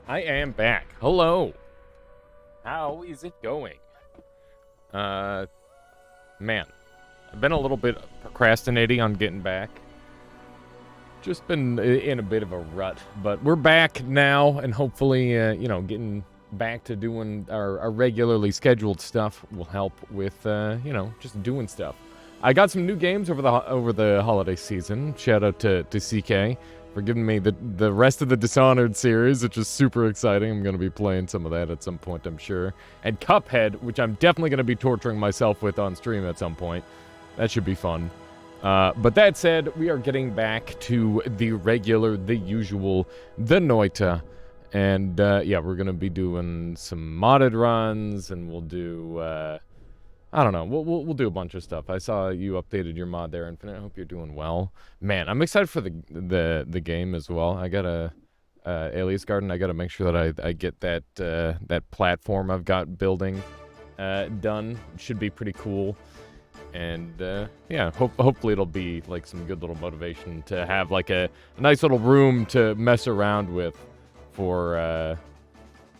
I am back. Hello. How is it going? Man, I've been a little bit procrastinating on getting back. Just been in a bit of a rut, but we're back now, and hopefully, getting back to doing our regularly scheduled stuff will help with, just doing stuff. I got some new games over the holiday season. Shout out to CK for giving me the rest of the Dishonored series, which is super exciting. I'm going to be playing some of that at some point, I'm sure. And Cuphead, which I'm definitely going to be torturing myself with on stream at some point. That should be fun. But that said, we are getting back to the regular, the usual, the Noita. And, we're going to be doing some modded runs, and we'll do, I don't know, we'll do a bunch of stuff. I saw you updated your mod there, Infinite. I hope you're doing well. Man, I'm excited for the game as well. I got a Alias Garden. I got to make sure that I get that platform I've got building done. Should be pretty cool. And, hopefully it'll be, like, some good little motivation to have, like, a nice little room to mess around with for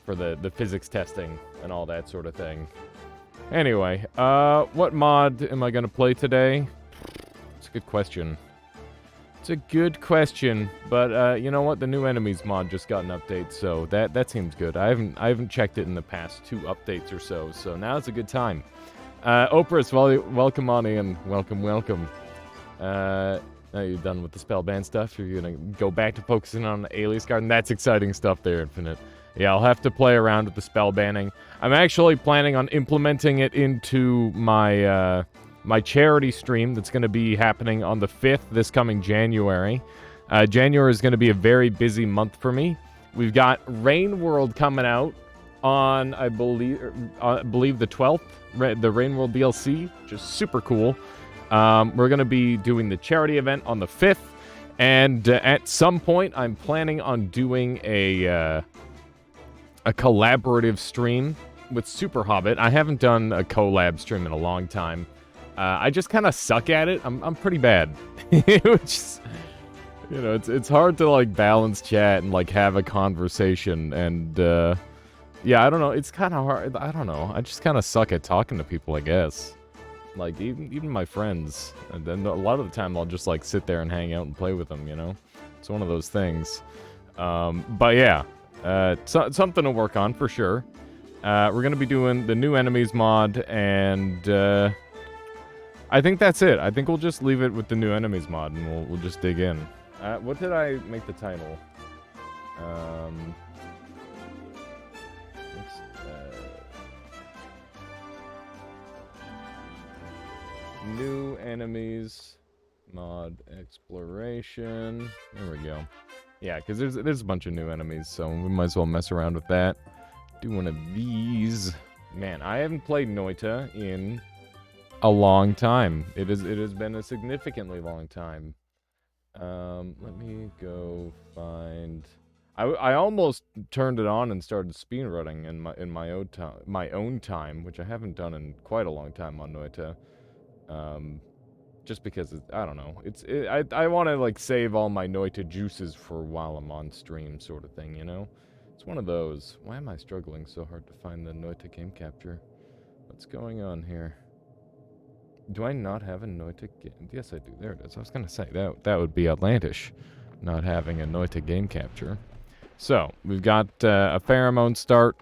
the physics testing and all that sort of thing. Anyway, what mod am I gonna play today? It's a good question. It's a good question, but, you know what? The new enemies mod just got an update, so that seems good. I haven't checked it in the past 2 updates or so now's a good time. Oprah's, welcome on in. Welcome. Now you're done with the spellband stuff. You're gonna go back to focusing on the Alias Garden. That's exciting stuff there, Infinite. Yeah, I'll have to play around with the spell banning. I'm actually planning on implementing it into my my charity stream that's going to be happening on the 5th this coming January. January is going to be a very busy month for me. We've got Rain World coming out on, I believe the 12th, the Rain World DLC, which is super cool. We're going to be doing the charity event on the 5th, and at some point, I'm planning on doing a collaborative stream with Super Hobbit. I haven't done a collab stream in a long time. I just kind of suck at it. I'm pretty bad. Which is, it's hard to, like, balance chat and, like, have a conversation, and I don't know, it's kind of hard. I don't know, I just kind of suck at talking to people, I guess. Like, even my friends, and then a lot of the time I'll just, like, sit there and hang out and play with them, it's one of those things. But yeah, something to work on for sure. We're gonna be doing the new enemies mod, and I think that's it. I think we'll just leave it with the new enemies mod, and we'll just dig in. What did I make the title? New enemies mod exploration. There we go. Yeah, because there's a bunch of new enemies, so we might as well mess around with that. Do one of these. Man, I haven't played Noita in a long time. It has been a significantly long time. Let me go find. I almost turned it on and started speedrunning in my own time, which I haven't done in quite a long time on Noita. Just because I don't know. I want to, like, save all my Noita juices for while I'm on stream, sort of thing, It's one of those. Why am I struggling so hard to find the Noita game capture? What's going on here? Do I not have a Noita game? Yes, I do. There it is. I was gonna say that would be outlandish, not having a Noita game capture. So we've got a pheromone start.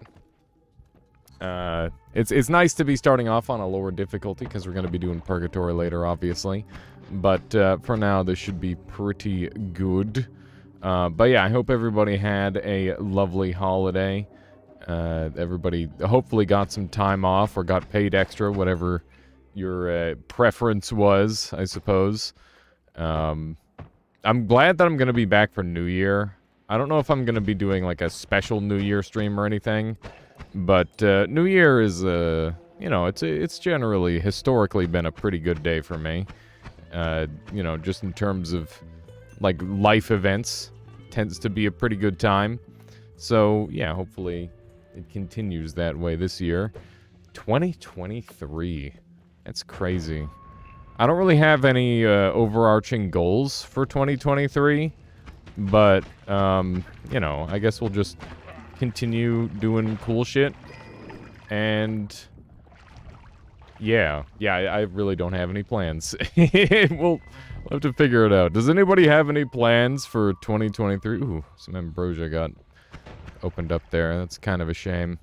It's nice to be starting off on a lower difficulty because we're going to be doing Purgatory later, obviously. But for now, this should be pretty good. But yeah, I hope everybody had a lovely holiday. Everybody hopefully got some time off or got paid extra, whatever your preference was, I suppose. I'm glad that I'm going to be back for New Year. I don't know if I'm going to be doing, like, a special New Year stream or anything. But New Year is, it's generally, historically been a pretty good day for me. Just in terms of, like, life events, tends to be a pretty good time. So, yeah, hopefully it continues that way this year. 2023. That's crazy. I don't really have any overarching goals for 2023. But, I guess we'll just continue doing cool shit. And yeah, I really don't have any plans. We'll have to figure it out. Does anybody have any plans for 2023? Ooh, some ambrosia got opened up there. That's kind of a shame.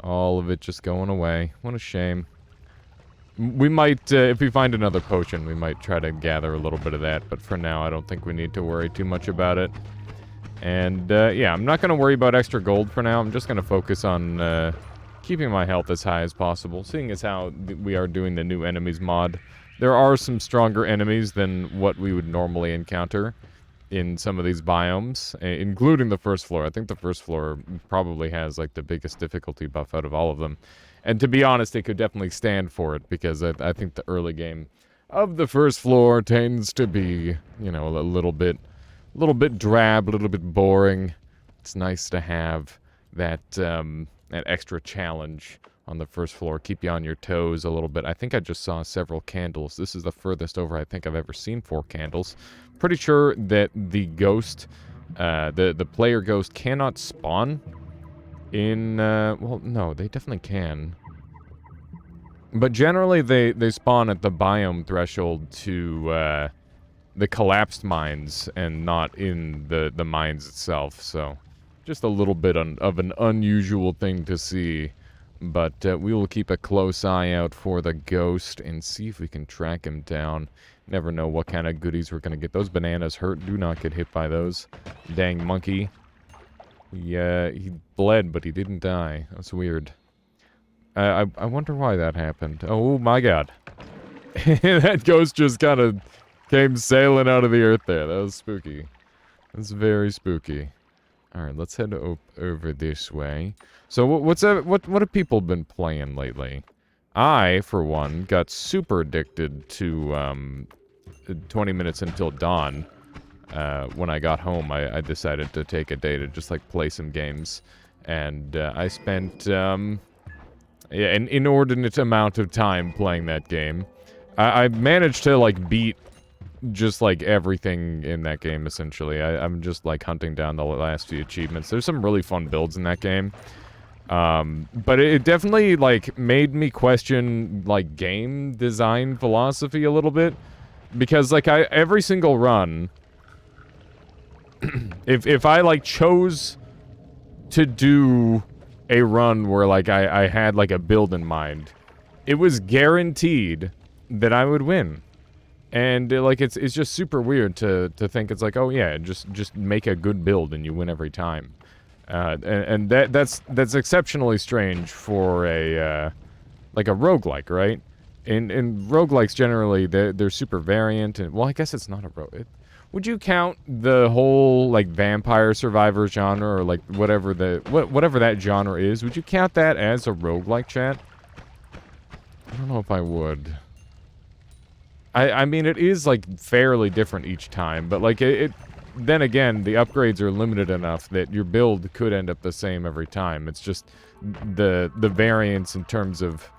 All of it just going away. What a shame. We might, if we find another potion, we might try to gather a little bit of that. But for now, I don't think we need to worry too much about it. And, yeah, I'm not going to worry about extra gold for now. I'm just going to focus on, keeping my health as high as possible. Seeing as how we are doing the new enemies mod, there are some stronger enemies than what we would normally encounter in some of these biomes, including the first floor. I think the first floor probably has, like, the biggest difficulty buff out of all of them. And to be honest, it could definitely stand for it, because I think the early game of the first floor tends to be, you know, a little bit drab, a little bit boring. It's nice to have that, that extra challenge on the first floor. Keep you on your toes a little bit. I think I just saw several candles. This is the furthest over I think I've ever seen 4 candles. Pretty sure that the ghost, the player ghost cannot spawn in, well, no, they definitely can. But generally they spawn at the biome threshold to, the collapsed mines and not in the mines itself, so just a little bit of an unusual thing to see. But we will keep a close eye out for the ghost and see if we can track him down. Never know what kind of goodies we're going to get. Those bananas hurt. Do not get hit by those. Dang monkey. He bled, but he didn't die. That's weird. I wonder why that happened. Oh my god. That ghost just kind of came sailing out of the earth there. That was spooky. That's very spooky. Alright, let's head over this way. So what have people been playing lately? I, for one, got super addicted to 20 minutes until dawn. When I got home, I decided to take a day to just, like, play some games. And I spent yeah, an inordinate amount of time playing that game. I managed to, like, beat just, like, everything in that game, essentially. I'm just, like, hunting down the last few achievements. There's some really fun builds in that game. But it definitely, like, made me question, like, game design philosophy a little bit. Because, like, every single run, if I, like, chose to do a run where, like, I had, like, a build in mind, it was guaranteed that I would win. And, like, it's just super weird to think it's like, oh yeah, just make a good build and you win every time. And that's exceptionally strange for a, like a roguelike, right? In roguelikes, generally, they're super variant, and, well, I guess it's not a rogue. Would you count the whole, like, vampire survivor genre, or, like, whatever that genre is, would you count that as a roguelike, chat? I don't know if I would. I mean, it is, like, fairly different each time, but, like, then again, the upgrades are limited enough that your build could end up the same every time. It's just the variance in terms of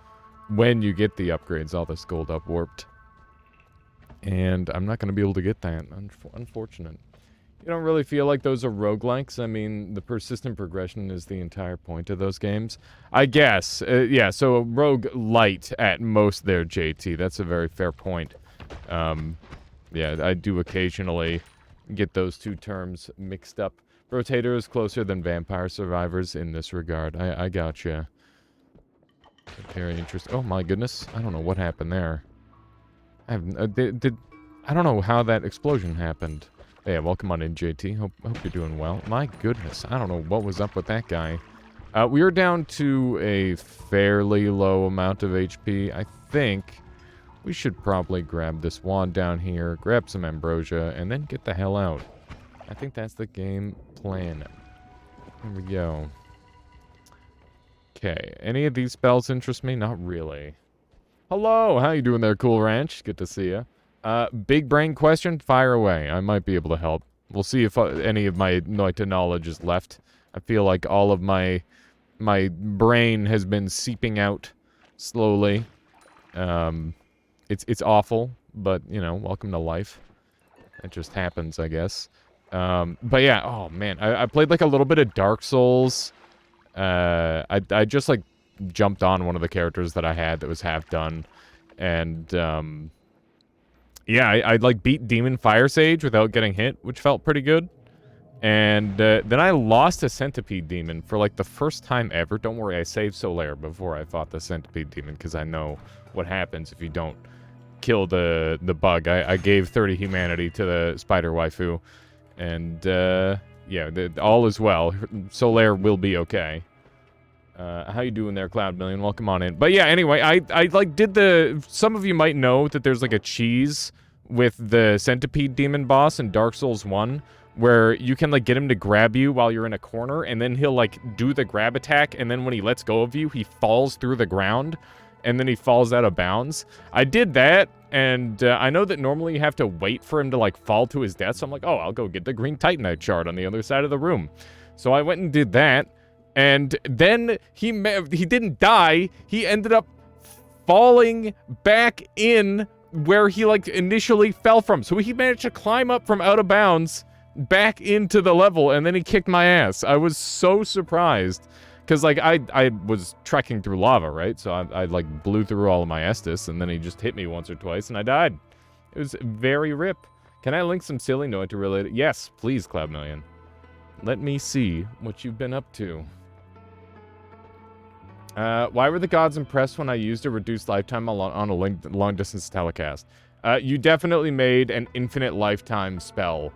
when you get the upgrades, all this gold up warped. And I'm not going to be able to get that. Unfortunate. You don't really feel like those are roguelikes? I mean, the persistent progression is the entire point of those games. I guess. Yeah, so a rogue light at most there, JT. That's a very fair point. Yeah, I do occasionally get those two terms mixed up. Rotator is closer than vampire survivors in this regard. I gotcha. Very interesting. Oh my goodness. I don't know what happened there. I don't know how that explosion happened. Yeah, welcome on in, JT. Hope you're doing well. My goodness, I don't know what was up with that guy. We are down to a fairly low amount of HP. I think we should probably grab this wand down here, grab some ambrosia, and then get the hell out. I think that's the game plan. Here we go. Okay, any of these spells interest me? Not really. Hello, how you doing there, Cool Ranch? Good to see you. Big brain question? Fire away. I might be able to help. We'll see if any of my Noita knowledge is left. I feel like all of my brain has been seeping out slowly. It's awful, but, you know, welcome to life. It just happens, I guess. But yeah, oh man, I played like a little bit of Dark Souls I just like jumped on one of the characters that I had that was half done, and yeah, I like beat Demon Fire Sage without getting hit, which felt pretty good. And then I lost a Centipede Demon for like the first time ever. Don't worry, I saved Solaire before I fought the Centipede Demon because I know what happens if you don't kill the bug. I gave 30 humanity to the spider waifu, and yeah, all is well. Solaire will be okay. How you doing there, Cloud Million? Welcome on in. But yeah, anyway, I like did the... Some of you might know that there's like a cheese with the Centipede Demon boss in Dark Souls 1, where you can like get him to grab you while you're in a corner, and then he'll like do the grab attack, and then when he lets go of you, he falls through the ground, and then he falls out of bounds. I did that, and I know that normally you have to wait for him to like fall to his death, so I'm like, oh, I'll go get the Green Titanite shard on the other side of the room. So I went and did that, and then he didn't die. He ended up falling back in where he like initially fell from. So he managed to climb up from out of bounds back into the level, and then he kicked my ass. I was so surprised because like I was trekking through lava, right? So I like blew through all of my Estus, and then he just hit me once or twice, and I died. It was very rip. Can I link some silly note to relate it? Yes, please, Cloud Million. Let me see what you've been up to. Why were the gods impressed when I used a reduced lifetime on a long-distance telecast? You definitely made an infinite lifetime spell,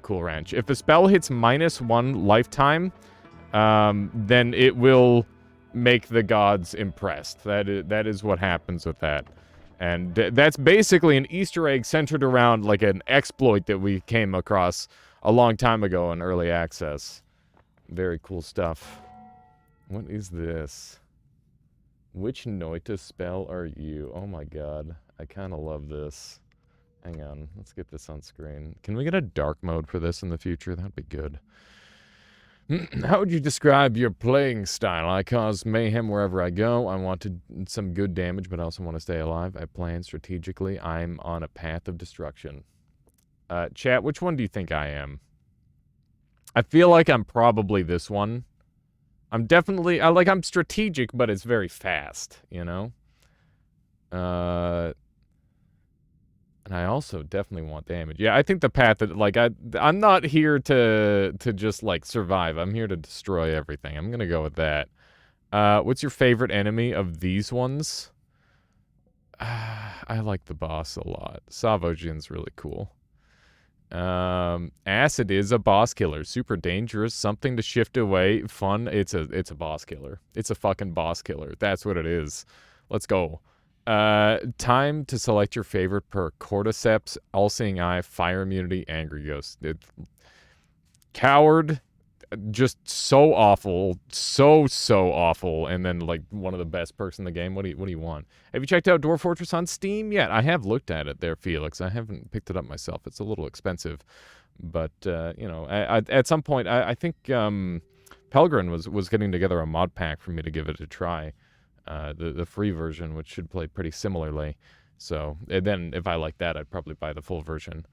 Cool Ranch. If the spell hits -1 lifetime, then it will make the gods impressed. That is what happens with that. And that's basically an Easter egg centered around like an exploit that we came across a long time ago in early access. Very cool stuff. What is this? Which Noita spell are you? Oh my god. I kind of love this. Hang on. Let's get this on screen. Can we get a dark mode for this in the future? That'd be good. How would you describe your playing style? I cause mayhem wherever I go. I want some good damage, but I also want to stay alive. I plan strategically. I'm on a path of destruction. Chat, which one do you think I am? I feel like I'm probably this one. I'm definitely... I'm strategic, but it's very fast, you know? And I also definitely want damage. Yeah, I think the path that, like, I'm not here to just, like, survive. I'm here to destroy everything. I'm gonna go with that. What's your favorite enemy of these ones? I like the boss a lot. Savojin's really cool. Acid is a boss killer. Super dangerous. Something to shift away. Fun. It's a boss killer. It's a fucking boss killer. That's what it is. Let's go. Time to select your favorite perk. Cordyceps, All-Seeing Eye, Fire Immunity, Angry Ghost. Coward, just so awful. So awful. And then, like, one of the best perks in the game. What do you want? Have you checked out Dwarf Fortress on Steam yet? I have looked at it there, Felix. I haven't picked it up myself. It's a little expensive. But, you know, at some point, I think Pelgrin was getting together a mod pack for me to give it a try. The free version, which should play pretty similarly. So, and then if I like that, I'd probably buy the full version.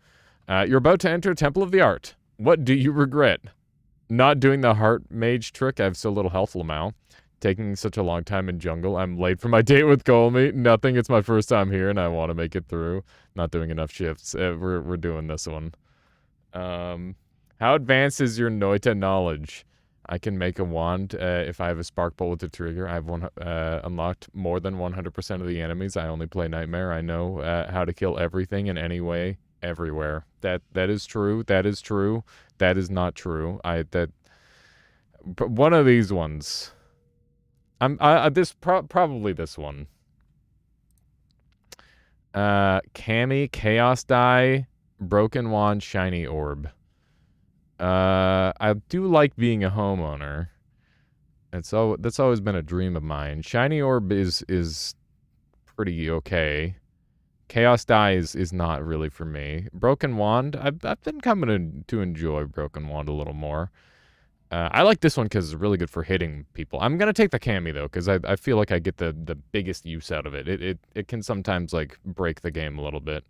You're about to enter Temple of the Art. What do you regret? Not doing the heart mage trick. I have so little health, Lamau. Taking such a long time in jungle. I'm late for my date with Golmy. Nothing. It's my first time here, and I want to make it through. Not doing enough shifts. We're doing this one. How advanced is your Noita knowledge? I can make a wand if I have a spark bolt with a trigger. I've unlocked more than 100% of the enemies. I only play Nightmare. I know how to kill everything in any way, everywhere. That is true. That is true. That is not true. One of these ones. Probably this one. Kami, Chaos Die, Broken Wand, Shiny Orb. I do like being a homeowner. That's always been a dream of mine. Shiny Orb is pretty okay. Chaos Die is not really for me. Broken Wand, I've been coming to enjoy Broken Wand a little more. I like this one because it's really good for hitting people. I'm gonna take the Kami though, because I feel like I get the biggest use out of it. It can sometimes like break the game a little bit.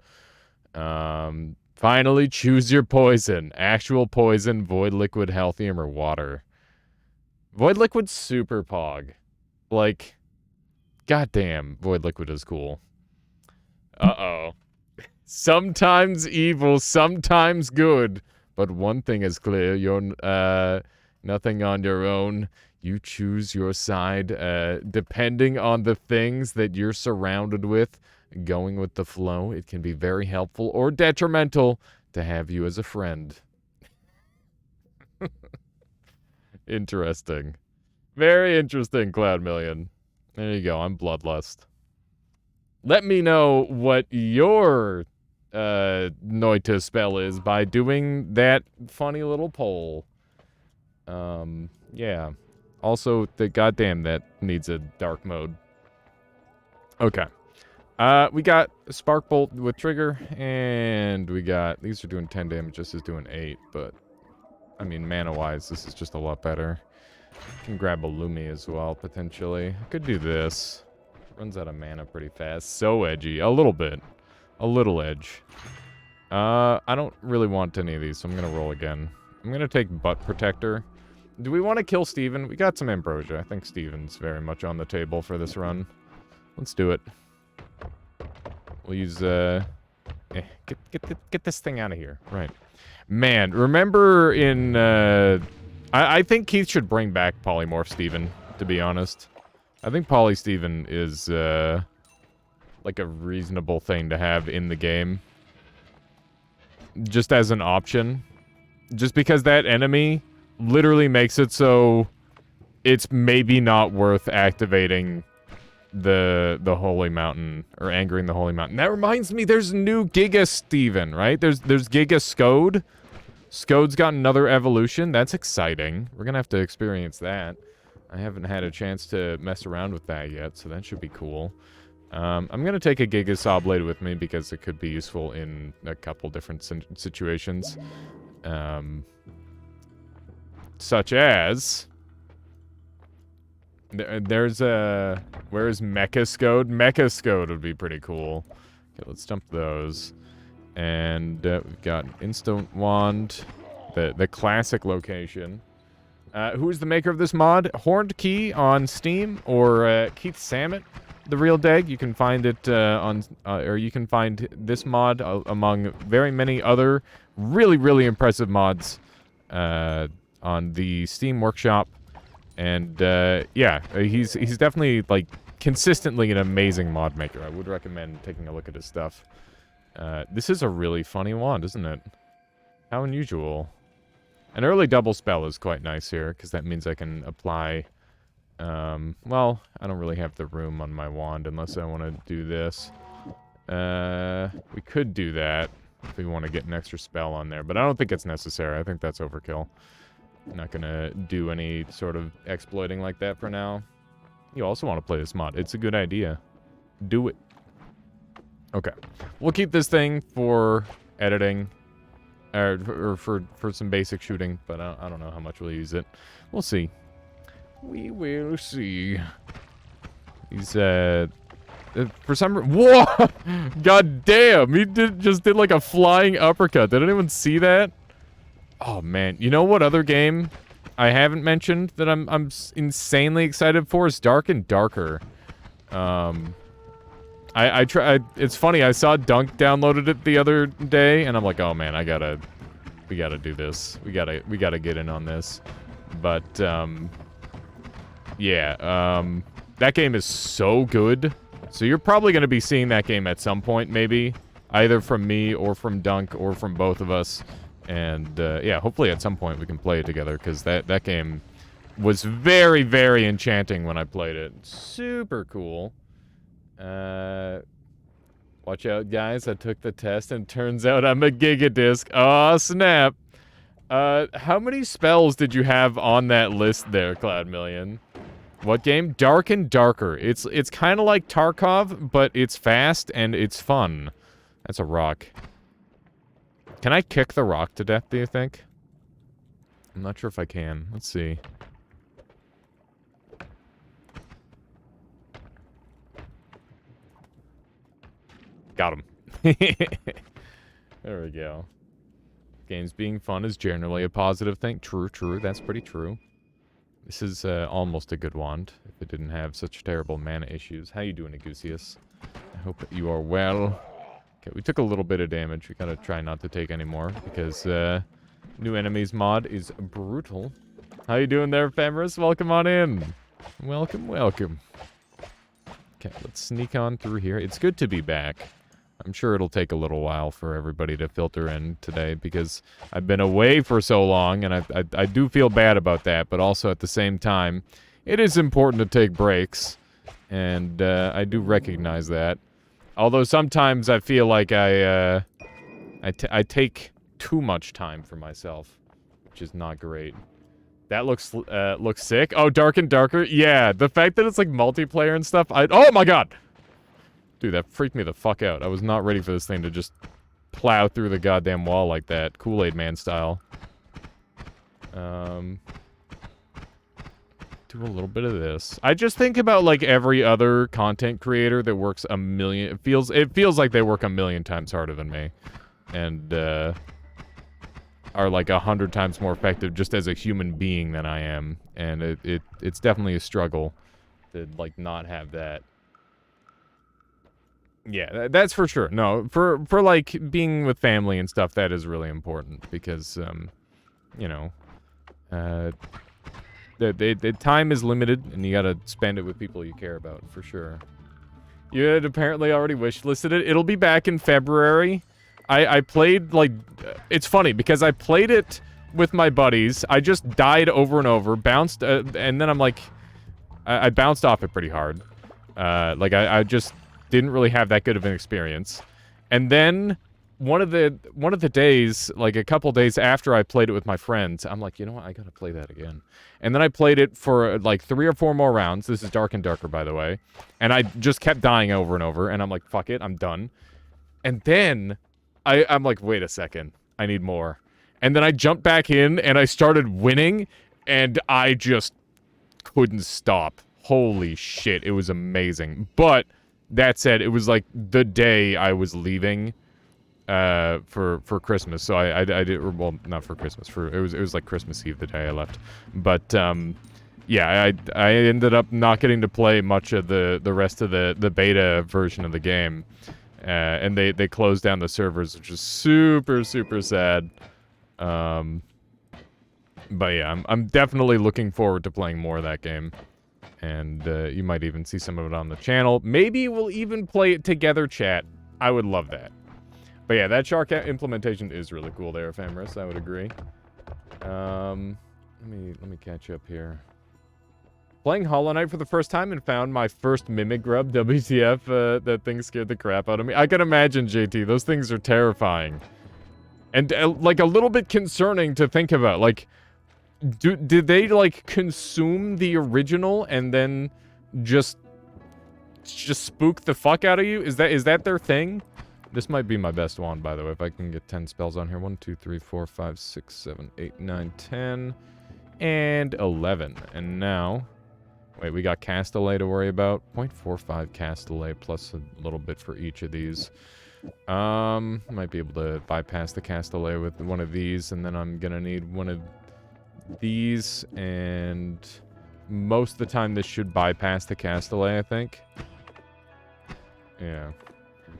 Finally, choose your poison. Actual poison, void, liquid, healthium, or water. Void Liquid's super pog. Like, goddamn, Void Liquid is cool. Uh-oh. Sometimes evil, sometimes good. But one thing is clear, you're nothing on your own. You choose your side depending on the things that you're surrounded with. Going with the flow, it can be very helpful or detrimental to have you as a friend. Interesting. Very interesting, Cloud Million. There you go, I'm Bloodlust. Let me know what your Noita spell is by doing that funny little poll. Yeah. Also, goddamn, that needs a dark mode. Okay. We got Spark Bolt with trigger, and we got, these are doing 10 damage, this is doing 8, but, I mean, mana-wise, this is just a lot better. Can grab a Lumi as well, potentially. I could do this. Runs out of mana pretty fast. So edgy. A little bit. A little edge. I don't really want any of these, so I'm gonna roll again. I'm gonna take Butt Protector. Do we want to kill Steven? We got some Ambrosia. I think Steven's very much on the table for this run. Let's do it. We'll use, get this thing out of here. Right. Man, remember in, I think Keith should bring back Polymorph Steven, to be honest. I think Poly Steven is, like a reasonable thing to have in the game. Just as an option. Just because that enemy literally makes it so it's maybe not worth activating the Holy Mountain, or angering the Holy Mountain. That reminds me, there's new Giga Steven, right? There's Giga Skode. Skode's got another evolution. That's exciting. We're gonna have to experience that. I haven't had a chance to mess around with that yet, so that should be cool. I'm going to take a Giga Saw Blade with me because it could be useful in a couple different situations. Such as... There's a... Where is Mecha Skode? Mecha Skode would be pretty cool. Okay, let's dump those. And we've got Instant Wand, the classic location. Who is the maker of this mod? Horned Key on Steam, or Keith Samet, the real Deg. You can find it or you can find this mod among very many other really, really impressive mods on the Steam Workshop. And yeah, he's definitely like consistently an amazing mod maker. I would recommend taking a look at his stuff. This is a really funny wand, isn't it? How unusual. An early double spell is quite nice here, because that means I can apply... well, I don't really have the room on my wand unless I want to do this. We could do that if we want to get an extra spell on there, but I don't think it's necessary. I think that's overkill. I'm not going to do any sort of exploiting like that for now. You also want to play this mod. It's a good idea. Do it. Okay. We'll keep this thing for editing. Or for some basic shooting, but I don't know how much we'll use it. We'll see. We will see. He's, for some reason... Whoa! God damn! He just did like a flying uppercut. Did anyone see that? Oh, man. You know what other game I haven't mentioned that I'm insanely excited for is Dark and Darker. I tried. It's funny. I saw Dunk downloaded it the other day, and I'm like, oh man, we gotta do this. We gotta get in on this. But yeah, that game is so good. So you're probably gonna be seeing that game at some point, maybe either from me or from Dunk or from both of us. And yeah, hopefully at some point we can play it together, because that game was very, very enchanting when I played it. Super cool. Watch out, guys. I took the test, and turns out I'm a Gigadisc. Aw, snap. How many spells did you have on that list there, Cloud Million? What game? Dark and Darker. It's kind of like Tarkov, but it's fast and it's fun. That's a rock. Can I kick the rock to death, do you think? I'm not sure if I can. Let's see. Got him. There we go. Games being fun is generally a positive thing. True, true. That's pretty true. This is almost a good wand, if it didn't have such terrible mana issues. How you doing, Agusius? I hope you are well. Okay, we took a little bit of damage. We gotta try not to take any more, because new enemies mod is brutal. How you doing there, Famrus? Welcome on in. Welcome, welcome. Okay, let's sneak on through here. It's good to be back. I'm sure it'll take a little while for everybody to filter in today because I've been away for so long, and I do feel bad about that, but also at the same time, it is important to take breaks, and I do recognize that. Although sometimes I feel like I take too much time for myself, which is not great. That looks sick. Oh, Dark and Darker? Yeah, the fact that it's like multiplayer and stuff, oh my god! Dude, that freaked me the fuck out. I was not ready for this thing to just plow through the goddamn wall like that. Kool-Aid Man style. Do a little bit of this. I just think about, like, every other content creator that works a million... It feels like they work a million times harder than me. And, are, like, 100 times more effective just as a human being than I am. And it's definitely a struggle to, like, not have that. Yeah, that's for sure. No, for like being with family and stuff, that is really important because, you know, the time is limited and you gotta spend it with people you care about, for sure. You had apparently already wishlisted it. It'll be back in February. I played, like, it's funny because I played it with my buddies. I just died over and over, bounced, and then I'm like, I bounced off it pretty hard. Like, I just didn't really have that good of an experience. And then one of the days, like a couple days after I played it with my friends, I'm like, you know what, I gotta play that again. And then I played it for like 3 or 4 more rounds. This is Dark and Darker, by the way. And I just kept dying over and over, and I'm like, fuck it, I'm done. And then I'm like, wait a second, I need more. And then I jumped back in and I started winning, and I just couldn't stop. Holy shit, it was amazing. But that said, it was like the day I was leaving for Christmas. So I did, well, not for Christmas, it was like Christmas Eve the day I left. But yeah, I ended up not getting to play much of the rest of the beta version of the game. And they closed down the servers, which is super sad. But yeah, I'm definitely looking forward to playing more of that game. And you might even see some of it on the channel. Maybe we'll even play it together, chat. I would love that. But yeah, that shark implementation is really cool there, Famrus. I would agree. Let me catch up here. Playing Hollow Knight for the first time and found my first Mimic Grub, WTF. That thing scared the crap out of me. I can imagine, JT. Those things are terrifying. And, like, a little bit concerning to think about. Like, did they, like, consume the original and then just spook the fuck out of you? Is that their thing? This might be my best wand, by the way, if I can get 10 spells on here. 1, 2, 3, 4, 5, 6, 7, 8, 9, 10, and 11. And now... Wait, we got Castellet to worry about. 0.45 Castellet plus a little bit for each of these. Might be able to bypass the Castellet with one of these, and then I'm gonna need one of these, and most of the time this should bypass the Castellet, I think. Yeah.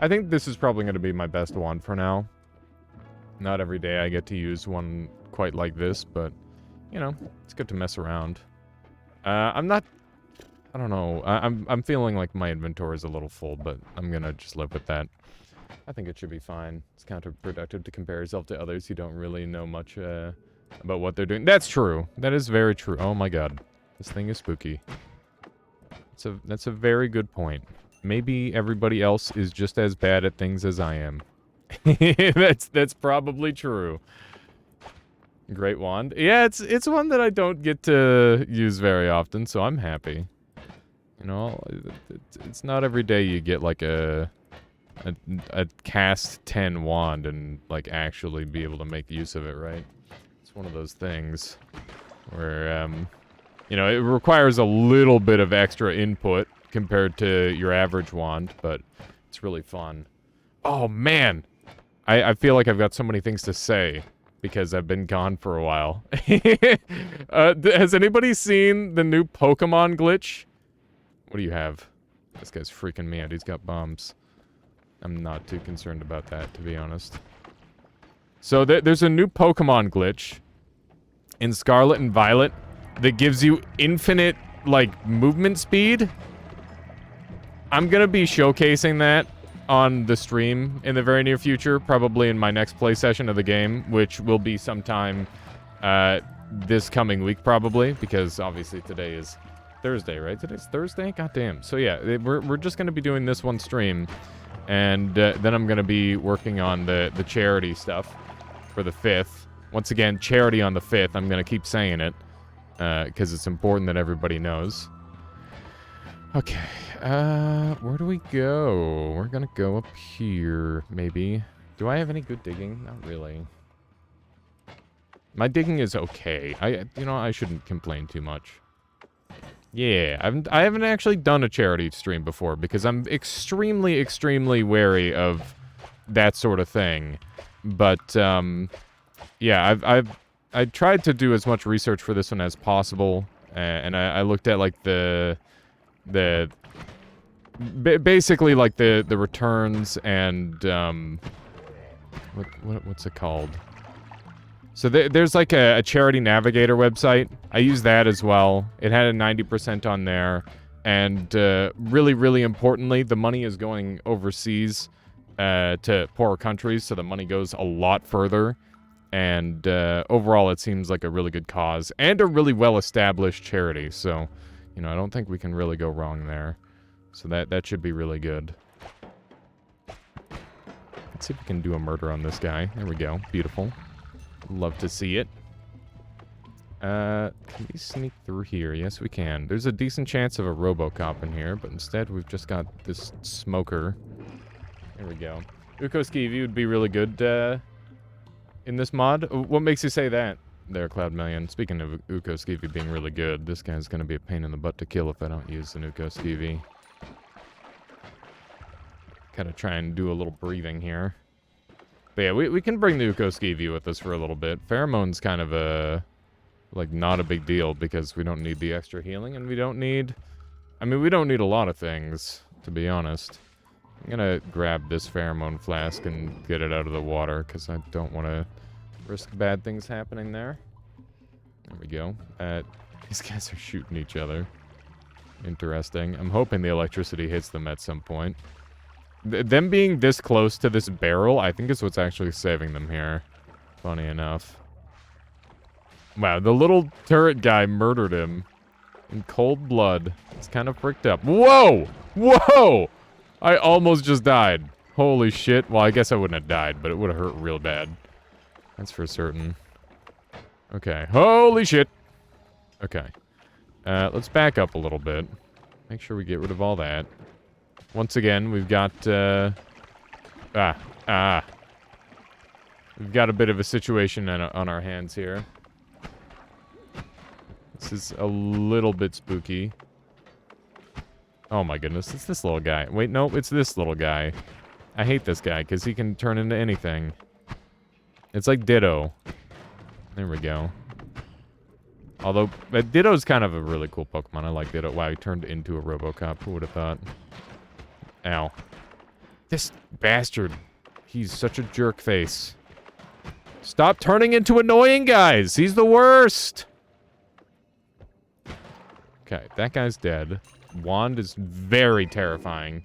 I think this is probably going to be my best wand for now. Not every day I get to use one quite like this, but, you know, it's good to mess around. I don't know. I'm feeling like my inventory is a little full, but I'm going to just live with that. I think it should be fine. It's counterproductive to compare yourself to others who don't really know much, about what they're doing. That's true. That is very true. Oh my god. This thing is spooky. That's a very good point. Maybe everybody else is just as bad at things as I am. That's probably true. Great wand. Yeah, it's one that I don't get to use very often, so I'm happy. You know, it's not every day you get like a cast 10 wand and like actually be able to make use of it, right? It's one of those things where, you know, it requires a little bit of extra input compared to your average wand, but it's really fun. Oh, man! I feel like I've got so many things to say. because I've been gone for a while. Has anybody seen the new Pokemon glitch? What do you have? This guy's freaking me out. He's got bombs. I'm not too concerned about that, to be honest. So there's a new Pokemon glitch in Scarlet and Violet that gives you infinite, like, movement speed. I'm gonna be showcasing that on the stream in the very near future, probably in my next play session of the game, which will be sometime this coming week, probably, because obviously today is Thursday, right? Today's Thursday? Goddamn. So yeah, we're just gonna be doing this one stream, and then I'm gonna be working on the charity stuff for the 5th. Once again, charity on the 5th. I'm gonna keep saying it, because it's important that everybody knows. Okay, where do we go? We're gonna go up here, maybe. Do I have any good digging? Not really. My digging is okay. I shouldn't complain too much. Yeah, I haven't actually done a charity stream before because I'm extremely, extremely wary of that sort of thing. But, yeah, I tried to do as much research for this one as possible, and I looked at, like, basically, like, the returns and, what's it called? So there's, like, a charity navigator website. I use that as well. It had a 90% on there, and, really, really importantly, the money is going overseas, to poorer countries, so the money goes a lot further, and, overall, it seems like a really good cause, and a really well-established charity, so... You know, I don't think we can really go wrong there. So that should be really good. Let's see if we can do a murder on this guy. There we go. Beautiful. Love to see it. Can we sneak through here? Yes, we can. There's a decent chance of a RoboCop in here, but instead we've just got this smoker. There we go. Ukoskivi would be really good, in this mod. What makes you say that? There, Cloudmillion. Speaking of Ukoskivi being really good, this guy's gonna be a pain in the butt to kill if I don't use an Ukoskivi. Gotta try and do a little breathing here. But yeah, we can bring the Ukoskivi with us for a little bit. Pheromone's kind of a... like, not a big deal because we don't need the extra healing, and we don't need... I mean, we don't need a lot of things, to be honest. I'm gonna grab this pheromone flask and get it out of the water, because I don't want to... risk bad things happening there. There we go. These guys are shooting each other. Interesting. I'm hoping the electricity hits them at some point. Them being this close to this barrel, I think is what's actually saving them here. Funny enough. Wow, the little turret guy murdered him. In cold blood. It's kind of freaked up. Whoa! Whoa! I almost just died. Holy shit. Well, I guess I wouldn't have died, but it would have hurt real bad. That's for certain. Okay. Holy shit! Okay. Let's back up a little bit. Make sure we get rid of all that. Once again, we've got, we've got a bit of a situation on our hands here. This is a little bit spooky. Oh my goodness, it's this little guy. Wait, no, it's this little guy. I hate this guy, because he can turn into anything. It's like Ditto. There we go. Although, Ditto's kind of a really cool Pokemon. I like Ditto. Wow, he turned into a RoboCop. Who would have thought? Ow. This bastard. He's such a jerk face. Stop turning into annoying guys. He's the worst. Okay, that guy's dead. Wand is very terrifying.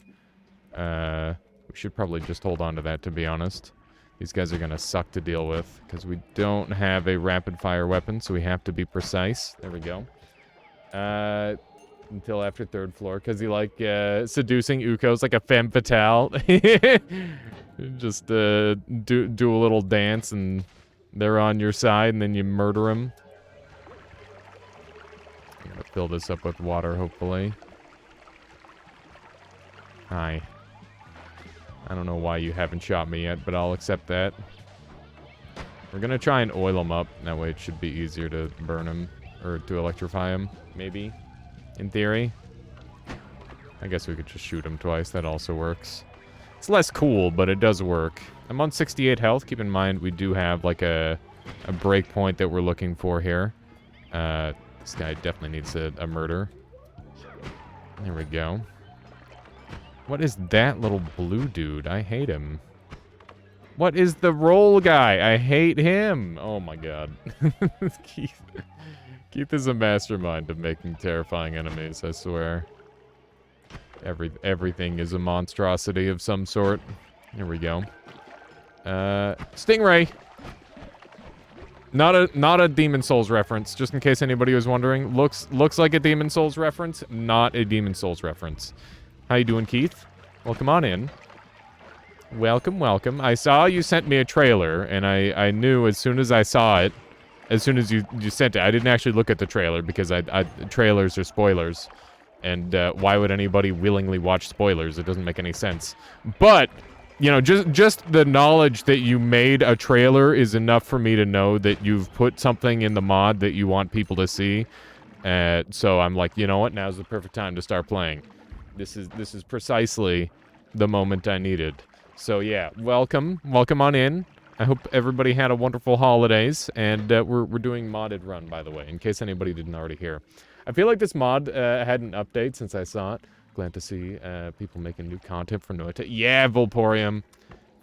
We should probably just hold on to that, to be honest. These guys are gonna suck to deal with, because we don't have a rapid-fire weapon, so we have to be precise. There we go. Until after 3rd floor, because he, like, seducing Ukos like a femme fatale. Just, do a little dance, and they're on your side, and then you murder them. I'm gonna fill this up with water, hopefully. Hi. I don't know why you haven't shot me yet, but I'll accept that. We're gonna try and oil him up. That way it should be easier to burn him, or to electrify him, maybe. In theory. I guess we could just shoot him twice. That also works. It's less cool, but it does work. I'm on 68 health. Keep in mind, we do have, like, a breakpoint that we're looking for here. This guy definitely needs a murder. There we go. What is that little blue dude? I hate him. What is the roll guy? I hate him. Oh my god. Keith is a mastermind of making terrifying enemies, I swear. Everything is a monstrosity of some sort. Here we go. Stingray. Not a Demon Souls reference, just in case anybody was wondering. Looks like a Demon Souls reference, not a Demon Souls reference. How you doing, Keith? Welcome on in. Welcome, welcome. I saw you sent me a trailer, and I knew as soon as I saw it, as soon as you sent it, I didn't actually look at the trailer because trailers are spoilers. And why would anybody willingly watch spoilers? It doesn't make any sense. But, you know, just the knowledge that you made a trailer is enough for me to know that you've put something in the mod that you want people to see. So I'm like, you know what? Now's the perfect time to start playing. This is precisely the moment I needed. So yeah, welcome on in. I hope everybody had a wonderful holidays, and we're doing modded run, by the way, in case anybody didn't already hear. I feel like this mod had an update since I saw it. Glad to see people making new content for Noita. Yeah, Volporium.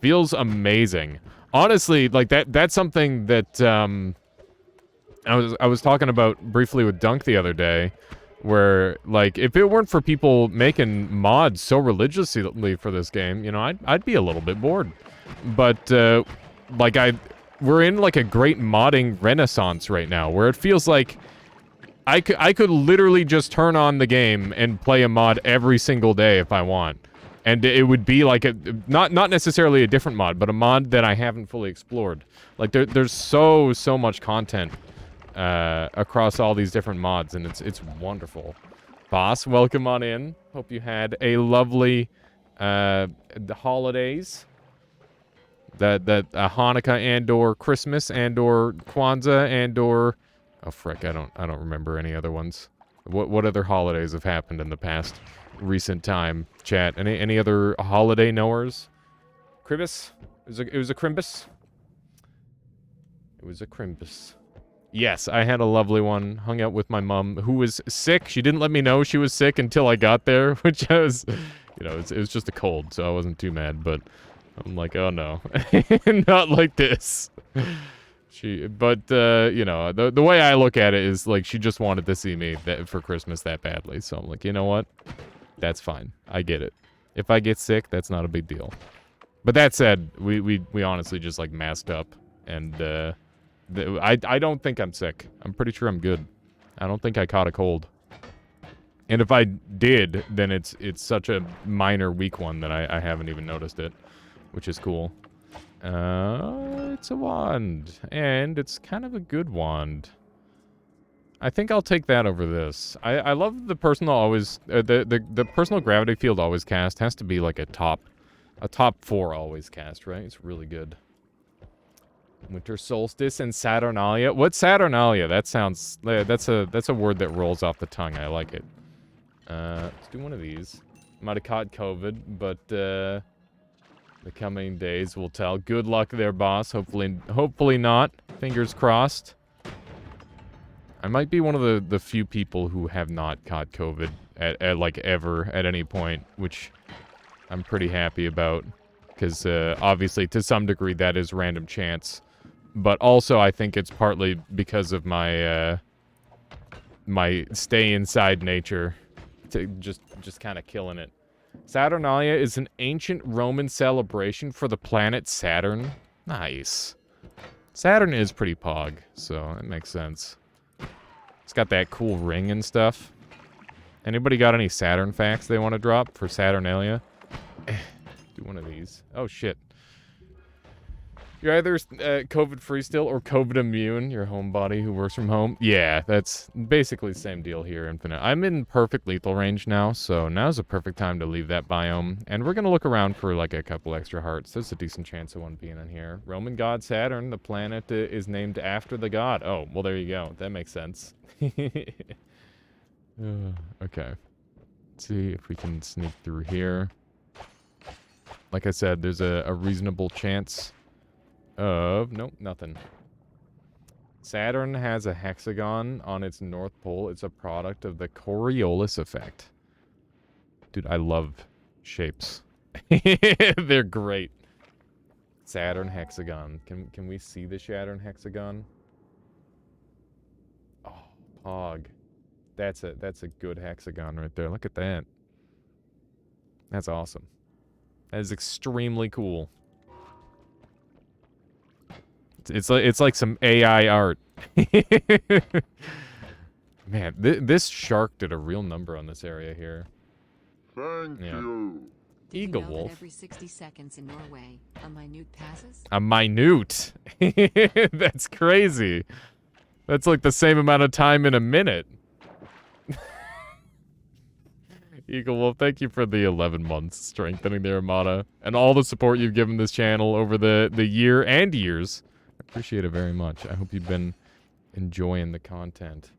Feels amazing. Honestly, like that's something that I was talking about briefly with Dunk the other day, where like if it weren't for people making mods so religiously for this game, you know, I'd be a little bit bored. But like we're in like a great modding renaissance right now, where it feels like I could literally just turn on the game and play a mod every single day if I want. And it would be like not necessarily a different mod, but a mod that I haven't fully explored. Like there's so much content across all these different mods, and it's wonderful. Boss, welcome on in. Hope you had a lovely the holidays. That Hanukkah and/or Christmas and/or Kwanzaa and/or oh frick, I don't remember any other ones. What other holidays have happened in the past recent time? Chat. Any other holiday knowers? Crimbus? It was a Crimbus. It was a Crimbus. Yes, I had a lovely one. Hung out with my mom, who was sick. She didn't let me know she was sick until I got there, which was, you know, it was just a cold, so I wasn't too mad. But I'm like, oh no, not like this. But you know, the way I look at it is like she just wanted to see me for Christmas that badly. So I'm like, you know what? That's fine. I get it. If I get sick, that's not a big deal. But that said, we honestly just like masked up, and I don't think I'm sick. I'm pretty sure I'm good. I don't think I caught a cold. And if I did, then it's such a minor weak one that I haven't even noticed it, which is cool. It's a wand, and it's kind of a good wand. I think I'll take that over this. I love the personal always the personal gravity field always cast has to be like a top 4 always cast, right? It's really good. Winter Solstice and Saturnalia. What's Saturnalia? That sounds that's a word that rolls off the tongue. I like it. Let's do one of these. Might have caught COVID, but the coming days will tell. Good luck there, boss. Hopefully not. Fingers crossed. I might be one of the few people who have not caught COVID at like ever at any point, which I'm pretty happy about, because obviously to some degree that is random chance, but also I think it's partly because of my my stay inside nature, to just kind of killing it. Saturnalia is an ancient Roman celebration for the planet Saturn. Nice. Saturn is pretty pog, so it makes sense. It's got that cool ring and stuff. Anybody got any Saturn facts they want to drop for Saturnalia? Do one of these. Oh, shit. You're either COVID-free still or COVID immune, your homebody who works from home. Yeah, that's basically the same deal here, Infinite. I'm in perfect lethal range now, so now's a perfect time to leave that biome. And we're going to look around for like a couple extra hearts. There's a decent chance of one being in here. Roman god Saturn, the planet is named after the god. Oh, well, there you go. That makes sense. Okay. Let's see if we can sneak through here. Like I said, there's a reasonable chance of... Nope, nothing. Saturn has a hexagon on its north pole. It's a product of the Coriolis effect. Dude, I love shapes. They're great. Saturn hexagon. Can we see the Saturn hexagon? Oh, Pog. That's a good hexagon right there. Look at that. That's awesome. That is extremely cool. It's like some AI art. Man, this shark did a real number on this area here. Thank you. Eagle Did you know wolf. that every 60 seconds in Norway, a minute passes? A minute. That's crazy. That's like the same amount of time in a minute. Eagle Wolf, thank you for the 11 months strengthening the Armada and all the support you've given this channel over the year and years. I appreciate it very much. I hope you've been enjoying the content.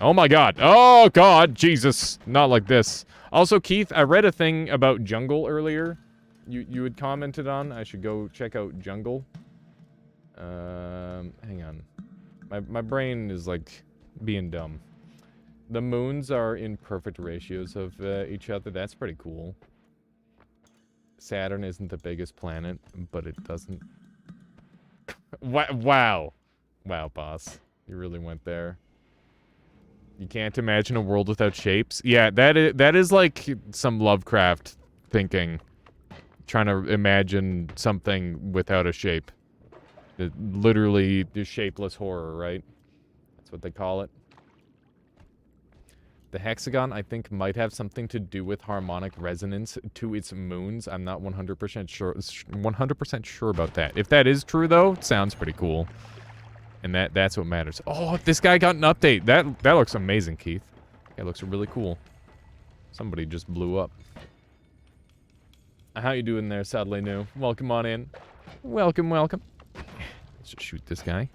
Oh my god. Oh god, Jesus. Not like this. Also, Keith, I read a thing about Jungle earlier. You had commented on. I should go check out Jungle. Hang on. My brain is like being dumb. The moons are in perfect ratios of each other. That's pretty cool. Saturn isn't the biggest planet, but it doesn't... Wow. Wow, boss. You really went there. You can't imagine a world without shapes? Yeah, that is like some Lovecraft thinking. Trying to imagine something without a shape. Literally, the shapeless horror, right? That's what they call it. The hexagon, I think, might have something to do with harmonic resonance to its moons. I'm not 100% sure about that. If that is true, though, it sounds pretty cool. And that's what matters. Oh, this guy got an update. That looks amazing, Keith. That looks really cool. Somebody just blew up. How you doing there, Sadly New? Welcome on in. Welcome, welcome. Let's just shoot this guy.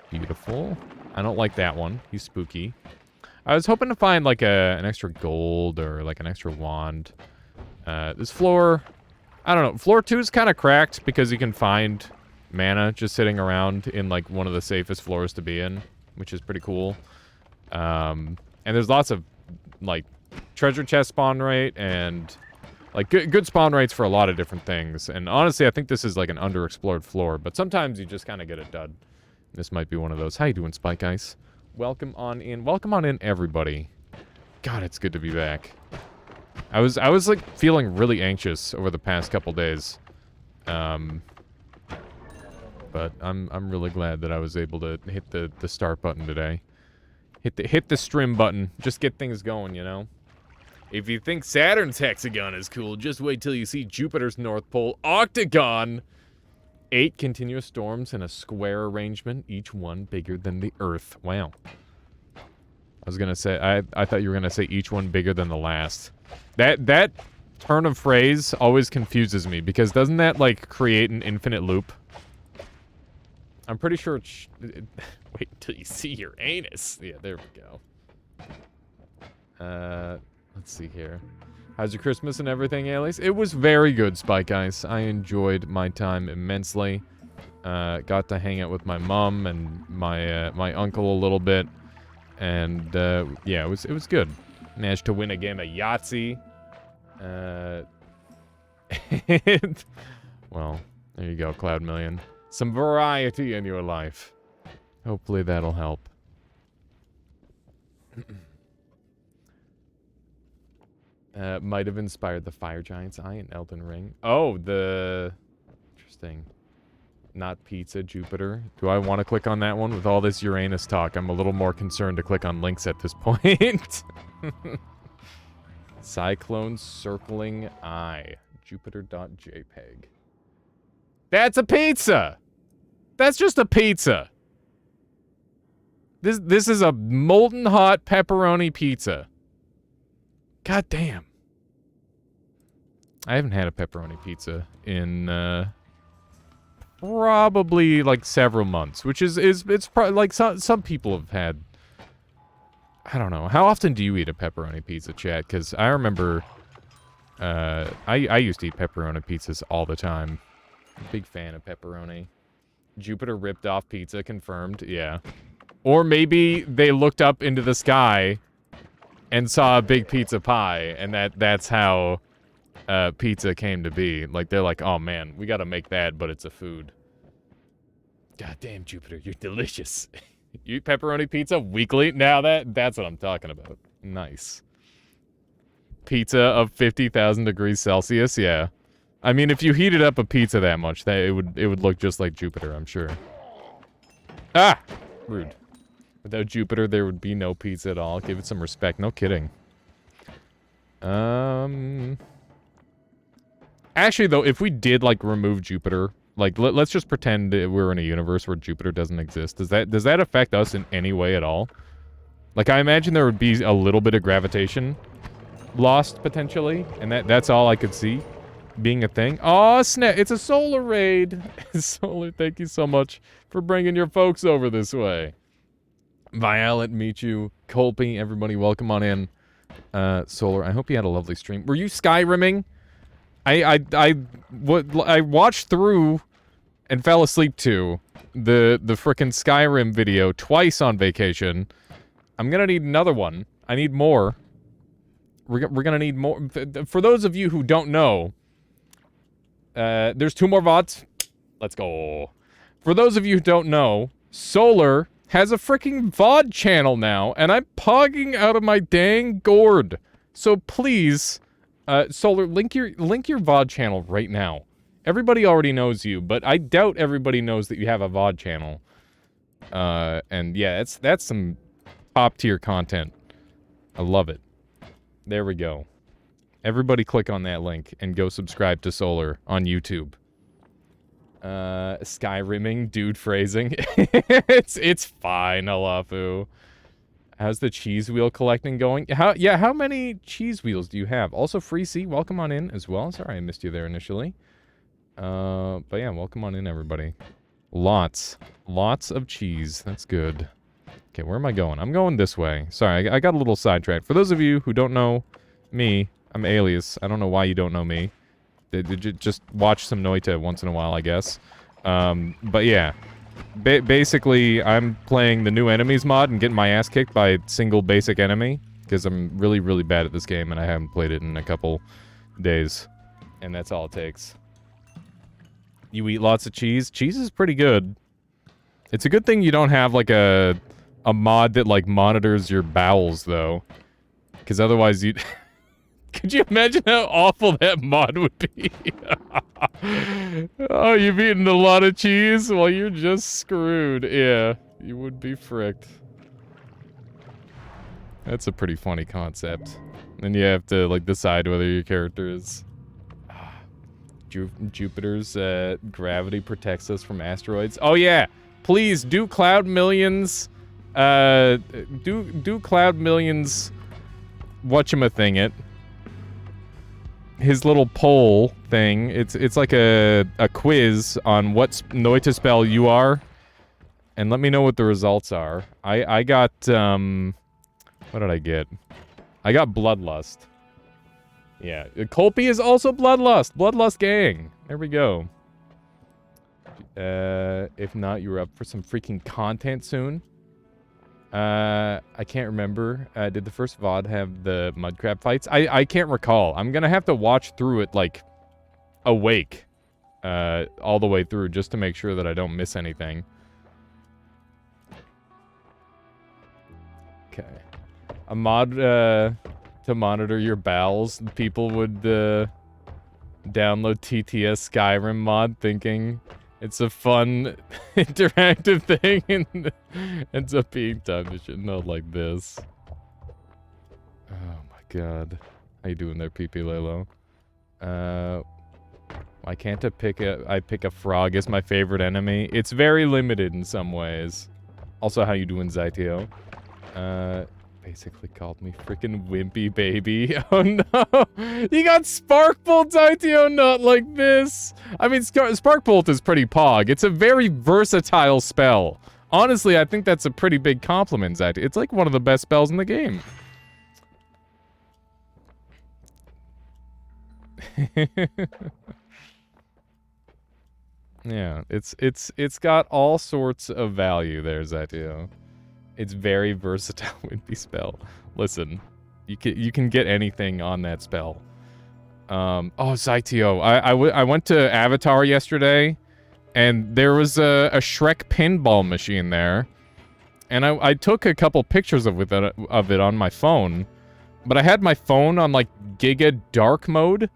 Beautiful. I don't like that one. He's spooky. I was hoping to find like an extra gold or like an extra wand. This floor, I don't know. Floor 2 is kind of cracked because you can find mana just sitting around in like one of the safest floors to be in, which is pretty cool. And there's lots of like treasure chest spawn rate and like good spawn rates for a lot of different things. And honestly, I think this is like an underexplored floor, but sometimes you just kind of get a dud. This might be one of those. How you doing, Spike Ice? Welcome on in. Welcome on in, everybody. God, it's good to be back. I was like feeling really anxious over the past couple days. But I'm really glad that I was able to hit the start button today. Hit the stream button. Just get things going, you know. If you think Saturn's hexagon is cool, just wait till you see Jupiter's North Pole octagon. 8 continuous storms in a square arrangement, each one bigger than the Earth. Wow. I was gonna say, I thought you were gonna say each one bigger than the last. That turn of phrase always confuses me, because doesn't that, like, create an infinite loop? I'm pretty sure it's... wait until you see your anus. Yeah, there we go. Let's see here. How's your Christmas and everything, Alice? It was very good, Spike Ice. I enjoyed my time immensely. Got to hang out with my mom and my uncle a little bit. And, yeah, it was good. Managed to win a game of Yahtzee. Well, there you go, Cloud Million. Some variety in your life. Hopefully that'll help. Might have inspired the Fire Giant's Eye in Elden Ring. Oh, the... Interesting. Not pizza, Jupiter. Do I want to click on that one with all this Uranus talk? I'm a little more concerned to click on links at this point. Cyclone Circling Eye. Jupiter.jpg. That's a pizza! That's just a pizza! This is a molten hot pepperoni pizza. God damn. I haven't had a pepperoni pizza in probably like several months, which it's probably like some people have had. I don't know. How often do you eat a pepperoni pizza, chat? Because I remember I used to eat pepperoni pizzas all the time. Big fan of pepperoni. Jupiter ripped off pizza, confirmed, yeah. Or maybe they looked up into the sky and saw a big pizza pie, and that's how pizza came to be. Like, they're like, oh man, we gotta make that, but it's a food. God damn, Jupiter, you're delicious. You eat pepperoni pizza weekly? Now that's what I'm talking about. Nice. Pizza of 50,000 degrees Celsius, yeah. I mean, if you heated up a pizza that much, it would look just like Jupiter, I'm sure. Ah! Rude. Without Jupiter, there would be no pizza at all. Give it some respect. No kidding. Actually, though, if we did, like, remove Jupiter, like, let's just pretend that we're in a universe where Jupiter doesn't exist. Does that affect us in any way at all? Like, I imagine there would be a little bit of gravitation lost, potentially, and that's all I could see being a thing. Aw, snap! It's a solar raid! Solar, thank you so much for bringing your folks over this way. Violet, Michu, Colpy, everybody, welcome on in. Solar, I hope you had a lovely stream. Were you Skyrimming? I watched through and fell asleep to the frickin' Skyrim video twice on vacation. I'm gonna need another one. I need more. We're gonna need more. For those of you who don't know, there's 2 more VODs. Let's go. For those of you who don't know, Solar has a freaking VOD channel now, and I'm pogging out of my dang gourd. So please, Solar, link your VOD channel right now. Everybody already knows you, but I doubt everybody knows that you have a VOD channel. And yeah, that's some top-tier content. I love it. There we go. Everybody click on that link and go subscribe to Solar on YouTube. Skyrimming, dude phrasing. it's fine, Alafu. How's the cheese wheel collecting going? How many cheese wheels do you have? Also, Free C, welcome on in as well. Sorry I missed you there initially. But yeah, welcome on in, everybody. Lots of cheese. That's good. Okay, where am I going? I'm going this way. Sorry, I got a little sidetracked. For those of you who don't know me, I'm Alias. I don't know why you don't know me. Just watch some Noita once in a while, I guess. But yeah. Basically, I'm playing the new enemies mod and getting my ass kicked by a single basic enemy. Because I'm really, really bad at this game and I haven't played it in a couple days. And that's all it takes. You eat lots of cheese? Cheese is pretty good. It's a good thing you don't have, like, a mod that, like, monitors your bowels, though. Because otherwise you'd... Could you imagine how awful that mod would be? Oh, you've eaten a lot of cheese? Well, you're just screwed. Yeah, you would be fricked. That's a pretty funny concept. Then you have to, like, decide whether your character is... Jupiter's gravity protects us from asteroids. Oh, yeah! Please, do Cloud Millions... do Cloud Millions... whatchamathing-it. His little poll thing. It's like a quiz on what Noita spell you are. And let me know what the results are. I got, what did I get? I got Bloodlust. Yeah. Colpy is also Bloodlust. Bloodlust gang. There we go. If not, you're up for some freaking content soon. I can't remember. Did the first VOD have the mudcrab fights? I can't recall. I'm gonna have to watch through it, like, awake. All the way through, just to make sure that I don't miss anything. Okay. A mod, to monitor your bowels. People would, download TTS Skyrim mod thinking it's a fun, interactive thing, and ends up being time to shit. Not like this. Oh my god. How you doing there, PP Lalo? Why can't I pick a frog as my favorite enemy? It's very limited in some ways. Also, how you doing, Zytio? Basically called me freaking wimpy baby. Oh no! You got Sparkbolt, Zytio, not like this! I mean, Sparkbolt is pretty pog. It's a very versatile spell. Honestly, I think that's a pretty big compliment, Zytio. It's like one of the best spells in the game. Yeah, it's got all sorts of value there, Zytio. It's very versatile wimpy spell. Listen, you can get anything on that spell. Oh, Zytio, I went to Avatar yesterday, and there was a Shrek pinball machine there, and I took a couple pictures of it on my phone, but I had my phone on like Giga Dark mode,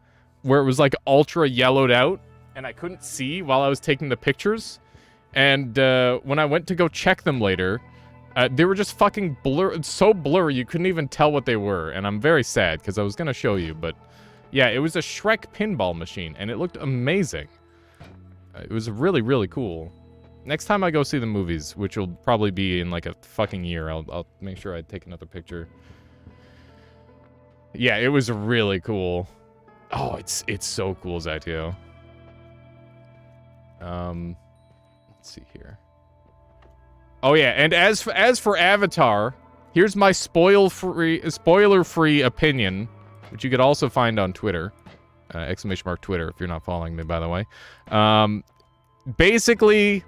where it was like ultra yellowed out, and I couldn't see while I was taking the pictures. And when I went to go check them later, they were just fucking so blurry you couldn't even tell what they were. And I'm very sad because I was gonna show you, but yeah, it was a Shrek pinball machine, and it looked amazing. It was really, really cool. Next time I go see the movies, which will probably be in like a fucking year, I'll make sure I take another picture. Yeah, it was really cool. Oh, it's so cool, Zytio. Let's see here. Oh yeah, and as for Avatar, here's my spoiler-free opinion, which you could also find on Twitter, !Twitter if you're not following me, by the way. Basically,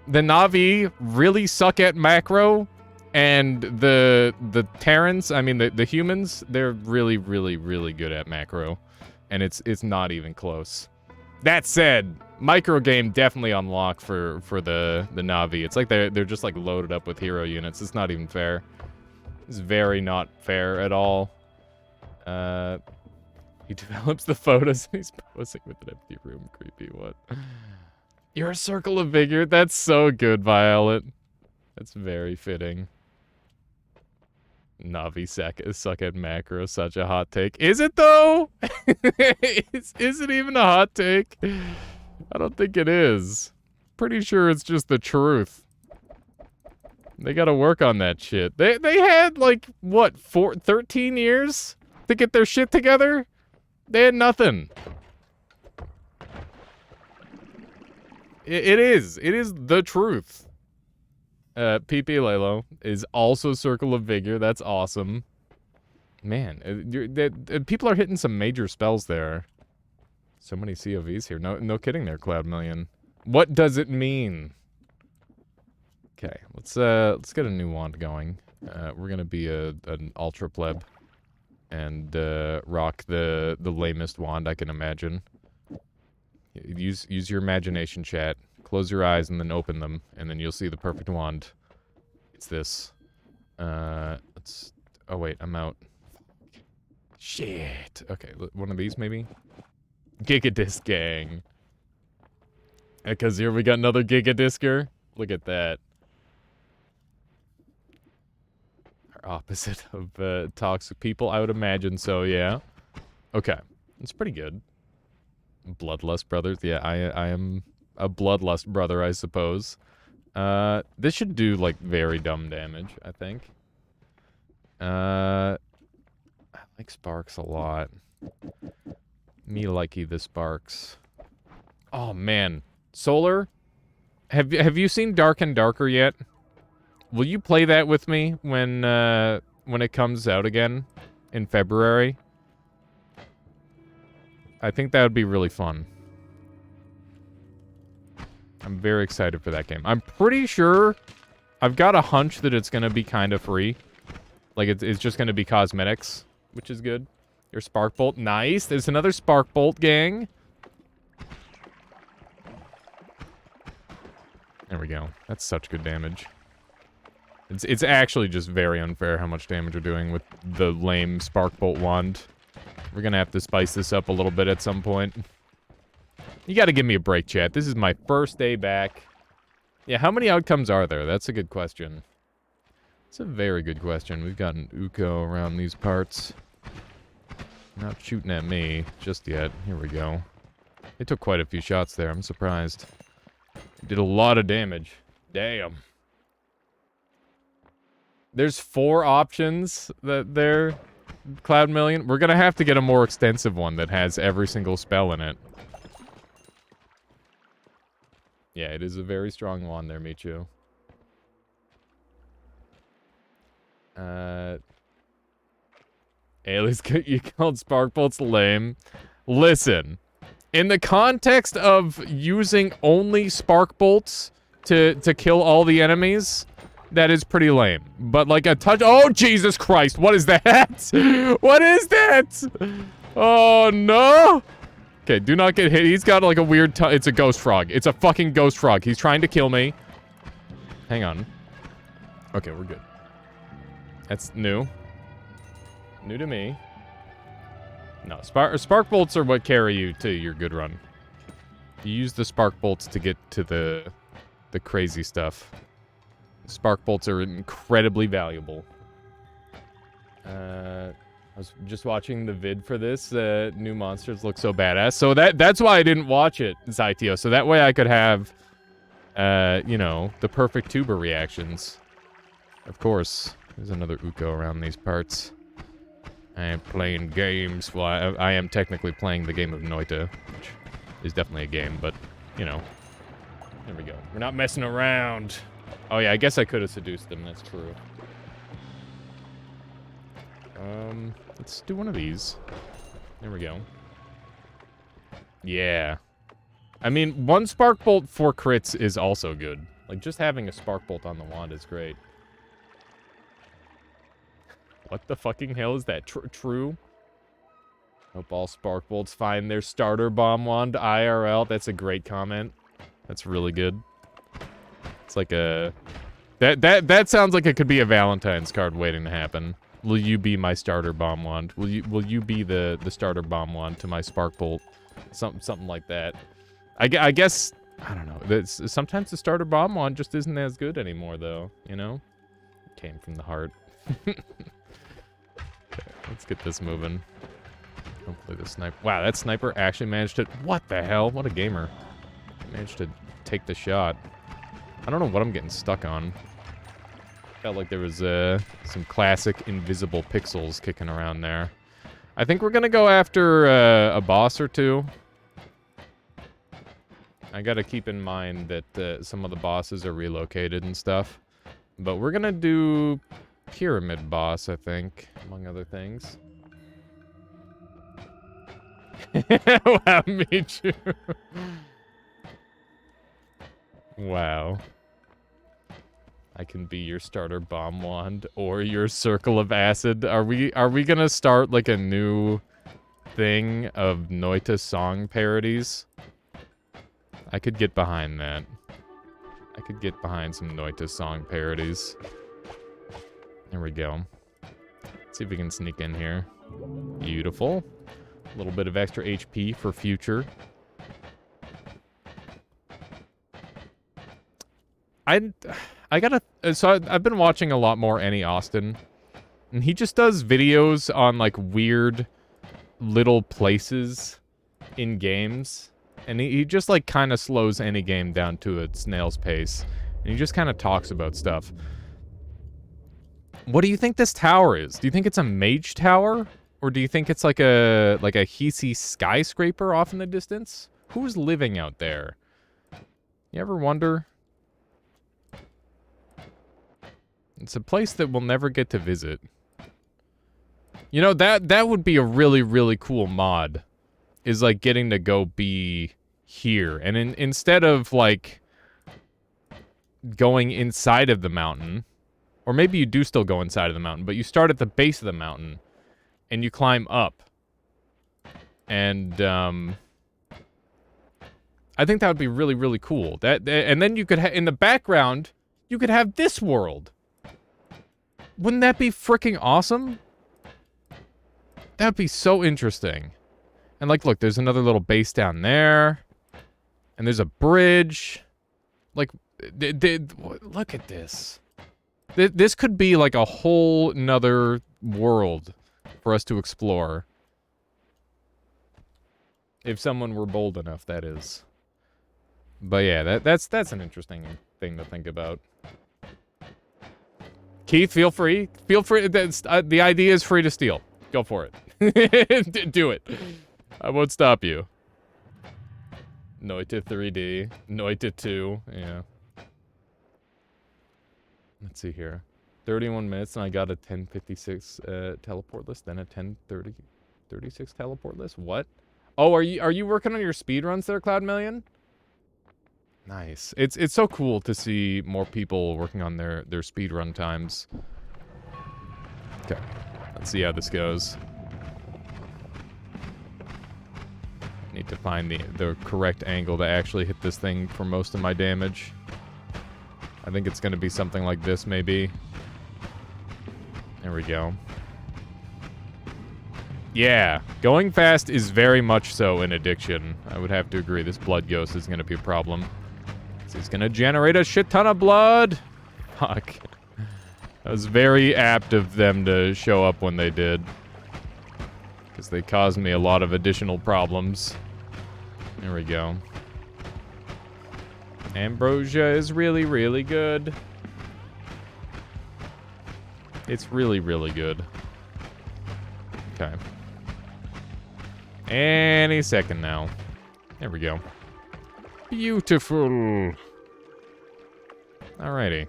the Na'vi really suck at macro, and the Terrans, I mean the humans, they're really, really, really good at macro, and it's not even close. That said, micro game definitely unlocked for the Na'vi. It's like they're just like loaded up with hero units. It's not even fair. It's very not fair at all. He develops the photos and he's posing with an empty room. Creepy, what? You're a circle of vigor. That's so good, Violet. That's very fitting. Na'vi suck at macro. Such a hot take. Is it though? Is it even a hot take? I don't think it is. Pretty sure it's just the truth. They gotta work on that shit. They had like what 13 years to get their shit together? They had nothing. It is the truth. PP Lalo is also Circle of Vigor. That's awesome. Man, people are hitting some major spells there. So many COVs here. No kidding there, Cloud Million. What does it mean? Okay, let's get a new wand going. We're gonna be an ultra pleb and rock the lamest wand I can imagine. Use your imagination, chat. Close your eyes and then open them, and then you'll see the perfect wand. It's this. Let's. Oh wait, I'm out. Shit. Okay, one of these maybe. Gigadisc gang. Because here we got another Gigadiscer. Look at that. Our opposite of toxic people, I would imagine so. Yeah. Okay, it's pretty good. Bloodlust brothers. Yeah, I am a bloodlust brother, I suppose. This should do like very dumb damage, I think. I like sparks a lot. Me likey the sparks. Oh man, Solar, have you seen Dark and Darker yet? Will you play that with me when it comes out again in February? I think that would be really fun. I'm very excited for that game. I'm pretty sure, I've got a hunch that it's gonna be kind of free. Like, it's just gonna be cosmetics, which is good. Your Sparkbolt, nice. There's another Sparkbolt gang. There we go. That's such good damage. It's actually just very unfair how much damage we're doing with the lame Sparkbolt wand. We're gonna have to spice this up a little bit at some point. You gotta give me a break, chat. This is my first day back. Yeah, how many outcomes are there? That's a good question. It's a very good question. We've got an Uko around these parts. Not shooting at me just yet. Here we go. They took quite a few shots there. I'm surprised. Did a lot of damage. Damn. There's 4 options that they're... Cloud Million. We're gonna have to get a more extensive one that has every single spell in it. Yeah, it is a very strong wand there, Michu. Alias, you called Sparkbolts lame. Listen, In the context of using only spark bolts to kill all the enemies, that is pretty lame. But like a touch... Oh, Jesus Christ. What is that? What is that? Oh, no. Okay, do not get hit. He's got like a weird... It's a ghost frog. It's a fucking ghost frog. He's trying to kill me. Hang on. Okay, we're good. That's new. New to me. No, spark bolts are what carry you to your good run. You use the spark bolts to get to the crazy stuff. Spark bolts are incredibly valuable. I was just watching the vid for this. New monsters look so badass. So that's why I didn't watch it, Zytio. So that way I could have, you know, the perfect tuber reactions. Of course. There's another Uko around these parts. I am playing games. Well, I am technically playing the game of Noita, which is definitely a game, but, you know. There we go. We're not messing around. Oh, yeah, I guess I could have seduced them. That's true. Let's do one of these. There we go. Yeah. I mean, one spark bolt for crits is also good. Like, just having a spark bolt on the wand is great. What the fucking hell is that? True? Hope all spark bolts find their starter bomb wand IRL. That's a great comment. That's really good. It's like a... That sounds like it could be a Valentine's card waiting to happen. Will you be my starter bomb wand? Will you be the starter bomb wand to my spark bolt? Something like that. I guess... I don't know. Sometimes the starter bomb wand just isn't as good anymore, though. You know? It came from the heart. Okay, let's get this moving. Hopefully the sniper... Wow, that sniper actually managed to... What the hell? What a gamer. Managed to take the shot. I don't know what I'm getting stuck on. Felt like there was some classic invisible pixels kicking around there. I think we're gonna go after a boss or two. I gotta keep in mind that some of the bosses are relocated and stuff. But we're gonna do Pyramid Boss, I think, among other things. Wow, me too. Wow. I can be your starter bomb wand or your circle of acid. Are we gonna start like a new thing of Noita song parodies? I could get behind that. I could get behind some Noita song parodies. There we go. Let's see if we can sneak in here. Beautiful. A little bit of extra HP for future. I've been watching a lot more Annie Austin, and he just does videos on like weird little places in games, and he just like kind of slows any game down to a snail's pace, and he just kind of talks about stuff. What do you think this tower is? Do you think it's a mage tower, or do you think it's like a Hisi skyscraper off in the distance? Who's living out there? You ever wonder? It's a place that we'll never get to visit. You know, that would be a really, really cool mod. Is like getting to go be here. And instead of like going inside of the mountain, or maybe you do still go inside of the mountain, but you start at the base of the mountain and you climb up. And I think that would be really, really cool. And then you could in the background, you could have this world. Wouldn't that be freaking awesome? That'd be so interesting. And like, look, there's another little base down there. And there's a bridge. Like, look at this. This could be like a whole nother world for us to explore. If someone were bold enough, that is. But yeah, that's an interesting thing to think about. Keith, feel free. Feel free. The idea is free to steal. Go for it. Do it. I won't stop you. Noita 3D. Noita 2. Yeah. Let's see here. 31 minutes, and I got a 10:56 teleport list, then a 10:36 teleport list. What? Oh, are you working on your speed runs there, Cloud Million? Nice. It's so cool to see more people working on their speed run times. Okay. Let's see how this goes. Need to find the correct angle to actually hit this thing for most of my damage. I think it's going to be something like this, maybe. There we go. Yeah, going fast is very much so an addiction. I would have to agree. This blood ghost is going to be a problem. He's going to generate a shit ton of blood. Fuck. That was very apt of them to show up when they did. Because they caused me a lot of additional problems. There we go. Ambrosia is really, really good. It's really, really good. Okay. Any second now. There we go. Beautiful. Alrighty.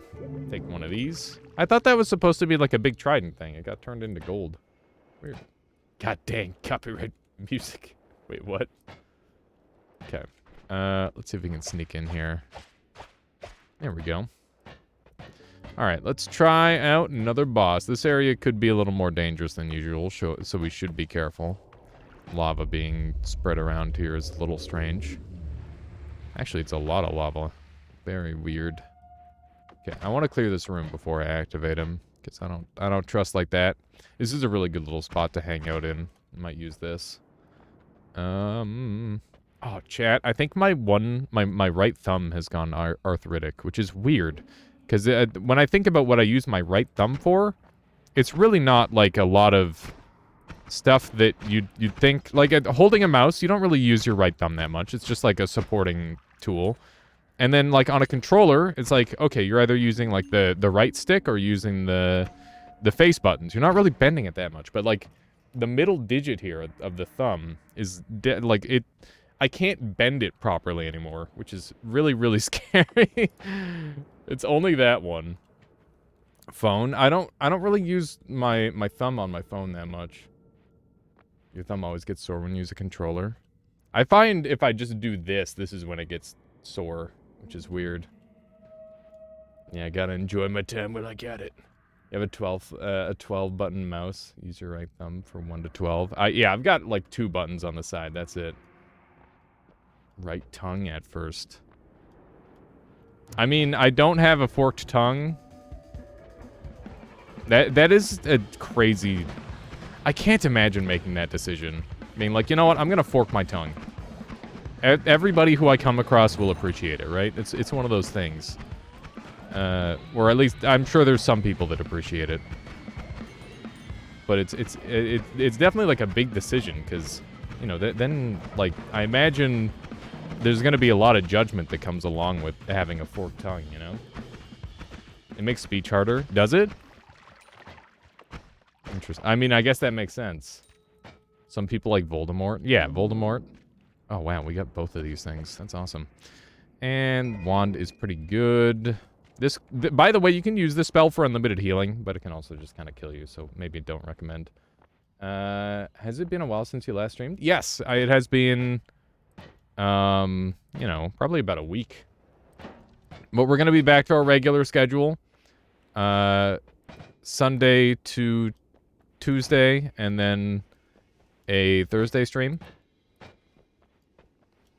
Take one of these. I thought that was supposed to be like a big trident thing. It got turned into gold. Weird. God dang, copyright music. Wait, what? Okay. Let's see if we can sneak in here. There we go. Alright, let's try out another boss. This area could be a little more dangerous than usual, so we should be careful. Lava being spread around here is a little strange. Actually, it's a lot of lava. Very weird. Okay, I want to clear this room before I activate him, because I don't trust like that. This is a really good little spot to hang out in. I might use this. Oh, chat. I think my right thumb has gone arthritic, which is weird. Because when I think about what I use my right thumb for, it's really not, like, a lot of stuff that you'd think... Like, holding a mouse, you don't really use your right thumb that much. It's just, like, a supporting tool. And then, like, on a controller, it's like, okay, you're either using, like, the right stick or using the face buttons. You're not really bending it that much. But, like, the middle digit here of the thumb is, like, it... I can't bend it properly anymore, which is really, really scary. It's only that one. Phone. I don't really use my thumb on my phone that much. Your thumb always gets sore when you use a controller. I find if I just do this is when it gets sore, which is weird. Yeah, I gotta enjoy my time when I get it. You have a 12 button mouse. Use your right thumb for 1 to 12. Yeah, I've got like 2 buttons on the side. That's it. Right tongue at first. I mean, I don't have a forked tongue. That is a crazy... I can't imagine making that decision. I mean, like, you know what? I'm gonna fork my tongue. Everybody who I come across will appreciate it, right? It's one of those things. Or at least, I'm sure there's some people that appreciate it. But it's definitely, like, a big decision, because, you know, then, like, I imagine... There's going to be a lot of judgment that comes along with having a forked tongue, you know? It makes speech harder. Does it? Interesting. I mean, I guess that makes sense. Some people like Voldemort. Yeah, Voldemort. Oh, wow, we got both of these things. That's awesome. And wand is pretty good. By the way, you can use this spell for unlimited healing, but it can also just kind of kill you, so maybe don't recommend. Has it been a while since you last streamed? Yes, it has been... you know, probably about a week. But we're going to be back to our regular schedule. Sunday to Tuesday, and then a Thursday stream.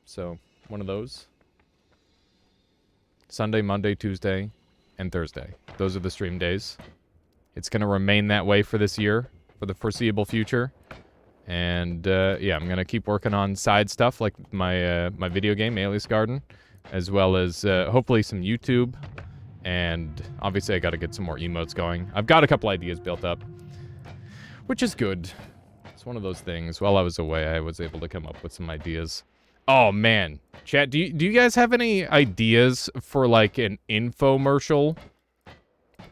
So, one of those. Sunday, Monday, Tuesday, and Thursday. Those are the stream days. It's going to remain that way for this year, for the foreseeable future. And, yeah, I'm going to keep working on side stuff like my my video game, Alias Garden, as well as hopefully some YouTube. And obviously I got to get some more emotes going. I've got a couple ideas built up, which is good. It's one of those things. While I was away, I was able to come up with some ideas. Oh, man. Chat, do you guys have any ideas for, like, an infomercial?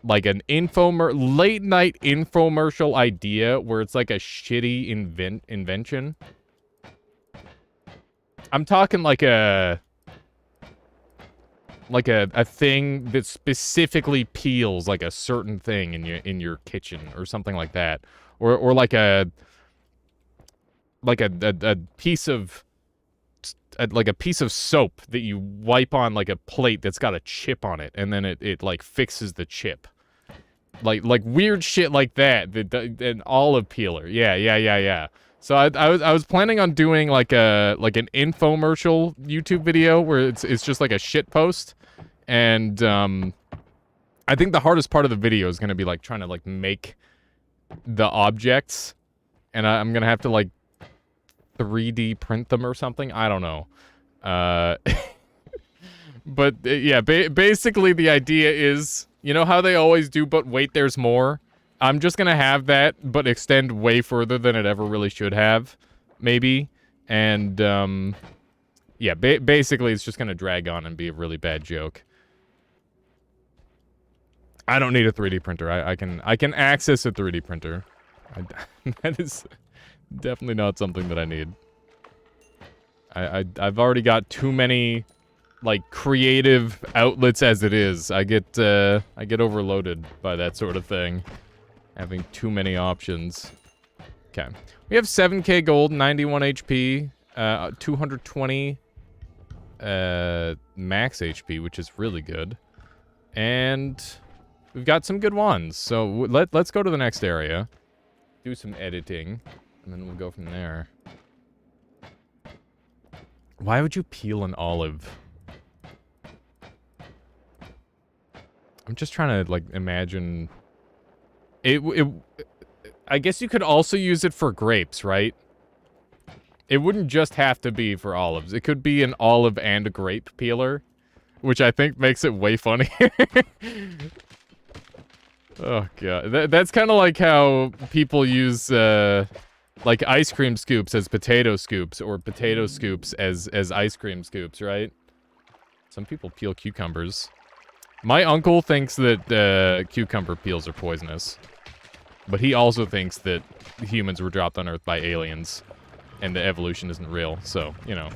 Like an late night infomercial idea where it's like a shitty invention. I'm talking like a thing that specifically peels like a certain thing in your kitchen or something like that. Or like like a piece of like a piece of soap that you wipe on like a plate that's got a chip on it, and then it like fixes the chip. Like weird shit like that. An olive peeler. Yeah. So I was planning on doing like an infomercial YouTube video where it's just like a shit post, and I think the hardest part of the video is gonna be like trying to like make the objects, and I'm gonna have to like 3D print them or something. I don't know. But yeah, basically the idea is, you know how they always do, but wait, there's more? I'm just gonna have that, but extend way further than it ever really should have, maybe. And, yeah, basically it's just gonna drag on and be a really bad joke. I don't need a 3D printer. I can access a 3D printer. That is definitely not something that I need. I've already got too many, like, creative outlets as it is. I get overloaded by that sort of thing. Having too many options. Okay. We have 7k gold, 91 HP, 220 max HP, which is really good. And we've got some good ones. So let's go to the next area. Do some editing, and then we'll go from there. Why would you peel an olive? I'm just trying to, like, imagine... I guess you could also use it for grapes, right? It wouldn't just have to be for olives. It could be an olive and a grape peeler, which I think makes it way funnier. Oh, God. That's kind of like how people use, like, ice cream scoops as potato scoops, or potato scoops as ice cream scoops, right? Some people peel cucumbers. My uncle thinks that cucumber peels are poisonous. But he also thinks that humans were dropped on Earth by aliens. And the evolution isn't real, so, you know.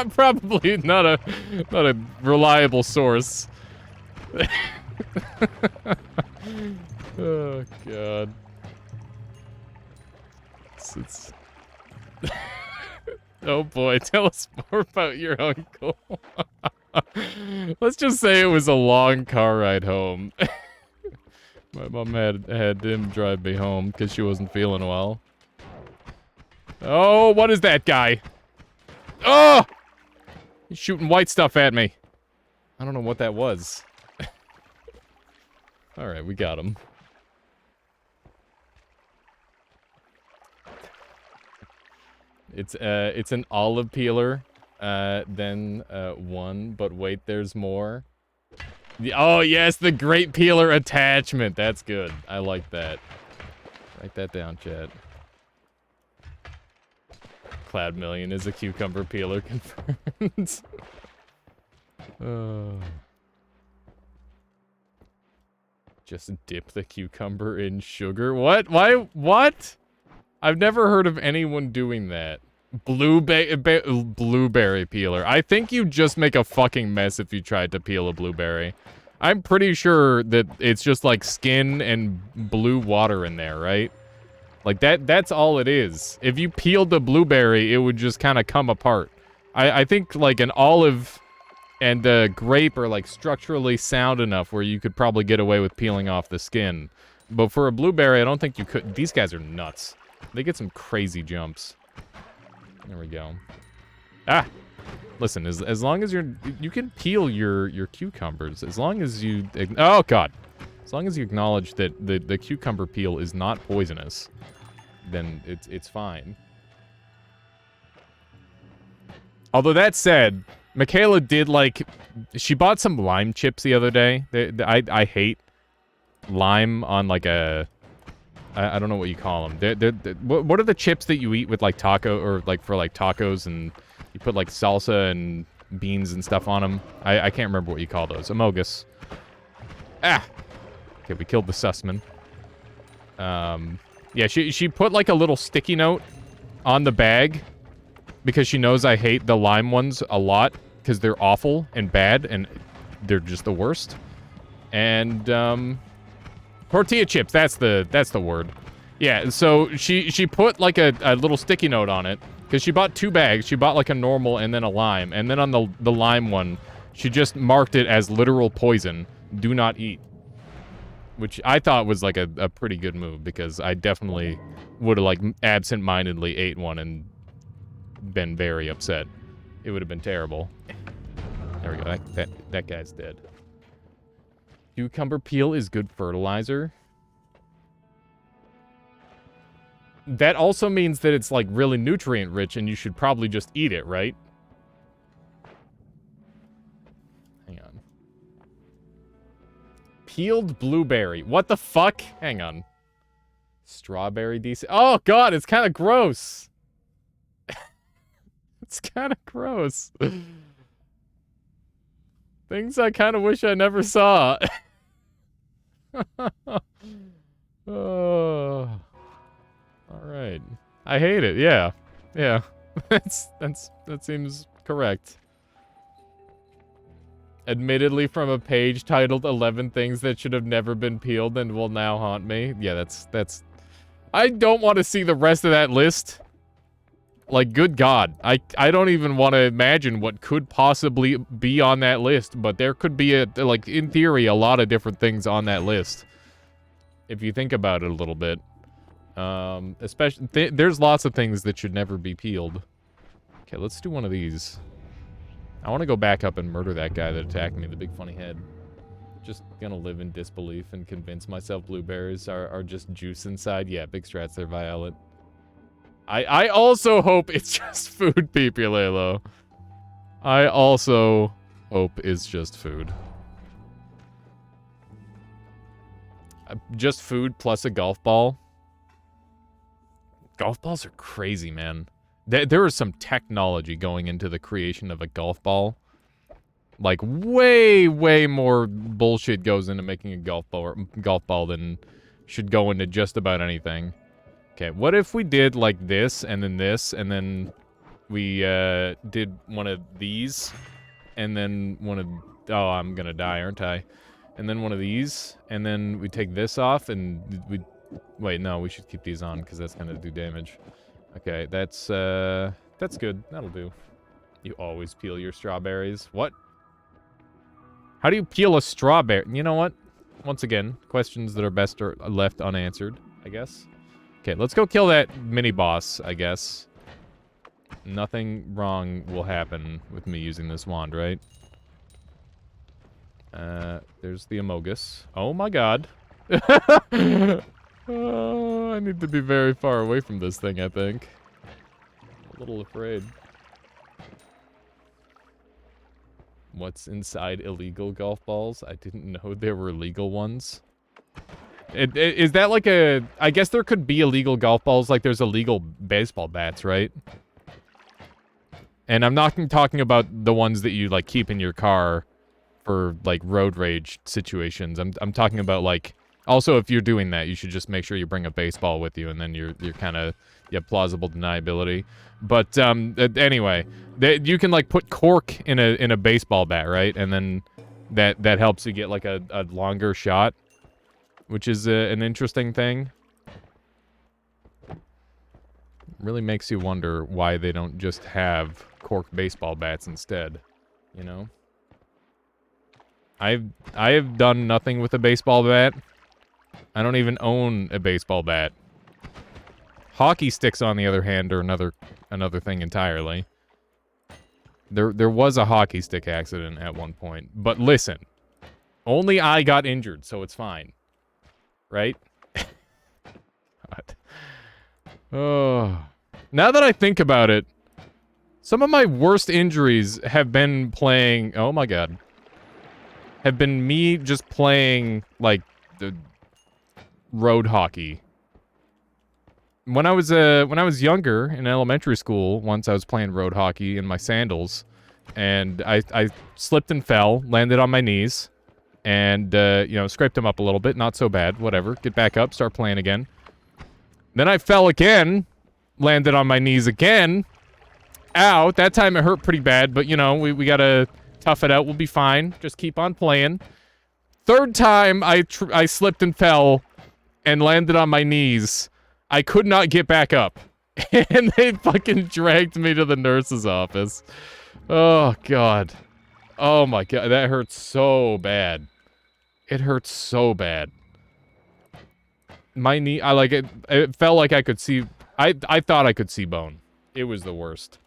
Probably not a reliable source. Oh, God. It's... Oh, boy, tell us more about your uncle. Let's just say it was a long car ride home. My mom had him drive me home because she wasn't feeling well. Oh, what is that guy? Oh! He's shooting white stuff at me. I don't know what that was. Alright, we got him. It's an olive peeler. Then one, but wait, there's more. Oh, yes, the grape peeler attachment. That's good. I like that. Write that down, chat. Cloud Million is a cucumber peeler confirmed. Just dip the cucumber in sugar. What? Why? What? I've never heard of anyone doing that. Blueberry peeler. I think you just make a fucking mess if you tried to peel a blueberry. I'm pretty sure that it's just like skin and blue water in there, right? Like that's all it is. If you peeled the blueberry, it would just kind of come apart. I think like an olive and a grape are like structurally sound enough where you could probably get away with peeling off the skin. But for a blueberry, I don't think you could. These guys are nuts. They get some crazy jumps. There we go. Ah! Listen, as long as you can peel your cucumbers, as long as you... Oh, God! As long as you acknowledge that the cucumber peel is not poisonous, then it's fine. Although that said, Michaela did, like... She bought some lime chips the other day. I hate lime on, like, a... I don't know what you call them. What are the chips that you eat with, like, taco, or, like, for, like, tacos, and you put, like, salsa and beans and stuff on them? I can't remember what you call those. Amogus. Ah! Okay, we killed the sussman. Yeah, she put, like, a little sticky note on the bag because she knows I hate the lime ones a lot because they're awful and bad, and they're just the worst. And, tortilla chips, that's the word. Yeah, so she put like a little sticky note on it because she bought 2 bags. She bought like a normal and then a lime, and then on the lime one, she just marked it as literal poison. Do not eat. Which I thought was like a pretty good move because I definitely would have like absent-mindedly ate one and been very upset. It would have been terrible. There we go. That guy's dead. Cucumber peel is good fertilizer. That also means that it's like really nutrient rich and you should probably just eat it, right? Hang on. Peeled blueberry. What the fuck? Hang on. Strawberry DC. Oh god, it's kind of gross. It's kind of gross. Things I kind of wish I never saw. Oh. All right. I hate it. Yeah. Yeah. That seems correct. Admittedly from a page titled 11 Things That Should Have Never Been Peeled and Will Now Haunt Me. Yeah, that's I don't want to see the rest of that list. Like, good God. I don't even want to imagine what could possibly be on that list, but there could be, like, in theory, a lot of different things on that list. If you think about it a little bit. Especially, there's lots of things that should never be peeled. Okay, let's do one of these. I want to go back up and murder that guy that attacked me, the big funny head. Just gonna live in disbelief and convince myself blueberries are just juice inside. Yeah, big strats there, Violet. I also hope it's just food, Pipilelo. I also hope it's just food. Just food plus a golf ball. Golf balls are crazy, man. There is some technology going into the creation of a golf ball. Like, way, way more bullshit goes into making a golf ball than should go into just about anything. Okay, what if we did, like, this, and then we, did one of these, and then one of... Oh, I'm gonna die, aren't I? And then one of these, and then we take this off, and we... Wait, no, we should keep these on, because that's gonna do damage. Okay, that's good. That'll do. You always peel your strawberries. What? How do you peel a strawberry? You know what? Once again, questions that are best are left unanswered, I guess. Okay, let's go kill that mini-boss, I guess. Nothing wrong will happen with me using this wand, right? There's the Amogus. Oh my god. Oh, I need to be very far away from this thing, I think. A little afraid. What's inside illegal golf balls? I didn't know there were legal ones. Is that like a... I guess there could be illegal golf balls, like there's illegal baseball bats, right? And I'm not talking about the ones that you, like, keep in your car for, like, road rage situations. I'm talking about, like... Also, if you're doing that, you should just make sure you bring a baseball with you, and then you're kind of... You have plausible deniability. But, anyway, you can, like, put cork in a baseball bat, right? And then that helps you get, like, a longer shot, which is an interesting thing. Really makes you wonder why they don't just have cork baseball bats instead, you know? I have done nothing with a baseball bat. I don't even own a baseball bat. Hockey sticks, on the other hand, are another thing entirely. There was a hockey stick accident at one point, but listen, only I got injured, so it's fine, right? God. Oh, now that I think about it, some of my worst injuries have been playing. Oh my god, have been me just playing like the road hockey. When I was younger in elementary school, once I was playing road hockey in my sandals, and I slipped and fell, landed on my knees, and you know, scraped them up a little bit. Not so bad. Whatever. Get back up. Start playing again. Then I fell again, landed on my knees again. Ow! That time it hurt pretty bad, but you know, we gotta tough it out. We'll be fine. Just keep on playing. Third time I slipped and fell and landed on my knees. I could not get back up. And they fucking dragged me to the nurse's office. Oh, God. Oh, my God. That hurts so bad. It hurts so bad. My knee, I like it. It felt like I could see. I thought I could see bone. It was the worst.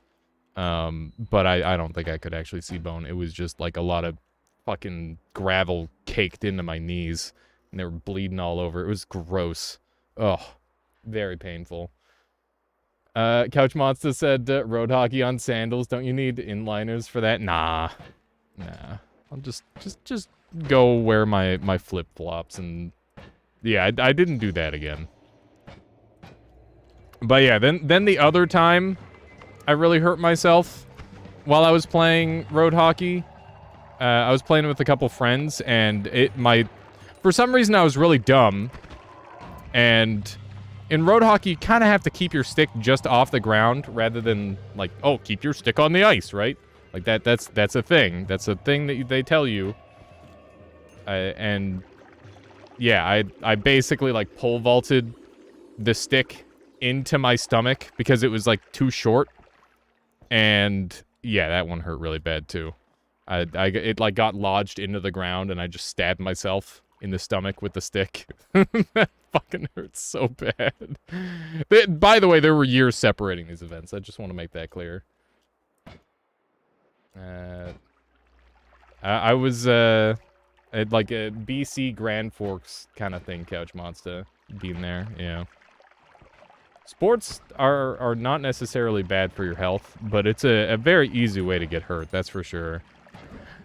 But I don't think I could actually see bone. It was just like a lot of fucking gravel caked into my knees. And they were bleeding all over. It was gross. Oh, very painful. Couch Monster said, road hockey on sandals. Don't you need inliners for that? Nah. I'll just go wear my flip-flops and... Yeah, I didn't do that again. But yeah, then the other time I really hurt myself while I was playing road hockey. I was playing with a couple friends, and for some reason I was really dumb. And in road hockey, you kind of have to keep your stick just off the ground rather than like, oh, keep your stick on the ice, right? Like that's a thing. That's a thing that they tell you. And yeah, I basically like pole vaulted the stick into my stomach because it was like too short. And yeah, that one hurt really bad too. It like got lodged into the ground and I just stabbed myself in the stomach with the stick. That fucking hurts so bad. By the way, there were years separating these events. I just want to make that clear. I was at like a BC Grand Forks kind of thing, Couch Monster, being there, yeah. Sports are not necessarily bad for your health, but it's a very easy way to get hurt, that's for sure.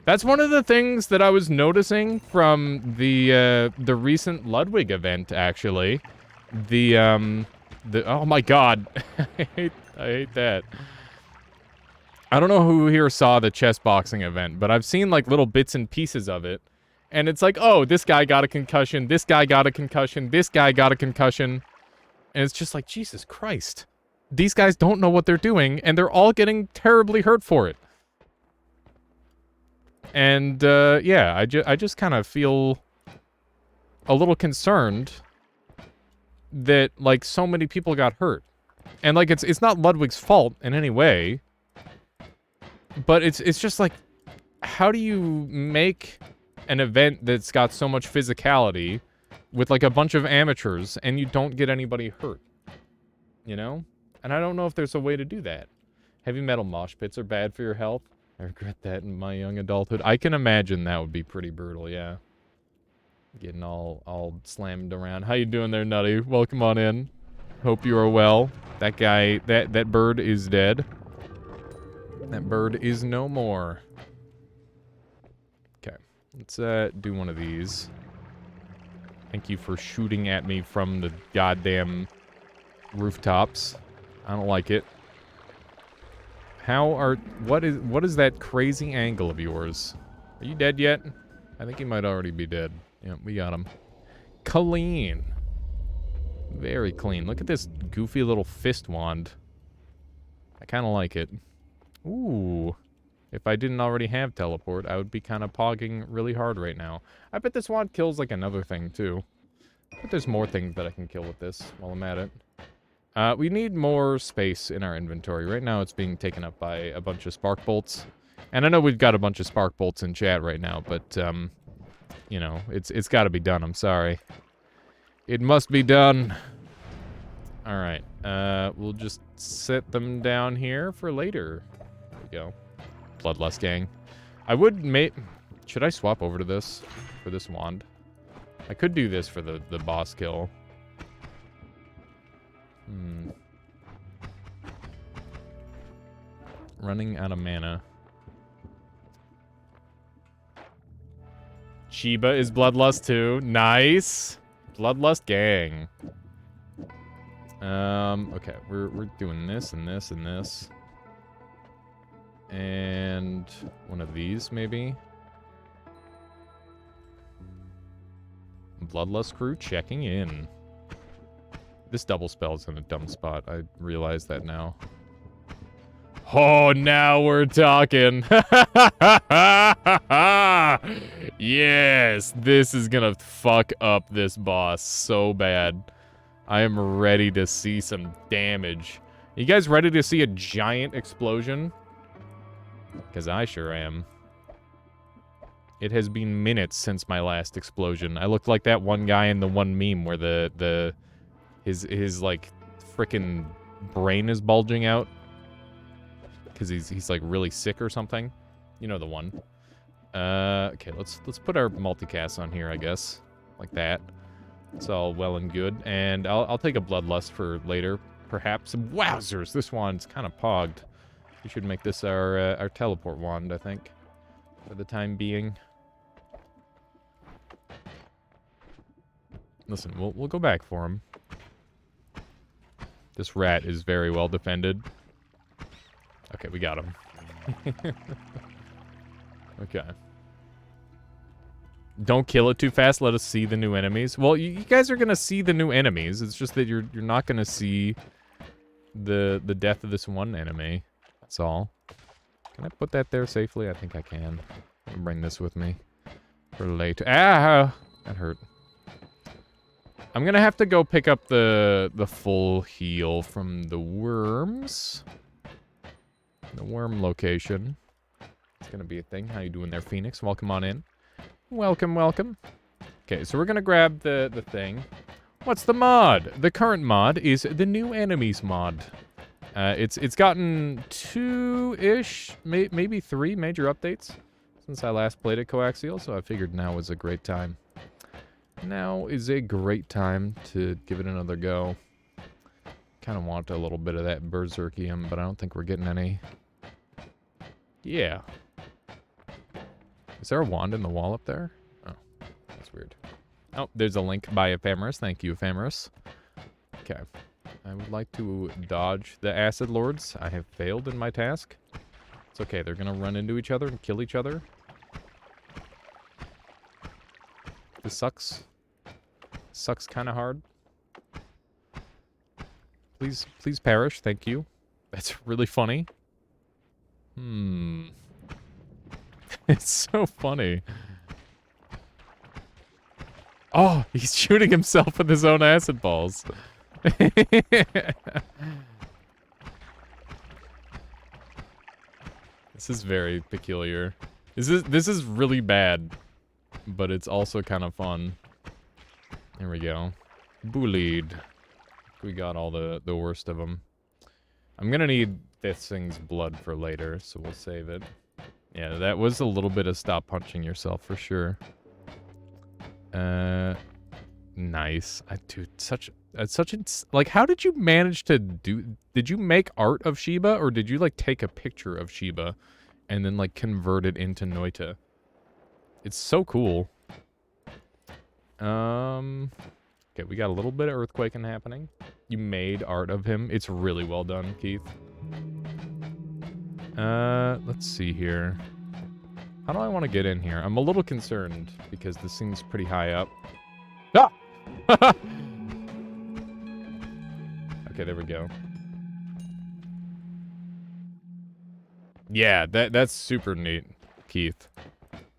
That's one of the things that I was noticing from the recent Ludwig event, actually. Oh my god, I hate that. I don't know who here saw the chess boxing event, but I've seen like little bits and pieces of it. And it's like, oh, this guy got a concussion, this guy got a concussion, this guy got a concussion. And it's just like, Jesus Christ. These guys don't know what they're doing, and they're all getting terribly hurt for it. And, yeah, I just kind of feel a little concerned that, like, so many people got hurt. And, like, it's not Ludwig's fault in any way. But it's just like, how do you make an event that's got so much physicality with like a bunch of amateurs and you don't get anybody hurt? You know? And I don't know if there's a way to do that. Heavy metal mosh pits are bad for your health. I regret that in my young adulthood. I can imagine that would be pretty brutal, yeah. Getting all slammed around. How you doing there, Nutty? Welcome on in. Hope you are well. That guy, that bird is dead. That bird is no more. Okay, let's do one of these. Thank you for shooting at me from the goddamn rooftops. I don't like it. What is that crazy angle of yours? Are you dead yet? I think he might already be dead. Yep, we got him. Clean. Very clean. Look at this goofy little fist wand. I kind of like it. Ooh. If I didn't already have teleport, I would be kind of pogging really hard right now. I bet this wand kills like another thing too. But there's more things that I can kill with this while I'm at it. We need more space in our inventory. Right now it's being taken up by a bunch of spark bolts. And I know we've got a bunch of spark bolts in chat right now, but, you know, it's got to be done. I'm sorry. It must be done. Alright, we'll just set them down here for later. There we go. Bloodlust gang. I would should I swap over to this for this wand? I could do this for the boss kill. Running out of mana. Chiba is Bloodlust too. Nice. Bloodlust gang. Okay, we're doing this and this and this. And one of these, maybe. Bloodlust crew checking in. This double spell's in a dumb spot. I realize that now. Oh, now we're talking. Yes, this is gonna fuck up this boss so bad. I am ready to see some damage. You guys ready to see a giant explosion? Because I sure am. It has been minutes since my last explosion. I looked like that one guy in the one meme where his like frickin' brain is bulging out because he's like really sick or something. You know the one. Okay, let's put our multicast on here, I guess, like that. It's all well and good, and I'll take a bloodlust for later, perhaps. Wowzers, this wand's kind of pogged. We should make this our teleport wand, I think, for the time being. Listen, we'll go back for him. This rat is very well defended. Okay, we got him. Okay. Don't kill it too fast. Let us see the new enemies. Well, you guys are gonna see the new enemies. It's just that you're not gonna see the death of this one enemy. That's all. Can I put that there safely? I think I can. I'll bring this with me for later. Ah, that hurt. I'm gonna have to go pick up the full heal from the worms. The worm location. It's gonna be a thing. How you doing there, Phoenix? Welcome on in. Welcome, welcome. Okay, so we're gonna grab the thing. What's the mod? The current mod is the new enemies mod. It's gotten 2-ish, maybe 3 major updates since I last played it coaxial, so I figured now was a great time. Now is a great time to give it another go. Kind of want a little bit of that berserkium, but I don't think we're getting any. Yeah. Is there a wand in the wall up there? Oh, that's weird. Oh, there's a link by Ephemerus. Thank you, Ephemerus. Okay. I would like to dodge the acid lords. I have failed in my task. It's okay. They're going to run into each other and kill each other. This sucks. Sucks kind of hard. Please perish. Thank you. That's really funny. It's so funny. Oh, he's shooting himself with his own acid balls. This is very peculiar. This is really bad, but it's also kind of fun. There we go. Bullied. We got all the worst of them. I'm gonna need this thing's blood for later, so we'll save it. Yeah, that was a little bit of stop punching yourself for sure. Nice. Dude, like, how did you manage to did you make art of Shiba, or did you, like, take a picture of Shiba and then, like, convert it into Noita? It's so cool. Okay, we got a little bit of earthquaking happening. You made art of him. It's really well done, Keith. Let's see here. How do I want to get in here? I'm a little concerned because this thing's pretty high up. Ah! Okay, there we go. Yeah, that's super neat, Keith.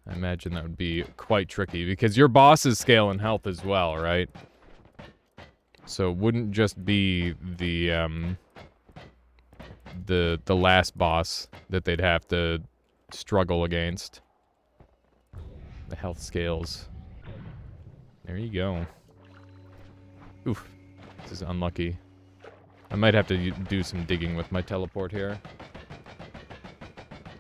I imagine that would be quite tricky because your boss is scaling health as well, right? So it wouldn't just be the last boss that they'd have to struggle against. The health scales. There you go. Oof. This is unlucky. I might have to do some digging with my teleport here.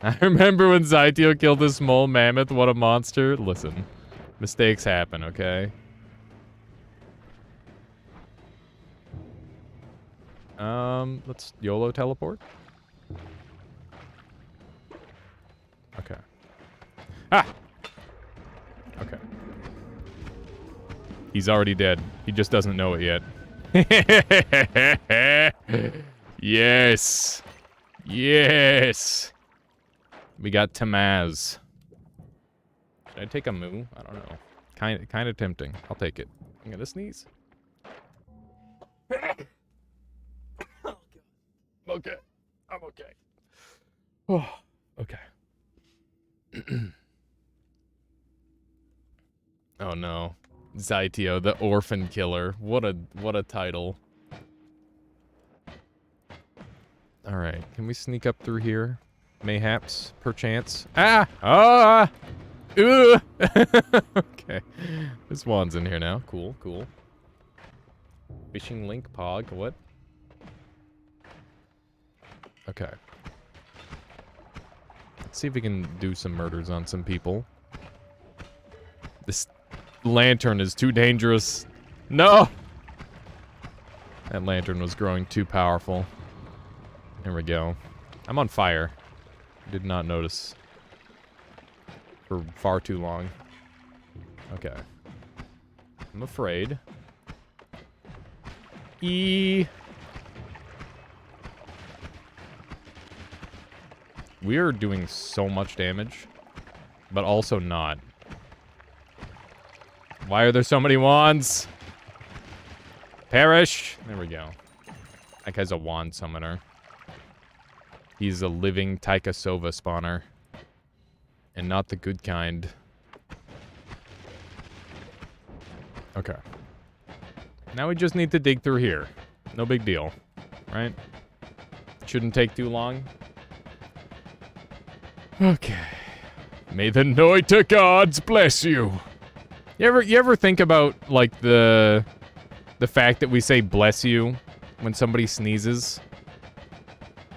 I remember when Zytio killed the small mammoth. What a monster. Listen. Mistakes happen, okay? Let's YOLO teleport. Okay. Ah! Okay. He's already dead. He just doesn't know it yet. Yes! Yes! We got Tamaz. Should I take a moo? I don't know. Kind of tempting. I'll take it. I'm gonna sneeze. Okay. I'm okay. Oh, okay. Oh no. Zytio, the orphan killer. What a title. Alright, can we sneak up through here? Mayhaps, perchance. Ah! Ah! Ugh! Okay. This one's in here now. Cool, cool. Fishing link, pog, what? Okay. Let's see if we can do some murders on some people. This lantern is too dangerous. No! That lantern was growing too powerful. Here we go. I'm on fire. Did not notice. For far too long. Okay. I'm afraid. We are doing so much damage, but also not. Why are there so many wands? Perish! There we go. That guy's a wand summoner. He's a living Taikasova spawner. And not the good kind. Okay. Now we just need to dig through here. No big deal. Right? Shouldn't take too long. Okay. May the Noita gods bless you. You ever think about, like, the fact that we say bless you when somebody sneezes?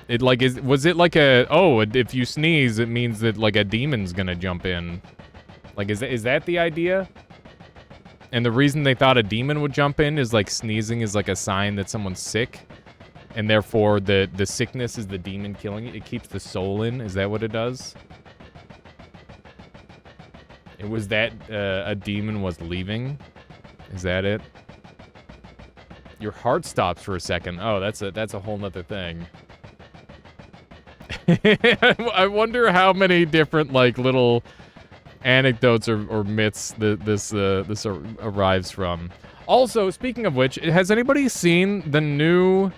It, like, was it like a, oh, if you sneeze, it means that, like, a demon's gonna jump in. Like, is that the idea? And the reason they thought a demon would jump in is, like, sneezing is, like, a sign that someone's sick. And therefore, the sickness is the demon killing it. It keeps the soul in. Is that what it does? It was that a demon was leaving? Is that it? Your heart stops for a second. Oh, that's a whole nother thing. I wonder how many different, like, little anecdotes or myths that this arrives from. Also, speaking of which, has anybody seen the new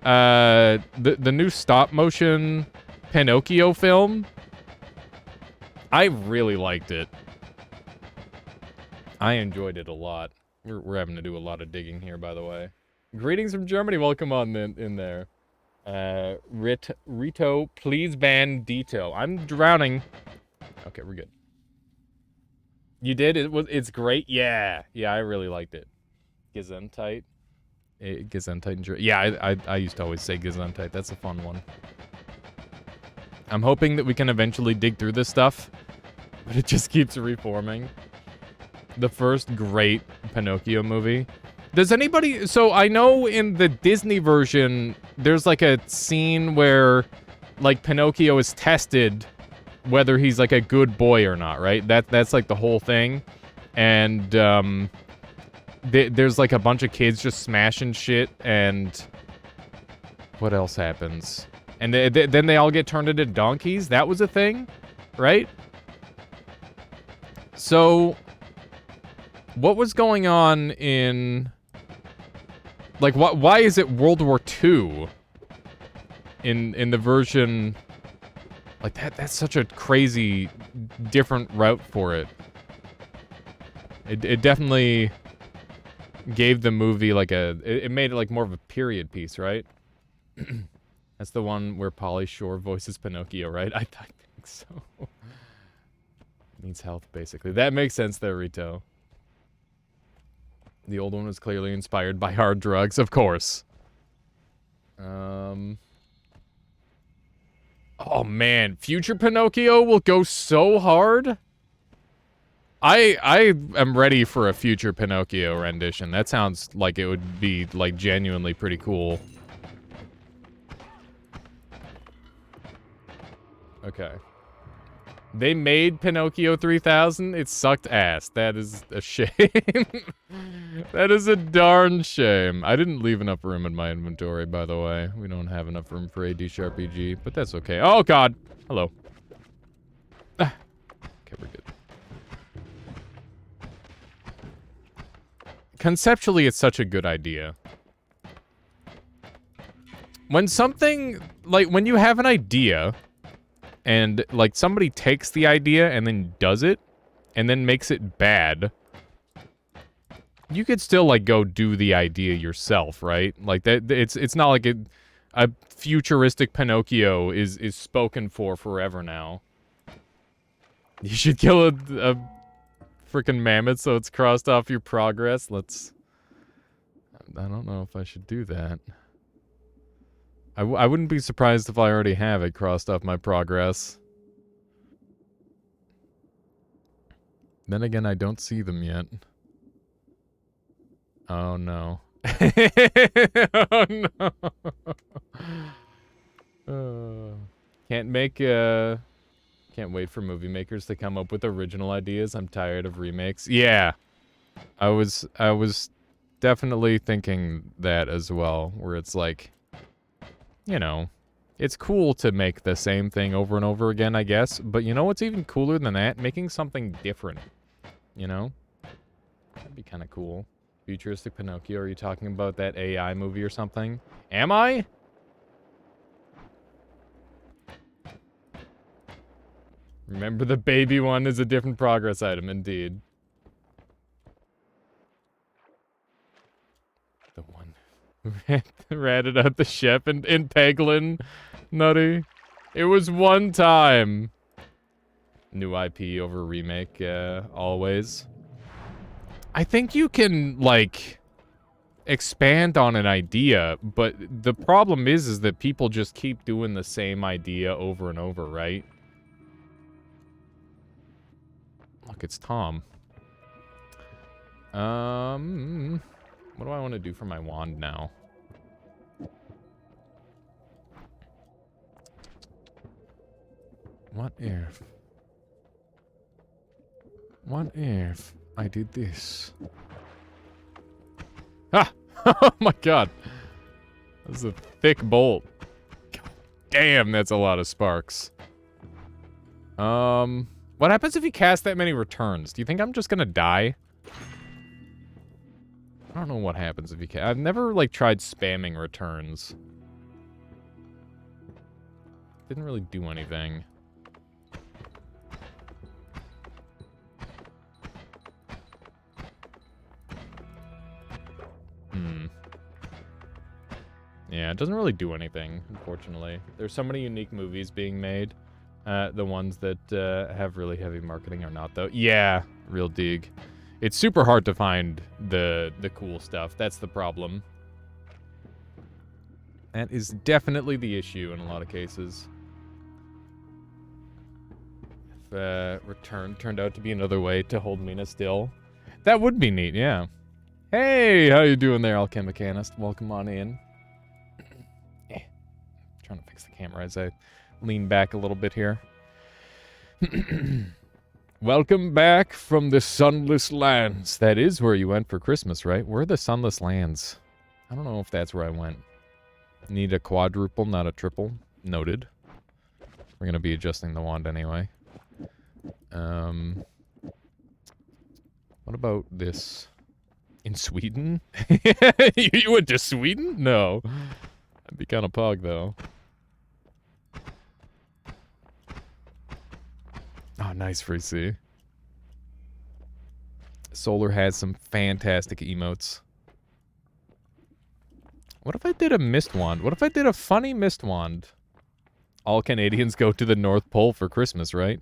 the new stop motion Pinocchio film? I really liked it. I enjoyed it a lot. We're having to do a lot of digging here, by the way. Greetings from Germany. Welcome on in there. Rito, please ban Dito. I'm drowning. Okay, we're good. You did? It's great? Yeah. Yeah, I really liked it. Gesundheit. Gesundheit. Yeah, I used to always say Gesundheit. That's a fun one. I'm hoping that we can eventually dig through this stuff, but it just keeps reforming. The first great Pinocchio movie. Does anybody... So, I know in the Disney version, there's, like, a scene where, like, Pinocchio is tested whether he's, like, a good boy or not, right? That's, like, the whole thing. And, there's, like, a bunch of kids just smashing shit, and... What else happens? And then they all get turned into donkeys? That was a thing? Right? So... What was going on in... Like, why is it World War II in the version... Like, that's such a crazy, different route for it. It definitely gave the movie, like, it made it, like, more of a period piece, right? That's the one where Pauly Shore voices Pinocchio, right? I think so. Needs health, basically. That makes sense there, Rito. The old one was clearly inspired by hard drugs, of course. Oh man, future Pinocchio will go so hard. I am ready for a future Pinocchio rendition. That sounds like it would be, like, genuinely pretty cool. Okay. They made Pinocchio 3000. It sucked ass. That is a shame. That is a darn shame. I didn't leave enough room in my inventory, by the way. We don't have enough room for AD-RPG, but that's okay. Oh, God. Hello. Ah. Okay, we're good. Conceptually, it's such a good idea. When something, like, when you have an idea... And, like, somebody takes the idea and then does it, and then makes it bad. You could still, like, go do the idea yourself, right? Like, that. It's not like a futuristic Pinocchio is spoken for forever now. You should kill a freaking mammoth so it's crossed off your progress. I don't know if I should do that. I wouldn't be surprised if I already have it crossed off my progress. Then again, I don't see them yet. Oh no. Oh no. Can't wait for movie makers to come up with original ideas. I'm tired of remakes. Yeah. I was definitely thinking that as well, where it's like, you know, it's cool to make the same thing over and over again, I guess, but you know what's even cooler than that? Making something different, you know? That'd be kind of cool. Futuristic Pinocchio, are you talking about that AI movie or something? Am I? Remember, the baby one is a different progress item, indeed. The one who ratted out the chef in Peglin, nutty. It was one time. New IP over remake, always. I think you can, like, expand on an idea, but the problem is that people just keep doing the same idea over and over, right? Look, it's Tom. What do I want to do for my wand now? What if I did this? Ah! Oh my god. That's a thick bolt. Damn, that's a lot of sparks. What happens if you cast that many returns? Do you think I'm just gonna die? I don't know what happens if you I've never, like, tried spamming returns. Didn't really do anything. Yeah, it doesn't really do anything, unfortunately. There's so many unique movies being made. The ones that have really heavy marketing are not, though. Yeah, real dig. It's super hard to find the cool stuff. That's the problem. That is definitely the issue in a lot of cases. If Return turned out to be another way to hold Mina still, that would be neat, yeah. Hey, how you doing there, Alchemicanist? Welcome on in. Trying to fix the camera as I lean back a little bit here. Welcome back from the sunless lands. That is where you went for Christmas, right? Where are the sunless lands? I don't know if that's where I went. Need a quadruple, not a triple. Noted. We're going to be adjusting the wand anyway. What about this? In Sweden? You went to Sweden? No. That'd be kind of pog, though. Oh, nice, Free C. Solar has some fantastic emotes. What if I did a mist wand? What if I did a funny mist wand? All Canadians go to the North Pole for Christmas, right?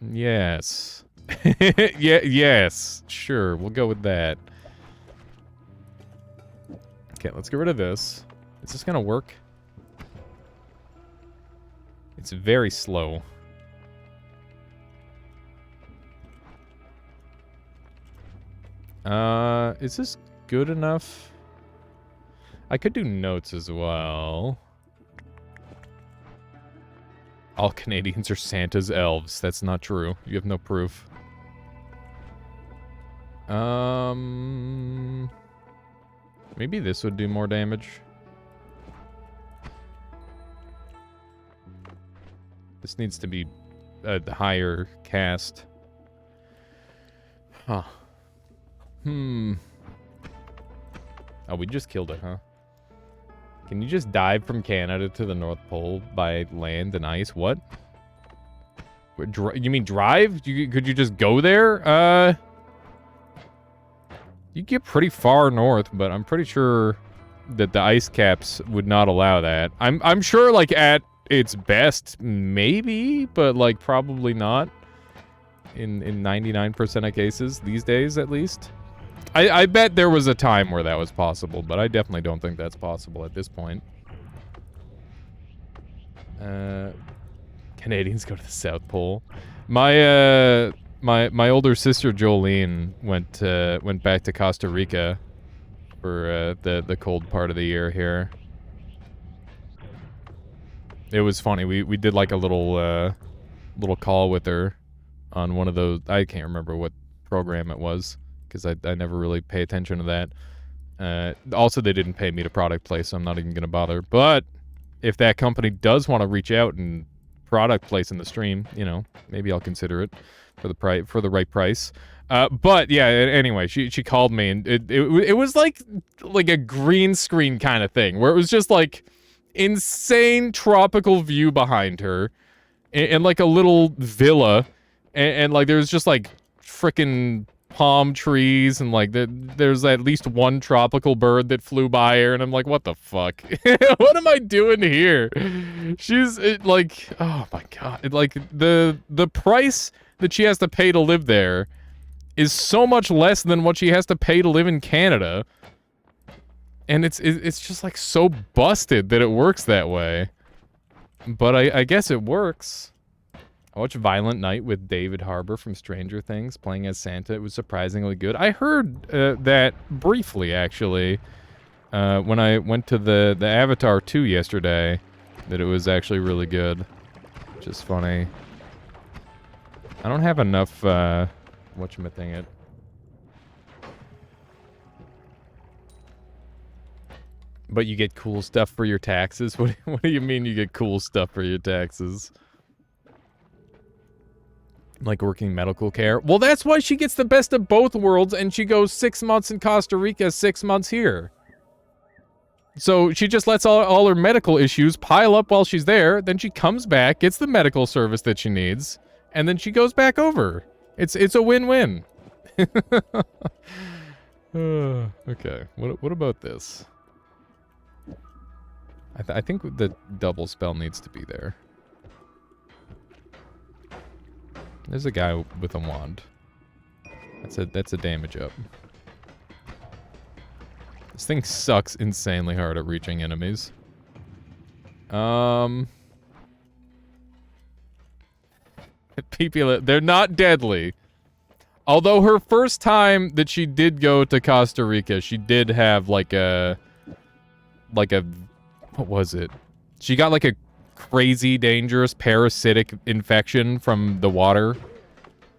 Yes. Yes. Sure, we'll go with that. Okay, let's get rid of this. Is this gonna work? It's very slow. Is this good enough? I could do notes as well. All Canadians are Santa's elves. That's not true. You have no proof. Maybe this would do more damage. This needs to be a higher cast. Huh. Oh, we just killed it, huh? Can you just dive from Canada to the North Pole by land and ice? What? You mean drive? Could you just go there? You get pretty far north, but I'm pretty sure that the ice caps would not allow that. I'm sure, like, at its best, maybe, but, like, probably not in 99% of cases, these days, at least. I bet there was a time where that was possible, but I definitely don't think that's possible at this point. Canadians go to the South Pole. My older sister Jolene went back to Costa Rica for the cold part of the year here. It was funny. We did like a little call with her on one of those. I can't remember what program it was because I never really pay attention to that. Also, they didn't pay me to product place, so I'm not even gonna bother. But if that company does want to reach out and product place in the stream, you know, maybe I'll consider it for the right price. But yeah, anyway, she called me and it was like a green screen kind of thing where it was just like insane tropical view behind her and like a little villa and like there's just like frickin' palm trees and like there's at least one tropical bird that flew by her and I'm like, what the fuck? What am I doing here? She's like, oh my god, like the price that she has to pay to live there is so much less than what she has to pay to live in Canada, and it's just like so busted that it works that way. But I guess it works. I watched Violent Night with David Harbour from Stranger Things playing as Santa. It was surprisingly good. I heard that briefly, actually, when I went to the Avatar 2 yesterday, that it was actually really good. Which is funny. I don't have enough, whatchamithing-it. But you get cool stuff for your taxes? What do you mean you get cool stuff for your taxes? Like working medical care? Well, that's why she gets the best of both worlds and she goes 6 months in Costa Rica, 6 months here. So she just lets all her medical issues pile up while she's there, then she comes back, gets the medical service that she needs, and then she goes back over. It's a win-win. Okay, what about this? I think the double spell needs to be there. There's a guy with a wand. That's a damage up. This thing sucks insanely hard at reaching enemies. People, they're not deadly. Although her first time that she did go to Costa Rica, she did have like a what was it? She got like a crazy dangerous parasitic infection from the water,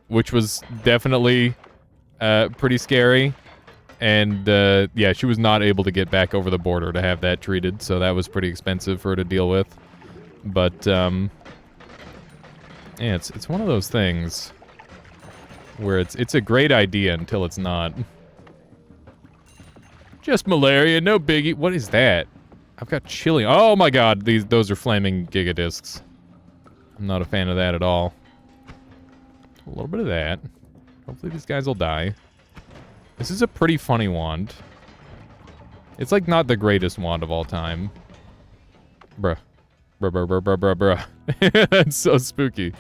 which was definitely pretty scary. And yeah, she was not able to get back over the border to have that treated, so that was pretty expensive for her to deal with. But yeah, it's one of those things where it's a great idea until it's not. Just malaria, no biggie. What is that? I've got chili. Oh my god, those are flaming gigadiscs. I'm not a fan of that at all. A little bit of that. Hopefully these guys will die. This is a pretty funny wand. It's like not the greatest wand of all time. Bruh. Bruh. That's so spooky.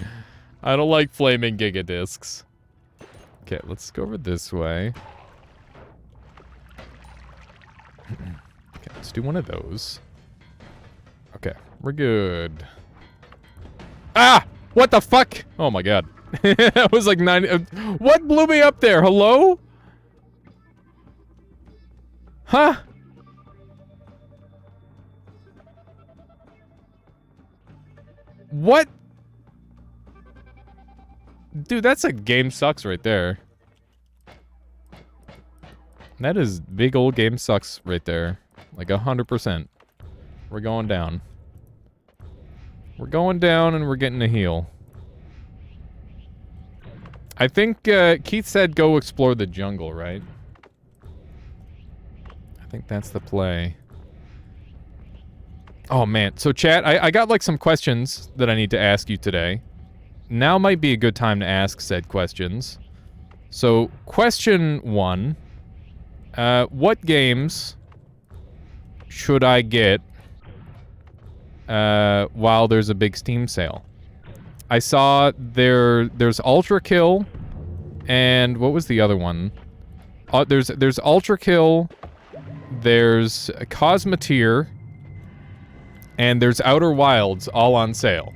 I don't like flaming gigadiscs. Okay, let's go over this way. Okay, let's do one of those. Okay, we're good. Ah! What the fuck? Oh my god. That was like 90... what blew me up there? Hello? Huh? What? Dude, that's a game sucks right there. That is big old game sucks right there. Like 100%. We're going down. We're going down and we're getting a heal. I think Keith said go explore the jungle, right? I think that's the play. Oh man, so chat, I got like some questions that I need to ask you today. Now might be a good time to ask said questions. So, question 1. What games should I get while there's a big Steam sale? I saw there's Ultra Kill, and what was the other one? There's Ultra Kill, there's Cosmeteer, and there's Outer Wilds all on sale.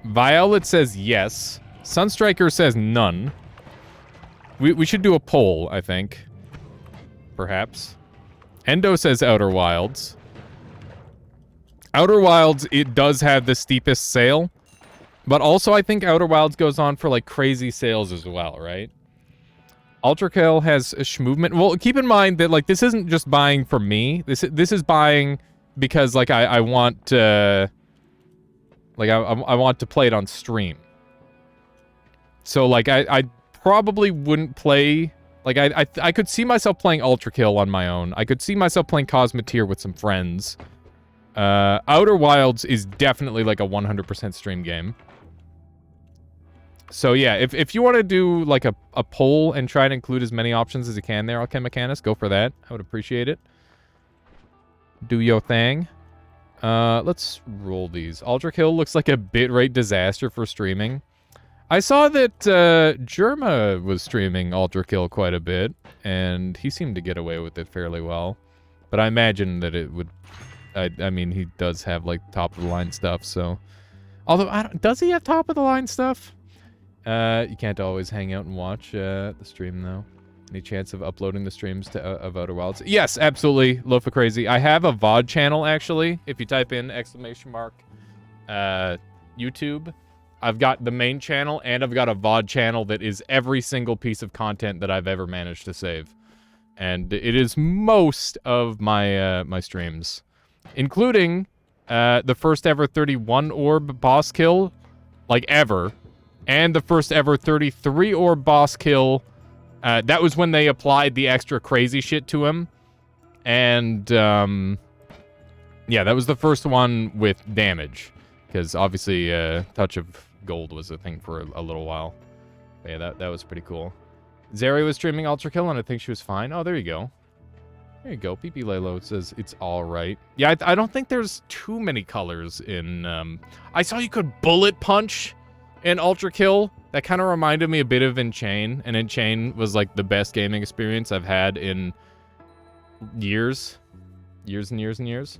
Violet says yes. Sunstriker says none. We should do a poll, I think. Perhaps. Endo says Outer Wilds. Outer Wilds, it does have the steepest sale. But also, I think Outer Wilds goes on for, like, crazy sales as well, right? Ultra Kill has a movement. Well, keep in mind that, like, this isn't just buying for me. This is buying because, like, I want to... Like, I want to play it on stream. So, like, I probably wouldn't play... Like, I could see myself playing Ultra Kill on my own. I could see myself playing Cosmeteer with some friends. Outer Wilds is definitely, like, a 100% stream game. So, yeah, if you want to do, like, a poll and try to include as many options as you can there, Alchemichanus, go for that. I would appreciate it. Do your thing. Let's roll these. Ultra Kill looks like a bitrate disaster for streaming. I saw that Germa was streaming Ultra Kill quite a bit, and he seemed to get away with it fairly well. But I imagine that it would... I mean, he does have, like, top-of-the-line stuff, so... Although, does he have top-of-the-line stuff? You can't always hang out and watch the stream, though. Any chance of uploading the streams to of Outer Wilds? Yes, absolutely, Lofa Crazy. I have a VOD channel, actually. If you type in YouTube, I've got the main channel, and I've got a VOD channel that is every single piece of content that I've ever managed to save. And it is most of my my streams. Including the first ever 31 orb boss kill, like ever, and the first ever 33 orb boss kill. That was when they applied the extra crazy shit to him. And, yeah, that was the first one with damage. Because, obviously, Touch of Gold was a thing for a little while. But yeah, that was pretty cool. Zeri was streaming Ultra Kill, and I think she was fine. Oh, there you go. There you go. PP Lalo says it's alright. Yeah, I don't think there's too many colors in, I saw you could bullet punch in Ultra Kill. That kind of reminded me a bit of Enchain, and Enchain was, like, the best gaming experience I've had in years. Years and years and years.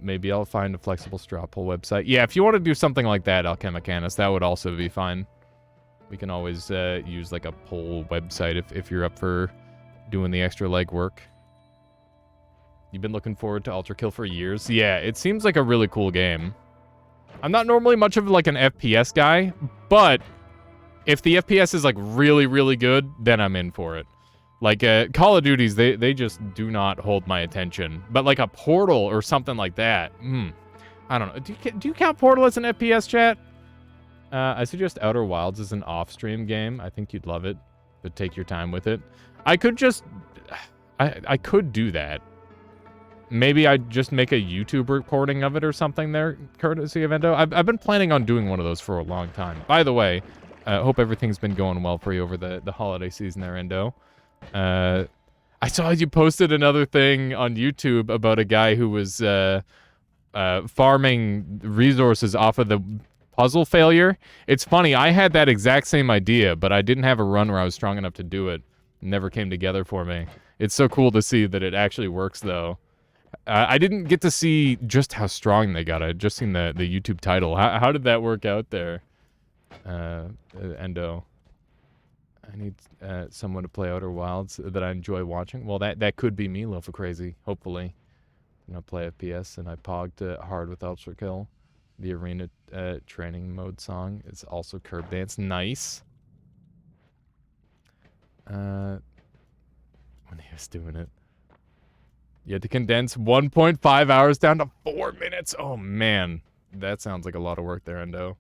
Maybe I'll find a flexible straw poll website. Yeah, if you want to do something like that, Alchemichanus, that would also be fine. We can always use, like, a poll website if you're up for doing the extra legwork. You've been looking forward to Ultra Kill for years? Yeah, it seems like a really cool game. I'm not normally much of, like, an FPS guy, but if the FPS is, like, really, really good, then I'm in for it. Like, Call of Duties, they just do not hold my attention. But, like, a Portal or something like that, I don't know. Do you count Portal as an FPS, chat? I suggest Outer Wilds is an off-stream game. I think you'd love it, but take your time with it. I could just... I could do that. Maybe I'd just make a YouTube recording of it or something there, courtesy of Endo. I've been planning on doing one of those for a long time. By the way, hope everything's been going well for you over the holiday season there, Endo. I saw you posted another thing on YouTube about a guy who was farming resources off of the puzzle failure. It's funny, I had that exact same idea, but I didn't have a run where I was strong enough to do it. It never came together for me. It's so cool to see that it actually works, though. I didn't get to see just how strong they got. I just seen the YouTube title. How did that work out there? Endo. I need someone to play Outer Wilds that I enjoy watching. Well, that could be me, Lofa Crazy, hopefully. I play FPS, and I pogged hard with Ultra Kill. The arena training mode song is also Curb Dance. Nice. When he was doing it. You had to condense 1.5 hours down to 4 minutes. Oh, man. That sounds like a lot of work there, Endo.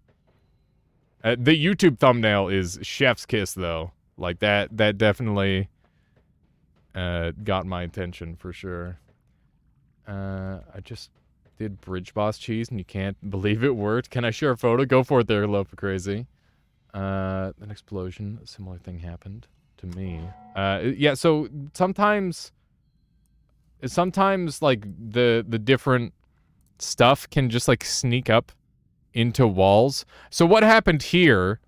The YouTube thumbnail is chef's kiss, though. Like, that definitely got my attention, for sure. I just did Bridge Boss Cheese, and you can't believe it worked. Can I share a photo? Go for it there, Lofa Crazy. An explosion. A similar thing happened to me. Yeah, so sometimes like the different stuff can just like sneak up into walls. So what happened here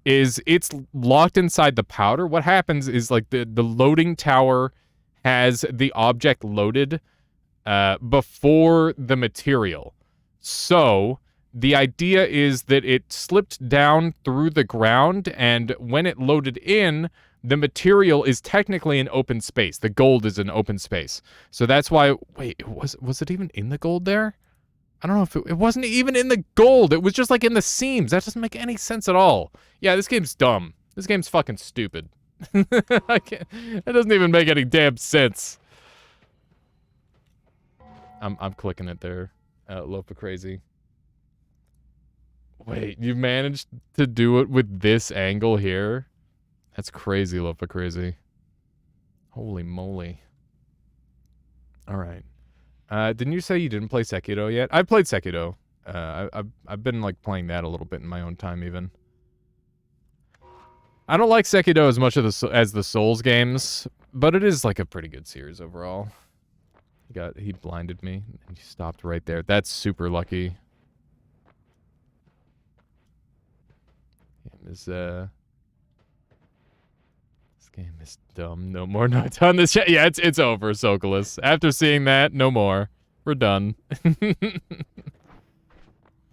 is it's locked inside the powder. What happens is like the loading tower has the object loaded before the material. So the idea is that it slipped down through the ground, and when it loaded in, the material is technically an open space. The gold is an open space. So that's why, wait, was it even in the gold there? I don't know if it wasn't even in the gold. It was just like in the seams. That doesn't make any sense at all. Yeah, this game's dumb. This game's fucking stupid. I can't, it doesn't even make any damn sense. I'm clicking it there. Lopa Crazy. Wait, you managed to do it with this angle here? That's crazy, Lopa Crazy. Holy moly. Alright. Didn't you say you didn't play Sekiro yet? I've played Sekiro. I've been like playing that a little bit in my own time even. I don't like Sekiro as much as the Souls games, but it is like a pretty good series overall. He blinded me and he stopped right there. That's super lucky. This game is dumb. No more notes on this chat. Yeah, it's over, Sokolis. After seeing that, no more. We're done.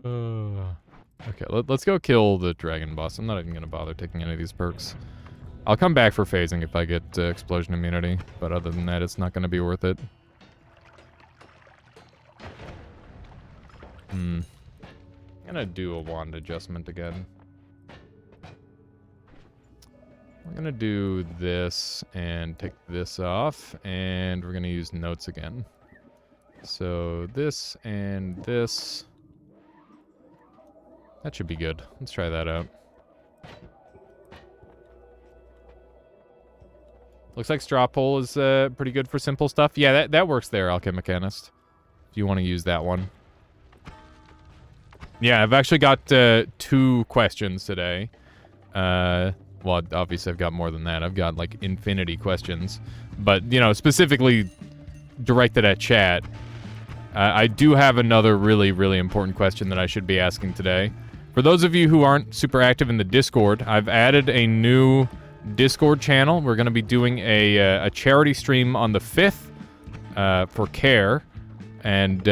Okay, let's go kill the dragon boss. I'm not even gonna bother taking any of these perks. I'll come back for phasing if I get explosion immunity, but other than that, it's not gonna be worth it. I'm gonna do a wand adjustment again. We're gonna do this and take this off, and we're gonna use notes again. So this and this. That should be good. Let's try that out. Looks like straw poll is pretty good for simple stuff. Yeah, that works there, Alchemichanist. If you want to use that one. Yeah, I've actually got 2 questions today. Well, obviously I've got more than that. I've got, like, infinity questions. But, you know, specifically directed at chat. I do have another really, really important question that I should be asking today. For those of you who aren't super active in the Discord, I've added a new Discord channel. We're going to be doing a charity stream on the 5th for CARE. And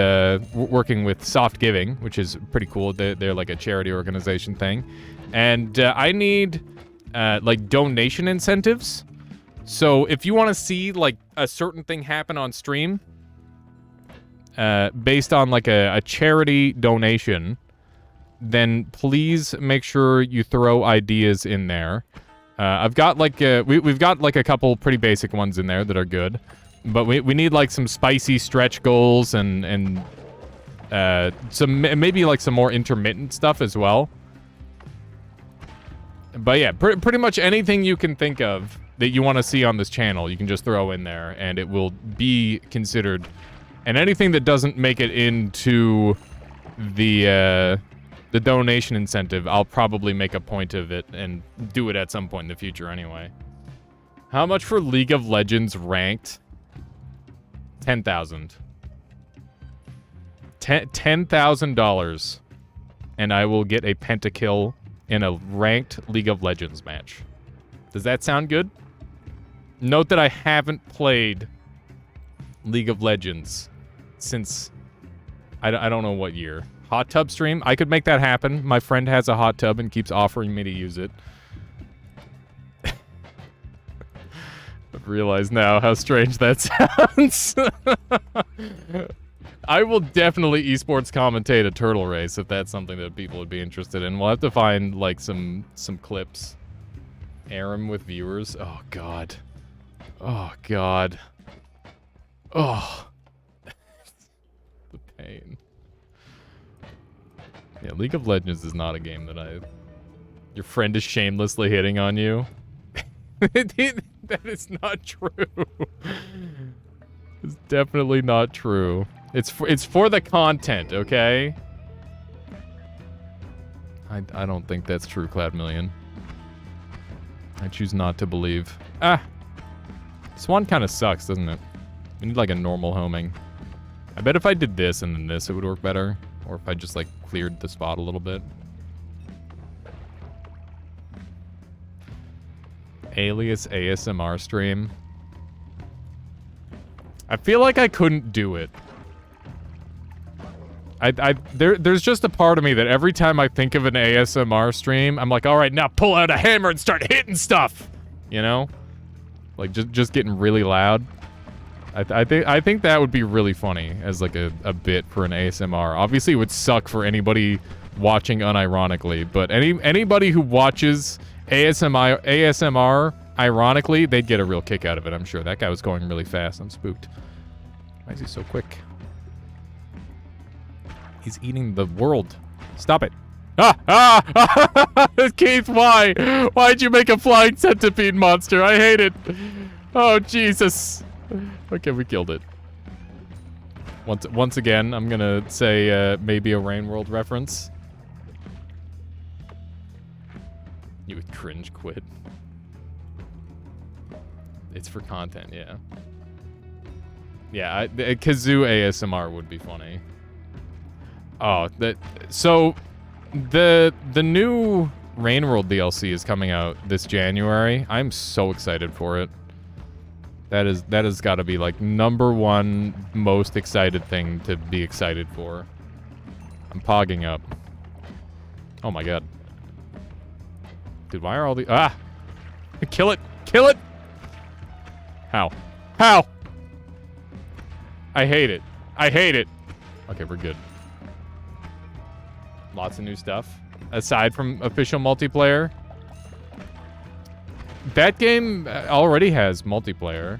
working with Soft Giving, which is pretty cool. They're like a charity organization thing. And I need... like donation incentives. So if you want to see like a certain thing happen on stream based on like a charity donation, then please make sure you throw ideas in there. I've got like we've got like a couple pretty basic ones in there that are good, but we need like some spicy stretch goals and some maybe like some more intermittent stuff as well. But yeah, pretty much anything you can think of that you want to see on this channel, you can just throw in there, and it will be considered. And anything that doesn't make it into the donation incentive, I'll probably make a point of it and do it at some point in the future anyway. How much for League of Legends ranked? 10,000. $10,000, and I will get a pentakill in a ranked League of Legends match. Does that sound good? Note that I haven't played League of Legends since I don't know what year. Hot tub stream? I could make that happen. My friend has a hot tub and keeps offering me to use it. I've realized now how strange that sounds. I will definitely esports commentate a turtle race if that's something that people would be interested in. We'll have to find like some clips. Aram with viewers. Oh god. Oh god. Oh. The pain. Yeah, League of Legends is not a game that your friend is shamelessly hitting on you. That is not true. It's definitely not true. It's for the content, okay? I don't think that's true, Cloud Million. I choose not to believe. Ah! This one kind of sucks, doesn't it? We need like a normal homing. I bet if I did this and then this, it would work better. Or if I just like cleared the spot a little bit. Alias ASMR stream. I feel like I couldn't do it. There's just a part of me that every time I think of an ASMR stream, I'm like, all right, now pull out a hammer and start hitting stuff. You know, like just getting really loud. I think that would be really funny as like a bit for an ASMR. Obviously, it would suck for anybody watching unironically, but anybody who watches ASMR ironically, they'd get a real kick out of it. I'm sure. That guy was going really fast. I'm spooked. Why is he so quick? He's eating the world. Stop it. Keith, why? Why'd you make a flying centipede monster? I hate it. Oh, Jesus. Okay, we killed it. Once again, I'm gonna say maybe a Rain World reference. You would cringe quit. It's for content, yeah. Yeah, the Kazoo ASMR would be funny. Oh, so the new Rain World DLC is coming out this January. I'm so excited for it. That has got to be like #1 most excited thing to be excited for. I'm pogging up. Oh my god. Dude, why are all the kill it! Kill it! How? How? I hate it. I hate it. Okay, we're good. Lots of new stuff. Aside from official multiplayer. That game already has multiplayer.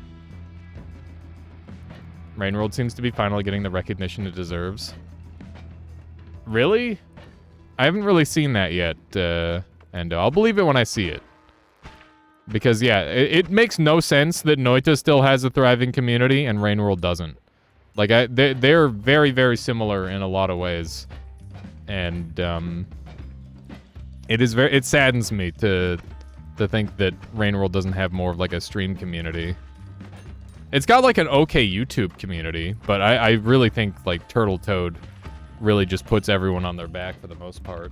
Rain World seems to be finally getting the recognition it deserves. Really? I haven't really seen that yet, and I'll believe it when I see it. Because, yeah, it makes no sense that Noita still has a thriving community and Rain World doesn't. Like, they're very, very similar in a lot of ways. And, it saddens me to think that Rain World doesn't have more of, like, a stream community. It's got, like, an okay YouTube community, but I really think, like, Turtle Toad really just puts everyone on their back for the most part.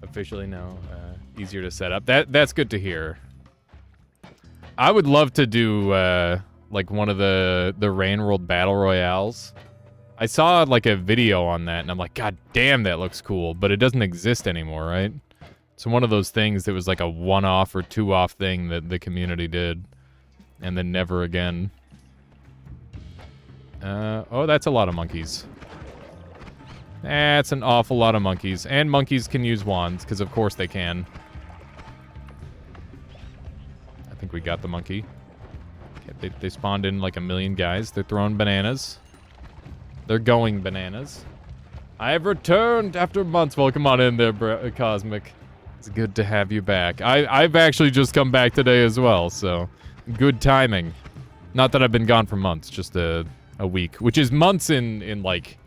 Officially, no. Easier to set up. That's good to hear. I would love to do, like, one of the Rain World Battle Royales. I saw, like, a video on that, and I'm like, God damn, that looks cool. But it doesn't exist anymore, right? It's one of those things that was, like, a one-off or two-off thing that the community did. And then never again. Oh, that's a lot of monkeys. That's an awful lot of monkeys. And monkeys can use wands, because of course they can. I think we got the monkey. Okay, they spawned in like 1,000,000 guys. They're throwing bananas. They're going bananas. I have returned after months. Welcome on in there, Cosmic. It's good to have you back. I've actually just come back today as well, so good timing. Not that I've been gone for months, just a week, which is months in like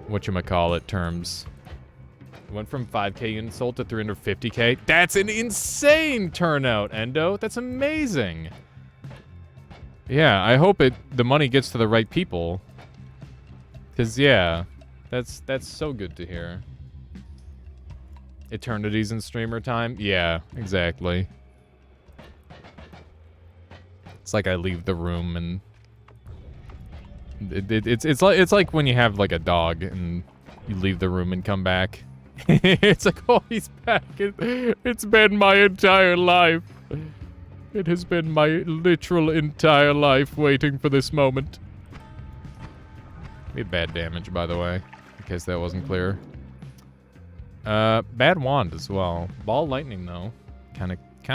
whatchamacallit terms. Went from 5k units sold to 350k. That's an insane turnout, Endo. That's amazing. Yeah, I hope the money gets to the right people. Cause yeah, that's so good to hear. Eternities in streamer time? Yeah, exactly. It's like I leave the room and it's like when you have like a dog and you leave the room and come back. It's like, oh, he's back. It's been my entire life. It has been my literal entire life waiting for this moment. Made bad damage, by the way, in case that wasn't clear. Bad wand as well. Ball lightning though, kind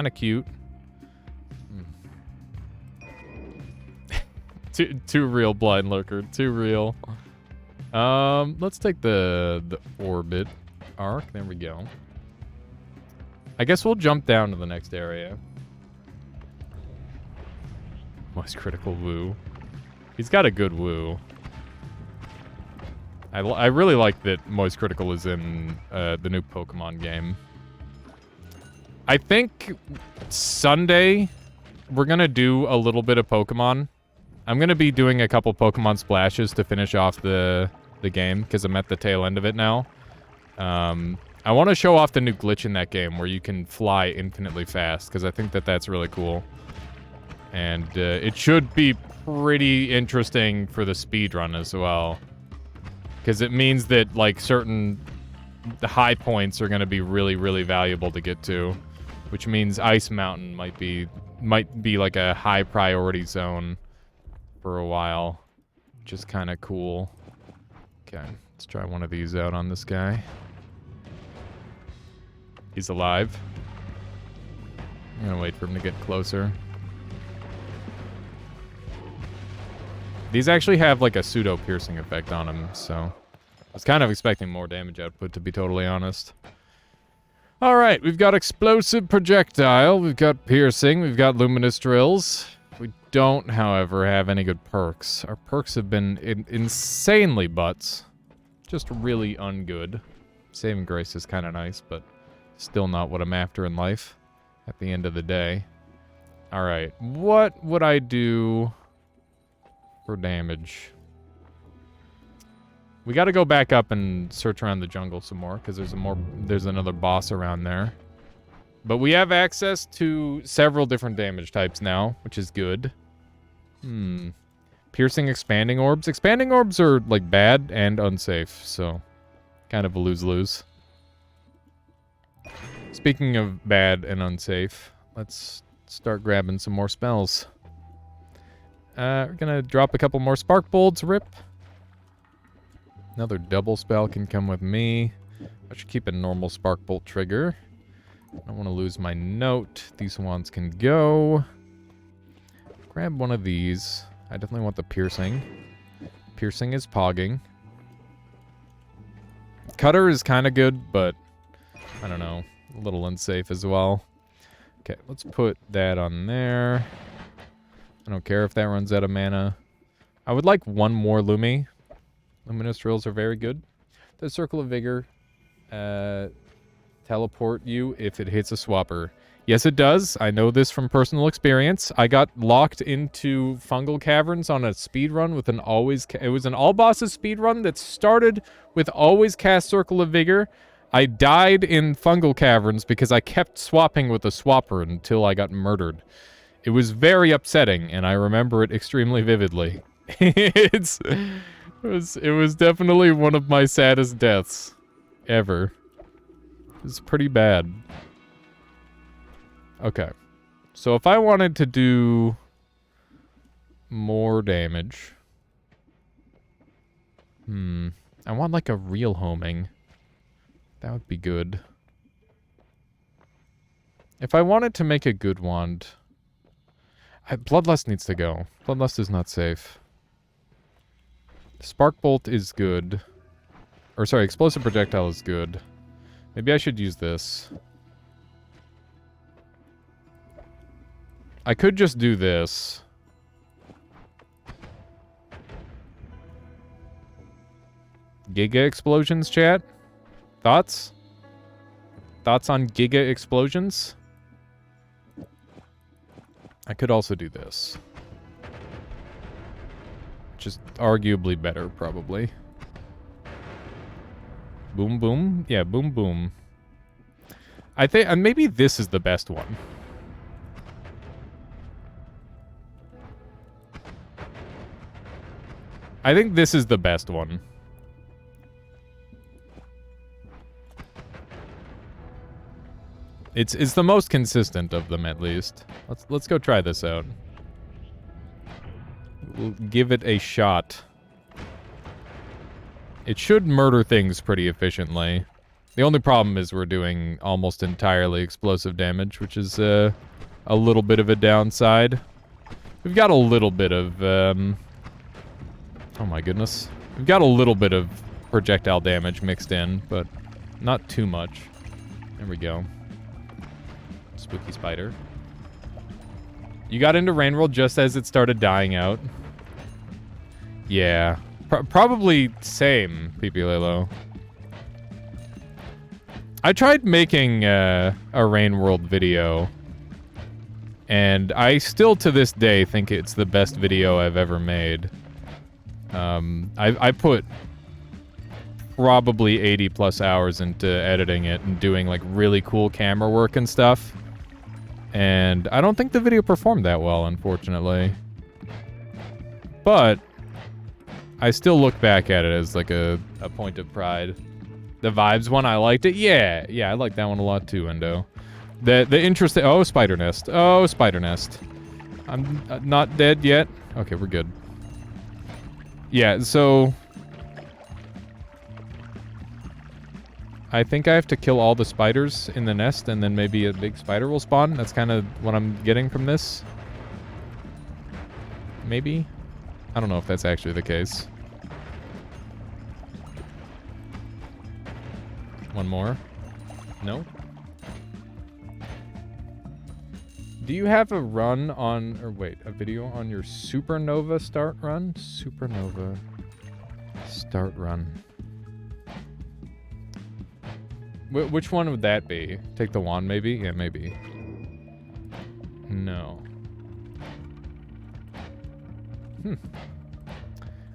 of cute. Too real, blind lurker. Too real. Let's take the orbit arc. There we go. I guess we'll jump down to the next area. Moist critical woo. He's got a good woo. I really like that Moist Critical is in the new Pokemon game. I think Sunday we're going to do a little bit of Pokemon. I'm going to be doing a couple Pokemon splashes to finish off the game because I'm at the tail end of it now. I want to show off the new glitch in that game where you can fly infinitely fast because I think that that's really cool. And it should be pretty interesting for the speedrun as well. Because it means that, like, the high points are going to be really, really valuable to get to. Which means Ice Mountain might be like a high priority zone for a while. Which is kind of cool. Okay, let's try one of these out on this guy. He's alive. I'm gonna wait for him to get closer. These actually have like a pseudo piercing effect on him, so I was kind of expecting more damage output, to be totally honest. Alright, we've got explosive projectile, we've got piercing, we've got luminous drills. We don't, however, have any good perks. Our perks have been insanely butts. Just really ungood. Saving Grace is kind of nice, but still not what I'm after in life at the end of the day. Alright, what would I do for damage? We gotta go back up and search around the jungle some more, because there's another boss around there. But we have access to several different damage types now, which is good. Piercing expanding orbs. Expanding orbs are, like, bad and unsafe, so kind of a lose-lose. Speaking of bad and unsafe, let's start grabbing some more spells. We're gonna drop a couple more Spark Bolts, rip. Another double spell can come with me. I should keep a normal Spark Bolt trigger. I don't want to lose my note. These ones can go. Grab one of these. I definitely want the piercing. Piercing is pogging. Cutter is kind of good, but I don't know. A little unsafe as well. Okay, let's put that on there. I don't care if that runs out of mana. I would like one more Lumi. Luminous Drills are very good. The Circle of Vigor teleport you if it hits a swapper. Yes, it does. I know this from personal experience. I got locked into Fungal Caverns on a speedrun with an always... It was an all-bosses speedrun that started with always cast Circle of Vigor. I died in Fungal Caverns because I kept swapping with a swapper until I got murdered. It was very upsetting, and I remember it extremely vividly. It was definitely one of my saddest deaths ever. It's pretty bad. Okay. So if I wanted to do more damage... I want like a real homing. That would be good. If I wanted to make a good wand... Bloodlust needs to go. Bloodlust is not safe. Spark Bolt is good. Or sorry, Explosive Projectile is good. Maybe I should use this. I could just do this. Giga Explosions, chat? Thoughts? Thoughts on Giga Explosions? I could also do this. Just arguably better, probably. Boom, boom. Yeah, boom, boom. I think maybe this is the best one. I think this is the best one. It's the most consistent of them, at least. Let's go try this out. We'll give it a shot. It should murder things pretty efficiently. The only problem is we're doing almost entirely explosive damage, which is a little bit of a downside. We've got a little bit of... oh my goodness. We've got a little bit of projectile damage mixed in, but not too much. There we go. Spooky spider. You got into Rain World just as it started dying out. Yeah. Probably same, PP Lalo. I tried making a Rain World video, and I still to this day think it's the best video I've ever made. I put probably 80 plus hours into editing it and doing like really cool camera work and stuff. And I don't think the video performed that well, unfortunately. But I still look back at it as like a point of pride. The Vibes one, I liked it. Yeah, I like that one a lot too, Endo. The interesting... Oh, Spider Nest. Oh, Spider Nest. I'm not dead yet. Okay, we're good. Yeah, so... I think I have to kill all the spiders in the nest, and then maybe a big spider will spawn. That's kind of what I'm getting from this. Maybe? I don't know if that's actually the case. One more. No? Do you have a run on... Or wait, a video on your Supernova start run? Supernova start run. Which one would that be? Take the wand, maybe? Yeah, maybe. No.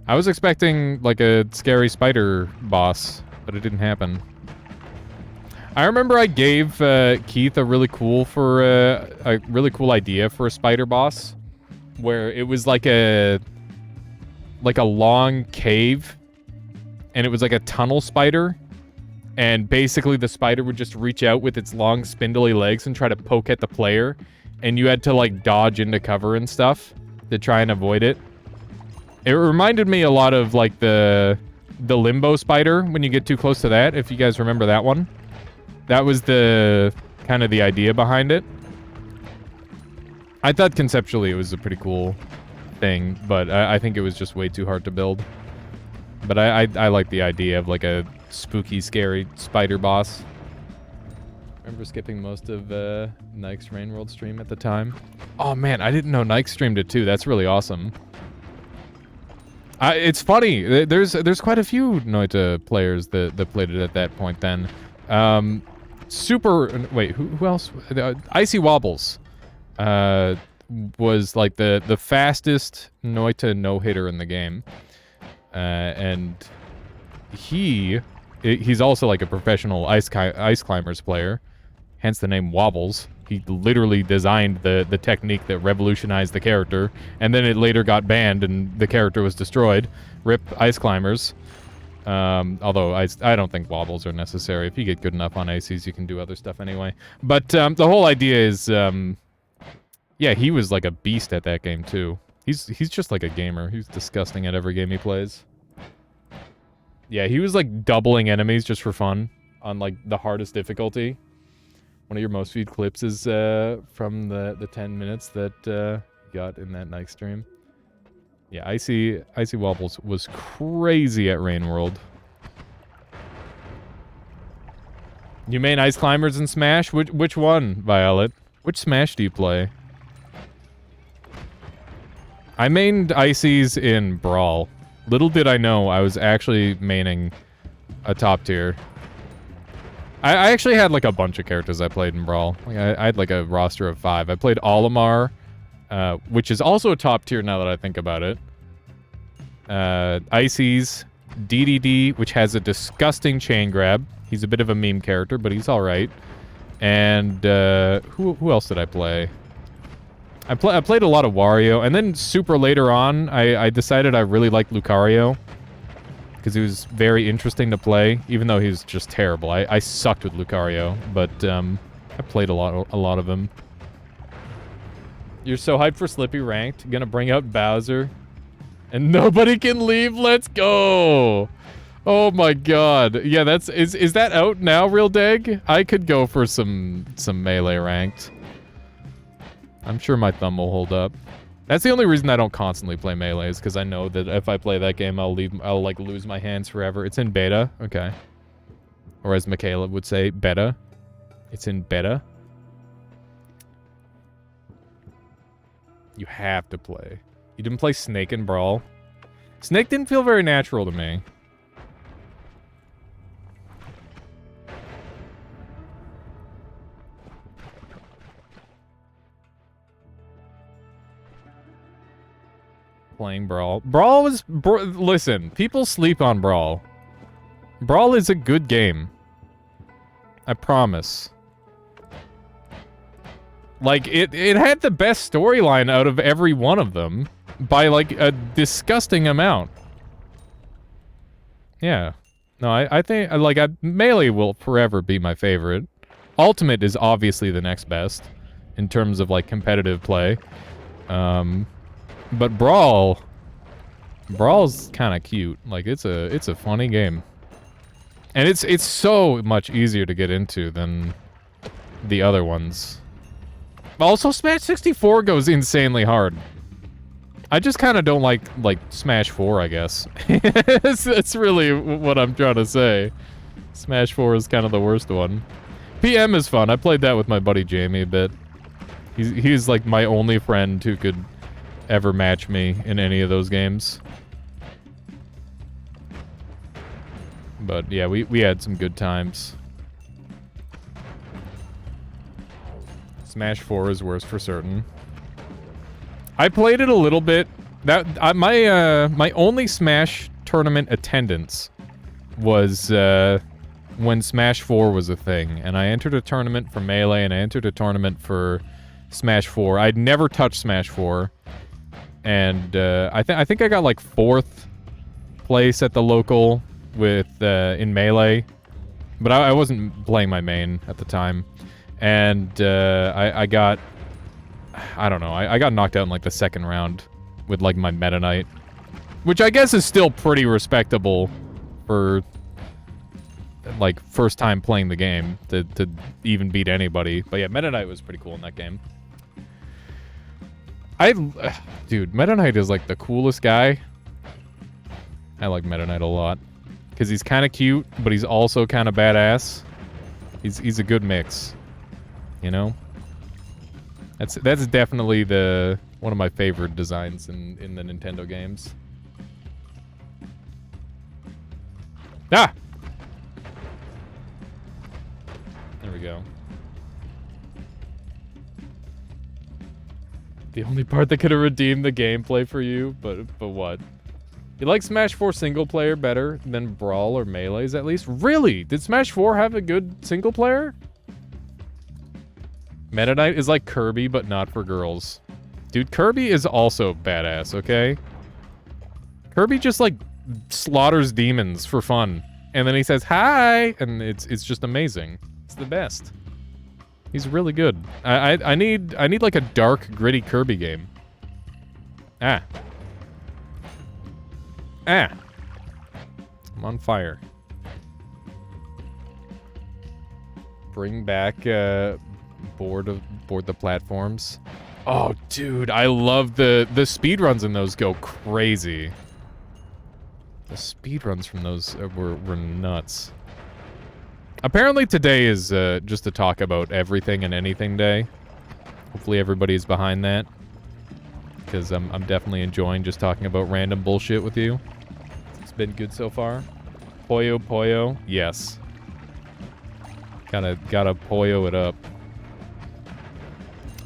I was expecting, like, a scary spider boss, but it didn't happen. I remember I gave Keith a really cool idea for a spider boss, where it was like a long cave, and it was like a tunnel spider. And basically the spider would just reach out with its long spindly legs and try to poke at the player. And you had to like dodge into cover and stuff to try and avoid it. It reminded me a lot of like the limbo spider when you get too close to that, if you guys remember that one. That was the kind of the idea behind it. I thought conceptually it was a pretty cool thing, but I think it was just way too hard to build. But I like the idea of like a spooky, scary spider boss. Remember skipping most of Nike's Rain World stream at the time. Oh man, I didn't know Nike streamed it too. That's really awesome. It's funny. There's quite a few Noita players that played it at that point. Then, wait, who else? Icy Wobbles was like the fastest Noita no hitter in the game, and he's also like a professional ice climbers player, hence the name Wobbles. He literally designed the technique that revolutionized the character, and then it later got banned and the character was destroyed. Rip ice climbers. Although I don't think wobbles are necessary. If you get good enough on ICs, you can do other stuff anyway. But the whole idea is, yeah, he was like a beast at that game too. He's just like a gamer. He's disgusting at every game he plays. Yeah, he was like doubling enemies just for fun on like the hardest difficulty. One of your most viewed clips is from the 10 minutes that you got in that Nike stream. Yeah, Icy Wobbles was crazy at Rain World. You main Ice Climbers in Smash? Which one, Violet? Which Smash do you play? I mained Icies in Brawl. Little did I know I was actually maining a top tier. I actually had like a bunch of characters I played in Brawl. Like I had like a roster of 5. I played Olimar, which is also a top tier now that I think about it. Ices, DDD, which has a disgusting chain grab. He's a bit of a meme character, but he's all right. And who else did I play? I played a lot of Wario, and then super later on, I decided I really liked Lucario. Because he was very interesting to play, even though he was just terrible. I sucked with Lucario, but I played a lot of him. You're so hyped for Slippy Ranked. Gonna bring out Bowser. And nobody can leave. Let's go. Oh my god. Yeah, is that out now, Real Dag? I could go for some Melee Ranked. I'm sure my thumb will hold up. That's the only reason I don't constantly play Melee, is because I know that if I play that game, I'll like lose my hands forever. It's in beta, okay. Or as Michaela would say, beta. It's in beta. You have to play. You didn't play Snake in Brawl? Snake didn't feel very natural to me. playing Brawl. Brawl is... listen, people sleep on Brawl. Brawl is a good game. I promise. Like, it had the best storyline out of every one of them by, like, a disgusting amount. Yeah. No, I think, like, Melee will forever be my favorite. Ultimate is obviously the next best in terms of, like, competitive play. But Brawl's kind of cute. Like, it's a funny game. And it's so much easier to get into than the other ones. Also, Smash 64 goes insanely hard. I just kind of don't like Smash 4, I guess. That's really what I'm trying to say. Smash 4 is kind of the worst one. PM is fun. I played that with my buddy Jamie a bit. He's like my only friend who could ever match me in any of those games. But yeah, we had some good times. Smash 4 is worse for certain. I played it a little bit. My only Smash tournament attendance was when Smash 4 was a thing, and I entered a tournament for Melee and I entered a tournament for Smash 4. I'd never touched Smash 4, and I think I got like 4th place at the local with in Melee, but I wasn't playing my main at the time, and I got. I don't know. I got knocked out in, like, the second round with, like, my Meta Knight. Which I guess is still pretty respectable for, like, first time playing the game to even beat anybody. But yeah, Meta Knight was pretty cool in that game. Dude, Meta Knight is, like, the coolest guy. I like Meta Knight a lot. Because he's kind of cute, but he's also kind of badass. He's a good mix. You know? That's definitely one of my favorite designs in the Nintendo games. Ah! There we go. The only part that could have redeemed the gameplay for you, but what? You like Smash 4 single player better than Brawl or Melee's at least? Really? Did Smash 4 have a good single player? Meta Knight is like Kirby, but not for girls. Dude, Kirby is also badass, okay? Kirby just, like, slaughters demons for fun. And then he says, hi! And it's just amazing. It's the best. He's really good. I need, like, a dark, gritty Kirby game. Ah. Ah. I'm on fire. Bring back, board the platforms. Oh, dude, I love the speedruns in those go crazy. The speedruns from those were nuts. Apparently today is just to talk about everything and anything day. Hopefully everybody's behind that. Because I'm definitely enjoying just talking about random bullshit with you. It's been good so far. Poyo Poyo, yes. Gotta Poyo it up.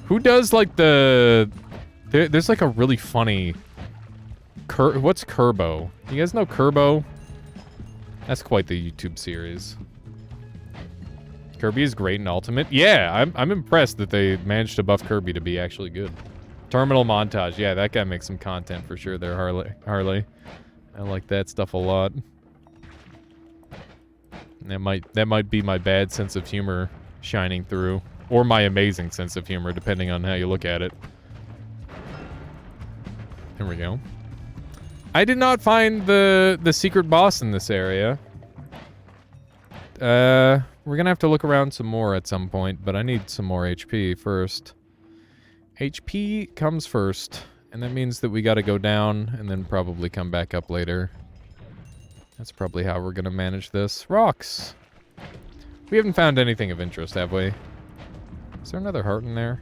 Who does, like, there's, like, a really funny... What's Kerbo? You guys know Kerbo? That's quite the YouTube series. Kirby is great in Ultimate. Yeah, I'm impressed that they managed to buff Kirby to be actually good. Terminal Montage. Yeah, that guy makes some content for sure there, Harley. I like that stuff a lot. That might be my bad sense of humor shining through. Or my amazing sense of humor, depending on how you look at it. There we go. I did not find the secret boss in this area. We're gonna have to look around some more at some point, but I need some more HP first. HP comes first, and that means that we gotta go down and then probably come back up later. That's probably how we're gonna manage this. Rocks! We haven't found anything of interest, have we? Is there another heart in there?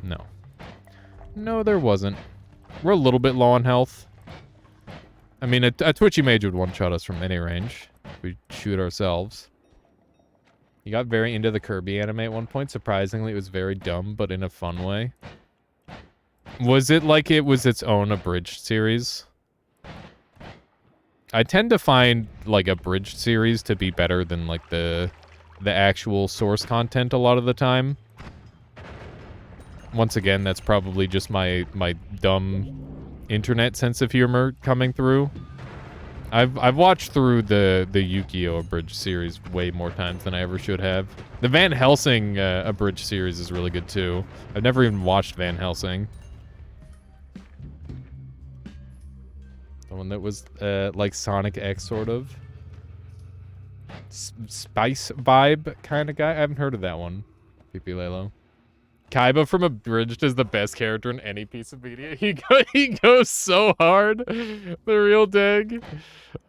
No. No, there wasn't. We're a little bit low on health. I mean, a Twitchy Mage would one-shot us from any range. We shoot ourselves. You got very into the Kirby anime at one point. Surprisingly, it was very dumb, but in a fun way. Was it like it was its own abridged series? I tend to find like abridged series to be better than like the actual source content a lot of the time. Once again, that's probably just my dumb internet sense of humor coming through. I've watched through the Yu-Gi-Oh! Abridged series way more times than I ever should have. The Van Helsing abridged series is really good too. I've never even watched Van Helsing. The one that was like Sonic X sort of. Spice vibe kind of guy. I haven't heard of that one. PP Lalo. Kaiba from Abridged is the best character in any piece of media. He goes so hard. The real Dag.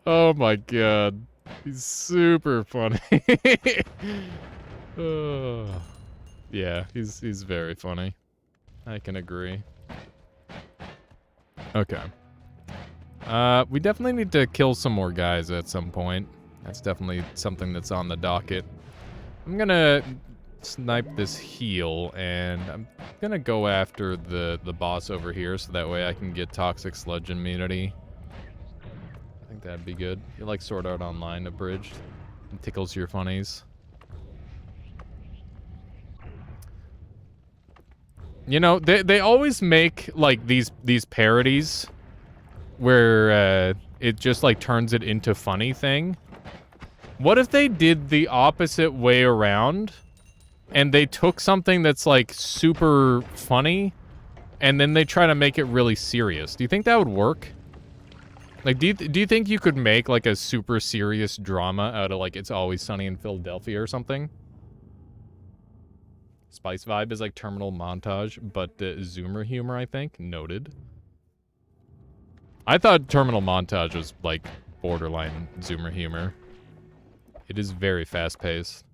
Oh my god. He's super funny. Yeah, he's very funny. I can agree. Okay. We definitely need to kill some more guys at some point. That's definitely something that's on the docket. I'm gonna snipe this heal, and I'm gonna go after the boss over here, so that way I can get Toxic Sludge immunity. I think that'd be good. You like Sword Art Online Abridged? It tickles your funnies. You know, they always make, like, these parodies where it just, like, turns it into funny thing. What if they did the opposite way around, and they took something that's, like, super funny, and then they try to make it really serious? Do you think that would work? Like, do you think you could make, like, a super serious drama out of, like, It's Always Sunny in Philadelphia or something? Spice Vibe is, like, Terminal Montage, but Zoomer humor, I think. Noted. I thought Terminal Montage was, like, borderline Zoomer humor. It is very fast-paced.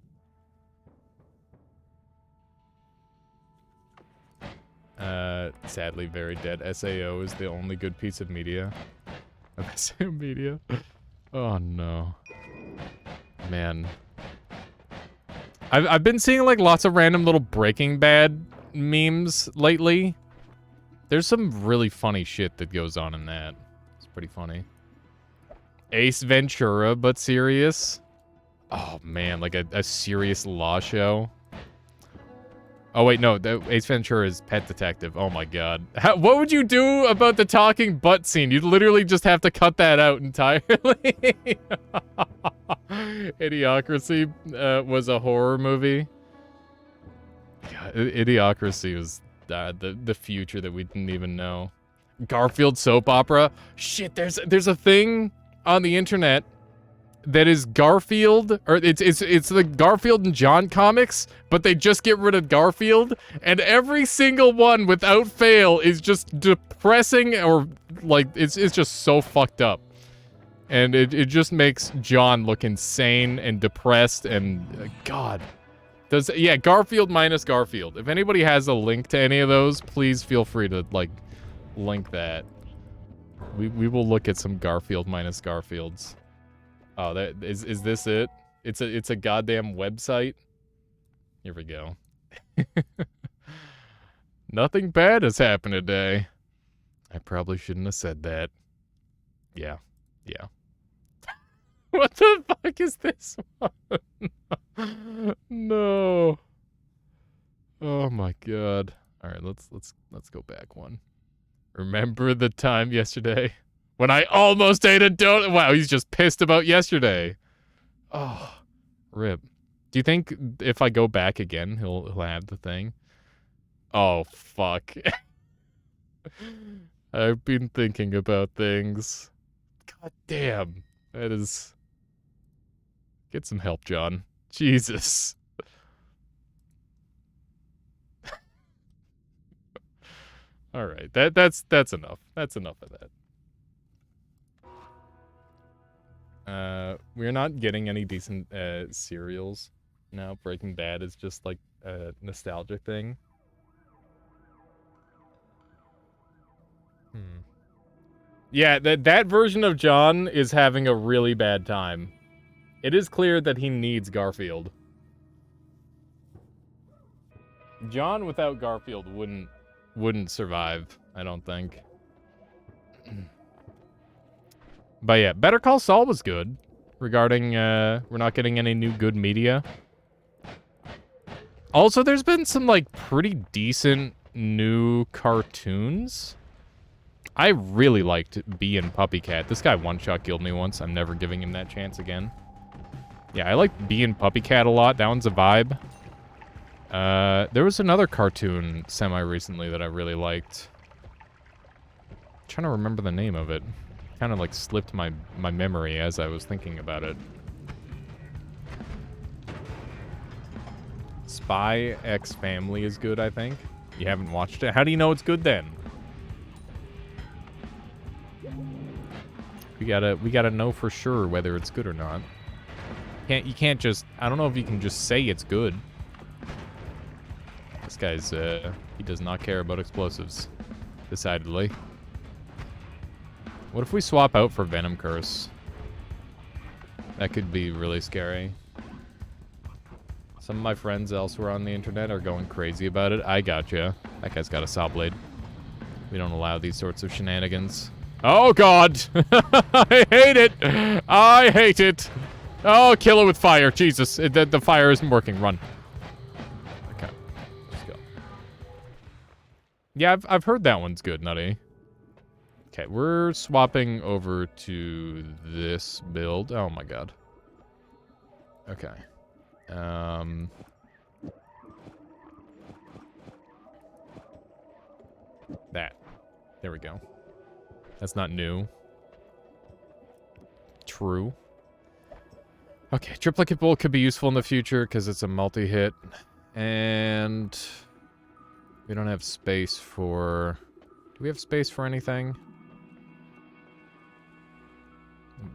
Sadly very dead. SAO is the only good piece of media. Of SAO media? Oh, no. Man. I've been seeing, like, lots of random little Breaking Bad memes lately. There's some really funny shit that goes on in that. It's pretty funny. Ace Ventura, but serious. Oh, man, like a serious law show. Oh, wait, no, Ace Ventura is Pet Detective. Oh, my God. What would you do about the talking butt scene? You'd literally just have to cut that out entirely. Idiocracy was a horror movie. God, Idiocracy was the future that we didn't even know. Garfield soap opera. Shit, there's a thing on the internet that is Garfield, or it's the Garfield and John comics, but they just get rid of Garfield, and every single one without fail is just depressing, or like it's just so fucked up. And it just makes John look insane and depressed, and God. Yeah, Garfield minus Garfield. If anybody has a link to any of those, please feel free to, like, link that. We will look at some Garfield minus Garfields. Oh, that is this it? It's a goddamn website. Here we go. Nothing bad has happened today. I probably shouldn't have said that. Yeah. Yeah. What the fuck is this one? No. Oh my god. All right, let's go back one. Remember the time yesterday when I almost ate a donut? Wow, he's just pissed about yesterday. Oh, rip. Do you think if I go back again, he'll have the thing? Oh, fuck. I've been thinking about things. God damn. That is... Get some help, John. Jesus. All right, that's enough. That's enough of that. We're not getting any decent serials now. Breaking Bad is just like a nostalgic thing. Yeah, that version of John is having a really bad time. It is clear that he needs Garfield. John without Garfield wouldn't wouldn't survive, I don't think. But yeah, Better Call Saul was good. Regarding, we're not getting any new good media. Also, there's been some, like, pretty decent new cartoons. I really liked Bee and Puppy Cat. This guy one-shot killed me once. I'm never giving him that chance again. Yeah, I like Bee and Puppy Cat a lot. That one's a vibe. There was another cartoon semi-recently that I really liked. I'm trying to remember the name of it. Kind of, like, slipped my memory as I was thinking about it. Spy X Family is good, I think. You haven't watched it? How do you know it's good then? We gotta know for sure whether it's good or not. You can't just, I don't know if you can just say it's good. This guy's, he does not care about explosives. Decidedly. What if we swap out for Venom Curse? That could be really scary. Some of my friends elsewhere on the internet are going crazy about it. I gotcha. That guy's got a saw blade. We don't allow these sorts of shenanigans. Oh, God! I hate it! I hate it! Oh, kill it with fire. Jesus, the fire isn't working. Run. Okay. Let's go. Yeah, I've heard that one's good, Nutty. Okay, we're swapping over to this build. Oh, my God. Okay. That. There we go. That's not new. True. Okay, Triplicate Bolt could be useful in the future because it's a multi-hit. And we don't have space for... Do we have space for anything?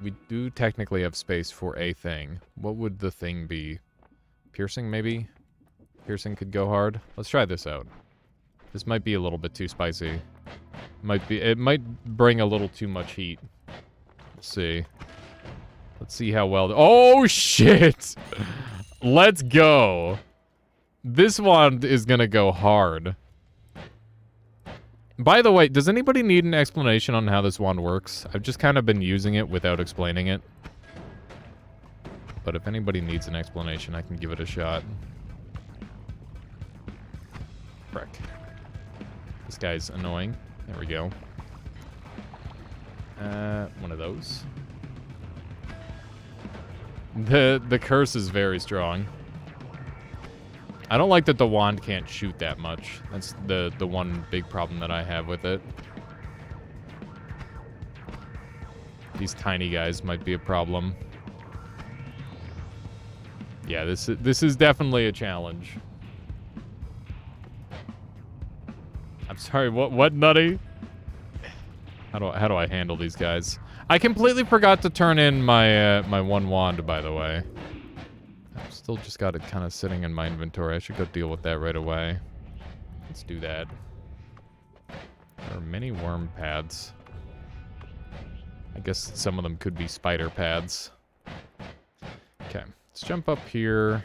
We do technically have space for a thing. What would the thing be? Piercing, maybe? Piercing could go hard. Let's try this out. This might be a little bit too spicy. It might bring a little too much heat. Let's see. Let's see how well... Oh, shit! Let's go. This one is gonna go hard. By the way, does anybody need an explanation on how this wand works? I've just kind of been using it without explaining it. But if anybody needs an explanation, I can give it a shot. Frick. This guy's annoying. There we go. One of those. The curse is very strong. I don't like that the wand can't shoot that much. That's the one big problem that I have with it. These tiny guys might be a problem. Yeah, this is definitely a challenge. I'm sorry, what Nutty? How do I handle these guys? I completely forgot to turn in my my one wand, by the way. I've still just got it kind of sitting in my inventory. I should go deal with that right away. Let's do that. There are many worm pads. I guess some of them could be spider pads. Okay, let's jump up here.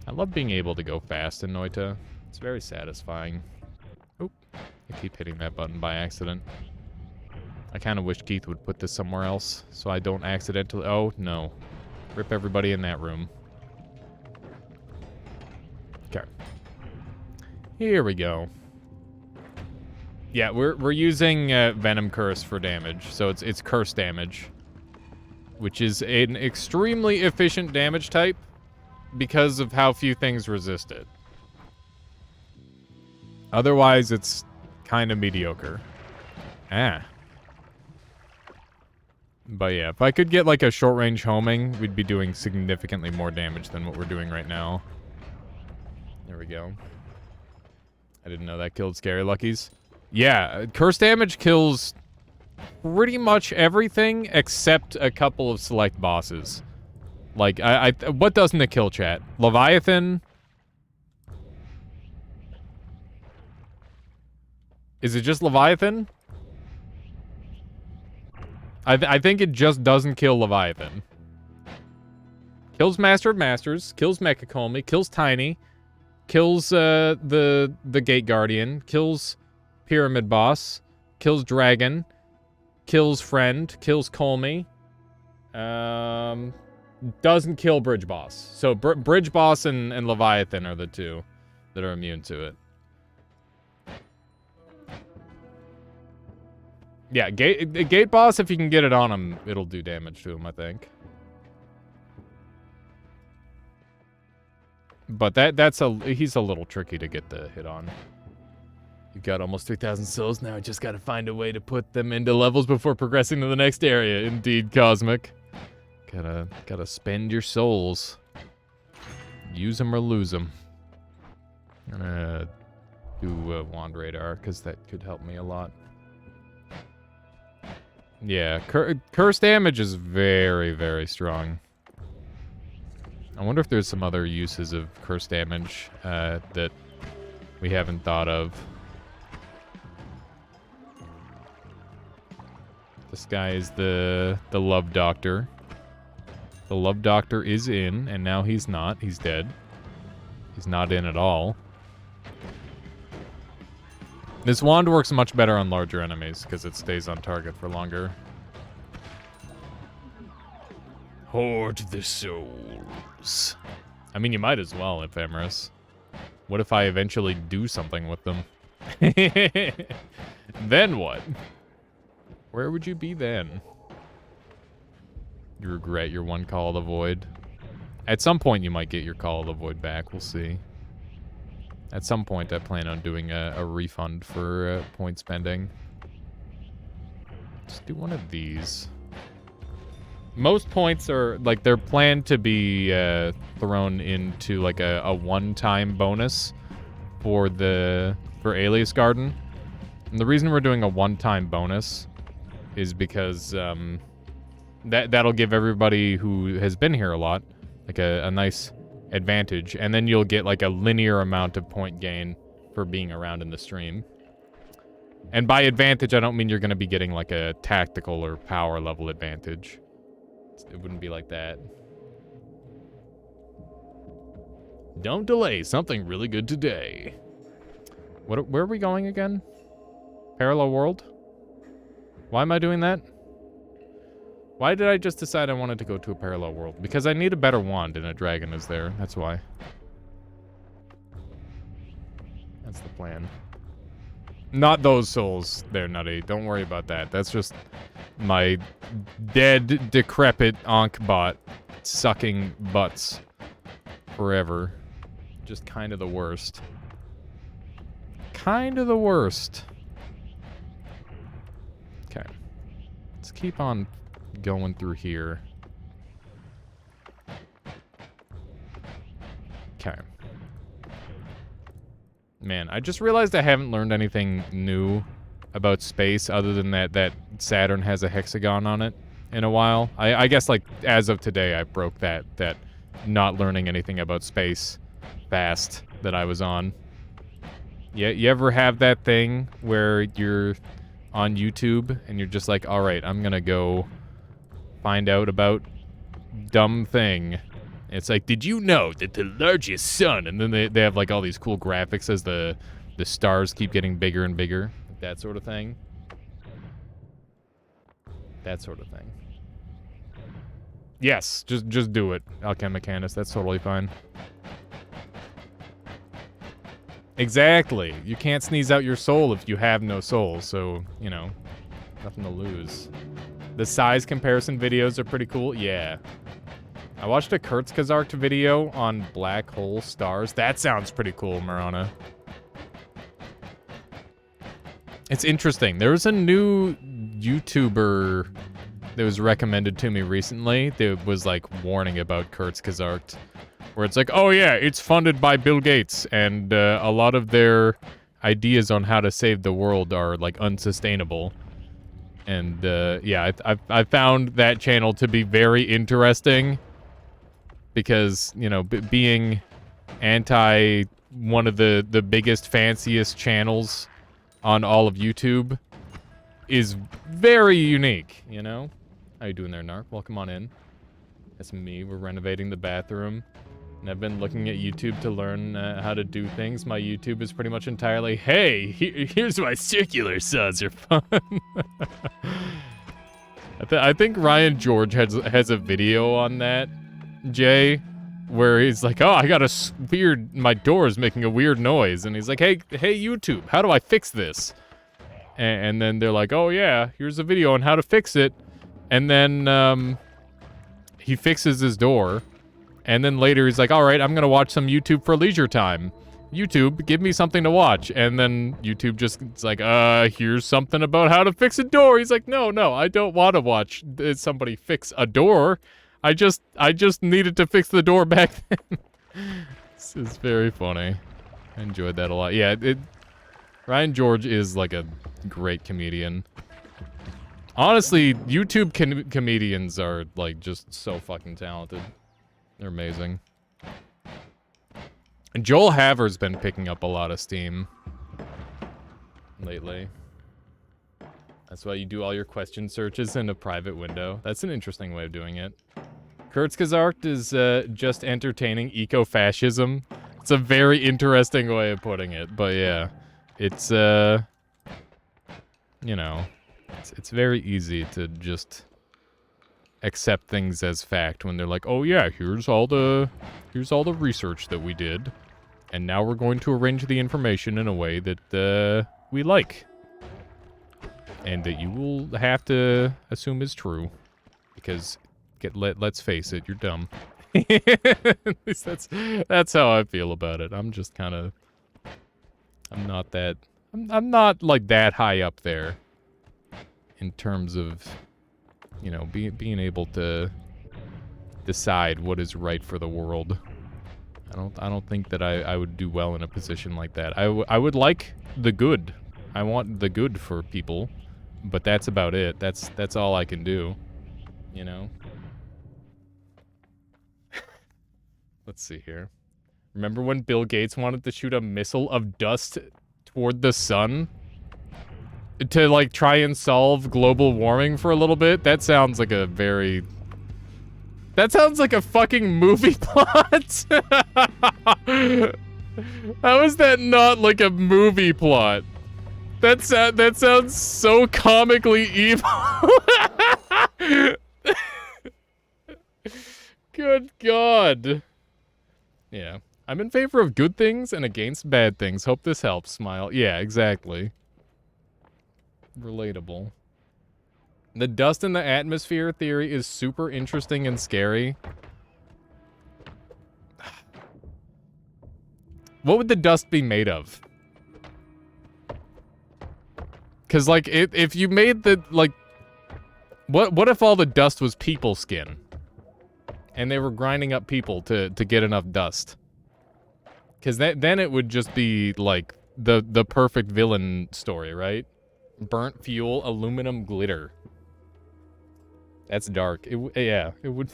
I love being able to go fast in Noita. It's very satisfying. Oop, I keep hitting that button by accident. I kind of wish Keith would put this somewhere else so I don't accidentally... Oh, no. Rip everybody in that room. Okay. Here we go. Yeah, we're using Venom Curse for damage, so it's curse damage, which is an extremely efficient damage type because of how few things resist it. Otherwise, it's kind of mediocre. Ah. But yeah, if I could get like a short-range homing, we'd be doing significantly more damage than what we're doing right now. There we go. I didn't know that killed Scary Luckies. Yeah, curse damage kills pretty much everything except a couple of select bosses. Like, what doesn't it kill, chat? Leviathan? Is it just Leviathan? I think it just doesn't kill Leviathan. Kills Master of Masters, kills Mechacomi, kills Tiny, kills the Gate Guardian, kills Pyramid Boss, kills Dragon, kills Friend, kills Colmy. Doesn't kill Bridge Boss. So Bridge Boss and Leviathan are the two that are immune to it. Yeah, Gate Boss, if you can get it on him, it'll do damage to him, I think. But he's a little tricky to get the hit on. You've got almost 3,000 souls now. Just got to find a way to put them into levels before progressing to the next area. Indeed, Cosmic. Gotta spend your souls. Use them or lose them. I'm gonna do Wand Radar, because that could help me a lot. Yeah, curse damage is very, very strong. I wonder if there's some other uses of curse damage that we haven't thought of. This guy is the Love Doctor. The Love Doctor is in, and now he's not. He's dead. He's not in at all. This wand works much better on larger enemies, because it stays on target for longer. Hoard the souls. I mean, you might as well, Ephemeris. What if I eventually do something with them? Then what? Where would you be then? You regret your one Call of the Void. At some point, you might get your Call of the Void back. We'll see. At some point, I plan on doing a refund for point spending. Let's do one of these. Most points are, like, they're planned to be thrown into, like, a one-time bonus for Alias Garden. And the reason we're doing a one-time bonus is because that'll give everybody who has been here a lot, like, a nice advantage. And then you'll get, like, a linear amount of point gain for being around in the stream. And by advantage, I don't mean you're going to be getting, like, a tactical or power level advantage. It wouldn't be like that. Don't delay something really good today. Where are we going again? Parallel world? Why am I doing that? Why did I just decide I wanted to go to a parallel world? Because I need a better wand and a dragon is there. That's why. That's the plan. Not those souls there, Nutty. Don't worry about that. That's just my dead, decrepit Ankh bot sucking butts forever. Just kind of the worst. Kind of the worst. Okay. Let's keep on going through here. Okay. Man, I just realized I haven't learned anything new about space other than that Saturn has a hexagon on it in a while. I guess, like, as of today, I broke that not learning anything about space fast that I was on. Yeah, you ever have that thing where you're on YouTube and you're just like, all right, I'm gonna go find out about dumb thing. It's like, did you know that the largest sun, and then they have, like, all these cool graphics as the stars keep getting bigger and bigger. That sort of thing. That sort of thing. Yes, just do it, Alchemicanus. That's totally fine. Exactly. You can't sneeze out your soul if you have no soul, so, you know, nothing to lose. The size comparison videos are pretty cool. Yeah. I watched a Kurzgesagt video on black hole stars. That sounds pretty cool, Marana. It's interesting. There was a new YouTuber that was recommended to me recently that was, like, warning about Kurzgesagt. Where it's like, oh yeah, it's funded by Bill Gates, and a lot of their ideas on how to save the world are, like, unsustainable. And yeah, I found that channel to be very interesting because, you know, being anti one of the biggest, fanciest channels on all of YouTube is very unique, you know? How you doing there, Narc? Welcome on in. That's me. We're renovating the bathroom. And I've been looking at YouTube to learn how to do things. My YouTube is pretty much entirely, hey, here's why circular saws are fun. I think Ryan George has a video on that, Jay, where he's like, oh, I got my door is making a weird noise. And he's like, hey, YouTube, how do I fix this? And then they're like, oh, yeah, here's a video on how to fix it. And then he fixes his door. And then later he's like, all right, I'm going to watch some YouTube for leisure time. YouTube, give me something to watch. And then YouTube just, it's like, here's something about how to fix a door. He's like, no, I don't want to watch somebody fix a door. I just needed to fix the door back then. This is very funny. I enjoyed that a lot. Yeah, Ryan George is like a great comedian. Honestly, YouTube comedians are like just so fucking talented. They're amazing. And Joel Haver's been picking up a lot of steam lately. That's why you do all your question searches in a private window. That's an interesting way of doing it. Kurzgesagt is just entertaining eco-fascism. It's a very interesting way of putting it, but yeah. It's, you know, it's very easy to just accept things as fact when they're like, oh yeah, here's all the research that we did, and now we're going to arrange the information in a way that we like, and that you will have to assume is true, because let's face it, you're dumb. At least that's how I feel about it. I'm just kind of, I'm not like that high up there in terms of, you know, being able to decide what is right for the world. I don't think that I would do well in a position like that. I would like the good. I want the good for people, but that's about it. That's all I can do, you know? Let's see here. Remember when Bill Gates wanted to shoot a missile of dust toward the sun? To, like, try and solve global warming for a little bit? That sounds like a very... That sounds like a fucking movie plot! How is that not like a movie plot? That sounds so comically evil! Good God. Yeah. I'm in favor of good things and against bad things. Hope this helps, Smile. Yeah, exactly. Relatable. The dust in the atmosphere theory is super interesting and scary. What would the dust be made of? Because, like, if you made the, like... What if all the dust was people skin? And they were grinding up people to get enough dust? Because then it would just be, like, the perfect villain story, right? Burnt fuel, aluminum glitter. That's dark. Yeah, it would...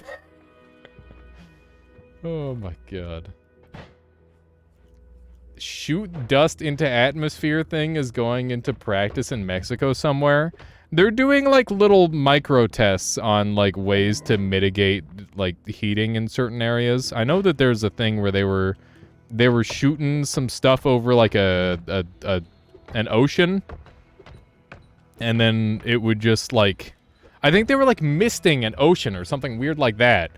Oh my God. Shoot dust into atmosphere thing is going into practice in Mexico somewhere. They're doing, like, little micro tests on, like, ways to mitigate, like, heating in certain areas. I know that there's a thing where they were shooting some stuff over, like, an ocean. And then it would just, like... I think they were, like, misting an ocean or something weird like that.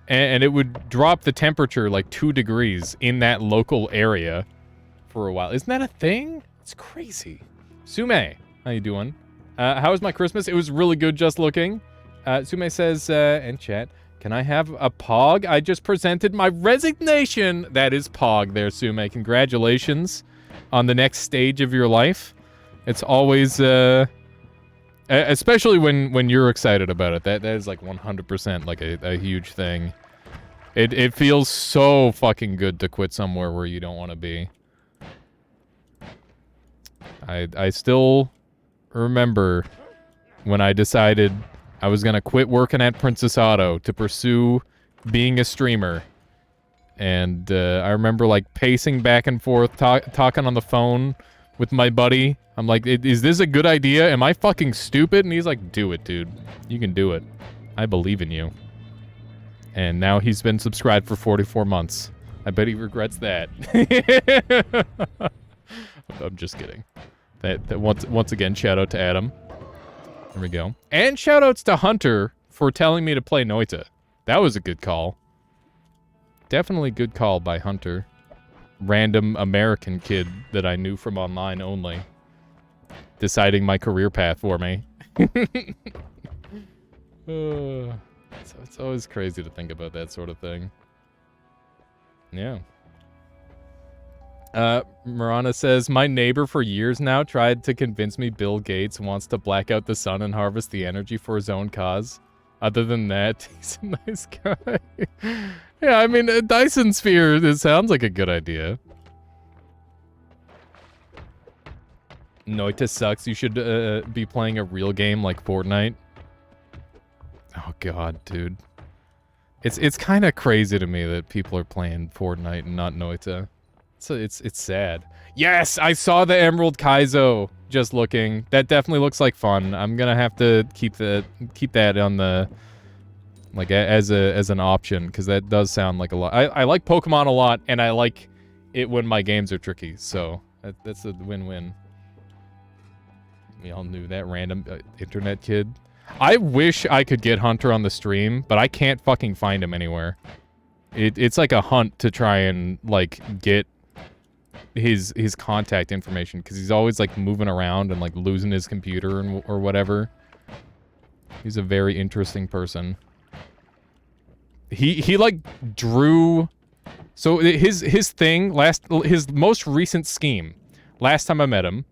And it would drop the temperature, like, 2 degrees in that local area for a while. Isn't that a thing? It's crazy. Sume, how you doing? How was my Christmas? It was really good just looking. Sume says, in chat, can I have a pog? I just presented my resignation. That is pog there, Sume. Congratulations on the next stage of your life. It's always, especially when you're excited about it. That is like 100% like a huge thing. It feels so fucking good to quit somewhere where you don't want to be. I still remember when I decided I was gonna quit working at Princess Auto to pursue being a streamer. And I remember like pacing back and forth, talking on the phone with my buddy. I'm like, is this a good idea? Am I fucking stupid? And he's like, do it, dude. You can do it. I believe in you. And now he's been subscribed for 44 months. I bet he regrets that. I'm just kidding. That once again, shout out to Adam. There we go. And shout outs to Hunter for telling me to play Noita. That was a good call. Definitely good call by Hunter. Random American kid that I knew from online only. Deciding my career path for me. It's always crazy to think about that sort of thing. Yeah. Marana says, my neighbor for years now tried to convince me Bill Gates wants to black out the sun and harvest the energy for his own cause. Other than that, he's a nice guy. Yeah, I mean, a Dyson Sphere, it sounds like a good idea. Noita sucks. You should be playing a real game like Fortnite. Oh god, dude. It's kind of crazy to me that people are playing Fortnite and not Noita. So it's sad. Yes, I saw the Emerald Kaizo just looking. That definitely looks like fun. I'm gonna have to keep that on the like as an option because that does sound like a lot. I like Pokemon a lot and I like it when my games are tricky. So that's a win-win. We all knew that random internet kid. I wish I could get Hunter on the stream, but I can't fucking find him anywhere. It's like a hunt to try and like get his contact information because he's always like moving around and like losing his computer or whatever. He's a very interesting person. He like drew. So his most recent scheme. Last time I met him.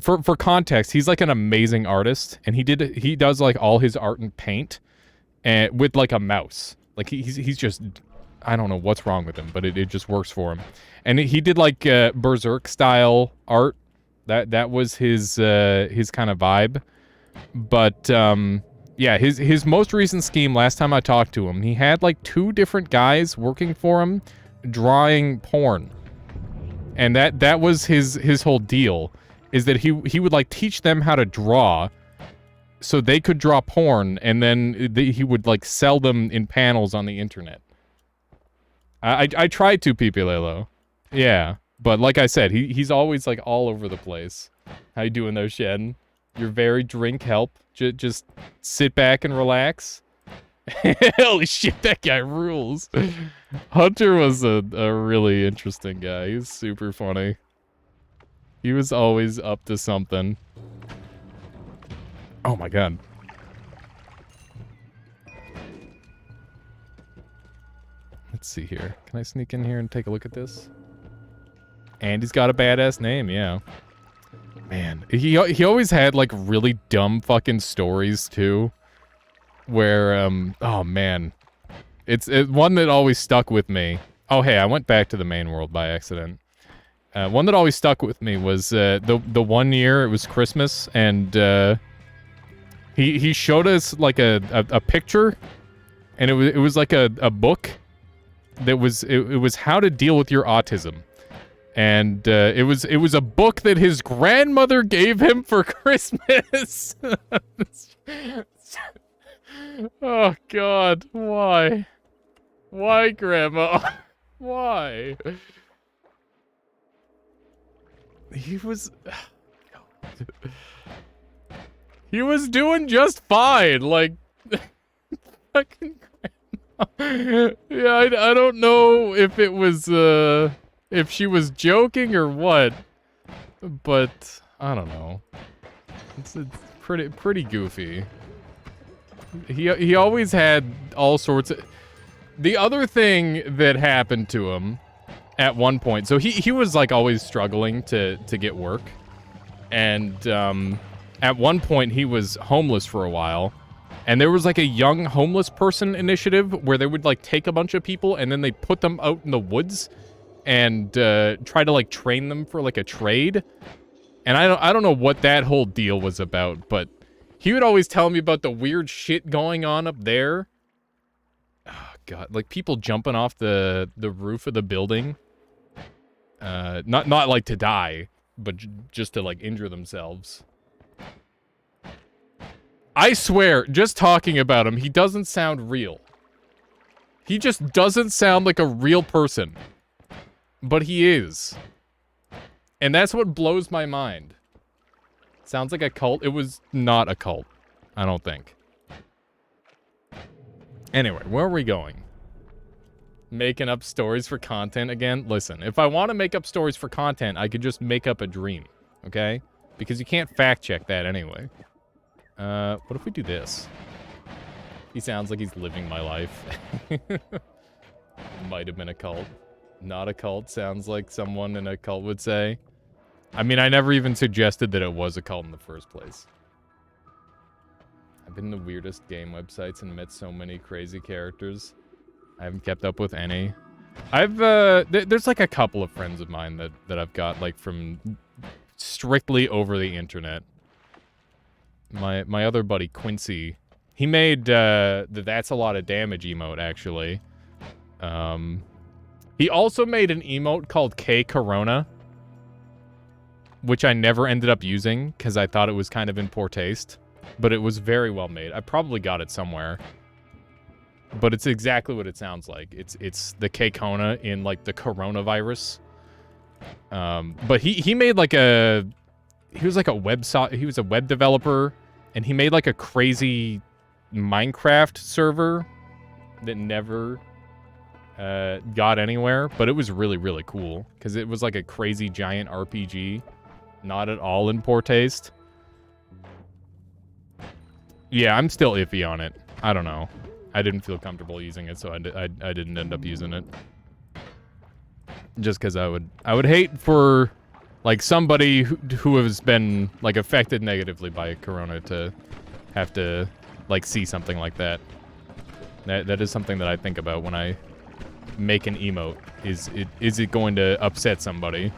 For context, he's like an amazing artist, and he does like all his art in paint, and with like a mouse. Like he's just, I don't know what's wrong with him, but it just works for him. And he did like Berserk style art. That was his kind of vibe. But yeah, his most recent scheme. Last time I talked to him, he had like 2 different guys working for him, drawing porn, and that was his whole deal. Is that he would like teach them how to draw so they could draw porn and then he would like sell them in panels on the internet. I tried to, Pipilelo. Yeah, but like I said, he's always like all over the place. How you doing though, Shen? You're very drink help. Just sit back and relax. Holy shit, that guy rules. Hunter was a really interesting guy. He's super funny. He was always up to something. Oh my god. Let's see here. Can I sneak in here and take a look at this? And he's got a badass name, yeah. Man, he always had like really dumb fucking stories too. Where oh man. It's one that always stuck with me. Oh hey, I went back to the main world by accident. One that always stuck with me was the one year it was Christmas and he showed us like a picture, and it was like a book that was it was how to deal with your autism, and it was a book that his grandmother gave him for Christmas. Oh God, why grandma? Why? He was doing just fine, like fucking grandma. Yeah, I don't know if it was if she was joking or what, but I don't know. It's pretty goofy. He always had all sorts of. The other thing that happened to him at one point, so he was like always struggling to get work, and at one point he was homeless for a while, and there was like a young homeless person initiative where they would like take a bunch of people and then they put them out in the woods and try to like train them for like a trade. And I don't know what that whole deal was about, but he would always tell me about the weird shit going on up there. Oh god, like people jumping off the roof of the building. Not like to die, but just to like injure themselves. I swear, just talking about him, he doesn't sound real. He just doesn't sound like a real person. But he is. And that's what blows my mind. Sounds like a cult. It was not a cult. I don't think. Anyway, where are we going? Making up stories for content again? Listen, if I want to make up stories for content, I could just make up a dream. Okay? Because you can't fact check that anyway. What if we do this? He sounds like he's living my life. Might have been a cult. Not a cult. Sounds like someone in a cult would say. I mean, I never even suggested that it was a cult in the first place. I've been to the weirdest game websites and met so many crazy characters. I haven't kept up with any. I've, there's like a couple of friends of mine that I've got, like, from strictly over the internet. My other buddy, Quincy, he made, the That's a Lot of Damage emote, actually. He also made an emote called K Corona, which I never ended up using because I thought it was kind of in poor taste, but it was very well made. I probably got it somewhere, but it's exactly what it sounds like. It's the K Kona in like the coronavirus. But he made like he was like he was a web developer, and he made like a crazy Minecraft server that never got anywhere, but it was really, really cool because it was like a crazy giant RPG, not at all in poor taste. Yeah, I'm still iffy on it. I don't know. I didn't feel comfortable using it, so I didn't end up using it. Just because I would hate for like somebody who has been like affected negatively by Corona to have to like see something like that. That is something that I think about when I make an emote. Is it going to upset somebody?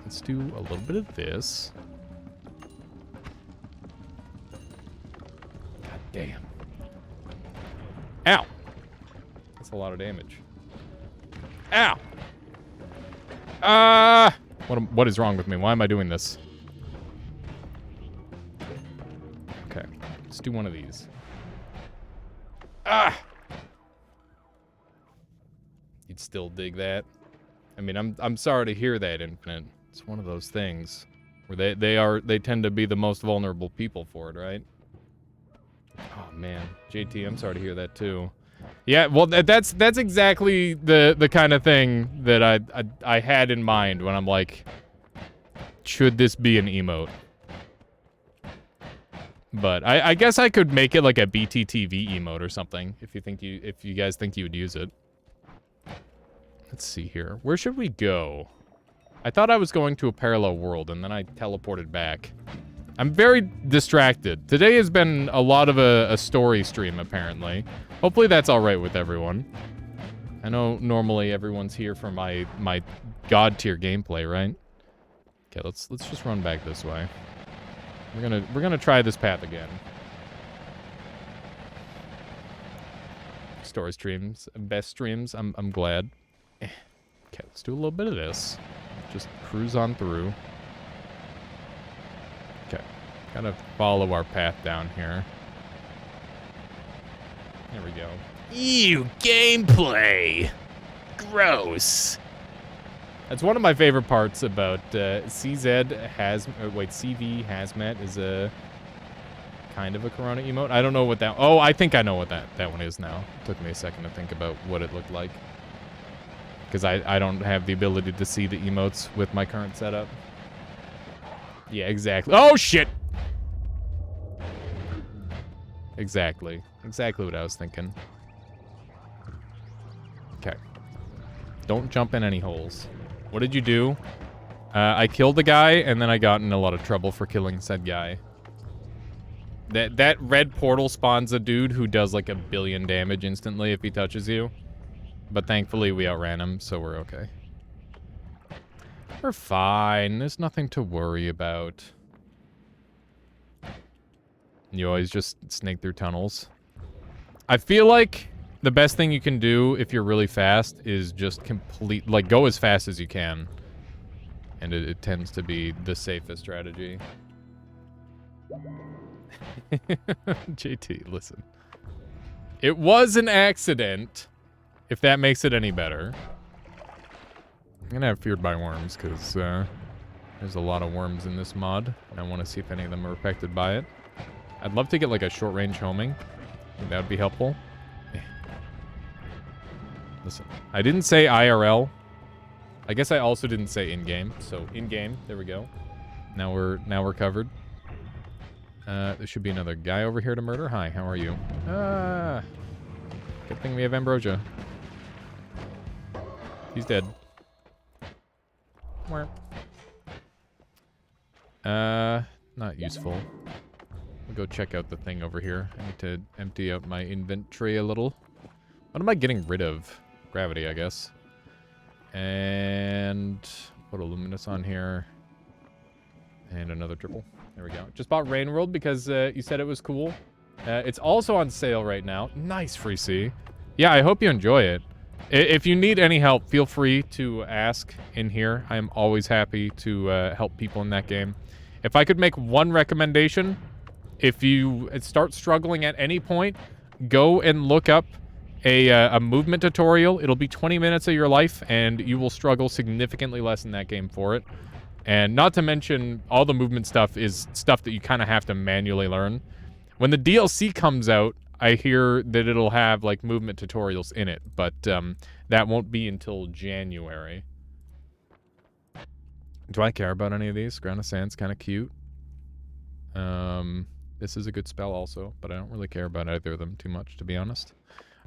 Let's do a little bit of this. God damn. Ow. That's a lot of damage. Ow. What is wrong with me? Why am I doing this? Okay. Let's do one of these. Ah. You'd still dig that? I mean, I'm sorry to hear that, Infinite. It's one of those things where they tend to be the most vulnerable people for it, right? Oh man, JT, I'm sorry to hear that too. Yeah, well, that's exactly the kind of thing that I had in mind when I'm like, should this be an emote? But I guess I could make it like a BTTV emote or something if you guys think you would use it. Let's see here. Where should we go? I thought I was going to a parallel world, and then I teleported back. I'm very distracted. Today has been a lot of a story stream, apparently. Hopefully that's all right with everyone. I know normally everyone's here for my god tier gameplay, right? Okay, let's just run back this way. We're gonna try this path again. Story streams, best streams. I'm glad. Okay, let's do a little bit of this. Just cruise on through. Okay, gotta follow our path down here. There we go. Ew, gameplay! Gross. That's one of my favorite parts about CV Hazmat is a kind of a Corona emote. I don't know what that... Oh, I think I know what that one is now. It took me a second to think about what it looked like. Because I don't have the ability to see the emotes with my current setup. Yeah, exactly. Oh, shit! Exactly. Exactly what I was thinking. Okay. Don't jump in any holes. What did you do? I killed the guy, and then I got in a lot of trouble for killing said guy. That red portal spawns a dude who does like 1 billion damage instantly if he touches you. But thankfully we outran him, so we're okay. We're fine. There's nothing to worry about. You always just snake through tunnels. I feel like the best thing you can do if you're really fast is just go as fast as you can. And it tends to be the safest strategy. JT, listen. It was an accident, if that makes it any better. I'm gonna have Feared by Worms, because there's a lot of worms in this mod, and I want to see if any of them are affected by it. I'd love to get, like, a short-range homing. I think that would be helpful. Listen, I didn't say IRL. I guess I also didn't say in-game, so in-game, there we go. Now we're covered. There should be another guy over here to murder. Hi, how are you? Good thing we have Ambrosia. He's dead. Where? Not useful. I'll go check out the thing over here. I need to empty out my inventory a little. What am I getting rid of? Gravity, I guess. And put a Luminous on here. And another triple. There we go. Just bought Rain World because you said it was cool. It's also on sale right now. Nice, Free C. Yeah, I hope you enjoy it. If you need any help, feel free to ask in here. I am always happy to help people in that game. If I could make one recommendation, if you start struggling at any point, go and look up a movement tutorial. It'll be 20 minutes of your life, and you will struggle significantly less in that game for it. And not to mention, all the movement stuff is stuff that you kind of have to manually learn. When the DLC comes out, I hear that it'll have, like, movement tutorials in it, but that won't be until January. Do I care about any of these? Ground of Sand's kind of cute. This is a good spell also, but I don't really care about either of them too much, to be honest.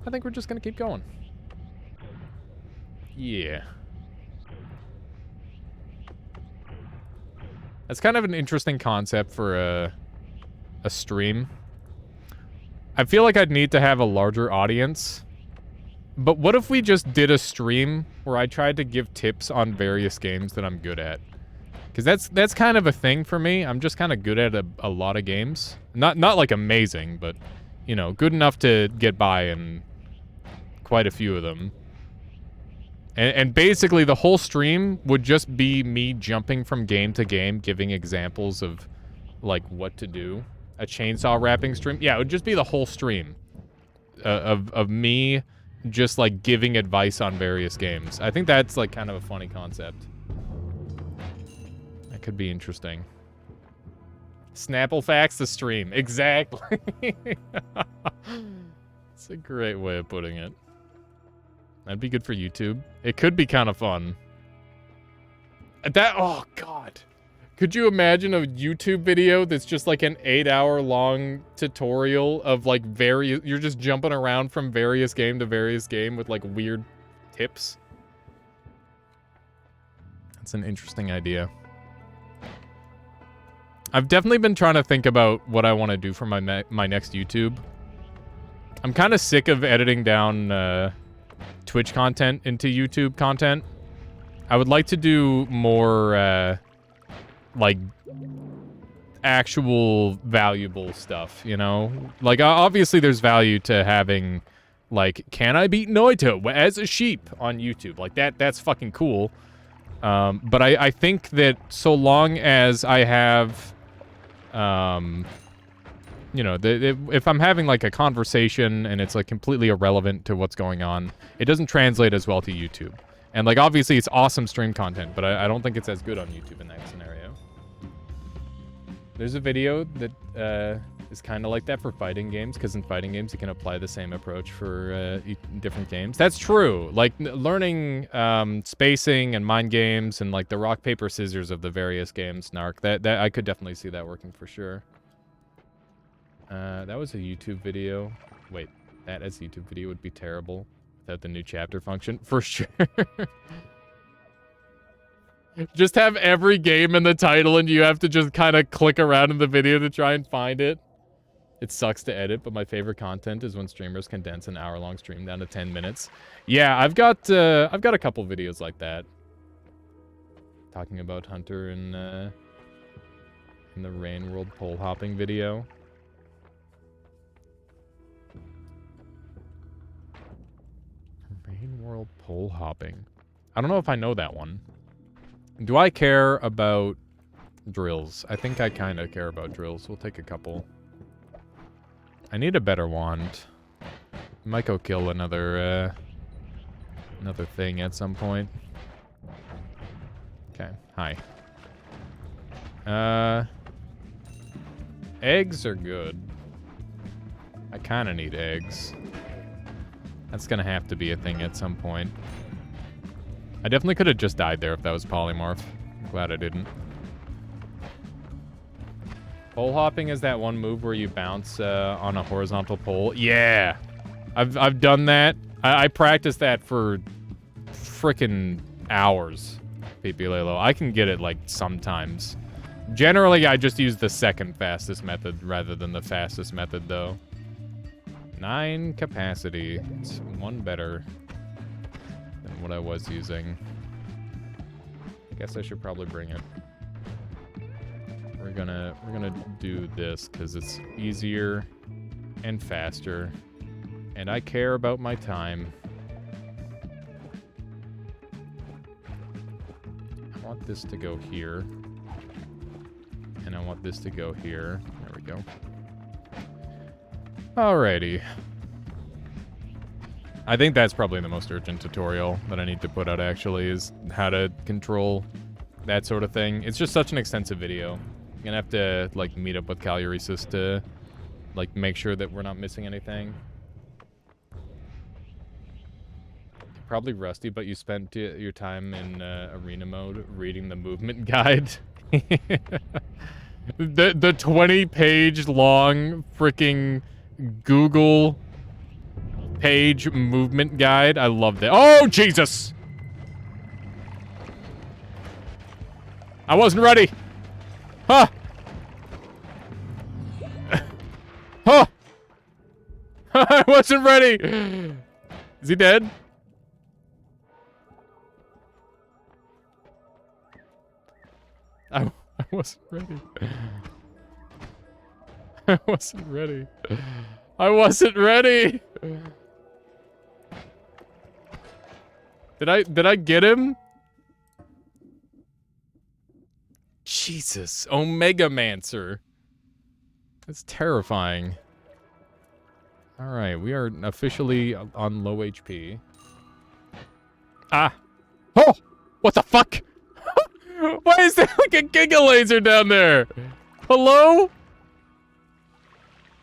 I think we're just going to keep going. Yeah. That's kind of an interesting concept for a stream. I feel like I'd need to have a larger audience. But what if we just did a stream where I tried to give tips on various games that I'm good at? Because that's kind of a thing for me. I'm just kind of good at a lot of games. Not like amazing, but, you know, good enough to get by in quite a few of them. And basically the whole stream would just be me jumping from game to game, giving examples of, like, what to do. A chainsaw wrapping stream. Yeah, it would just be the whole stream of me just, like, giving advice on various games. I think that's, like, kind of a funny concept. That could be interesting. Snapple facts the stream. Exactly. It's a great way of putting it. That'd be good for YouTube. It could be kind of fun. Oh, God. Could you imagine a YouTube video that's just like an 8-hour long tutorial of like you're just jumping around from various game to various game with like weird tips? That's an interesting idea. I've definitely been trying to think about what I want to do for my next YouTube. I'm kind of sick of editing down Twitch content into YouTube content. I would like to do more like actual valuable stuff, you know? Like obviously there's value to having like, can I beat Naruto as a sheep on YouTube? Like that's fucking cool. But I think that so long as I have you know, if I'm having like a conversation and it's like completely irrelevant to what's going on, it doesn't translate as well to YouTube. And like obviously it's awesome stream content, but I don't think it's as good on YouTube in that scenario. There's a video that is kind of like that for fighting games, because in fighting games you can apply the same approach for different games. That's true. Like learning spacing and mind games and like the rock paper scissors of the various games, Narc. That I could definitely see that working for sure. That was a YouTube video. Wait, that as a YouTube video would be terrible without the new chapter function for sure. Just have every game in the title and you have to just kind of click around in the video to try and find it. It sucks to edit, but my favorite content is when streamers condense an hour-long stream down to 10 minutes. Yeah, I've got a couple videos like that. Talking about Hunter in the Rain World pole hopping video. Rain World pole hopping. I don't know if I know that one. Do I care about drills? I think I kind of care about drills. We'll take a couple. I need a better wand. Might go kill another thing at some point. Okay, hi. Eggs are good. I kind of need eggs. That's gonna have to be a thing at some point. I definitely could have just died there if that was polymorph. I'm glad I didn't. Pole hopping is that one move where you bounce on a horizontal pole. Yeah! I've done that. I practiced that for frickin' hours, Pipilelo. I can get it, like, sometimes. Generally, I just use the second fastest method rather than the fastest method, though. 9 capacity. It's one better than what I was using. I guess I should probably bring it. We're gonna do this because it's easier and faster, and I care about my time. I want this to go here, and I want this to go here. There we go. Alrighty. I think that's probably the most urgent tutorial that I need to put out, actually, is how to control that sort of thing. It's just such an extensive video. I'm gonna have to, like, meet up with Caluresis to, like, make sure that we're not missing anything. Probably rusty, but you spent your time in arena mode reading the movement guide. The 20-page long freaking Google page movement guide. I love that. Oh, Jesus! I wasn't ready. Huh! Huh! I wasn't ready! Is he dead? I wasn't ready. I wasn't ready. I wasn't ready! Did I get him? Jesus, Omega Mancer. That's terrifying. Alright, we are officially on low HP. Ah! Oh! What the fuck? Why is there like a Giga Laser down there? Hello?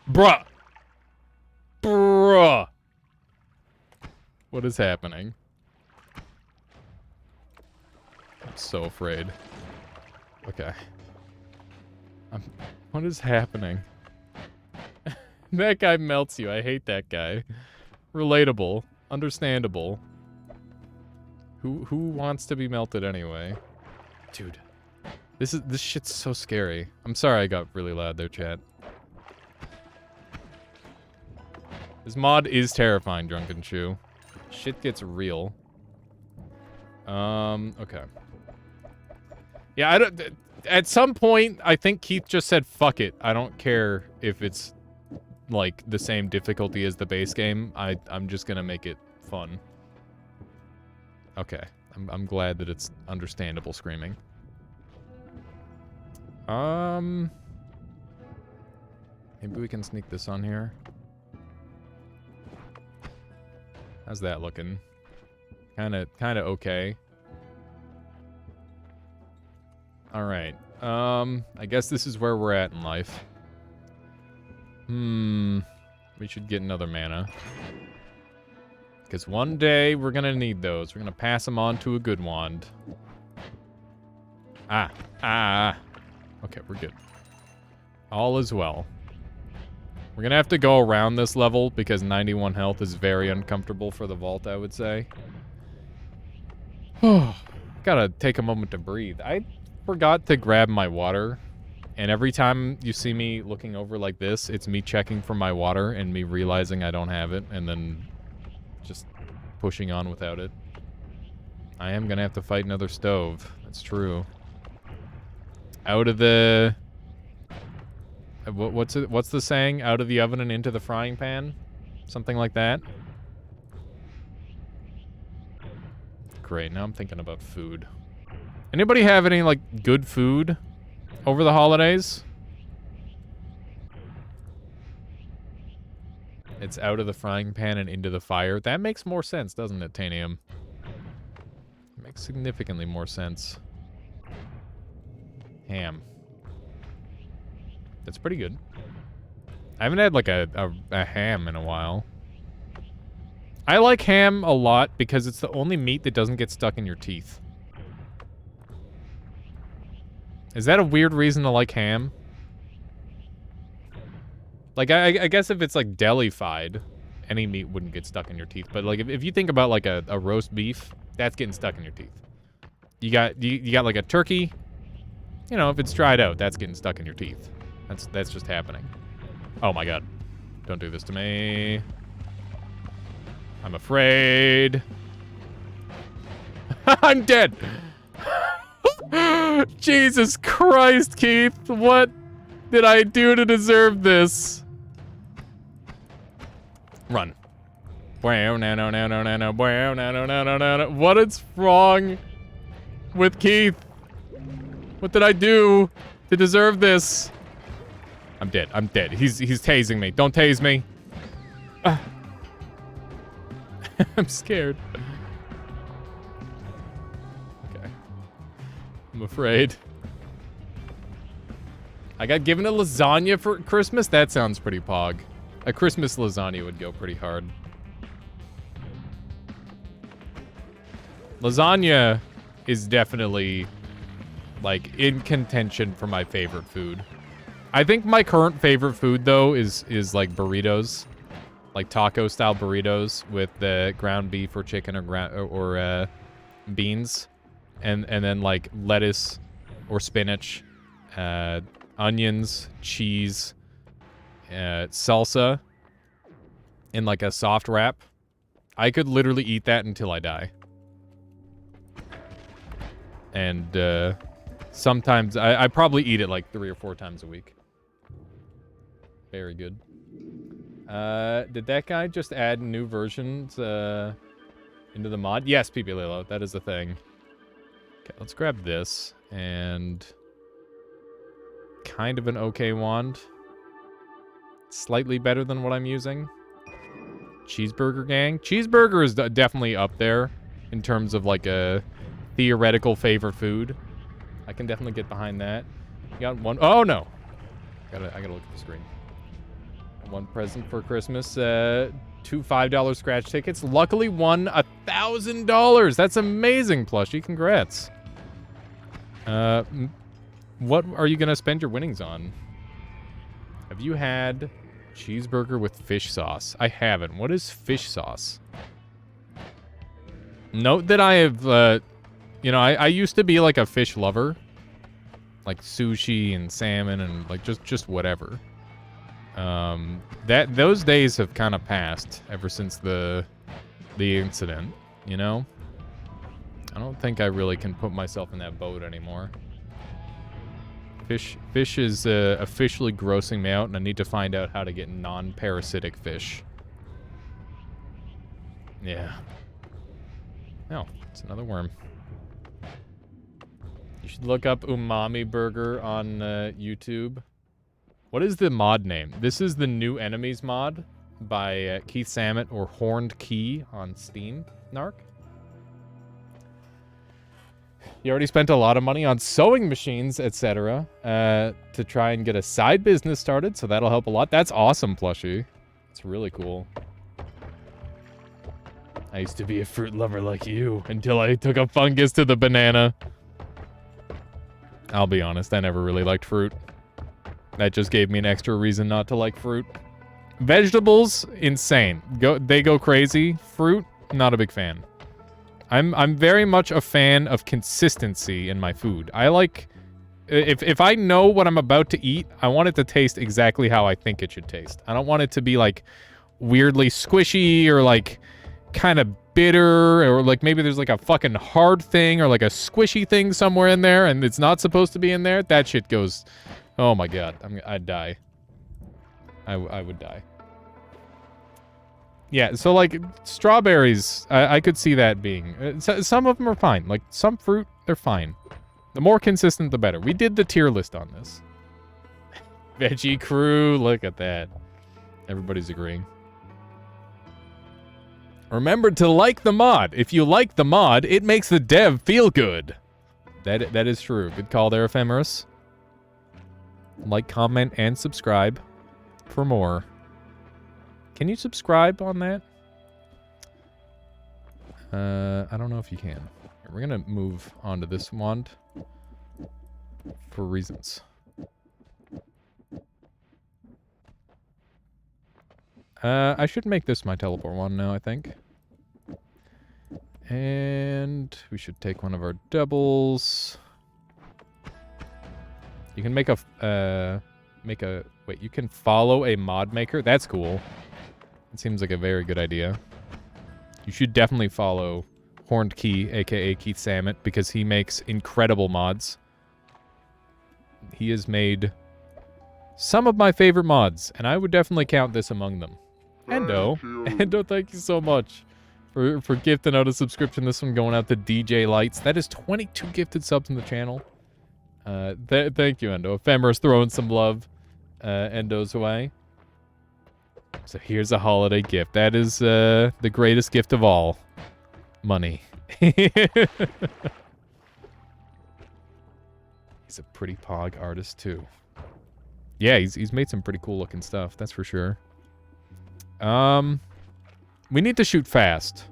Bruh. Bruh. What is happening? I'm so afraid. Okay. What is happening? That guy melts you. I hate that guy. Relatable. Understandable. Who wants to be melted anyway? Dude. This shit's so scary. I'm sorry I got really loud there, chat. This mod is terrifying, Drunken Chew. Shit gets real. Okay. Yeah, I don't... At some point, I think Keith just said, fuck it. I don't care if it's, like, the same difficulty as the base game. I'm just gonna make it fun. Okay. I'm glad that it's understandable screaming. Maybe we can sneak this on here. How's that looking? Kinda okay. Alright. I guess this is where we're at in life. We should get another mana. Because one day, we're gonna need those. We're gonna pass them on to a good wand. Okay, we're good. All is well. We're gonna have to go around this level because 91 health is very uncomfortable for the vault, I would say. Gotta take a moment to breathe. I forgot to grab my water, and every time you see me looking over like this, it's me checking for my water and me realizing I don't have it, and then just pushing on without it. I am gonna have to fight another stove. That's true. Out of the... What's the saying? Out of the oven and into the frying pan? Something like that? Great, now I'm thinking about food. Anybody have any, like, good food over the holidays? It's out of the frying pan and into the fire. That makes more sense, doesn't it, Tanium? Makes significantly more sense. Ham. That's pretty good. I haven't had like a ham in a while. I like ham a lot because it's the only meat that doesn't get stuck in your teeth. Is that a weird reason to like ham? Like, I guess if it's like deli-fied, any meat wouldn't get stuck in your teeth. But like, if you think about like a roast beef, that's getting stuck in your teeth. You got like a turkey. You know, if it's dried out, that's getting stuck in your teeth. That's just happening. Oh my god. Don't do this to me. I'm afraid. I'm dead. Jesus Christ, Keith. What did I do to deserve this? Run. What is wrong with Keith? What did I do to deserve this? I'm dead. I'm dead. He's tasing me. Don't tase me. I'm scared. Okay. I'm afraid. I got given a lasagna for Christmas? That sounds pretty pog. A Christmas lasagna would go pretty hard. Lasagna is definitely, like, in contention for my favorite food. I think my current favorite food, though, is like, burritos. Like, taco-style burritos with the ground beef or chicken or beans. And then, like, lettuce or spinach, onions, cheese, salsa in, like, a soft wrap. I could literally eat that until I die. And, sometimes, I probably eat it, like, 3 or 4 times a week. Very good. Did that guy just add new versions, into the mod? Yes, PP Lilo, that is the thing. Okay, let's grab this, and... kind of an okay wand. Slightly better than what I'm using. Cheeseburger gang. Cheeseburger is definitely up there in terms of, like, a theoretical favorite food. I can definitely get behind that. You got one... oh, no! I gotta look at the screen. One present for Christmas. 2 $5 scratch tickets. Luckily won $1,000. That's amazing, Plushie. Congrats. What are you gonna spend your winnings on? Have you had cheeseburger with fish sauce? I haven't. What is fish sauce? Note that I have, you know, I used to be like a fish lover. Like sushi and salmon and like just whatever. Those days have kind of passed ever since the incident, you know? I don't think I really can put myself in that boat anymore. Fish is officially grossing me out, and I need to find out how to get non-parasitic fish. Yeah. Oh, it's another worm. You should look up Umami Burger on YouTube. What is the mod name? This is the New Enemies mod by Keith Samet or Horned Key on Steam. Narc? You already spent a lot of money on sewing machines, etc. To try and get a side business started, so that'll help a lot. That's awesome, Plushie. It's really cool. I used to be a fruit lover like you until I took a fungus to the banana. I'll be honest, I never really liked fruit. That just gave me an extra reason not to like fruit. Vegetables, insane. They go crazy. Fruit, not a big fan. I'm very much a fan of consistency in my food. I like... If I know what I'm about to eat, I want it to taste exactly how I think it should taste. I don't want it to be, like, weirdly squishy or, like, kind of bitter, or, like, maybe there's, like, a fucking hard thing or, like, a squishy thing somewhere in there and it's not supposed to be in there. That shit goes... oh my god. I'd die. I would die. Yeah, so, like, strawberries, I could see that being... some of them are fine. Like, some fruit, they're fine. The more consistent, the better. We did the tier list on this. Veggie crew, look at that. Everybody's agreeing. Remember to like the mod. If you like the mod, it makes the dev feel good. That is true. Good call there, Ephemeris. Like, comment, and subscribe for more. Can you subscribe on that? I don't know if you can. We're gonna move on to this wand for reasons. I should make this my teleport wand now, I think. And we should take one of our doubles. You can make a, wait, you can follow a mod maker? That's cool. It seems like a very good idea. You should definitely follow Horned Key, aka Keith Samet, because he makes incredible mods. He has made some of my favorite mods, and I would definitely count this among them. Endo, Endo, thank you so much for gifting out a subscription. This one going out to DJ Lights. That is 22 gifted subs in the channel. Thank you, Endo. Ephemeris throwing some love Endo's way. So here's a holiday gift. That is the greatest gift of all. Money. He's a pretty pog artist, too. Yeah, he's made some pretty cool looking stuff, that's for sure. We need to shoot fast.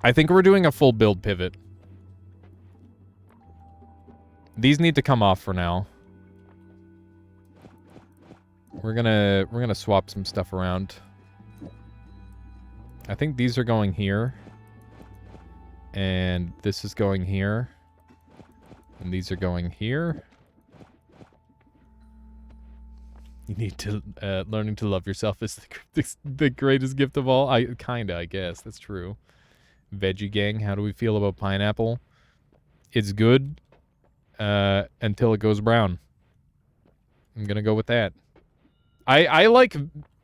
I think we're doing a full build pivot. These need to come off for now. We're gonna swap some stuff around. I think these are going here. And this is going here. And these are going here. You need to, learning to love yourself is the greatest gift of all. I guess. That's true. Veggie Gang, how do we feel about pineapple? It's good, until it goes brown. I'm gonna go with that. I like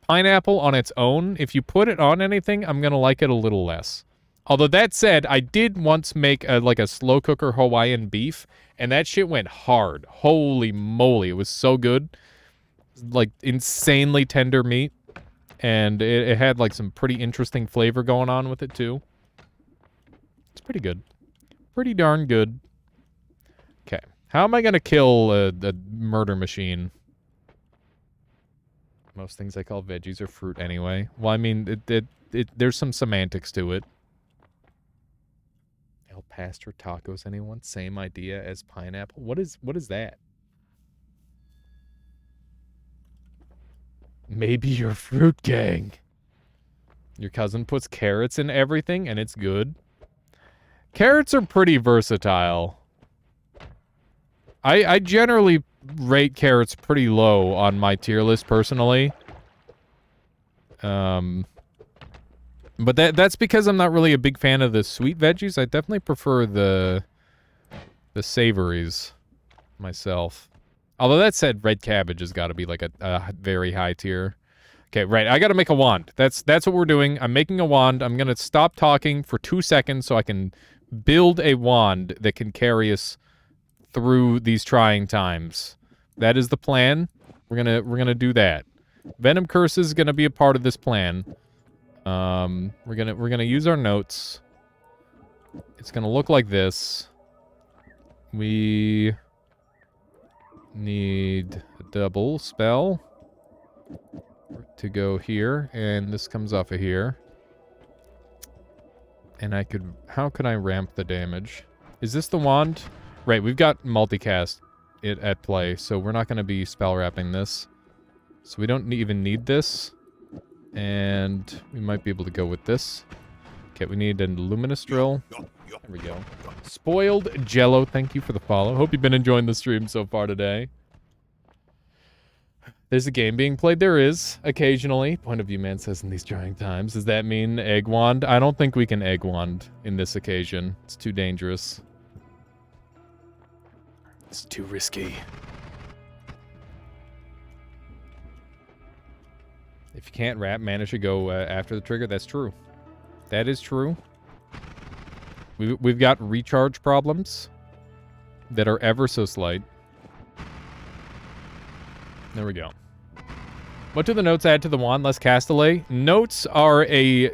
pineapple on its own. If you put it on anything, I'm gonna like it a little less. Although that said, I did once make like a slow cooker Hawaiian beef, and that shit went hard. Holy moly, it was so good. Like insanely tender meat, and it had like some pretty interesting flavor going on with it too. It's pretty good. Pretty darn good. Okay, how am I gonna kill a murder machine? Most things I call veggies are fruit anyway. Well, I mean, there's some semantics to it. El Pastor tacos, anyone? Same idea as pineapple? What is that? Maybe your fruit gang. Your cousin puts carrots in everything and it's good. Carrots are pretty versatile. I generally rate carrots pretty low on my tier list personally. But that's because I'm not really a big fan of the sweet veggies. I definitely prefer the savories myself. Although that said, red cabbage has got to be like a very high tier. Okay, right. I got to make a wand. That's what we're doing. I'm making a wand. I'm going to stop talking for 2 seconds so I can build a wand that can carry us through these trying times. That is the plan. We're gonna do that. Venom Curse is gonna be a part of this plan. We're gonna use our notes. It's gonna look like this. We need a double spell to go here, and this comes off of here. And how could I ramp the damage? Is this the wand? Right, we've got multicast at play, so we're not going to be spell wrapping this. So we don't even need this. And we might be able to go with this. Okay, we need a luminous drill. There we go. Spoiled Jello, thank you for the follow. Hope you've been enjoying the stream so far today. There's a game being played. There is, occasionally. Point of view man says in these trying times. Does that mean egg wand? I don't think we can egg wand in this occasion. It's too dangerous. It's too risky. If you can't wrap, mana should go after the trigger. That's true. That is true. We've got recharge problems that are ever so slight. There we go. What do the notes add to the wand? Less cast delay? Notes are a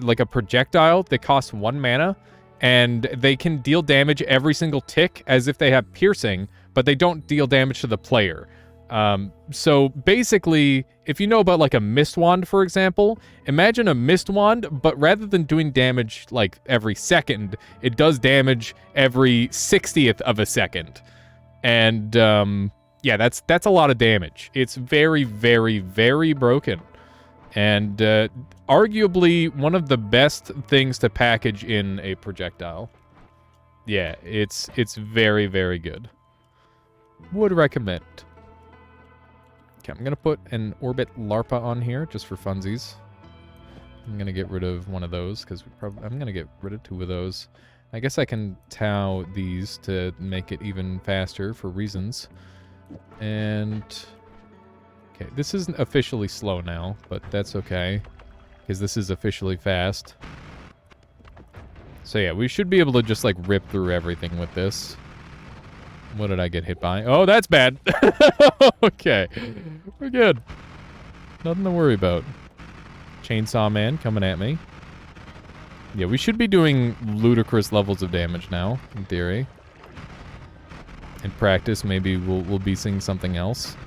like a projectile that costs 1 mana, and they can deal damage every single tick as if they have piercing, but they don't deal damage to the player. So basically, if you know about like a mist wand, for example, imagine a mist wand, but rather than doing damage like every second, it does damage every 60th of a second. And yeah, that's a lot of damage. It's very, very, very broken. And arguably one of the best things to package in a projectile. Yeah, it's very, very good. Would recommend. Okay, I'm going to put an Orbit Larpa on here just for funsies. I'm going to get rid of one of those because I'm going to get rid of 2 of those. I guess I can Tau these to make it even faster for reasons. And okay, this isn't officially slow now, but that's okay because this is officially fast. So yeah, we should be able to just like rip through everything with this. What did I get hit by? Oh, that's bad. Okay, we're good. Nothing to worry about. Chainsaw Man coming at me. Yeah, we should be doing ludicrous levels of damage now, in theory. In practice, maybe we'll be seeing something else.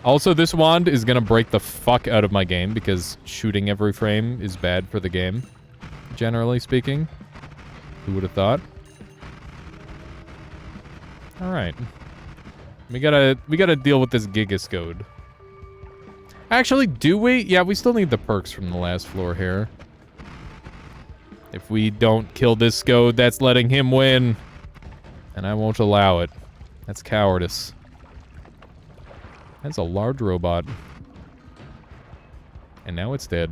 Also, this wand is gonna break the fuck out of my game because shooting every frame is bad for the game, generally speaking. Who would have thought? All right, we gotta deal with this Gigascode. Actually, do we? Yeah, we still need the perks from the last floor here. If we don't kill this Scode, that's letting him win, and I won't allow it. That's cowardice. That's a large robot, and now it's dead.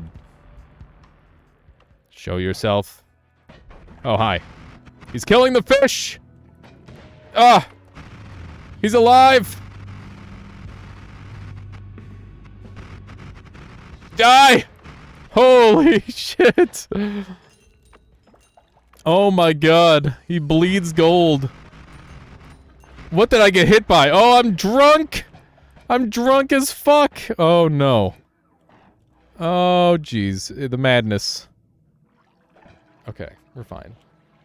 Show yourself. Oh, hi. He's killing the fish! Ah! He's alive! Die! Holy shit! Oh my god. He bleeds gold. What did I get hit by? Oh, I'm drunk! I'm drunk as fuck! Oh no. Oh jeez. The madness. Okay, we're fine.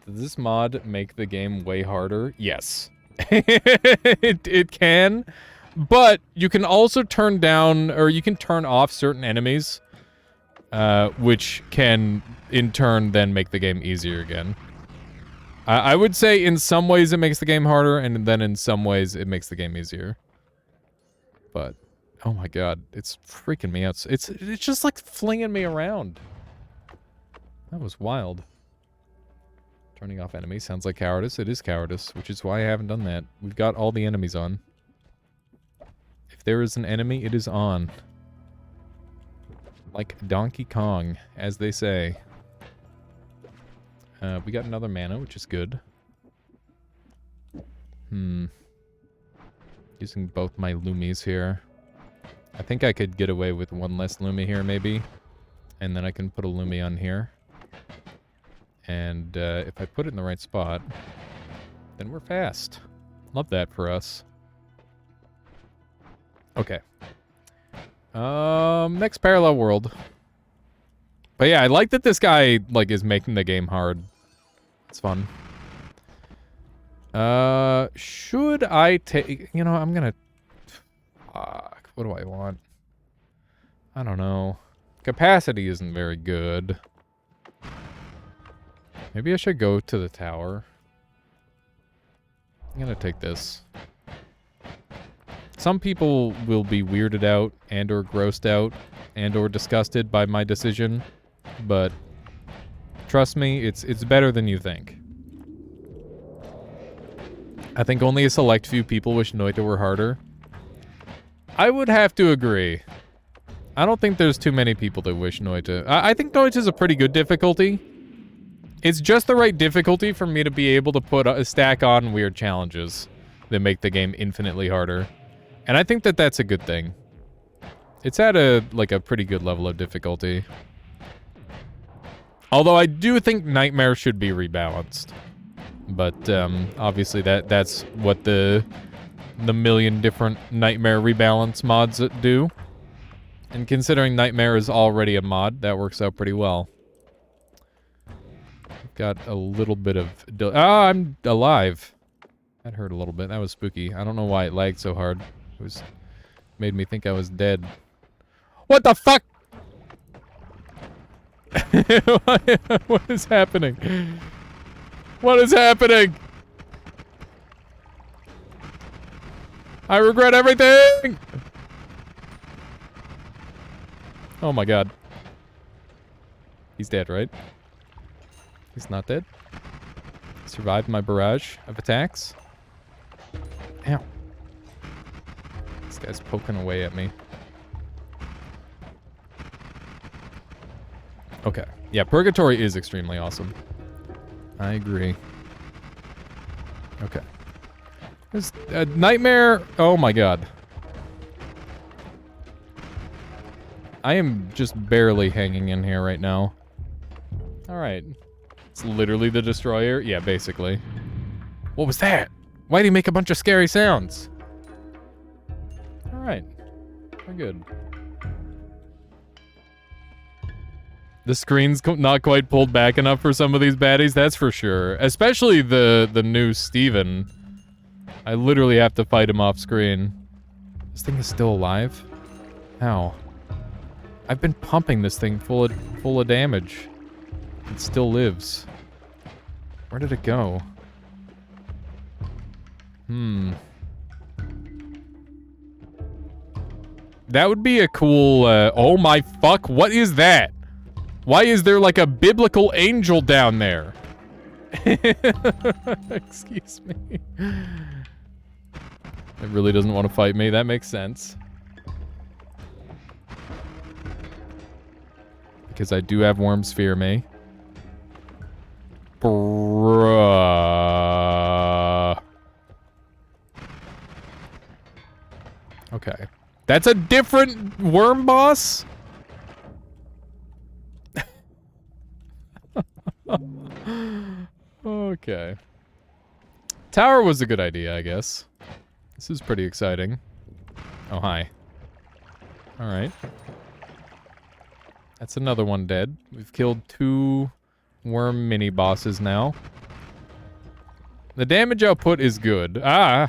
Does this mod make the game way harder? Yes. it can, but you can also turn down, or you can turn off certain enemies, which can, in turn, then make the game easier again. I would say in some ways it makes the game harder, and then in some ways it makes the game easier. But, oh my god, it's freaking me out. It's just like flinging me around. That was wild. Turning off enemies sounds like cowardice. It is cowardice, which is why I haven't done that. We've got all the enemies on. If there is an enemy, it is on. Like Donkey Kong, as they say. We got another mana, which is good. Using both my Lumis here. I think I could get away with one less Lumi here, maybe. And then I can put a Lumi on here. And if I put it in the right spot, then we're fast. Love that for us. Okay. Next parallel world. But yeah, I like that this guy, like, is making the game hard. It's fun. Should I take... You know, I'm gonna... Fuck, what do I want? I don't know. Capacity isn't very good. Maybe I should go to the tower. I'm gonna take this. Some people will be weirded out and or grossed out and or disgusted by my decision, but trust me, it's better than you think. I think only a select few people wish Noita were harder. I would have to agree. I don't think there's too many people that wish Noita. I think Noita's a pretty good difficulty. It's just the right difficulty for me to be able to put a stack on weird challenges that make the game infinitely harder. And I think that that's a good thing. It's at a pretty good level of difficulty. Although I do think Nightmare should be rebalanced. But obviously that's what the million different Nightmare rebalance mods do. And considering Nightmare is already a mod, that works out pretty well. got a little bit of... Ah, I'm alive. That hurt a little bit. That was spooky. I don't know why it lagged so hard. It was... made me think I was dead. What the fuck? What is happening? What is happening? I regret everything! Oh my god. He's dead, right? He's not dead. He survived my barrage of attacks. Ow. This guy's poking away at me. Okay. Yeah, Purgatory is extremely awesome. I agree. Okay. There's a nightmare. Oh my god. I am just barely hanging in here right now. Alright. It's literally the destroyer? Yeah, basically. What was that? Why'd he make a bunch of scary sounds? Alright. We're good. The screen's not quite pulled back enough for some of these baddies, that's for sure. Especially the new Steven. I literally have to fight him off screen. This thing is still alive? How? I've been pumping this thing full of damage. It still lives. Where did it go? That would be a cool, oh my fuck, what is that? Why is there like a biblical angel down there? Excuse me. It really doesn't want to fight me, that makes sense. Because I do have Worms Fear me. Bruh. Okay. That's a different worm boss? Okay. Tower was a good idea, I guess. This is pretty exciting. Oh, hi. Alright. That's another one dead. We've killed 2 worm mini-bosses now. The damage output is good. Ah!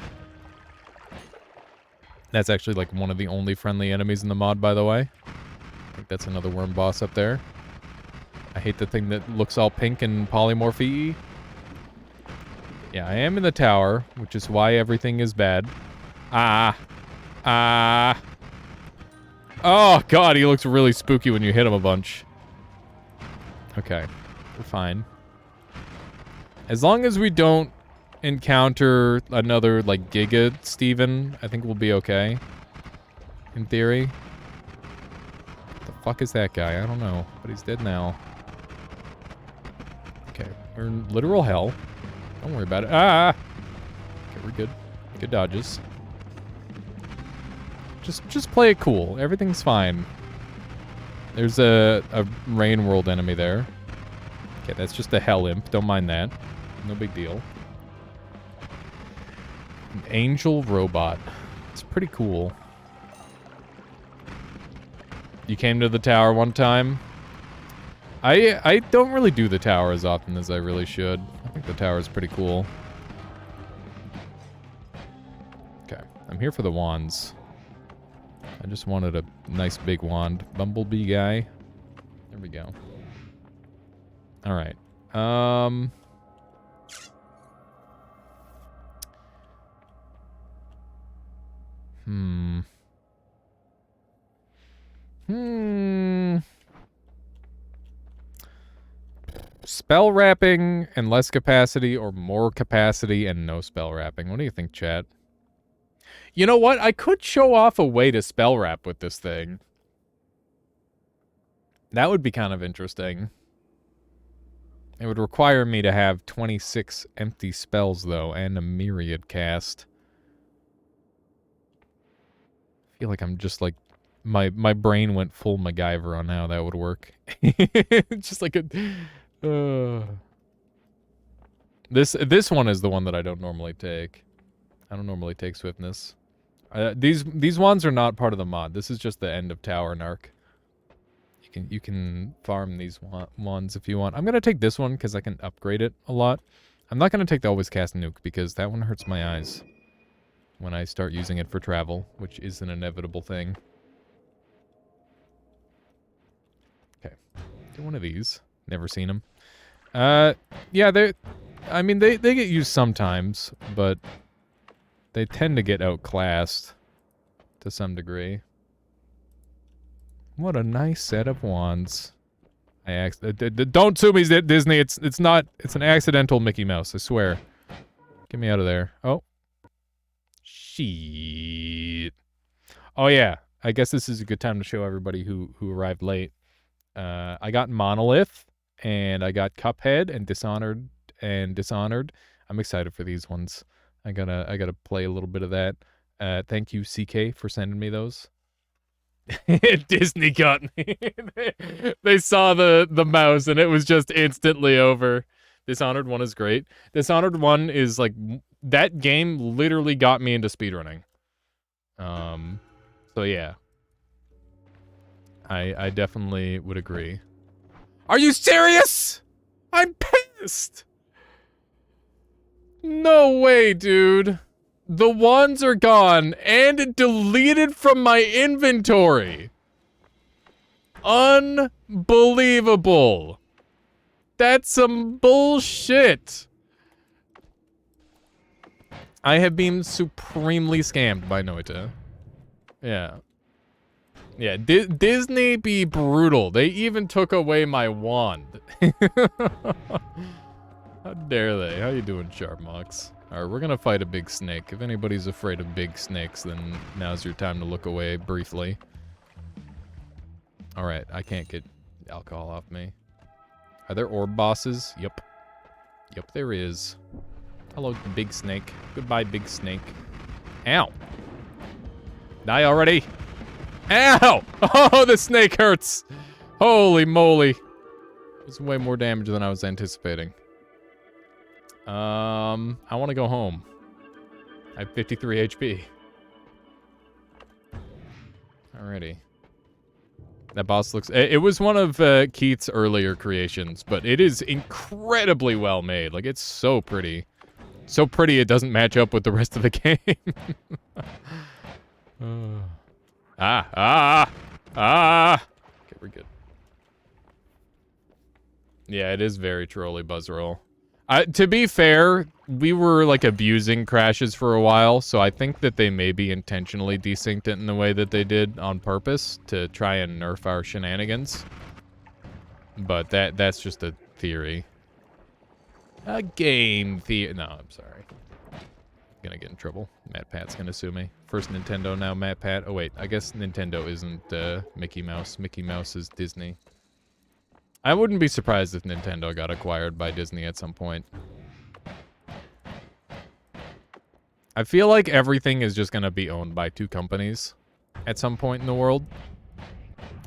That's actually like one of the only friendly enemies in the mod, by the way. I think that's another worm boss up there. I hate the thing that looks all pink and polymorphy-y. Yeah, I am in the tower, which is why everything is bad. Ah. Ah. Oh, God, he looks really spooky when you hit him a bunch. Okay, we're fine. As long as we don't encounter another, like, Giga Steven, I think we'll be okay. In theory. What the fuck is that guy? I don't know, but he's dead now. Okay, we're in literal hell. Don't worry about it. Ah! Okay, we're good. Good dodges. Just play it cool. Everything's fine. There's a Rain World enemy there. Okay, that's just a Hell Imp. Don't mind that. No big deal. An Angel Robot. It's pretty cool. You came to the tower one time? I don't really do the tower as often as I really should. I think the tower is pretty cool. Okay, I'm here for the wands. I just wanted a nice big wand. Bumblebee guy. There we go. Alright. Spell wrapping and less capacity, or more capacity and no spell wrapping. What do you think, chat? You know what? I could show off a way to spell wrap with this thing. That would be kind of interesting. It would require me to have 26 empty spells, though, and a myriad cast. I feel like I'm just like... My brain went full MacGyver on how that would work. Just like a... This one is the one that I don't normally take. I don't normally take Swiftness. These wands are not part of the mod. This is just the end of tower narc. You can farm these ones if you want. I'm gonna take this one because I can upgrade it a lot. I'm not gonna take the always cast nuke because that one hurts my eyes when I start using it for travel, which is an inevitable thing. Okay, do one of these. Never seen them. Yeah, I mean, they get used sometimes, but they tend to get outclassed to some degree. What a nice set of wands. Don't sue me, Disney. It's not. It's an accidental Mickey Mouse. I swear. Get me out of there. Oh. Shit. Oh yeah. I guess this is a good time to show everybody who arrived late. I got Monolith, and I got Cuphead and Dishonored I'm excited for these ones. I gotta play a little bit of that. Thank you, CK, for sending me those. Disney got me. They saw the mouse and it was just instantly over. Dishonored 1 is great. Dishonored 1 is like, that game literally got me into speedrunning. So yeah. I definitely would agree. Are you serious? I'm pissed! No way, dude. The wands are gone and deleted from my inventory. Unbelievable. That's some bullshit. I have been supremely scammed by Noita. Yeah. Yeah, Disney be brutal. They even took away my wand. How dare they? How you doing, Sharpmox? Alright, we're gonna fight a big snake. If anybody's afraid of big snakes, then now's your time to look away briefly. Alright, I can't get alcohol off me. Are there orb bosses? Yep. Yep, there is. Hello, big snake. Goodbye, big snake. Ow! Die already! Ow! Oh, the snake hurts! Holy moly. It's way more damage than I was anticipating. I want to go home. I have 53 HP. Alrighty. That boss looks... It was one of Keith's earlier creations, but it is incredibly well made. Like, it's so pretty. So pretty it doesn't match up with the rest of the game. Okay, we're good. Yeah, it is very trolly Buzzroll. To be fair, we were like abusing crashes for a while, so I think that they maybe intentionally desynced it in the way that they did on purpose to try and nerf our shenanigans. But that's just a theory. A game theory. No, I'm sorry. Gonna get in trouble. Matt Pat's gonna sue me. First Nintendo, now Matt Pat. Oh wait, I guess Nintendo isn't Mickey Mouse. Mickey Mouse is Disney. I wouldn't be surprised if Nintendo got acquired by Disney at some point. I feel like everything is just gonna be owned by two companies at some point in the world.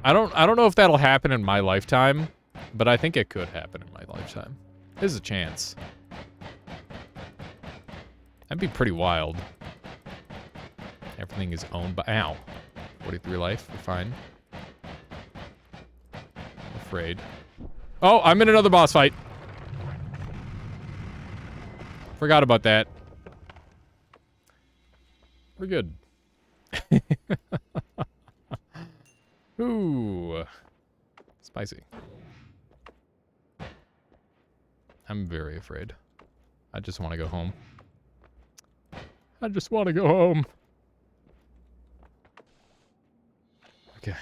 I don't know if that'll happen in my lifetime, but I think it could happen in my lifetime. There's a chance. That'd be pretty wild. Everything is owned by... Ow. 43 life. We're fine. I'm afraid. Oh, I'm in another boss fight. Forgot about that. We're good. Ooh. Spicy. I'm very afraid. I just want to go home. I just want to go home. Okay.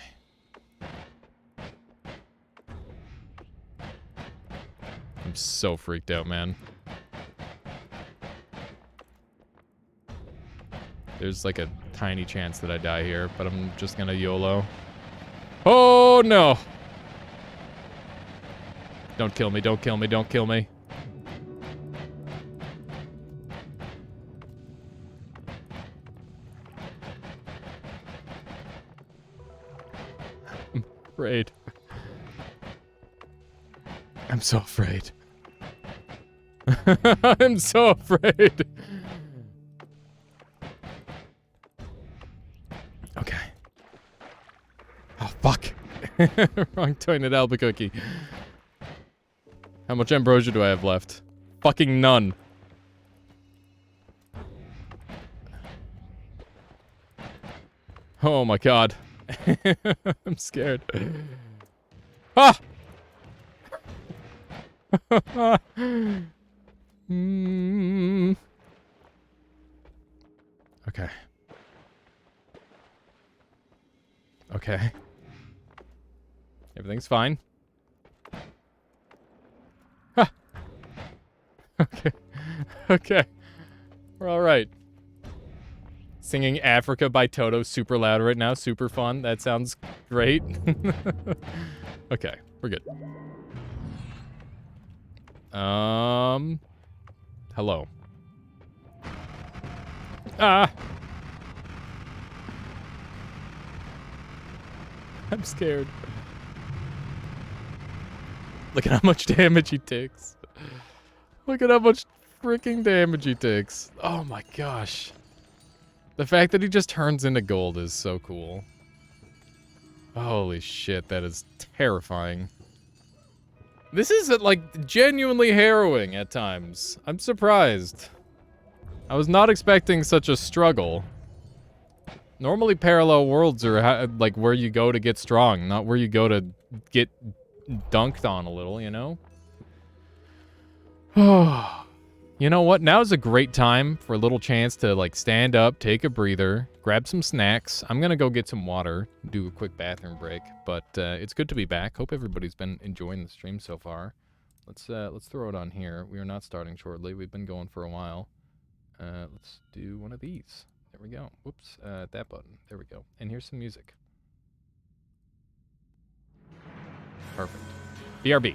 I'm so freaked out, man. There's like a tiny chance that I die here, but I'm just gonna YOLO. Oh, no! Don't kill me, don't kill me, don't kill me. I'm afraid. I'm so afraid. I'm so afraid. Okay. Oh, fuck. Wrong toilet Albuquerque. How much ambrosia do I have left? Fucking none. Oh my god. I'm scared. Ah! Mm. Okay. Okay. Everything's fine. Ha! Okay. Okay. We're alright. Singing Africa by Toto super loud right now. Super fun. That sounds great. Okay. We're good. Hello. Ah! I'm scared. Look at how much damage he takes. Look at how much freaking damage he takes. Oh my gosh. The fact that he just turns into gold is so cool. Holy shit, that is terrifying. This is, like, genuinely harrowing at times. I'm surprised. I was not expecting such a struggle. Normally parallel worlds are, like, where you go to get strong, not where you go to get dunked on a little, you know? You know what? Now's a great time for a little chance to, like, stand up, take a breather, grab some snacks. I'm gonna go get some water, do a quick bathroom break, but it's good to be back. Hope everybody's been enjoying the stream so far. Let's throw it on here. We are not starting shortly. We've been going for a while. Let's do one of these. There we go. Whoops, that button. There we go. And here's some music. Perfect. BRB.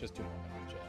Just 2 more minutes, chat.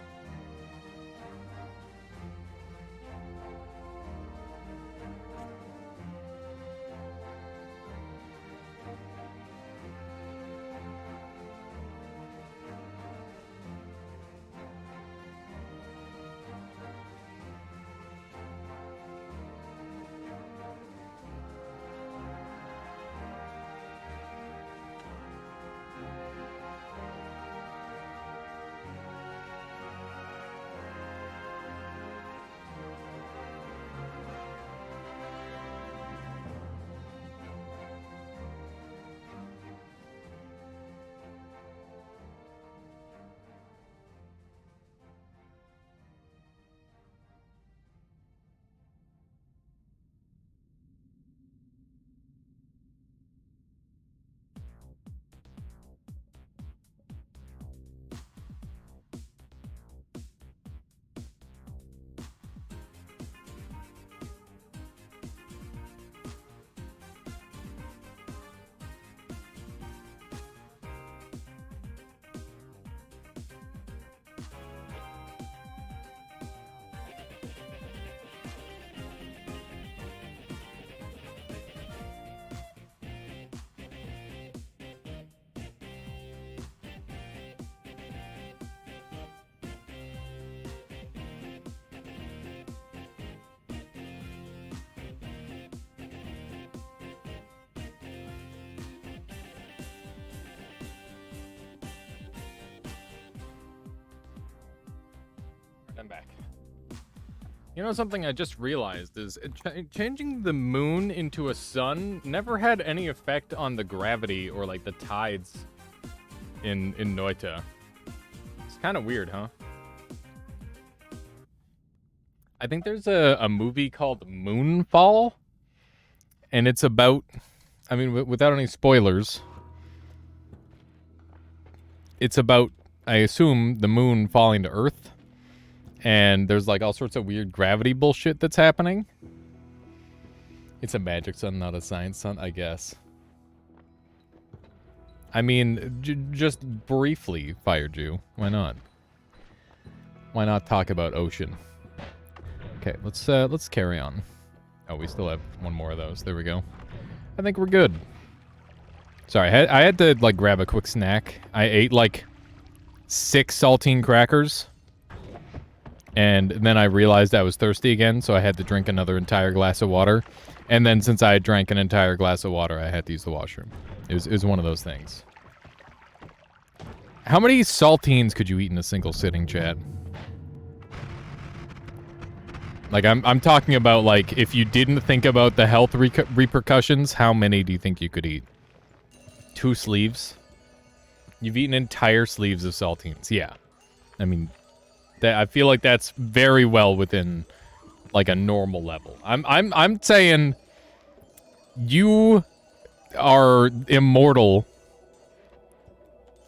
I'm back. You know, something I just realized is changing the moon into a sun never had any effect on the gravity or like the tides in Noita. It's kind of weird, huh? I think there's a movie called Moonfall, and it's about, I mean, without any spoilers, it's about, I assume, the moon falling to Earth. And there's like all sorts of weird gravity bullshit that's happening. It's a magic sun, not a science sun, I guess. I mean, just briefly, Fire Jew. Why not? Why not talk about ocean? Okay, let's carry on. Oh, we still have one more of those. There we go. I think we're good. Sorry, I had to like grab a quick snack. I ate like 6 saltine crackers. And then I realized I was thirsty again, so I had to drink another entire glass of water. And then since I had drank an entire glass of water, I had to use the washroom. It was one of those things. How many saltines could you eat in a single sitting, chat? Like, I'm talking about, like, if you didn't think about the health repercussions, how many do you think you could eat? 2 sleeves? You've eaten entire sleeves of saltines. Yeah. I mean... I feel like that's very well within like a normal level. I'm saying you are immortal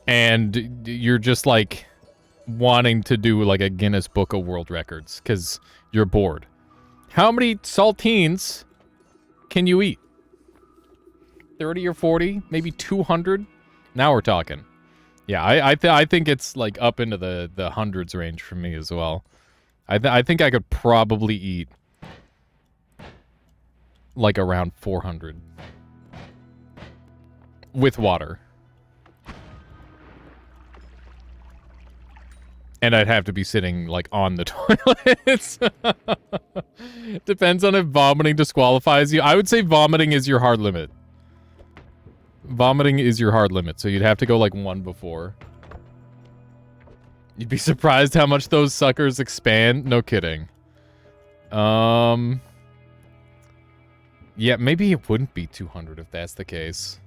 and you're just like wanting to do like a Guinness Book of World Records because you're bored. How many saltines can you eat? 30 or 40? Maybe 200? Now we're talking. Yeah, I think it's like up into the hundreds range for me as well. I think I could probably eat like around 400 with water. And I'd have to be sitting like on the toilets. Depends on if vomiting disqualifies you. I would say vomiting is your hard limit. Vomiting is your hard limit, so you'd have to go like 1 before. You'd be surprised how much those suckers expand. No kidding. Yeah, maybe it wouldn't be 200 if that's the case.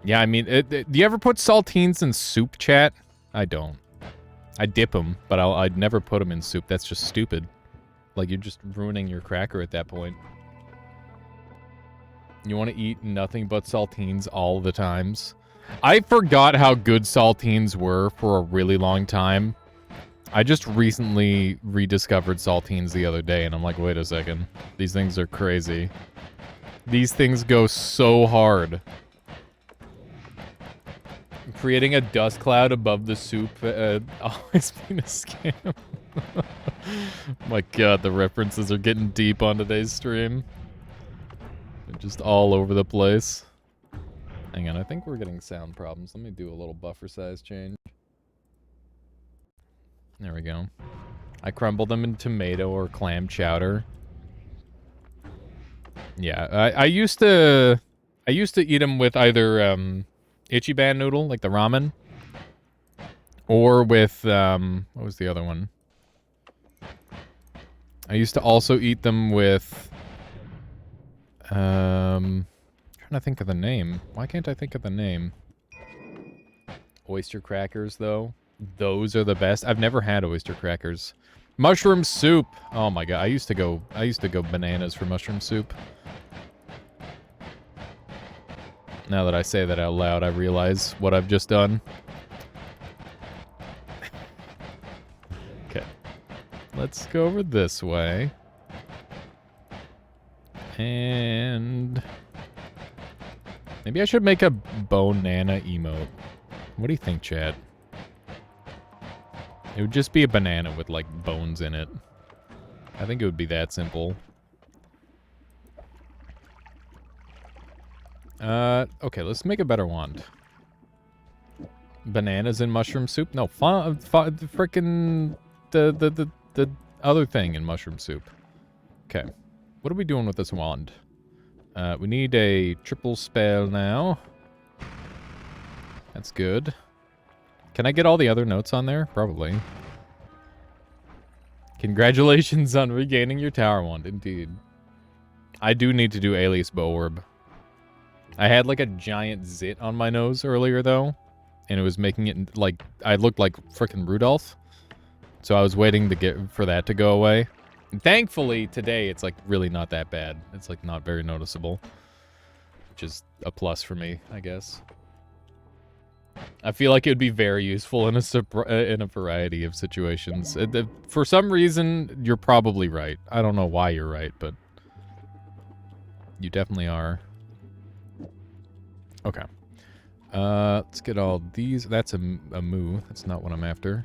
Yeah, I mean, do you ever put saltines in soup, chat? I don't. I dip them, but I'd never put them in soup. That's just stupid. Like, you're just ruining your cracker at that point. You want to eat nothing but saltines all the times. I forgot how good saltines were for a really long time. I just recently rediscovered saltines the other day, and I'm like, wait a second. These things are crazy. These things go so hard. Creating a dust cloud above the soup always been a scam. My god, the references are getting deep on today's stream. They're just all over the place. Hang on, I think we're getting sound problems. Let me do a little buffer size change. There we go. I crumble them in tomato or clam chowder. Yeah, I used to eat them with either Ichiban noodle, like the ramen, or with what was the other one? I used to also eat them with trying to think of the name. Why can't I think of the name? Oyster crackers, though. Those are the best. I've never had oyster crackers. Mushroom soup. Oh my god, I used to go bananas for mushroom soup. Now that I say that out loud, I realize what I've just done. Okay. Let's go over this way. And maybe I should make a banana emote. What do you think, Chad? It would just be a banana with, like, bones in it. I think it would be that simple. Okay, let's make a better wand. Bananas in mushroom soup? No, frickin' the other thing in mushroom soup. Okay. What are we doing with this wand? We need a triple spell now. That's good. Can I get all the other notes on there? Probably. Congratulations on regaining your tower wand, indeed. I do need to do Alias Bow Orb. I had like a giant zit on my nose earlier though, and it was making it like I looked like frickin' Rudolph. So I was waiting for that to go away. And thankfully today it's like really not that bad. It's like not very noticeable, which is a plus for me, I guess. I feel like it would be very useful in a variety of situations. For some reason, you're probably right. I don't know why you're right, but you definitely are. Okay. Let's get all these. That's a moo. That's not what I'm after.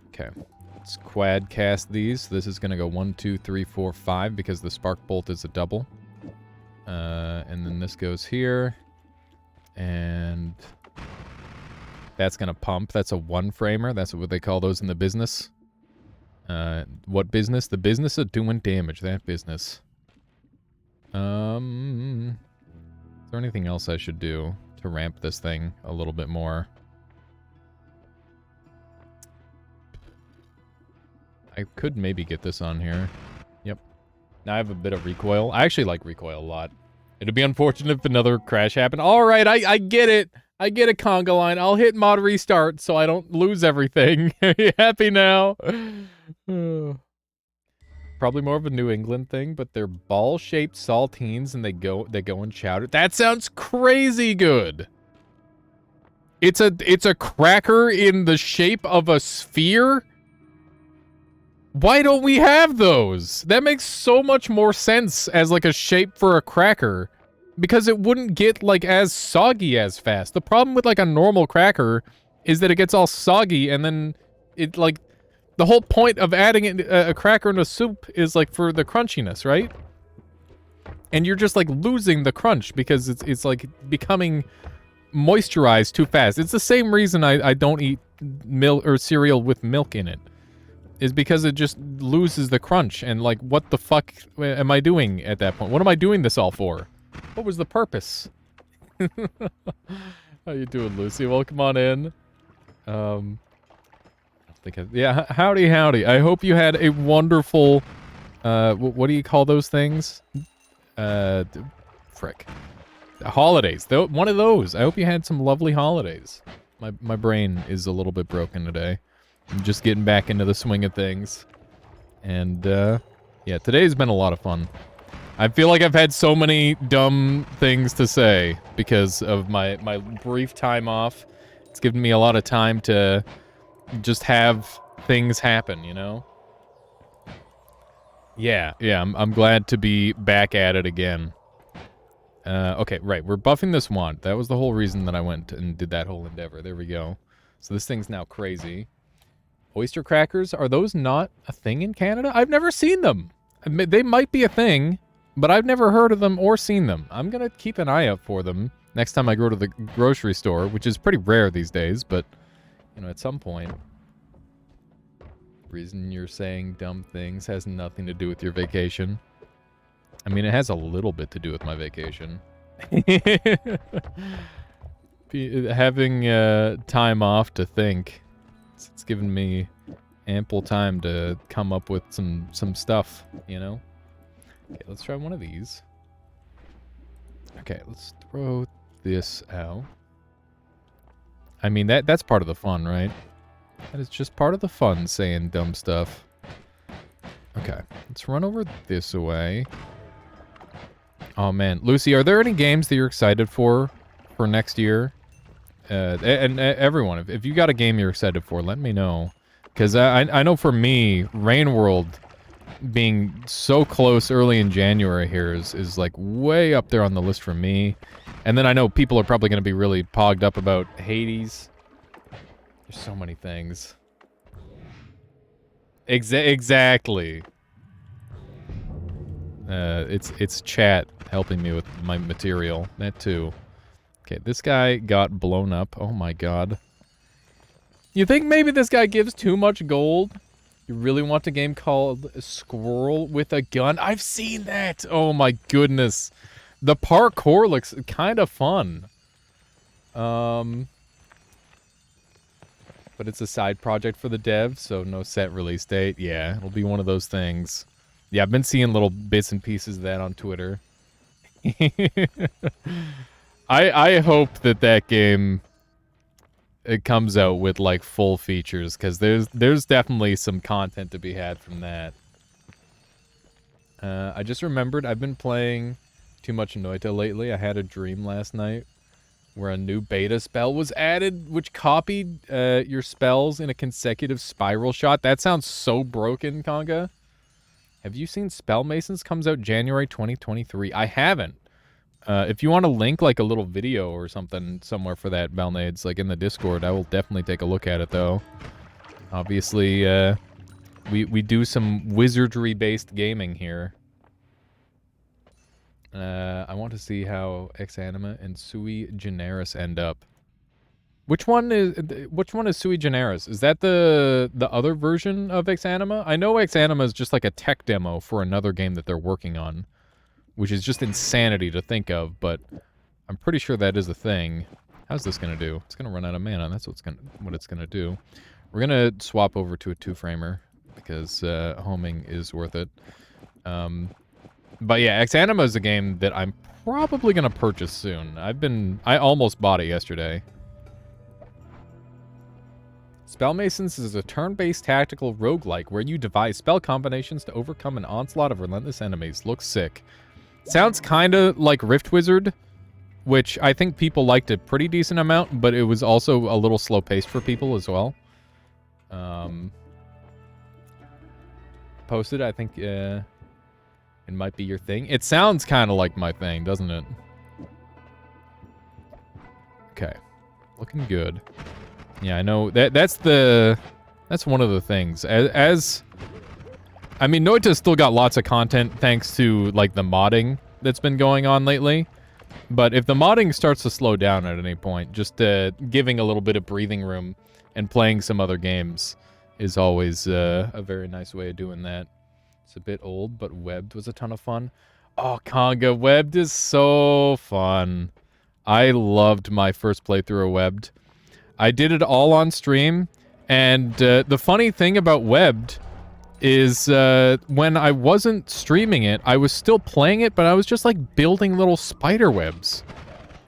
Okay. Let's quad cast these. This is going to go 1, 2, 3, 4, 5 because the spark bolt is a double. And then this goes here. And that's going to pump. That's a one-framer. That's what they call those in the business. What business? The business of doing damage. That business. Is there anything else I should do to ramp this thing a little bit more? I could maybe get this on here. Yep. Now I have a bit of recoil. I actually like recoil a lot. It'd be unfortunate if another crash happened. All right, I get it. I get a conga line. I'll hit mod restart so I don't lose everything. Are you happy now? Probably more of a New England thing, but they're ball-shaped saltines and they go in chowder. That sounds crazy good. It's a cracker in the shape of a sphere? Why don't we have those? That makes so much more sense as like a shape for a cracker. Because it wouldn't get, like, as soggy as fast. The problem with, like, a normal cracker is that it gets all soggy, and then it, like... The whole point of adding a cracker into soup is, like, for the crunchiness, right? And you're just, like, losing the crunch because it's like, becoming moisturized too fast. It's the same reason I don't eat milk or cereal with milk in it. Is because it just loses the crunch, and, like, what the fuck am I doing at that point? What am I doing this all for? What was the purpose? How you doing, Lucy? Welcome on in. Yeah, howdy, howdy. I hope you had a wonderful, what do you call those things? Frick. Holidays. One of those. I hope you had some lovely holidays. My brain is a little bit broken today. I'm just getting back into the swing of things. And, yeah, today's been a lot of fun. I feel like I've had so many dumb things to say because of my brief time off. It's given me a lot of time to just have things happen, you know? Yeah, I'm glad to be back at it again. Okay, right. We're buffing this wand. That was the whole reason that I went and did that whole endeavor. There we go. So this thing's now crazy. Oyster crackers, are those not a thing in Canada? I've never seen them. They might be a thing, but I've never heard of them or seen them. I'm going to keep an eye out for them next time I go to the grocery store, which is pretty rare these days, but, you know, at some point. Reason you're saying dumb things has nothing to do with your vacation. I mean, it has a little bit to do with my vacation. Having time off to think. It's given me ample time to come up with some stuff, you know? Okay, let's try one of these. Okay, let's throw this out. I mean, that's part of the fun, right? That is just part of the fun, saying dumb stuff. Okay, let's run over this away. Oh, man. Lucy, are there any games that you're excited for next year? And everyone, if you got a game you're excited for, let me know. Because I know for me, Rain World being so close early in January here is like way up there on the list for me. And then I know people are probably going to be really pogged up about Hades. There's so many things. Exactly. It's chat helping me with my material. That too. Okay, this guy got blown up. Oh my god. You think maybe this guy gives too much gold? You really want a game called Squirrel with a Gun? I've seen that! Oh my goodness. The parkour looks kind of fun. But it's a side project for the dev, so no set release date. Yeah, it'll be one of those things. Yeah, I've been seeing little bits and pieces of that on Twitter. I hope that game it comes out with like full features, because there's definitely some content to be had from that. I just remembered I've been playing too much Noita lately. I had a dream last night where a new beta spell was added, which copied your spells in a consecutive spiral shot. That sounds so broken, Conga. Have you seen Spell Masons? Comes out January 2023. I haven't. If you want to link like a little video or something somewhere for that, Balnades, like in the Discord, I will definitely take a look at it, though. Obviously, we do some wizardry-based gaming here. I want to see how Exanima and Sui Generis end up. Which one is Sui Generis? Is that the other version of Exanima? I know Exanima is just like a tech demo for another game that they're working on, which is just insanity to think of, but I'm pretty sure that is a thing. How's this gonna do? It's gonna run out of mana. That's what it's gonna do. We're gonna swap over to a 2-framer because homing is worth it. But yeah, Exanima is a game that I'm probably gonna purchase soon. I almost bought it yesterday. Spell Masons is a turn-based tactical roguelike where you devise spell combinations to overcome an onslaught of relentless enemies. Looks sick. Sounds kind of like Rift Wizard, which I think people liked a pretty decent amount, but it was also a little slow-paced for people as well. Posted, I think it might be your thing. It sounds kind of like my thing, doesn't it? Okay. Looking good. Yeah, I know. That's one of the things. I mean, Noita's still got lots of content thanks to, like, the modding that's been going on lately. But if the modding starts to slow down at any point, just giving a little bit of breathing room and playing some other games is always a very nice way of doing that. It's a bit old, but Webbed was a ton of fun. Oh, Conga, Webbed is so fun. I loved my first playthrough of Webbed. I did it all on stream, and the funny thing about Webbed is when I wasn't streaming it, I was still playing it, but I was just like building little spider webs.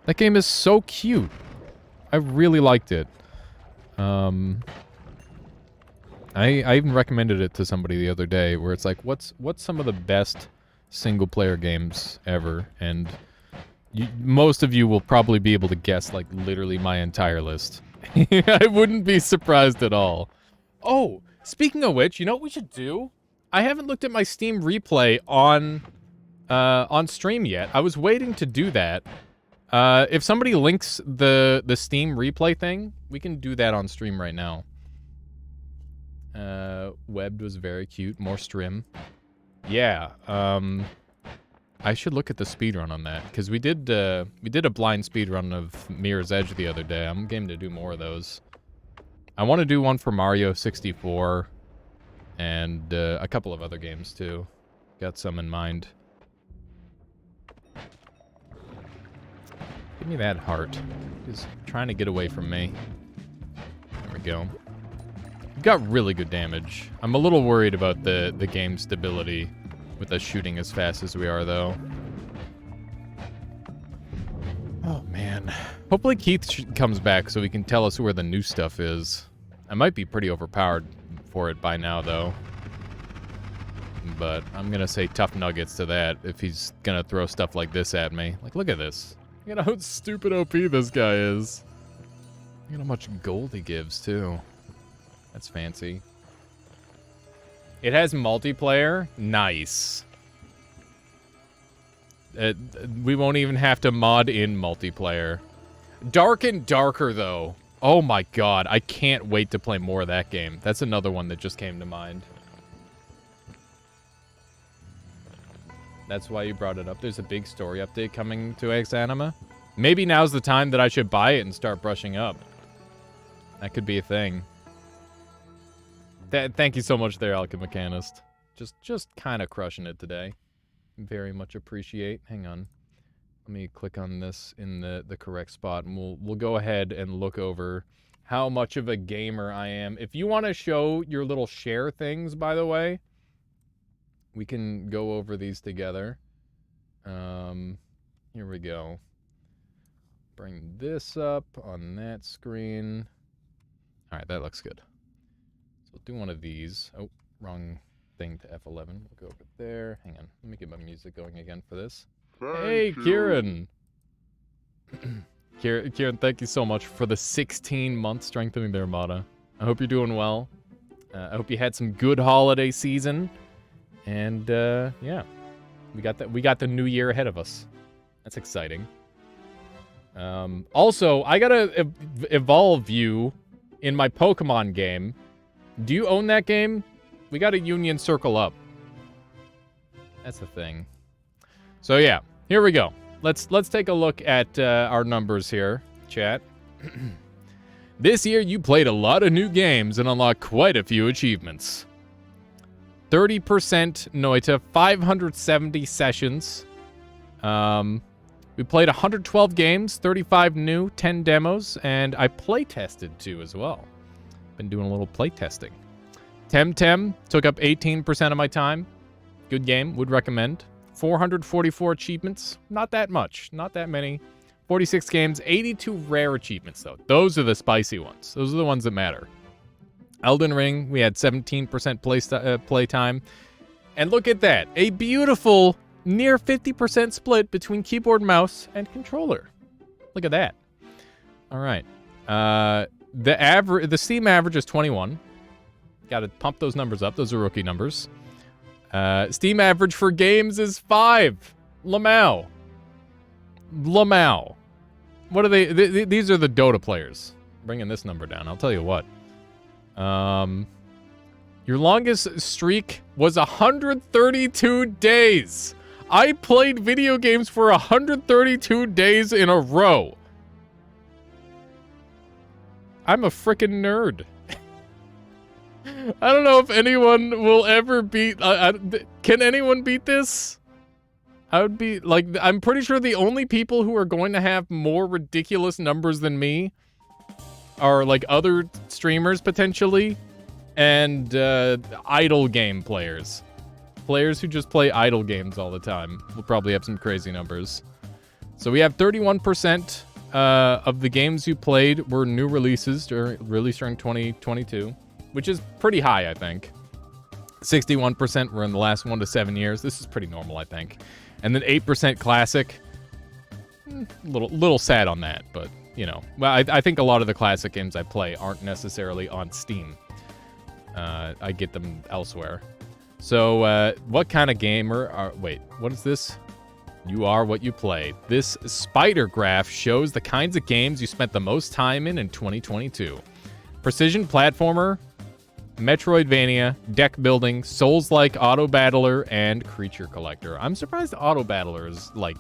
That game is so cute. I really liked it. I even recommended it to somebody the other day, where it's like, what's some of the best single-player games ever? And most of you will probably be able to guess, like, literally my entire list. I wouldn't be surprised at all. Oh, speaking of which, you know what we should do? I haven't looked at my Steam replay on on stream yet. I was waiting to do that. If somebody links the Steam replay thing, we can do that on stream right now. Webbed was very cute. More stream. Yeah. I should look at the speedrun on that, because we did a blind speedrun of Mirror's Edge the other day. I'm game to do more of those. I want to do one for Mario 64 and a couple of other games too. Got some in mind. Give me that heart. He's trying to get away from me. There we go. Got really good damage. I'm a little worried about the game stability with us shooting as fast as we are, though. Oh, man. Hopefully Keith comes back so he can tell us where the new stuff is. I might be pretty overpowered for it by now, though. But I'm gonna say tough nuggets to that if he's gonna throw stuff like this at me. Like, look at this. Look at how stupid OP this guy is. Look at how much gold he gives, too. That's fancy. It has multiplayer? Nice. We won't even have to mod in multiplayer. Dark and Darker, though. Oh my god, I can't wait to play more of that game. That's another one that just came to mind. That's why you brought it up. There's a big story update coming to Exanima. Maybe now's the time that I should buy it and start brushing up. That could be a thing. Thank you so much there, Alchemechanist. Just kind of crushing it today. Very much appreciate. Hang on. Let me click on this in the correct spot, and we'll go ahead and look over how much of a gamer I am. If you want to show your little share things, by the way, we can go over these together. Here we go. Bring this up on that screen. All right, that looks good. So we'll do one of these. Oh, wrong thing to F11. We'll go over there. Hang on. Let me get my music going again for this. Hey, Kieran! Kieran, thank you so much for the 16-month strengthening the Armada. I hope you're doing well. I hope you had some good holiday season. And, yeah. We got the new year ahead of us. That's exciting. Also, I gotta evolve you in my Pokemon game. Do you own that game? We got a Union Circle up. That's the thing. So yeah, here we go. Let's take a look at our numbers here, chat. This year you played a lot of new games and unlocked quite a few achievements. 30% Noita, 570 sessions. We played 112 games, 35 new, 10 demos, and I play tested too as well. Been doing a little play testing. Temtem took up 18% of my time. Good game, would recommend. 444 achievements, not that much, not that many. 46 games, 82 rare achievements though. Those are the spicy ones. Those are the ones that matter. Elden Ring, we had 17% play time. And look at that, a beautiful near 50% split between keyboard, mouse, and controller. Look at that. All right. The Steam average is 21. Got to pump those numbers up. Those are rookie numbers. Steam average for games is 5. Lamau. What are they? These are the Dota players. Bringing this number down. I'll tell you what. Your longest streak was 132 days. I played video games for 132 days in a row. I'm a frickin' nerd. I don't know if anyone will ever beat... can anyone beat this? I would be... Like, I'm pretty sure the only people who are going to have more ridiculous numbers than me are, like, other streamers, potentially, and idle game players. Players who just play idle games all the time will probably have some crazy numbers. So we have 31% of the games you played were new releases, released during 2022, which is pretty high, I think. 61% were in the last 1 to 7 years. This is pretty normal, I think. And then 8% classic. Little sad on that, but, you know. Well, I think a lot of the classic games I play aren't necessarily on Steam. I get them elsewhere. So, what kind of gamer are... Wait, what is this? You are what you play. This spider graph shows the kinds of games you spent the most time in 2022. Precision platformer, Metroidvania, deck building, Souls-like auto battler, and creature collector. I'm surprised auto battler is, like,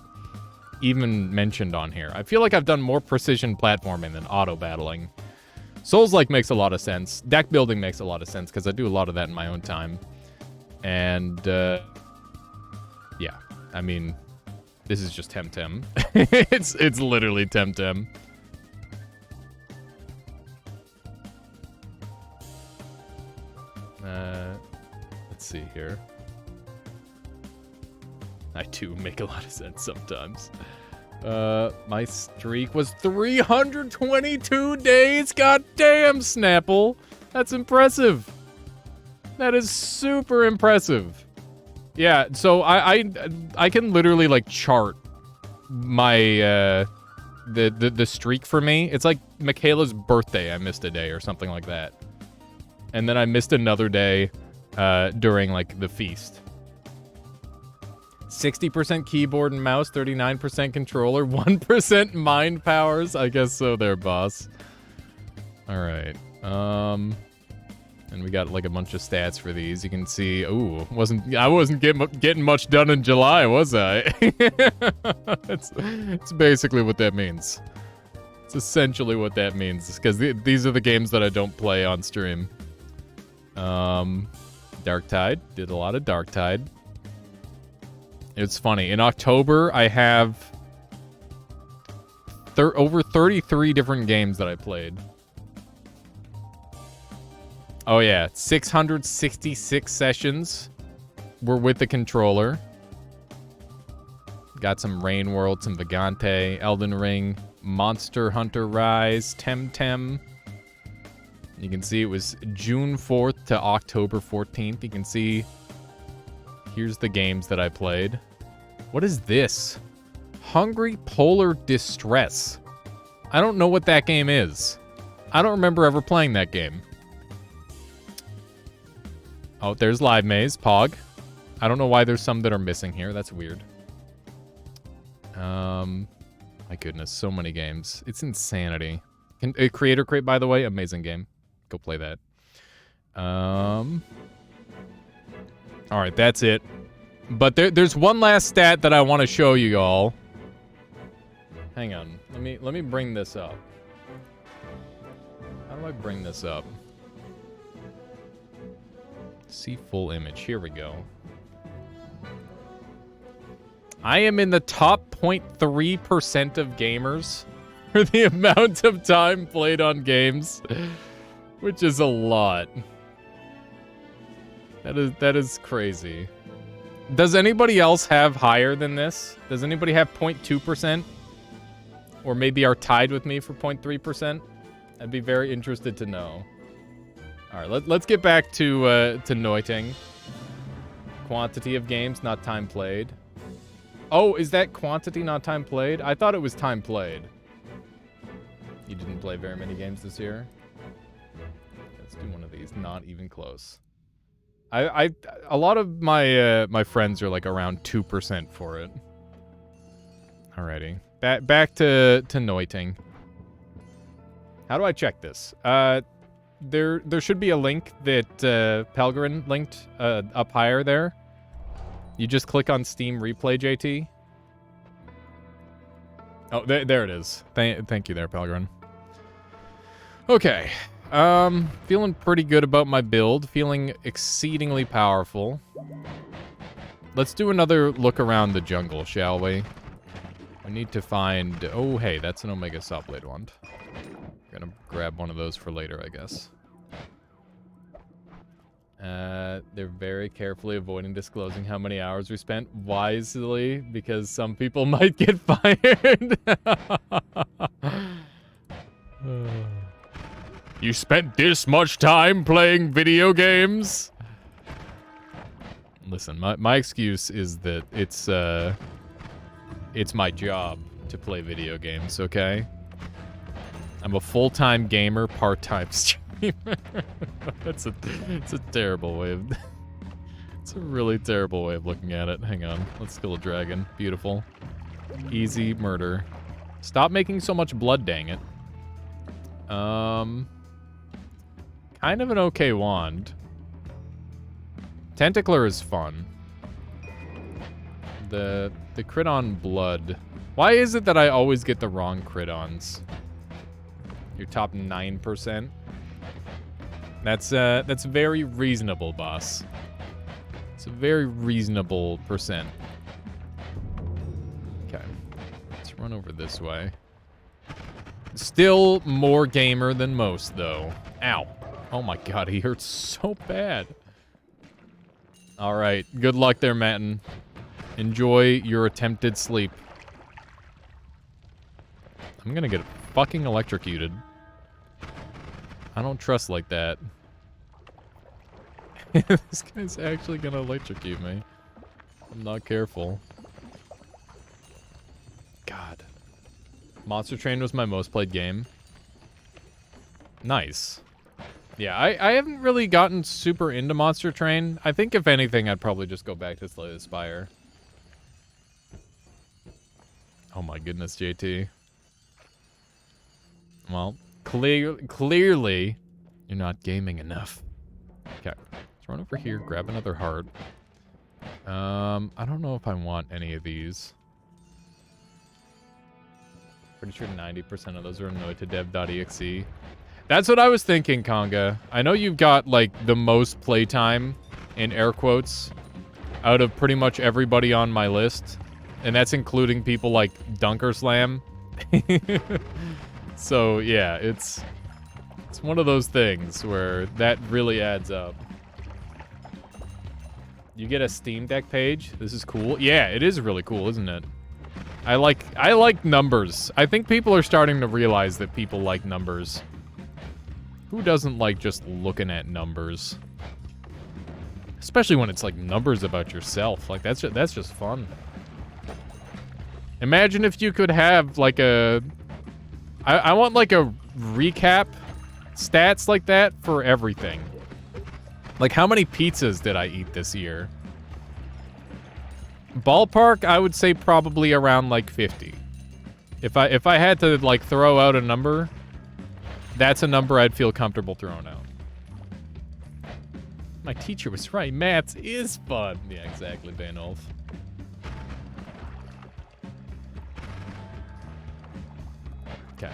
even mentioned on here. I feel like I've done more precision platforming than auto battling. Souls-like makes a lot of sense. Deck building makes a lot of sense because I do a lot of that in my own time. And, yeah, I mean... This is just Temtem. it's literally Temtem. Let's see here. I do make a lot of sense sometimes. My streak was 322 days. God damn, Snapple. That's impressive. That is super impressive. Yeah, so I can literally like chart my the streak for me. It's like Michaela's birthday. I missed a day or something like that, and then I missed another day during like the feast. 60% keyboard and mouse, 39% controller, 1% mind powers. I guess so, there, boss. All right. And we got like a bunch of stats for these. You can see, ooh, I wasn't getting much done in July, was I? It's basically what that means. It's essentially what that means, because these are the games that I don't play on stream. Darktide, did a lot of Darktide. It's funny. In October, I have over 33 different games that I played. Oh yeah, 666 sessions were with the controller. Got some Rain World, some Vagante, Elden Ring, Monster Hunter Rise, Temtem. You can see it was June 4th to October 14th. You can see, here's the games that I played. What is this? Hungry Polar Distress. I don't know what that game is. I don't remember ever playing that game. Oh, there's Live Maze, Pog. I don't know why there's some that are missing here. That's weird. My goodness, so many games. It's insanity. Creator Crate, by the way, amazing game. Go play that. All right, that's it. But there's one last stat that I want to show you all. Hang on. Let me bring this up. How do I bring this up? See full image. Here we go. I am in the top 0.3% of gamers for the amount of time played on games, which is a lot. That is crazy. Does anybody else have higher than this? Does anybody have 0.2%? Or maybe are tied with me for 0.3%? I'd be very interested to know. All right, let's get back to Noiting. Quantity of games, not time played. Oh, is that quantity, not time played? I thought it was time played. You didn't play very many games this year? Let's do one of these. Not even close. A lot of my my friends are like around 2% for it. Alrighty, back to Noiting. How do I check this? There should be a link that Pelgrin linked up higher there. You just click on Steam Replay, JT. Oh, there it is. Thank you there, Pelgrin. Okay. Feeling pretty good about my build. Feeling exceedingly powerful. Let's do another look around the jungle, shall we? We need to find... Oh, hey, that's an Omega Sawblade wand. Gonna grab one of those for later, I guess. They're very carefully avoiding disclosing how many hours we spent wisely because some people might get fired. You spent this much time playing video games? Listen, my excuse is that it's my job to play video games, okay? I'm a full-time gamer, part-time streamer. It's a terrible way of... It's a really terrible way of looking at it. Hang on. Let's kill a dragon. Beautiful. Easy murder. Stop making so much blood, dang it. Kind of an okay wand. Tentacler is fun. The crit on blood. Why is it that I always get the wrong crit ons? Your top 9%. That's very reasonable, boss. It's a very reasonable percent. Okay. Let's run over this way. Still more gamer than most, though. Ow. Oh my god, he hurts so bad. Alright, good luck there, Matten. Enjoy your attempted sleep. I'm gonna get fucking electrocuted. I don't trust like that. This guy's actually gonna electrocute me. I'm not careful. God. Monster Train was my most played game. Nice. Yeah, I haven't really gotten super into Monster Train. I think if anything, I'd probably just go back to Slay the Spire. Oh my goodness, JT. Well, clearly, you're not gaming enough. Okay, let's run over here, grab another heart. I don't know if I want any of these. Pretty sure 90% of those are annoyed to dev.exe. That's what I was thinking, Conga. I know you've got, like, the most playtime, in air quotes, out of pretty much everybody on my list. And that's including people like Dunkerslam. So, yeah, it's one of those things where that really adds up. You get a Steam Deck page. This is cool. Yeah, it is really cool, isn't it? I like numbers. I think people are starting to realize that people like numbers. Who doesn't like just looking at numbers? Especially when it's like numbers about yourself. Like that's just fun. Imagine if you could have like a I want like a recap stats like that for everything. Like how many pizzas did I eat this year? Ballpark, I would say probably around like 50. If I had to like throw out a number, that's a number I'd feel comfortable throwing out. My teacher was right. Maths is fun. Yeah, exactly, Banolf. Okay.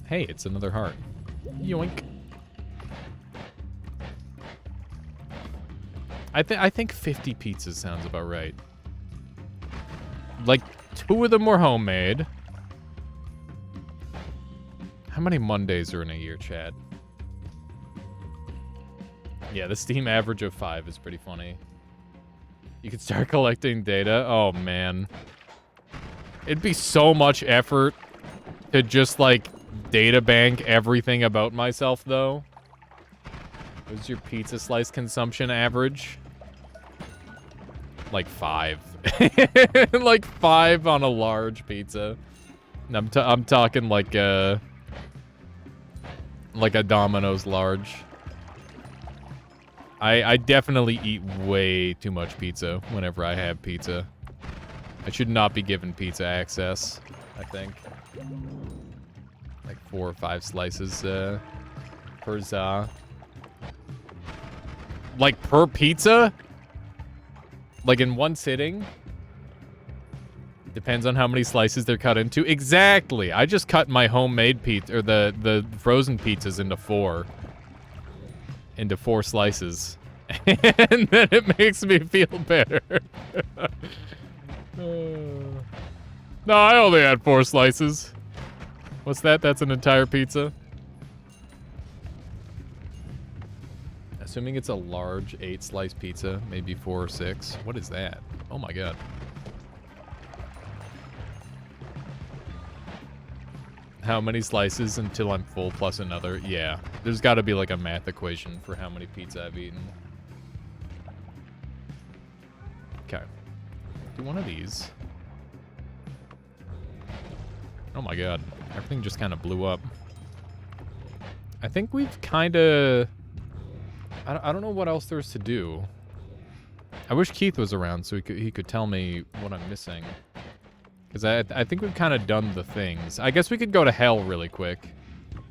Hey, it's another heart. Yoink. I think 50 pizzas sounds about right. Like, 2 of them were homemade. How many Mondays are in a year, Chad? Yeah, the Steam average of 5 is pretty funny. You could start collecting data. Oh, man. It'd be so much effort to just, like, data bank everything about myself, though. What's your pizza slice consumption average? Like 5. Like 5 on a large pizza. I'm talking like a Domino's large. I definitely eat way too much pizza whenever I have pizza. I should not be given pizza access, I think. Like 4 or 5 slices per za. Like per pizza? Like in one sitting? Depends on how many slices they're cut into. Exactly! I just cut my homemade pizza, or the frozen pizzas into 4. Into 4 slices. And then it makes me feel better. No, I only had 4 slices. What's that? That's an entire pizza? Assuming it's a large 8-slice pizza, maybe 4 or 6. What is that? Oh my god. How many slices until I'm full plus another? Yeah. There's got to be like a math equation for how many pizza I've eaten. Okay. Do one of these. Oh my god. Everything just kind of blew up. I think we've kind of... I don't know what else there's to do. I wish Keith was around so he could tell me what I'm missing. Because I think we've kind of done the things. I guess we could go to hell really quick.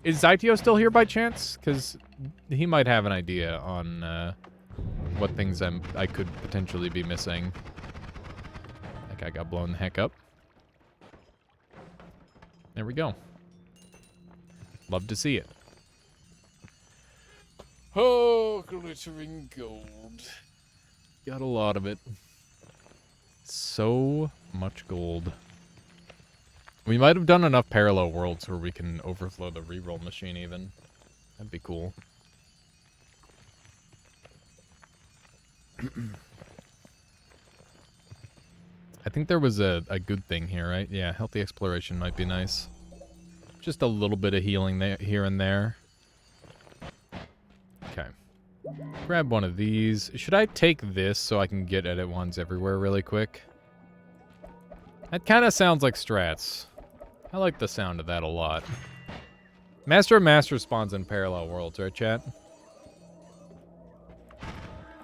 Is Zytio still here by chance? Because he might have an idea on what things I could potentially be missing. That guy got blown the heck up. There we go. Love to see it. Oh, glittering gold. Got a lot of it. So much gold. We might have done enough parallel worlds where we can overflow the reroll machine even. That'd be cool. I think there was a good thing here, right? Yeah, healthy exploration might be nice. Just a little bit of healing there, here and there. Okay. Grab one of these. Should I take this so I can get edit ones everywhere really quick? That kind of sounds like strats. I like the sound of that a lot. Master of Master spawns in parallel worlds, right, chat?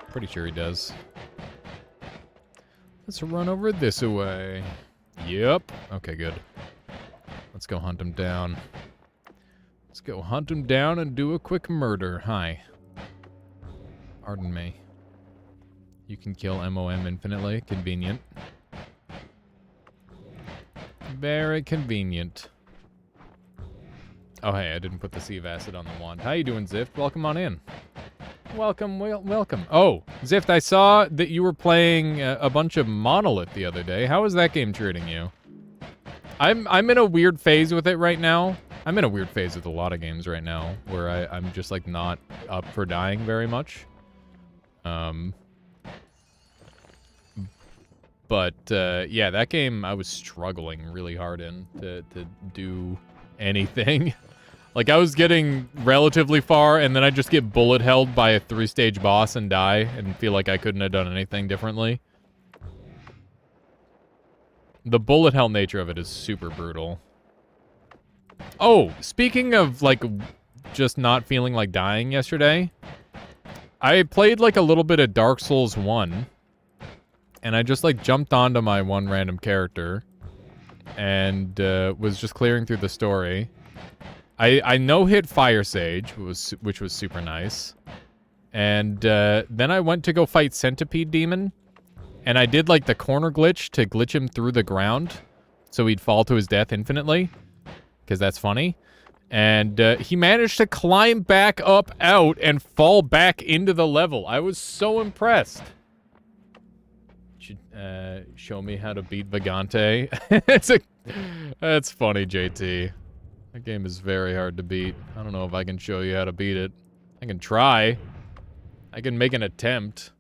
Pretty sure he does. Let's run over this way. Yep. Okay, good. Let's go hunt him down. Let's go hunt him down and do a quick murder. Hi. Pardon me. You can kill MOM infinitely. Convenient. Very convenient. Oh, hey, I didn't put the Sieve Acid on the wand. How you doing, Zift? Welcome on in. Welcome, welcome. Oh, Zift, I saw that you were playing a bunch of Monolith the other day. How is that game treating you? I'm in a weird phase with it right now. I'm in a weird phase with a lot of games right now, where I'm just, like, not up for dying very much. But, yeah, that game I was struggling really hard in to do anything. Like, I was getting relatively far, and then I just get bullet held by a 3-stage boss and die, and feel like I couldn't have done anything differently. The bullet hell nature of it is super brutal. Oh, speaking of, like, just not feeling like dying yesterday, I played, like, a little bit of Dark Souls 1, and I just, like, jumped onto my one random character, and was just clearing through the story. I no-hit Fire Sage, which was super nice. And then I went to go fight Centipede Demon. And I did, like, the corner glitch to glitch him through the ground. So he'd fall to his death infinitely. Because that's funny. And he managed to climb back up out and fall back into the level. I was so impressed. Should show me how to beat Vagante. That's funny, JT. That game is very hard to beat. I don't know if I can show you how to beat it. I can try. I can make an attempt.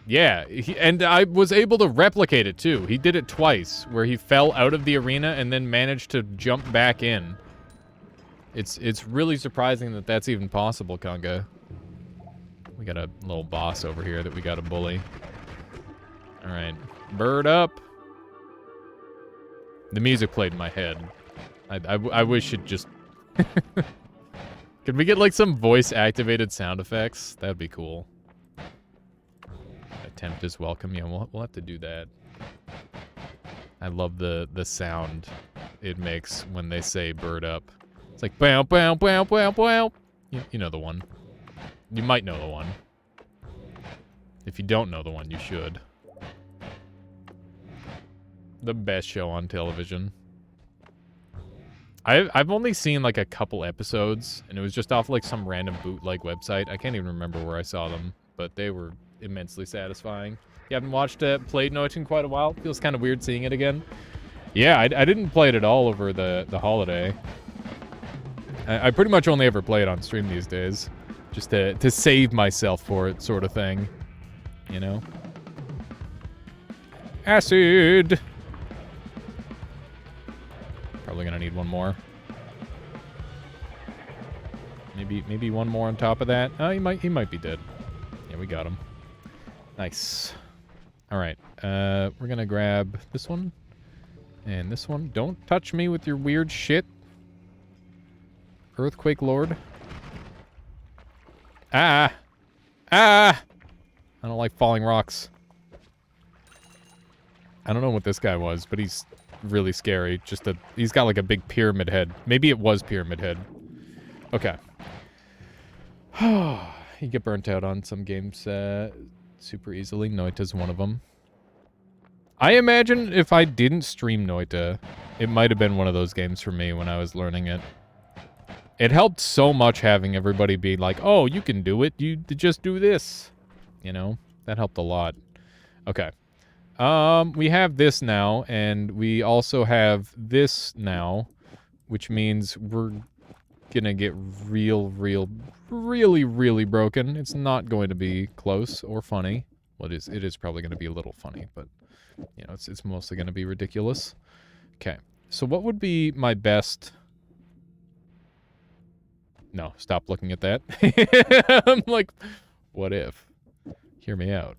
Yeah, and I was able to replicate it too. He did it twice, where he fell out of the arena and then managed to jump back in. It's really surprising that that's even possible, Conga. We got a little boss over here that we got to bully. All right, bird up. The music played in my head. I wish it just... Could we get, like, some voice-activated sound effects? That'd be cool. Attempt is welcome. Yeah, we'll have to do that. I love the sound it makes when they say bird up. It's like, bow, bow, bow, bow, bow. You know the one. You might know the one. If you don't know the one, you should. The best show on television. I've only seen, like, a couple episodes, and it was just off, like, some random bootleg website. I can't even remember where I saw them, but they were immensely satisfying. You haven't watched Played Noite in quite a while? Feels kind of weird seeing it again. Yeah, I didn't play it at all over the holiday. I pretty much only ever play it on stream these days. Just to save myself for it, sort of thing. You know? Acid! Probably gonna need one more. Maybe one more on top of that. Oh, he might be dead. Yeah, we got him. Nice. All right. We're gonna grab this one and this one. Don't touch me with your weird shit, Earthquake Lord. Ah! Ah! I don't like falling rocks. I don't know what this guy was, but he's really scary. He's got like a big pyramid head. Maybe it was pyramid head. Okay. You get burnt out on some games super easily. Noita's one of them. I imagine if I didn't stream Noita, it might have been one of those games for me when I was learning it. It helped so much having everybody be like, oh, you can do it. You just do this. You know? That helped a lot. Okay. We have this now, and we also have this now, which means we're gonna get really broken. It's not going to be close or funny. Well, it is probably going to be a little funny, but, you know, it's mostly going to be ridiculous. Okay, so what would be my best... No, stop looking at that. I'm like, what if? Hear me out.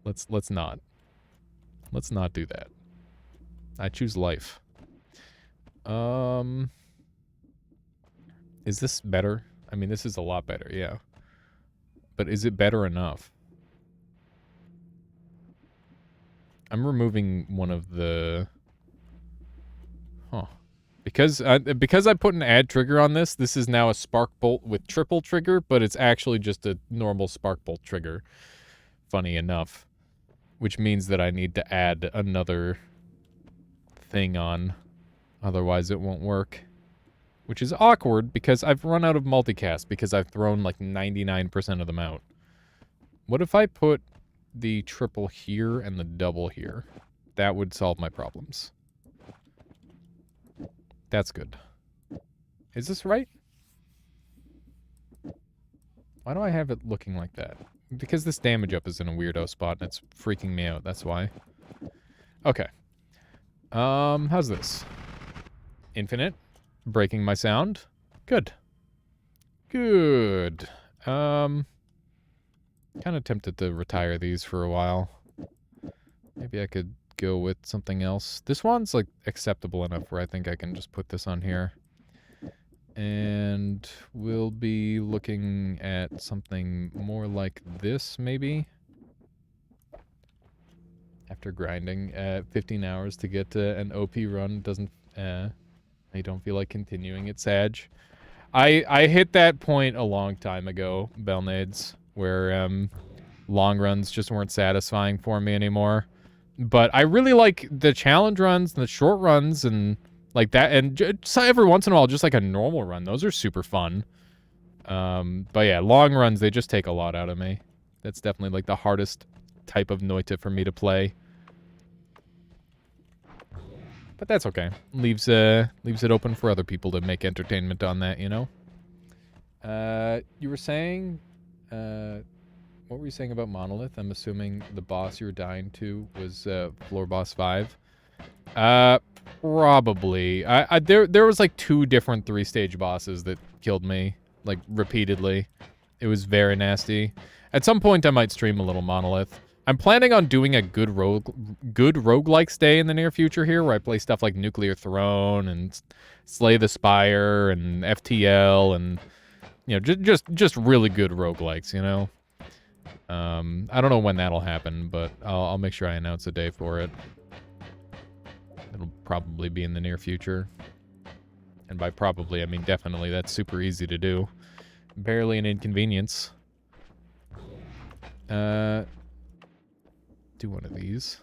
Let's not. Let's not do that. I choose life. Is this better? I mean, this is a lot better, yeah. But is it better enough? I'm removing one of the... Huh. Because I put an add trigger on this, this is now a spark bolt with triple trigger, but it's actually just a normal spark bolt trigger. Funny enough. Which means that I need to add another thing on. Otherwise it won't work. Which is awkward because I've run out of multicast because I've thrown like 99% of them out. What if I put the triple here and the double here? That would solve my problems. That's good. Is this right? Why do I have it looking like that? Because this damage up is in a weirdo spot and it's freaking me out, that's why. Okay. How's this? Infinite. Breaking my sound. Good. Good. Kind of tempted to retire these for a while. Maybe I could go with something else. This one's, like, acceptable enough where I think I can just put this on here. And we'll be looking at something more like this, maybe? After grinding 15 hours to get an OP run, doesn't... I don't feel like continuing it, Sag. I hit that point a long time ago, Belnades, where long runs just weren't satisfying for me anymore. But I really like the challenge runs and the short runs and like that, and just every once in a while, just like a normal run. Those are super fun. But yeah, long runs, they just take a lot out of me. That's definitely like the hardest type of Noita for me to play. But that's okay. Leaves it open for other people to make entertainment on that, you know? You were saying... what were you saying about Monolith? I'm assuming the boss you were dying to was Floor Boss 5. Probably. There was like 2 different 3-stage bosses that killed me, like, repeatedly. It was very nasty. At some point, I might stream a little Monolith. I'm planning on doing a good roguelike stay in the near future here, where I play stuff like Nuclear Throne and Slay the Spire and FTL and, you know, just really good roguelikes, you know? I don't know when that'll happen, but I'll make sure I announce a day for it. It'll probably be in the near future. And by probably, I mean definitely. That's super easy to do. Barely an inconvenience. Do one of these.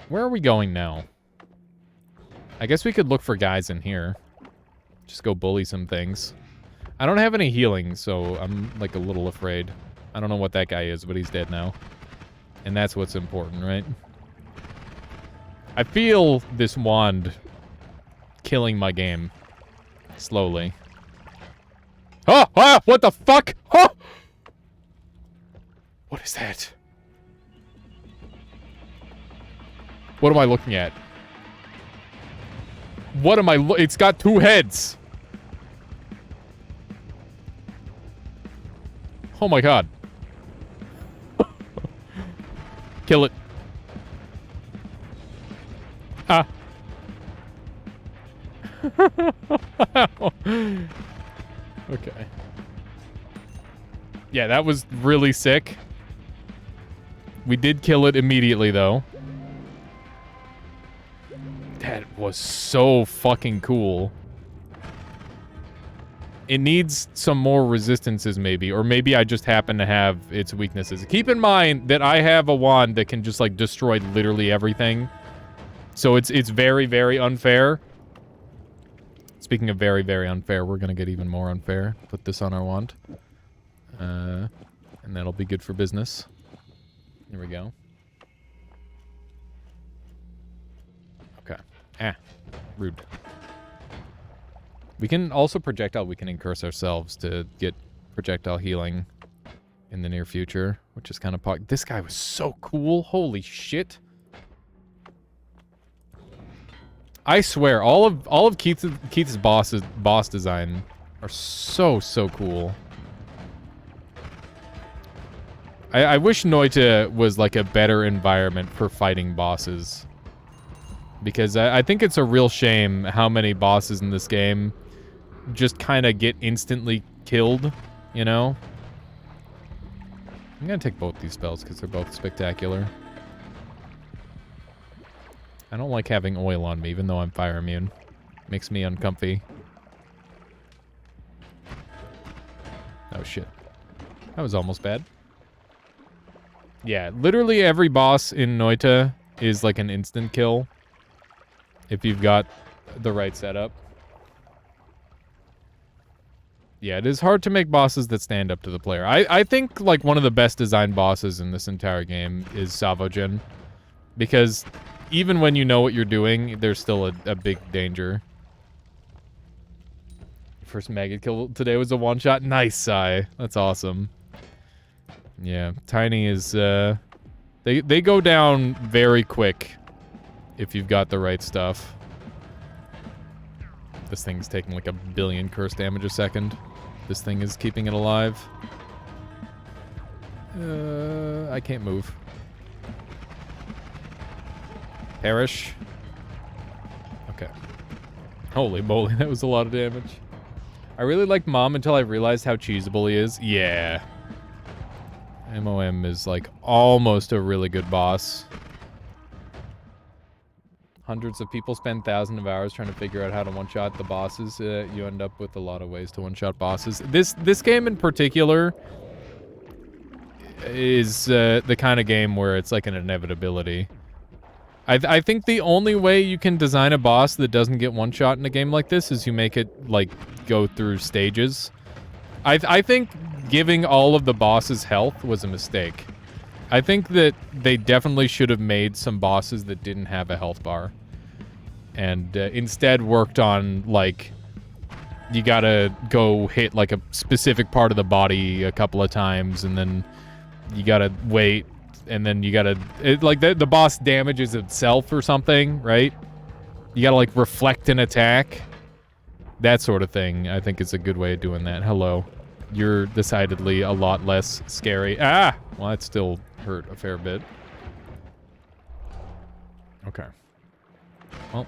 Where are we going now? I guess we could look for guys in here. Just go bully some things. I don't have any healing, so I'm, like, a little afraid. I don't know what that guy is, but he's dead now. And that's what's important, right? I feel this wand killing my game. Slowly. Oh! Ah! What the fuck? Oh! What is that? What am I looking at? What am I It's got 2 heads! Oh my god. Kill it. Ah. Okay. Yeah, that was really sick. We did kill it immediately, though. That was so fucking cool. It needs some more resistances, maybe. Or maybe I just happen to have its weaknesses. Keep in mind that I have a wand that can just, like, destroy literally everything. So it's very, very unfair. Speaking of very, very unfair, we're gonna get even more unfair. Put this on our wand. And that'll be good for business. Here we go. Okay. Ah. Rude. We can also projectile. We can curse ourselves to get projectile healing in the near future, which is kind of... This guy was so cool. Holy shit. I swear, all of Keith's boss design are so cool. I wish Noita was like a better environment for fighting bosses. Because I think it's a real shame how many bosses in this game just kind of get instantly killed, you know? I'm gonna take both these spells because they're both spectacular. I don't like having oil on me, even though I'm fire immune. Makes me uncomfy. Oh shit. That was almost bad. Yeah, literally every boss in Noita is like an instant kill. If you've got the right setup. Yeah, it is hard to make bosses that stand up to the player. I think like one of the best designed bosses in this entire game is Savojin. Because even when you know what you're doing, there's still a big danger. First maggot kill today was a one-shot. Nice, Sai. That's awesome. Yeah, Tiny is, they go down very quick if you've got the right stuff. This thing's taking like 1 billion curse damage a second. This thing is keeping it alive. I can't move. Perish. Okay. Holy moly, that was a lot of damage. I really liked Mom until I realized how cheesable he is. Yeah. MOM is like almost a really good boss. Hundreds of people spend thousands of hours trying to figure out how to one-shot the bosses. You end up with a lot of ways to one-shot bosses. This game in particular is the kind of game where it's like an inevitability. I think the only way you can design a boss that doesn't get one-shot in a game like this is you make it, like, go through stages. I think giving all of the bosses health was a mistake. I think that they definitely should have made some bosses that didn't have a health bar. And instead worked on, like, you gotta go hit, like, a specific part of the body a couple of times, and then you gotta wait, and then you gotta... like, the boss damages itself or something, right? You gotta, like, reflect an attack. That sort of thing, I think, is a good way of doing that. Hello. You're decidedly a lot less scary. Ah! Well, that still hurt a fair bit. Okay. Well,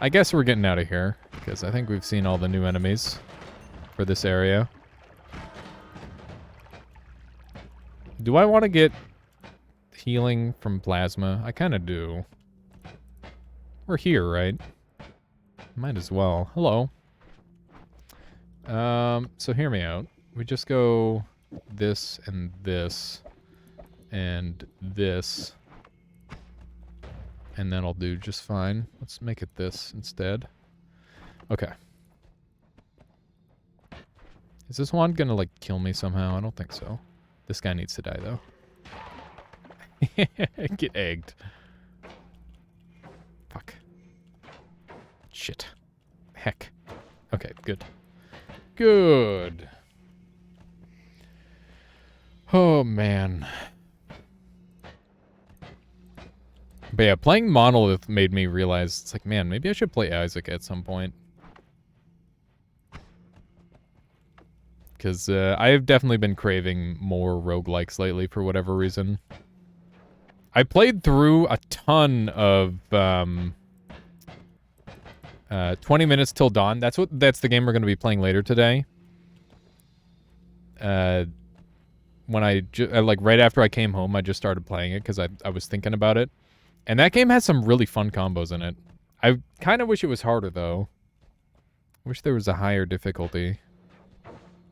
I guess we're getting out of here, because I think we've seen all the new enemies for this area. Do I want to get healing from plasma? I kind of do. We're here, right? Might as well. Hello. So hear me out. We just go this and this and this, and that'll do just fine. Let's make it this instead. Okay. Is this wand gonna, like, kill me somehow? I don't think so. This guy needs to die, though. Get egged. Fuck. Shit. Heck. Okay, good. Good. Oh, man. But yeah, playing Monolith made me realize, it's like, man, maybe I should play Isaac at some point. Because I have definitely been craving more roguelikes lately for whatever reason. I played through a ton of 20 minutes till dawn. That's the game we're going to be playing later today. When like right after I came home, I just started playing it because I was thinking about it. And that game has some really fun combos in it. I kind of wish it was harder, though. I wish there was a higher difficulty.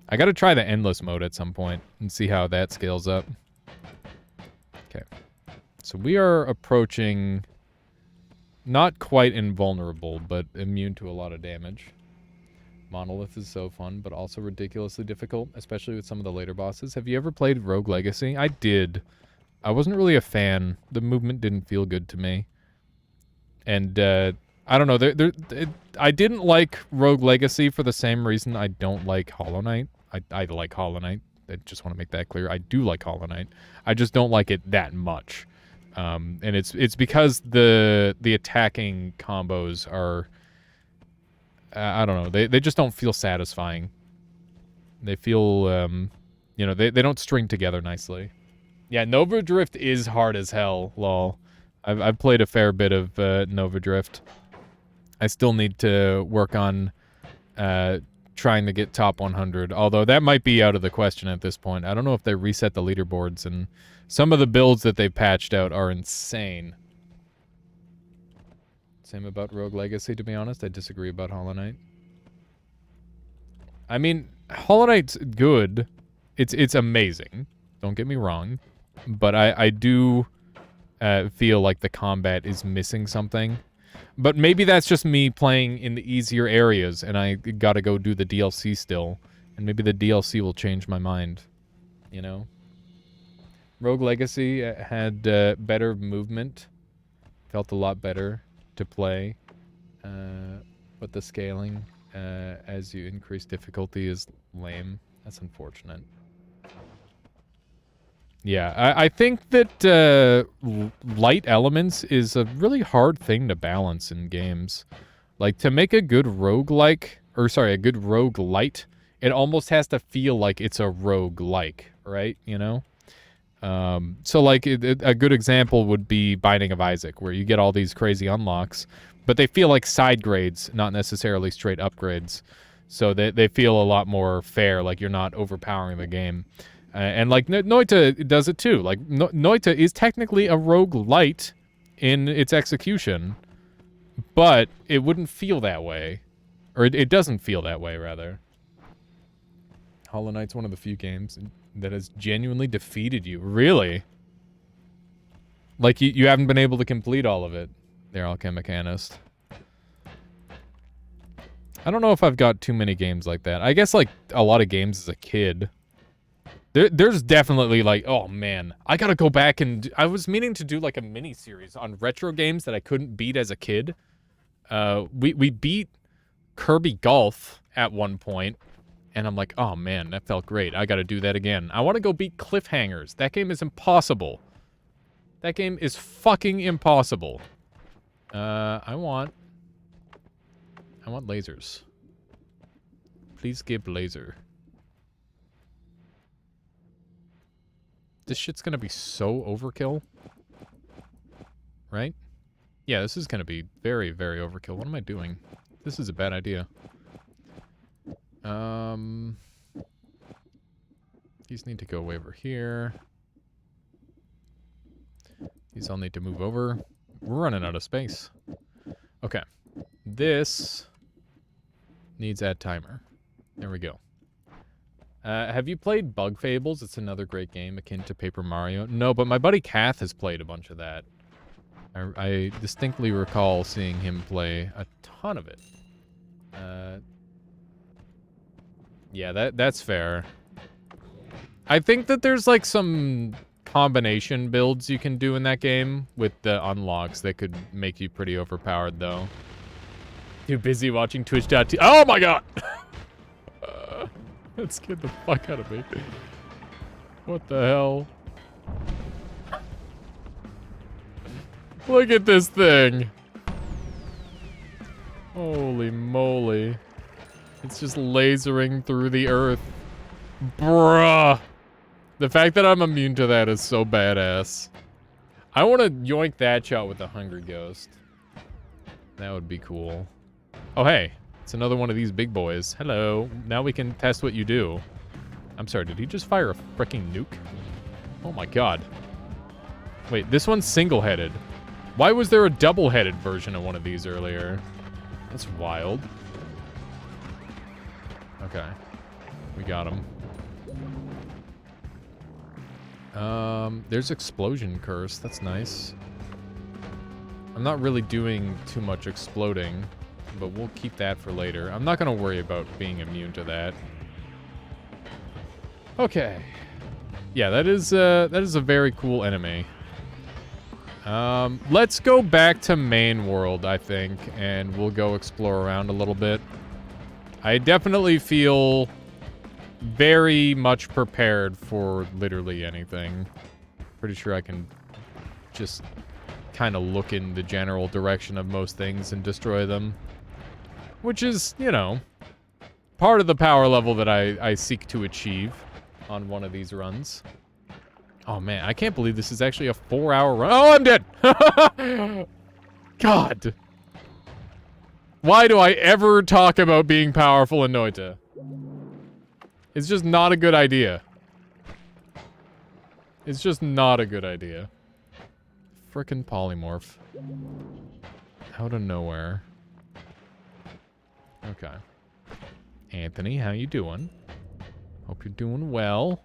I got to try the endless mode at some point and see how that scales up. Okay. So we are approaching not quite invulnerable, but immune to a lot of damage. Monolith is so fun, but also ridiculously difficult, especially with some of the later bosses. Have you ever played Rogue Legacy? I did. I wasn't really a fan. The movement didn't feel good to me. And, I don't know. I didn't like Rogue Legacy for the same reason I don't like Hollow Knight. I like Hollow Knight. I just want to make that clear. I do like Hollow Knight. I just don't like it that much. And it's because the attacking combos are... I don't know. They just don't feel satisfying. They feel, you know, they don't string together nicely. Yeah, Nova Drift is hard as hell, lol. I've played a fair bit of Nova Drift. I still need to work on trying to get top 100, although that might be out of the question at this point. I don't know if they reset the leaderboards, and some of the builds that they patched out are insane. Same about Rogue Legacy, to be honest. I disagree about Hollow Knight. I mean, Hollow Knight's good. It's amazing. Don't get me wrong. But I do feel like the combat is missing something. But maybe that's just me playing in the easier areas, and I gotta go do the DLC still. And maybe the DLC will change my mind. You know? Rogue Legacy had better movement. Felt a lot better to play. But the scaling, as you increase difficulty, is lame. That's unfortunate. Yeah, I think that light elements is a really hard thing to balance in games. Like, to make a good roguelike, or sorry, a good roguelite, it almost has to feel like it's a roguelike, right? You know? So, like, a good example would be Binding of Isaac, where you get all these crazy unlocks, but they feel like side grades, not necessarily straight upgrades. So they feel a lot more fair, like you're not overpowering the game. And like Noita does it too. Like Noita is technically a roguelite in its execution, but it wouldn't feel that way. Or it doesn't feel that way, rather. Hollow Knight's one of the few games that has genuinely defeated you. Really? Like you haven't been able to complete all of it. There, Alchemichanist. I don't know if I've got too many games like that. I guess like a lot of games as a kid. There's definitely like, oh man, I gotta go back and... I was meaning to do like a mini-series on retro games that I couldn't beat as a kid. We beat Kirby Golf at one point, and I'm like, oh man, that felt great. I gotta do that again. I want to go beat Cliffhangers. That game is impossible. That game is fucking impossible. I want lasers. Please give laser. This shit's gonna be so overkill. Right? Yeah, this is gonna be very, very overkill. What am I doing? This is a bad idea. These need to go over here. These all need to move over. We're running out of space. Okay. This needs add timer. There we go. Have you played Bug Fables? It's another great game akin to Paper Mario. No, but my buddy Kath has played a bunch of that. I distinctly recall seeing him play a ton of it. Yeah, that's fair. I think that there's like some combination builds you can do in that game with the unlocks that could make you pretty overpowered, though. Too busy watching Twitch.tv. Oh my god! That scared the fuck out of me. What the hell? Look at this thing. Holy moly. It's just lasering through the earth. Bruh. The fact that I'm immune to that is so badass. I want to yoink that shot with the Hungry Ghost. That would be cool. Oh, hey. It's another one of these big boys. Hello. Now we can test what you do. I'm sorry, did he just fire a freaking nuke? Oh my god. Wait, this one's single-headed. Why was there a double-headed version of one of these earlier? That's wild. Okay. We got him. There's Explosion Curse. That's nice. I'm not really doing too much exploding, but we'll keep that for later. I'm not going to worry about being immune to that. Okay. Yeah, that is a very cool enemy. Let's go back to main world, I think, and we'll go explore around a little bit. I definitely feel very much prepared for literally anything. Pretty sure I can just kind of look in the general direction of most things and destroy them. Which is, you know, part of the power level that I seek to achieve on one of these runs. Oh man, I can't believe this is actually a 4-hour run. Oh, I'm dead! God. Why do I ever talk about being powerful in Noita? It's just not a good idea. It's just not a good idea. Frickin' polymorph. Out of nowhere. Okay. Anthony, how you doing? Hope you're doing well.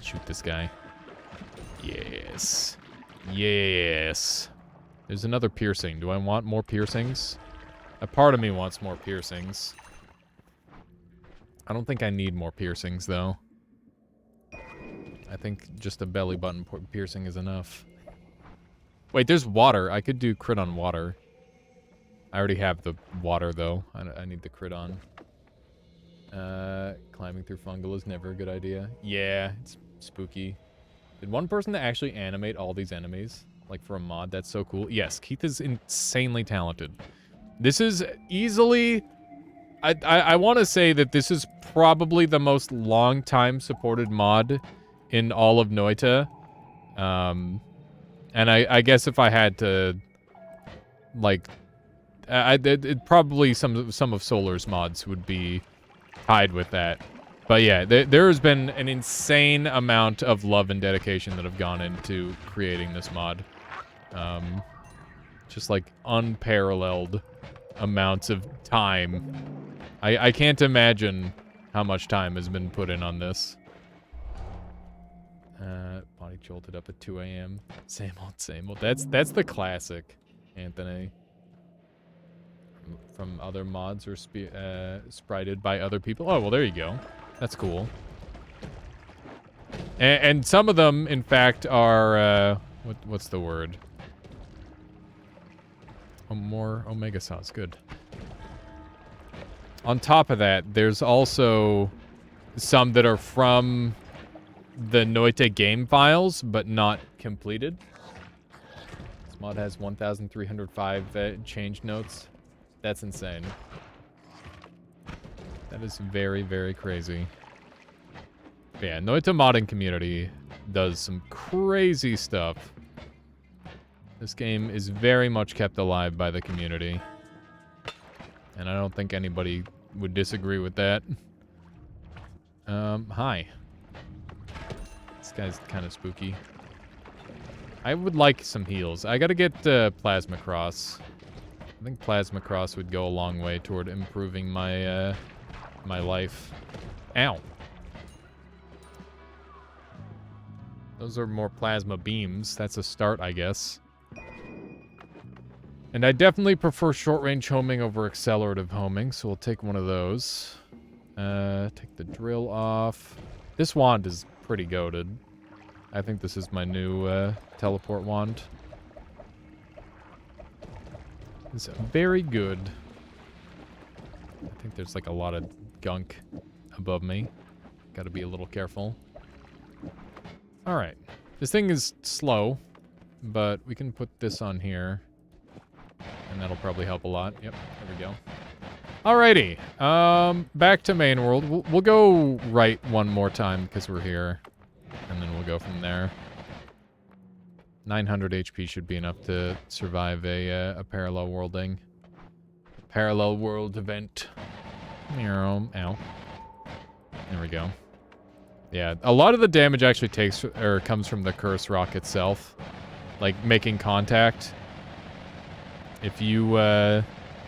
Shoot this guy. Yes. Yes. There's another piercing. Do I want more piercings? A part of me wants more piercings. I don't think I need more piercings, though. I think just a belly button piercing is enough. Wait, there's water. I could do crit on water. I already have the water, though. I need the crit on. Climbing through fungal is never a good idea. Yeah, it's spooky. Did one person actually animate all these enemies? Like for a mod? That's so cool. Yes, Keith is insanely talented. This is easily... I want to say that this is probably the most long-time supported mod in all of Noita. And I guess if I had to... Like... probably some of Solar's mods would be tied with that. But yeah, there has been an insane amount of love and dedication that have gone into creating this mod. Just like unparalleled amounts of time. I can't imagine how much time has been put in on this. Body jolted up at 2 a.m. Same old, same old. That's the classic, Anthony. From other mods or sprited by other people. Oh, well, there you go. That's cool. And some of them, in fact, are, what's the word? Oh, more Omega sauce. Good. On top of that, there's also some that are from the Noita game files, but not completed. This mod has 1,305 change notes. That's insane. That is very, very crazy. But yeah, Noita modding community does some crazy stuff. This game is very much kept alive by the community. And I don't think anybody would disagree with that. Hi. This guy's kind of spooky. I would like some heals. I gotta get Plasma Cross. I think Plasma Cross would go a long way toward improving my, my life. Ow. Those are more plasma beams. That's a start, I guess. And I definitely prefer short-range homing over accelerative homing, so we'll take one of those. Take the drill off. This wand is pretty goated. I think this is my new, teleport wand. It's very good. I think there's like a lot of gunk above me. Gotta be a little careful. Alright. This thing is slow, but we can put this on here. And that'll probably help a lot. Yep, there we go. Alrighty. Back to main world. We'll go right one more time because we're here. And then we'll go from there. 900 HP should be enough to survive a parallel worlding. parallel world event. Ow. There we go. Yeah, a lot of the damage actually comes from the curse rock itself. Like, making contact. If you,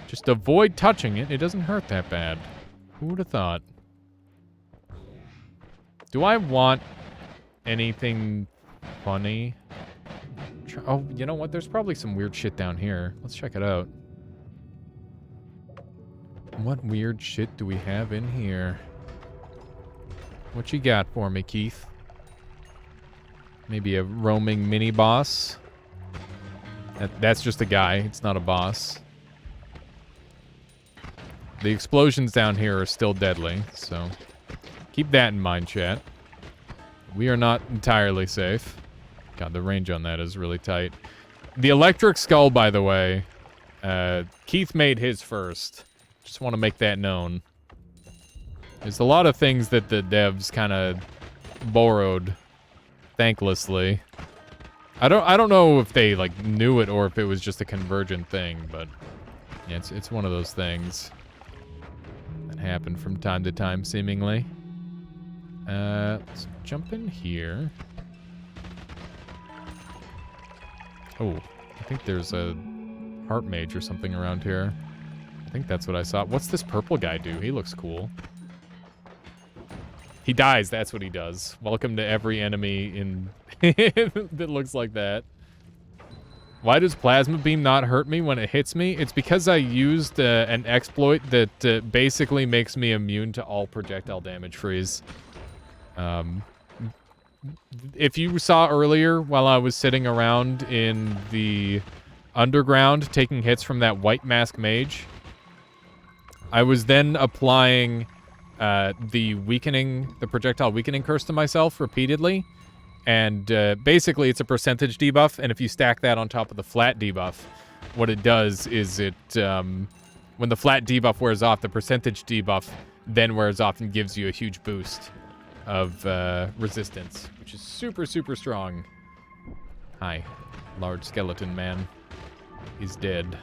just avoid touching it, it doesn't hurt that bad. Who would have thought? Do I want anything funny? Oh, you know what? There's probably some weird shit down here. Let's check it out. What weird shit do we have in here? What you got for me, Keith? Maybe a roaming mini-boss? That's just a guy. It's not a boss. The explosions down here are still deadly, so keep that in mind, chat. We are not entirely safe. God, the range on that is really tight. The electric skull, by the way, Keith made his first. Just want to make that known. There's a lot of things that the devs kind of borrowed, thanklessly. I don't know if they like knew it or if it was just a convergent thing, but yeah, it's one of those things that happen from time to time, seemingly. Let's jump in here. Oh, I think there's a heart mage or something around here. I think that's what I saw. What's this purple guy do? He looks cool. He dies, that's what he does. Welcome to every enemy in that looks like that. Why does plasma beam not hurt me when it hits me? It's because I used an exploit that basically makes me immune to all projectile damage freeze. If you saw earlier while I was sitting around in the underground taking hits from that white mask mage, I was then applying the projectile weakening curse to myself repeatedly. And basically it's a percentage debuff, and if you stack that on top of the flat debuff, what it does is it, when the flat debuff wears off, the percentage debuff then wears off and gives you a huge boost of resistance, which is super, super strong. Hi, large skeleton man. He's dead.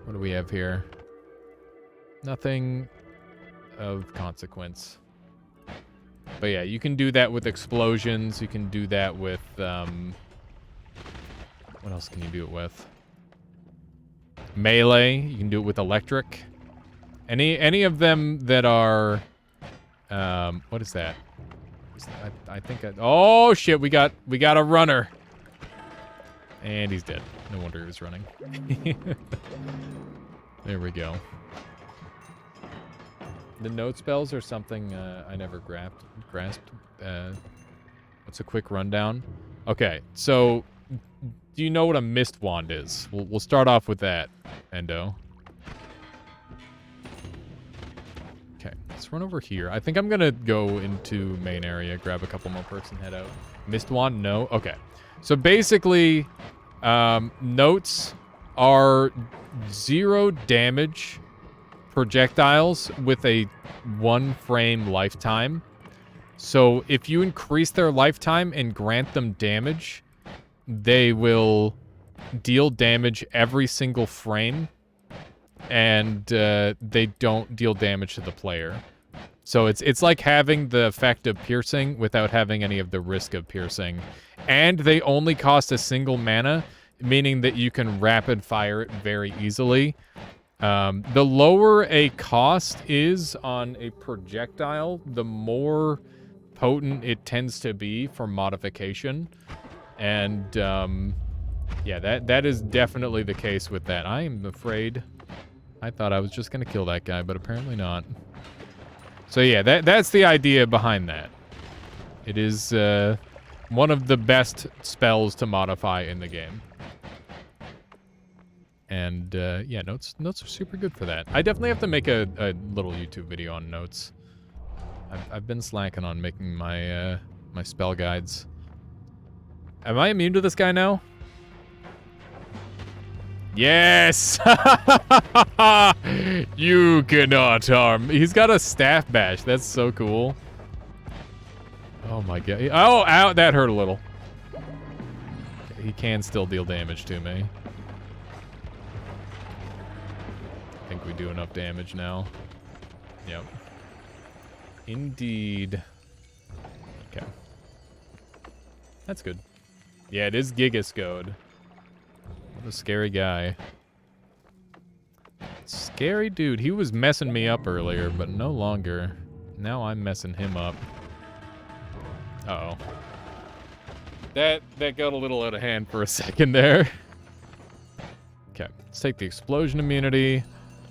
What do we have here? Nothing of consequence. But yeah, you can do that with explosions. You can do that with, what else can you do it with? Melee. You can do it with electric. Any of them that are, what is that? I think oh shit, we got a runner. And he's dead. No wonder he was running. There we go. The note spells are something I never grasped. What's a quick rundown? Okay, so do you know what a mist wand is? We'll start off with that, Endo. Okay, let's run over here. I think I'm gonna go into main area, grab a couple more perks and head out. Mist wand? No? Okay. So basically, notes are 0 damage projectiles with a 1 frame lifetime. So if you increase their lifetime and grant them damage, they will deal damage every single frame, and they don't deal damage to the player. So it's like having the effect of piercing without having any of the risk of piercing. And they only cost a single mana, meaning that you can rapid fire it very easily. The lower a cost is on a projectile, the more potent it tends to be for modification. And, yeah, that is definitely the case with that. I am afraid. I thought I was just going to kill that guy, but apparently not. So, yeah, that's the idea behind that. It is one of the best spells to modify in the game. And, yeah, notes are super good for that. I definitely have to make a little YouTube video on notes. I've been slacking on making my, my spell guides. Am I immune to this guy now? Yes! You cannot harm. He's got a staff bash. That's so cool. Oh my god. Oh, ow, that hurt a little. He can still deal damage to me. I think we do enough damage now. Yep. Indeed. Okay. That's good. Yeah, it is Gigascode. What a scary guy. Scary dude. He was messing me up earlier, but no longer. Now I'm messing him up. Uh-oh. That got a little out of hand for a second there. Okay, let's take the explosion immunity.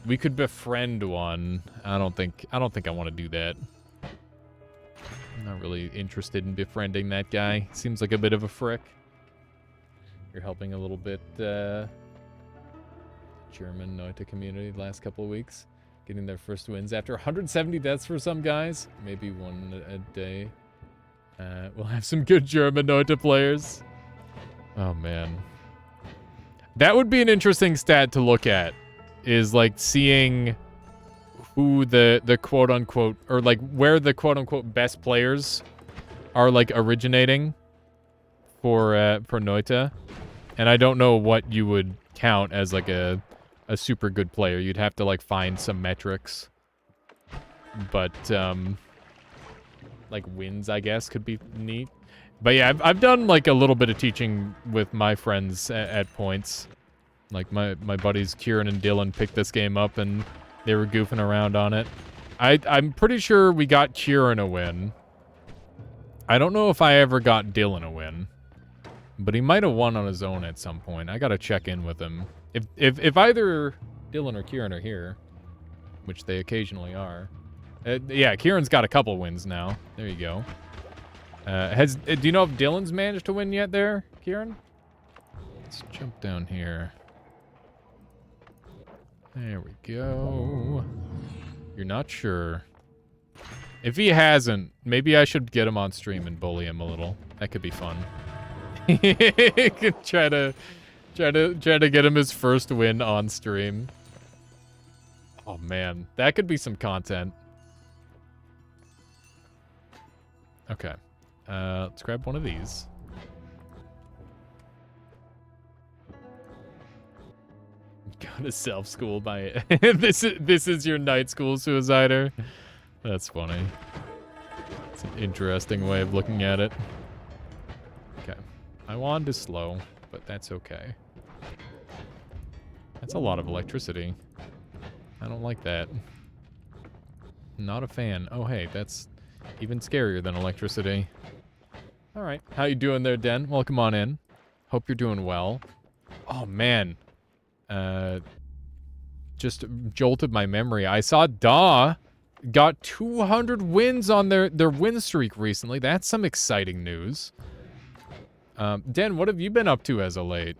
We could befriend one. I don't think I want to do that. I'm not really interested in befriending that guy. Seems like a bit of a frick. You're helping a little bit, German Noita community the last couple of weeks. Getting their first wins after 170 deaths for some guys. Maybe one a day. We'll have some good German Noita players. Oh, man. That would be an interesting stat to look at. Is, like, seeing who the quote-unquote... Or, like, where the quote-unquote best players are, like, originating for Noita. And I don't know what you would count as, like, a super good player. You'd have to, like, find some metrics. But, like, wins, I guess, could be neat. But yeah, I've done, like, a little bit of teaching with my friends at points. Like, my buddies Kieran and Dylan picked this game up, and they were goofing around on it. I'm pretty sure we got Kieran a win. I don't know if I ever got Dylan a win. But he might have won on his own at some point. I gotta check in with him. If either Dylan or Kieran are here, which they occasionally are. Yeah, Kieran's got a couple wins now. There you go. Do you know if Dylan's managed to win yet there, Kieran? Let's jump down here. There we go. You're not sure. If he hasn't, maybe I should get him on stream and bully him a little. That could be fun. try to get him his first win on stream. Oh man, that could be some content. Okay. Let's grab one of these. Go to self-school by this is your night school suicider. That's funny. It's an interesting way of looking at it. Okay. My wand is slow, but that's okay. That's a lot of electricity. I don't like that. Not a fan. Oh, hey, that's even scarier than electricity. All right. How you doing there, Den? Welcome on in. Hope you're doing well. Oh, man. Just jolted my memory. I saw Daw got 200 wins on their win streak recently. That's some exciting news. Den, what have you been up to as of late?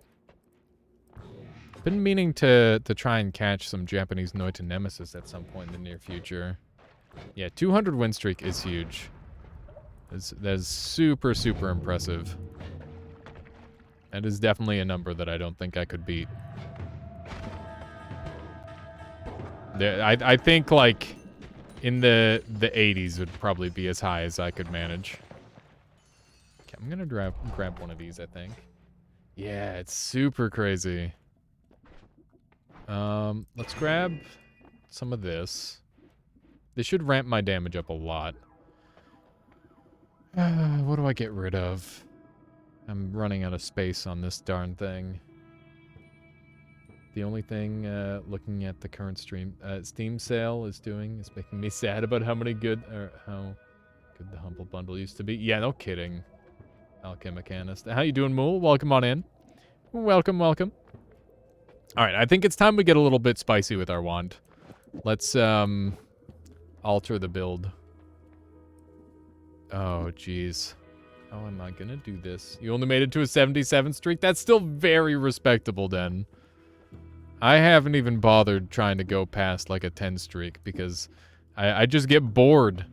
Been meaning to try and catch some Japanese Noita Nemesis at some point in the near future. Yeah, 200 win streak is huge. That is super, super impressive. That is definitely a number that I don't think I could beat. I think, like, in the 80s would probably be as high as I could manage. Okay, I'm gonna grab one of these, I think. Yeah, it's super crazy. Let's grab some of this. This should ramp my damage up a lot. What do I get rid of? I'm running out of space on this darn thing. The only thing, looking at the current Steam sale is making me sad about how good the Humble Bundle used to be. Yeah, no kidding. Alchemicanist. How you doing, Mool? Welcome on in. Welcome, welcome. All right, I think it's time we get a little bit spicy with our wand. Let's, alter the build. Oh, jeez. How am I gonna do this? You only made it to a 77 streak? That's still very respectable, Den. I haven't even bothered trying to go past, like, a 10 streak because I just get bored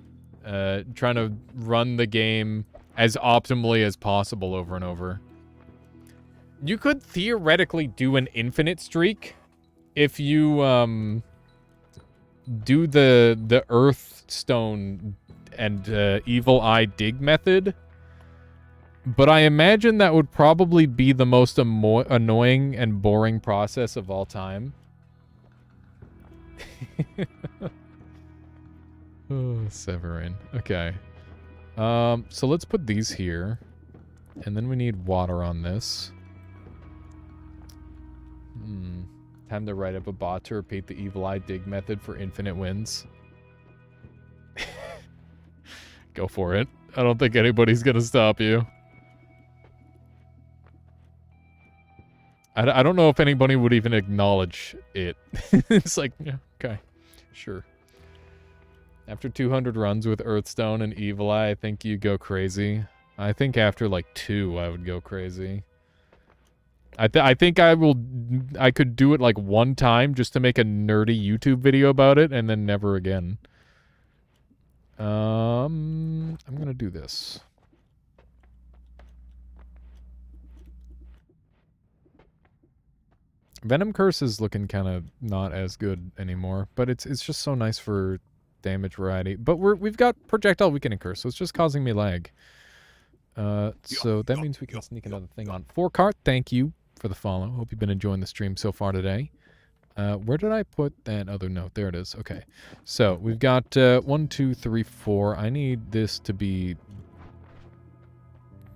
trying to run the game as optimally as possible over and over. You could theoretically do an infinite streak if you do the Earthstone and Evil Eye Dig method. But I imagine that would probably be the most annoying and boring process of all time. Oh, Severin. Okay. So let's put these here. And then we need water on this. Time to write up a bot to repeat the evil eye dig method for infinite wins. Go for it. I don't think anybody's gonna stop you. I don't know if anybody would even acknowledge it. It's like, yeah, okay, sure. After 200 runs with Earthstone and Evil Eye, I think you go crazy. I think after like 2, I would go crazy. I think I could do it like 1 time just to make a nerdy YouTube video about it, and then never again. I'm gonna do this. Venom Curse is looking kind of not as good anymore, but it's just so nice for damage variety. But we've got Projectile Weakening Curse, so it's just causing me lag. So that means we can sneak another thing on. 4Cart, thank you for the follow. Hope you've been enjoying the stream so far today. Where did I put that other note? There it is. Okay. So we've got 1, 2, 3, 4. I need this to be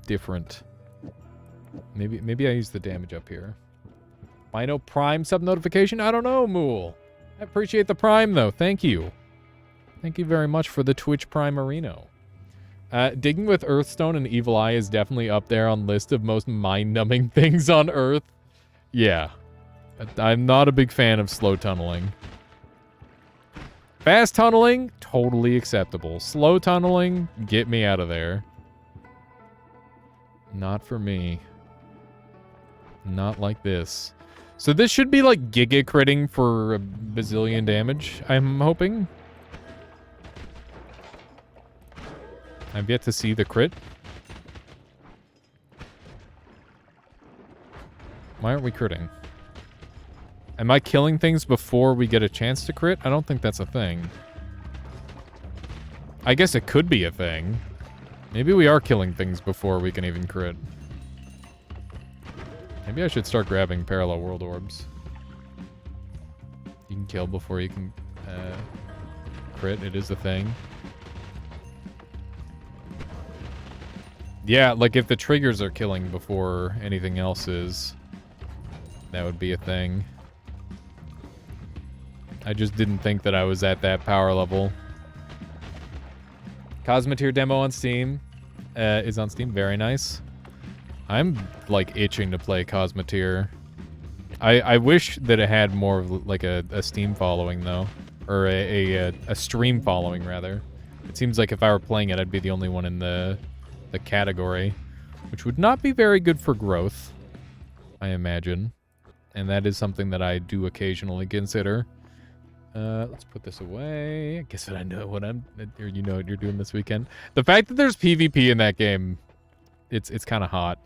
different. Maybe I use the damage up here. Mino Prime sub notification? I don't know, Mool. I appreciate the Prime, though. Thank you. Thank you very much for the Twitch Prime Marino. Digging with Earthstone and Evil Eye is definitely up there on list of most mind-numbing things on Earth. Yeah. I'm not a big fan of slow tunneling. Fast tunneling, totally acceptable. Slow tunneling, get me out of there. Not for me. Not like this. So this should be like Giga critting for a bazillion damage, I'm hoping. I've yet to see the crit. Why aren't we critting? Am I killing things before we get a chance to crit? I don't think that's a thing. I guess it could be a thing. Maybe we are killing things before we can even crit. Maybe I should start grabbing parallel world orbs. You can kill before you can crit. It is a thing. Yeah, like if the triggers are killing before anything else is, that would be a thing. I just didn't think that I was at that power level. Cosmeteer demo on Steam is on Steam. Very nice. I'm like itching to play Cosmeteer. I wish that it had more of like a Steam following though, or a stream following rather. It seems like if I were playing it, I'd be the only one in the category, which would not be very good for growth, I imagine. And that is something that I do occasionally consider. Let's put this away. I guess that I know what you know what you're doing this weekend. The fact that there's PvP in that game, it's kind of hot.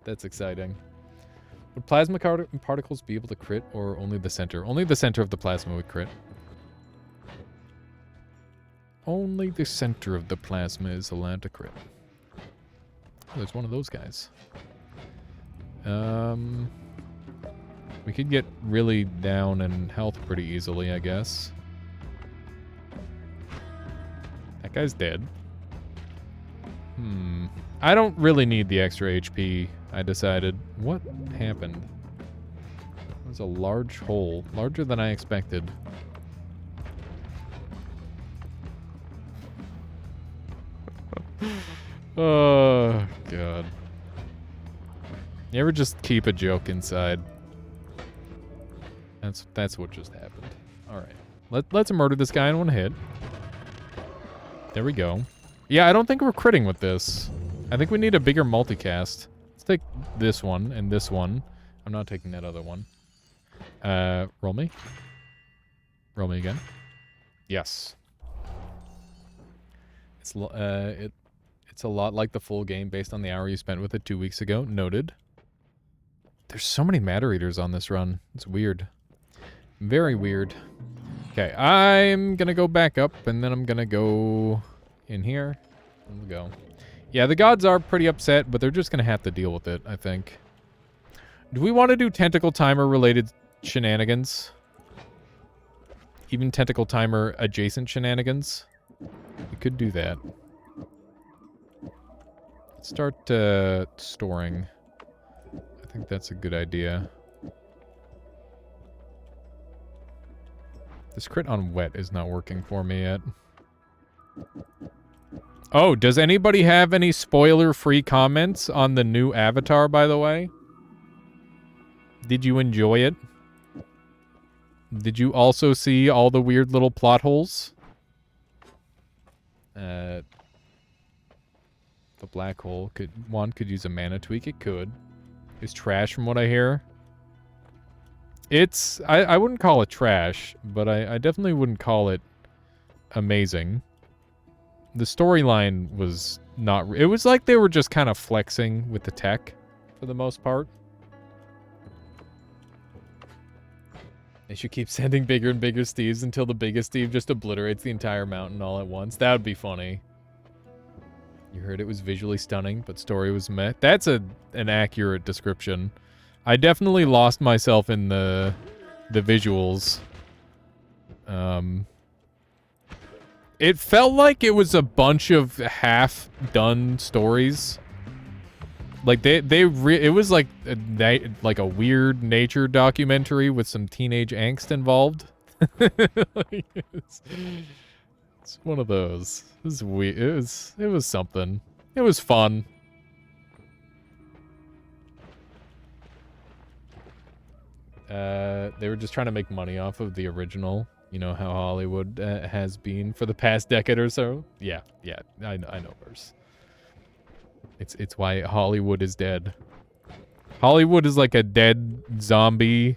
That's exciting. Would plasma particles be able to crit, or only the center? Only the center of the plasma would crit. Only the center of the plasma is allowed to crit. Oh, there's one of those guys. We could get really down in health pretty easily, I guess. That guy's dead. I don't really need the extra HP, I decided. What happened? It was a large hole. Larger than I expected. Oh, God. You ever just keep a joke inside? That's what just happened. Alright. Let's murder this guy in one hit. There we go. Yeah, I don't think we're critting with this. I think we need a bigger multicast. Let's take this one and this one. I'm not taking that other one. Roll me. Roll me again. Yes. It's a lot like the full game based on the hour you spent with it 2 weeks ago. Noted. There's so many matter eaters on this run. It's weird. Very weird. Okay, I'm gonna go back up, and then I'm gonna go in here. And we'll go. Yeah, the gods are pretty upset, but they're just gonna have to deal with it, I think. Do we want to do tentacle timer related shenanigans? Even tentacle timer adjacent shenanigans. We could do that. Let's start storing. I think that's a good idea. This crit on wet is not working for me yet. Oh, does anybody have any spoiler-free comments on the new avatar, by the way? Did you enjoy it? Did you also see all the weird little plot holes? The black hole could use a mana tweak. It could. It's trash from what I hear. It's... I wouldn't call it trash, but I definitely wouldn't call it amazing. The storyline was not... It was like they were just kind of flexing with the tech, for the most part. They should keep sending bigger and bigger Steves until the biggest Steve just obliterates the entire mountain all at once. That would be funny. You heard it was visually stunning, but story was meh. That's an accurate description. I definitely lost myself in the visuals. It felt like it was a bunch of half-done stories. Like it was like a weird nature documentary with some teenage angst involved. It's one of those. It was weird. It was something. It was fun. They were just trying to make money off of the original. You know how Hollywood has been for the past decade or so. Yeah, I know, Verse. It's why Hollywood is dead. Hollywood is like a dead zombie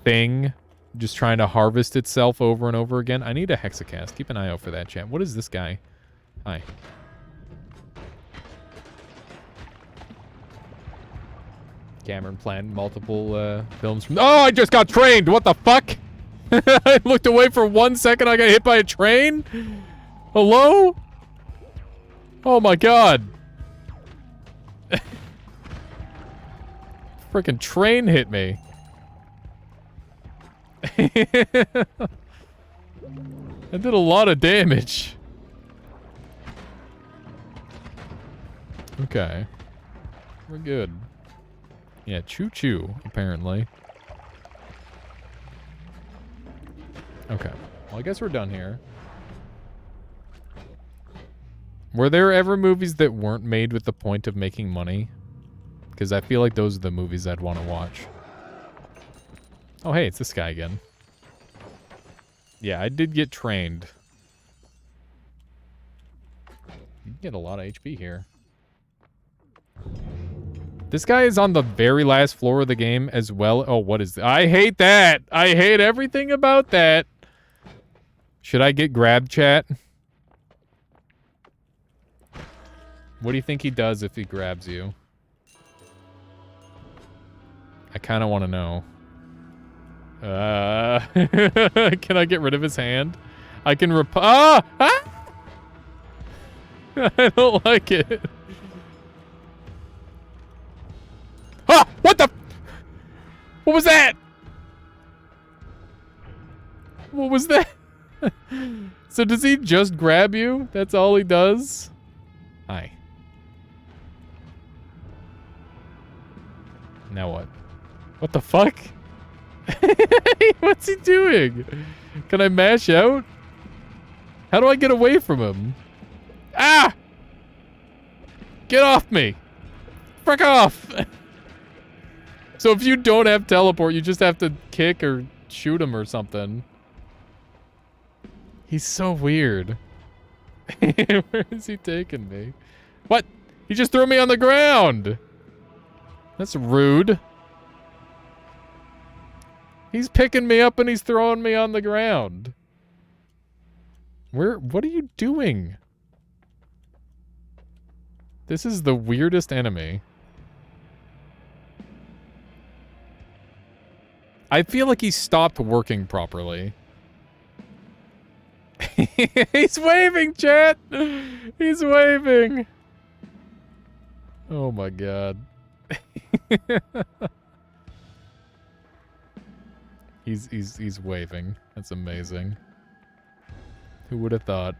thing, just trying to harvest itself over and over again. I need a hexacast. Keep an eye out for that, chat. What is this guy? Hi. Cameron planned multiple films from... Oh, I just got trained! What the fuck? I looked away for 1 second, I got hit by a train? Hello? Oh my god. Freaking train hit me. That did a lot of damage. Okay. We're good. Yeah, choo-choo, apparently. Okay. Well, I guess we're done here. Were there ever movies that weren't made with the point of making money? Because I feel like those are the movies I'd want to watch. Oh, hey, it's this guy again. Yeah, I did get trained. You can get a lot of HP here. This guy is on the very last floor of the game as well. Oh, what is that? I hate that! I hate everything about that! Should I get grab, chat? What do you think he does if he grabs you? I kind of want to know. Can I get rid of his hand? I can ah! I don't like it. Ah! What the? What was that? What was that? So does he just grab you? That's all he does? Hi. Now what? What the fuck? What's he doing? Can I mash out? How do I get away from him? Ah! Get off me! Frick off! So if you don't have teleport, you just have to kick or shoot him or something. He's so weird. Where is he taking me? What? He just threw me on the ground! That's rude. He's picking me up and he's throwing me on the ground. What are you doing? This is the weirdest enemy. I feel like he stopped working properly. He's waving, chat! He's waving! Oh my god. He's waving. That's amazing. Who would have thought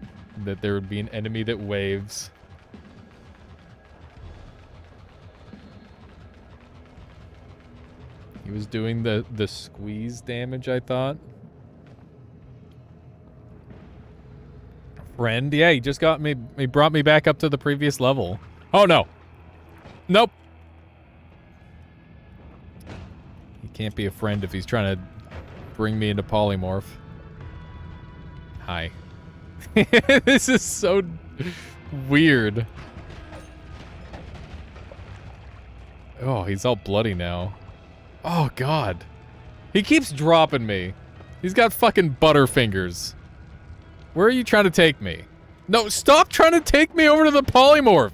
that there would be an enemy that waves? He was doing the squeeze damage, I thought. Friend? Yeah, he just got me. He brought me back up to the previous level. Oh, no. Nope. He can't be a friend if he's trying to bring me into polymorph. Hi. This is so weird. Oh, he's all bloody now. Oh, God. He keeps dropping me. He's got fucking butterfingers. Where are you trying to take me? No, stop trying to take me over to the polymorph.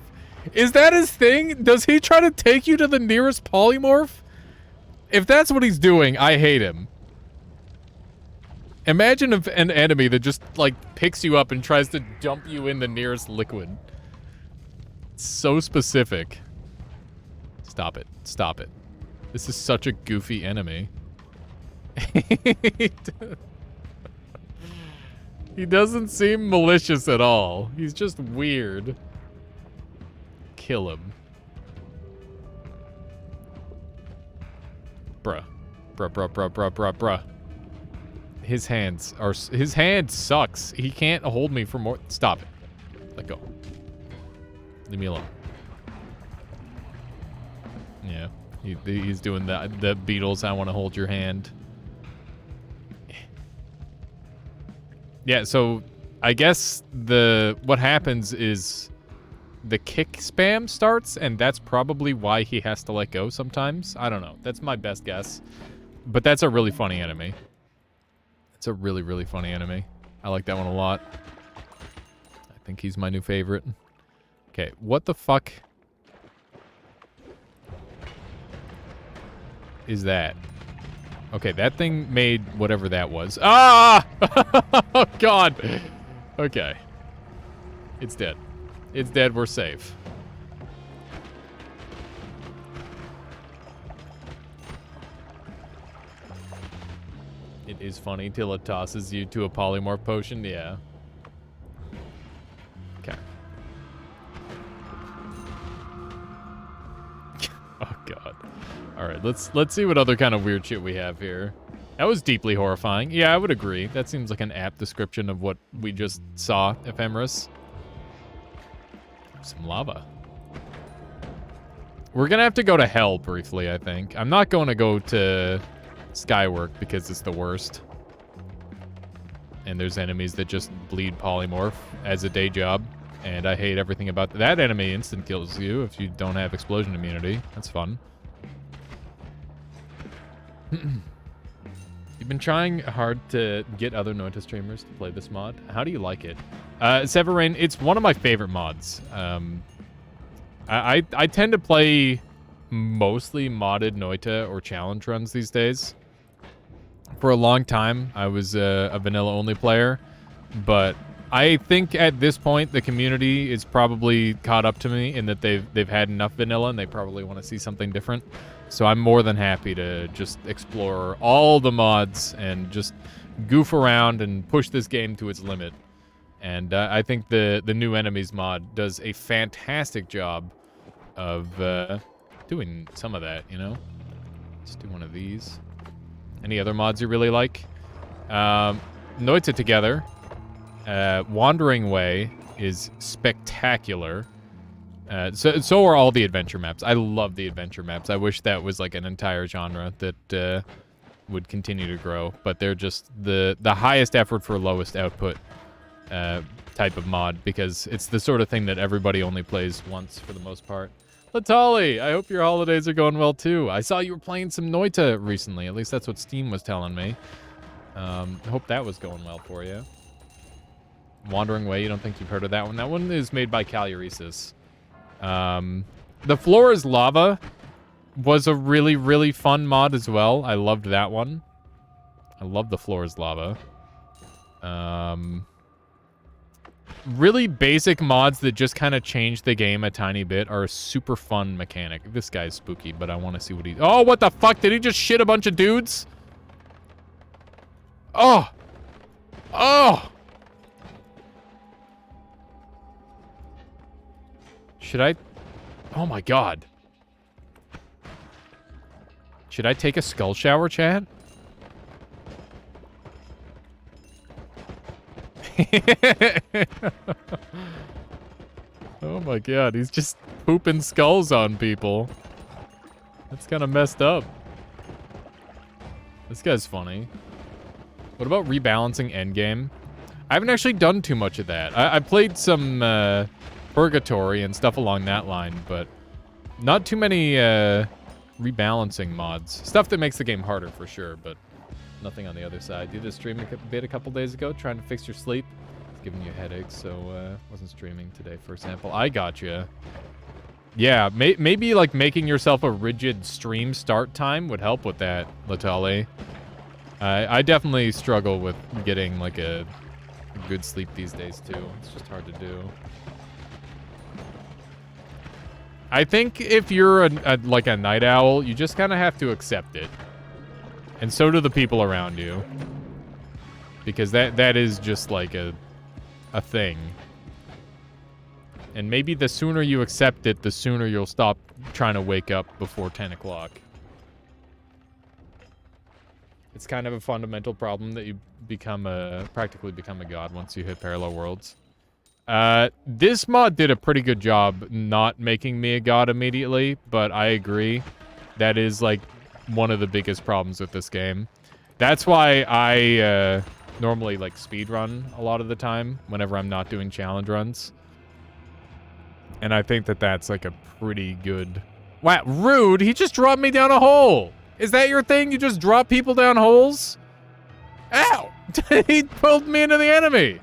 Is that his thing? Does he try to take you to the nearest polymorph? If that's what he's doing, I hate him. Imagine if an enemy that just, like, picks you up and tries to dump you in the nearest liquid. It's so specific. Stop it. Stop it. This is such a goofy enemy. He doesn't seem malicious at all. He's just weird. Kill him. Bruh. Bruh. His hands are... His hand sucks. He can't hold me for more... Stop it. Let go. Leave me alone. Yeah. He's doing the Beatles, I want to hold your hand. Yeah, so I guess what happens is the kick spam starts, and that's probably why he has to let go sometimes. I don't know. That's my best guess. But that's a really funny enemy. It's a really, really funny enemy. I like that one a lot. I think he's my new favorite. Okay, what the fuck is that? Okay, that thing made whatever that was. Ah! Oh, God. Okay. It's dead. It's dead. We're safe. It is funny till it tosses you to a polymorph potion. Yeah. Okay. Oh, God. All right, let's see what other kind of weird shit we have here. That was deeply horrifying. Yeah, I would agree. That seems like an apt description of what we just saw, Ephemeris. Some lava. We're gonna have to go to hell briefly, I think. I'm not going to go to Skywork because it's the worst. And there's enemies that just bleed polymorph as a day job. And I hate everything about that enemy instant kills you if you don't have explosion immunity. That's fun. You've been trying hard to get other Noita streamers to play this mod. How do you like it? Severin, it's one of my favorite mods. I tend to play mostly modded Noita or challenge runs these days. For a long time, I was a vanilla-only player, but I think at this point the community is probably caught up to me in that they've had enough vanilla and they probably want to see something different. So I'm more than happy to just explore all the mods and just goof around and push this game to its limit. And I think the new enemies mod does a fantastic job of doing some of that, you know? Let's do one of these. Any other mods you really like? Noita Together. Wandering Way is spectacular. So are all the adventure maps. I love the adventure maps. I wish that was like an entire genre that would continue to grow. But they're just the highest effort for lowest output type of mod, because it's the sort of thing that everybody only plays once for the most part. Latali, I hope your holidays are going well too. I saw you were playing some Noita recently. At least that's what Steam was telling me. I hope that was going well for you. Wandering Way, you don't think you've heard of that one? That one is made by Caluresis. The Floor is Lava was a really, really fun mod as well. I loved that one. I love the Floor is Lava. Really basic mods that just kind of change the game a tiny bit are a super fun mechanic. This guy's spooky, but I want to see what he... Oh, what the fuck? Did he just shit a bunch of dudes? Oh! Oh! Should I? Oh my god. Should I take a skull shower, Chad? Oh my god, he's just pooping skulls on people. That's kind of messed up. This guy's funny. What about rebalancing endgame? I haven't actually done too much of that. I played some Purgatory and stuff along that line, but not too many rebalancing mods. Stuff that makes the game harder for sure, but nothing on the other side. Did a stream a couple days ago trying to fix your sleep. It's giving you headaches, so wasn't streaming today, for example. I gotcha. Yeah, maybe like making yourself a rigid stream start time would help with that, Latali. I definitely struggle with getting like a good sleep these days too. It's just hard to do. I think if you're like a night owl, you just kind of have to accept it. And so do the people around you. Because that is just like a thing. And maybe the sooner you accept it, the sooner you'll stop trying to wake up before 10 o'clock. It's kind of a fundamental problem that you practically become a god once you hit Parallel Worlds. This mod did a pretty good job not making me a god immediately, but I agree. That is, like, one of the biggest problems with this game. That's why I, normally, like, speedrun a lot of the time whenever I'm not doing challenge runs. And I think that that's, like, a pretty good... Wow, rude! He just dropped me down a hole! Is that your thing? You just drop people down holes? Ow! He pulled me into the enemy!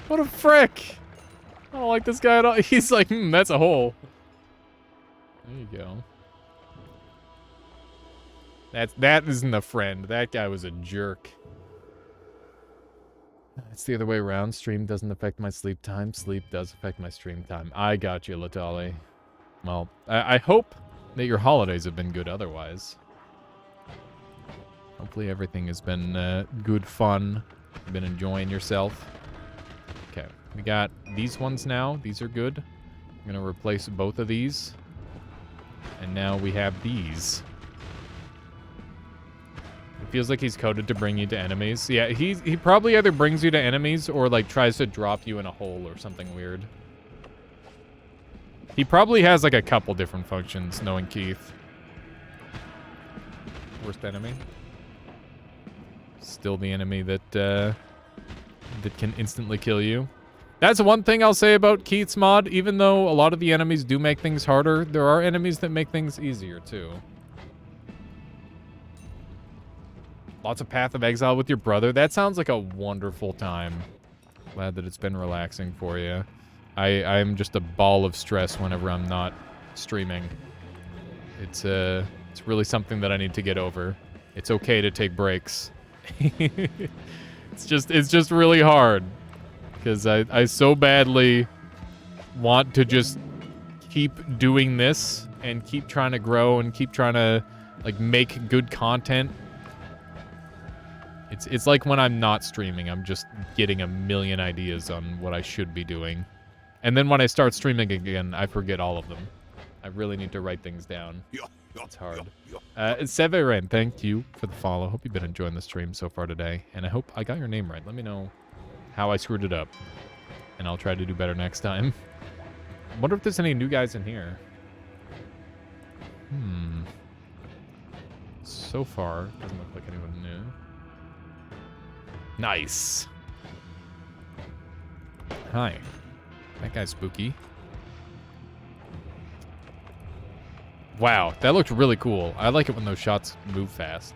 What a frick! I don't like this guy at all. He's like, that's a hole. There you go. That isn't a friend. That guy was a jerk. It's the other way around. Stream doesn't affect my sleep time. Sleep does affect my stream time. I got you, Latali. Well, I hope that your holidays have been good otherwise. Hopefully everything has been good fun. You've been enjoying yourself. Okay, we got these ones now. These are good. I'm going to replace both of these. And now we have these. It feels like he's coded to bring you to enemies. Yeah, he probably either brings you to enemies or, like, tries to drop you in a hole or something weird. He probably has, like, a couple different functions, knowing Keith. Worst enemy. Still the enemy that can instantly kill you. That's one thing I'll say about Keith's mod. Even though a lot of the enemies do make things harder, there are enemies that make things easier, too. Lots of Path of Exile with your brother. That sounds like a wonderful time. Glad that it's been relaxing for you. I'm just a ball of stress whenever I'm not streaming. It's really something that I need to get over. It's okay to take breaks. It's just really hard. Because I so badly want to just keep doing this and keep trying to grow and keep trying to, like, make good content. It's like when I'm not streaming, I'm just getting a million ideas on what I should be doing. And then when I start streaming again, I forget all of them. I really need to write things down. It's hard. Severin, thank you for the follow. Hope you've been enjoying the stream so far today. And I hope I got your name right. Let me know how I screwed it up. And I'll try to do better next time. Wonder if there's any new guys in here. So far, doesn't look like anyone new. Nice. Hi. That guy's spooky. Wow, that looked really cool. I like it when those shots move fast.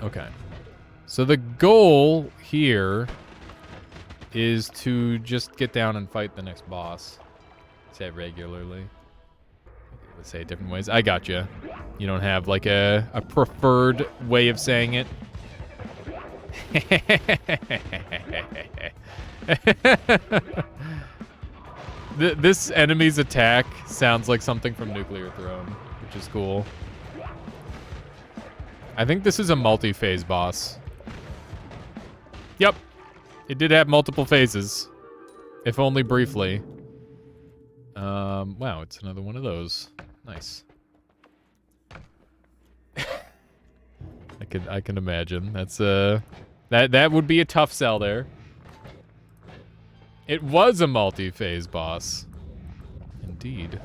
Okay. So the goal here is to just get down and fight the next boss. Say it regularly. Let's say it different ways. I got you. You don't have like a preferred way of saying it. This enemy's attack sounds like something from Nuclear Throne, which is cool. I think this is a multi-phase boss. Yep. It did have multiple phases. If only briefly. Wow, it's another one of those. Nice. I can imagine. That's that would be a tough sell there. It was a multi-phase boss. Indeed.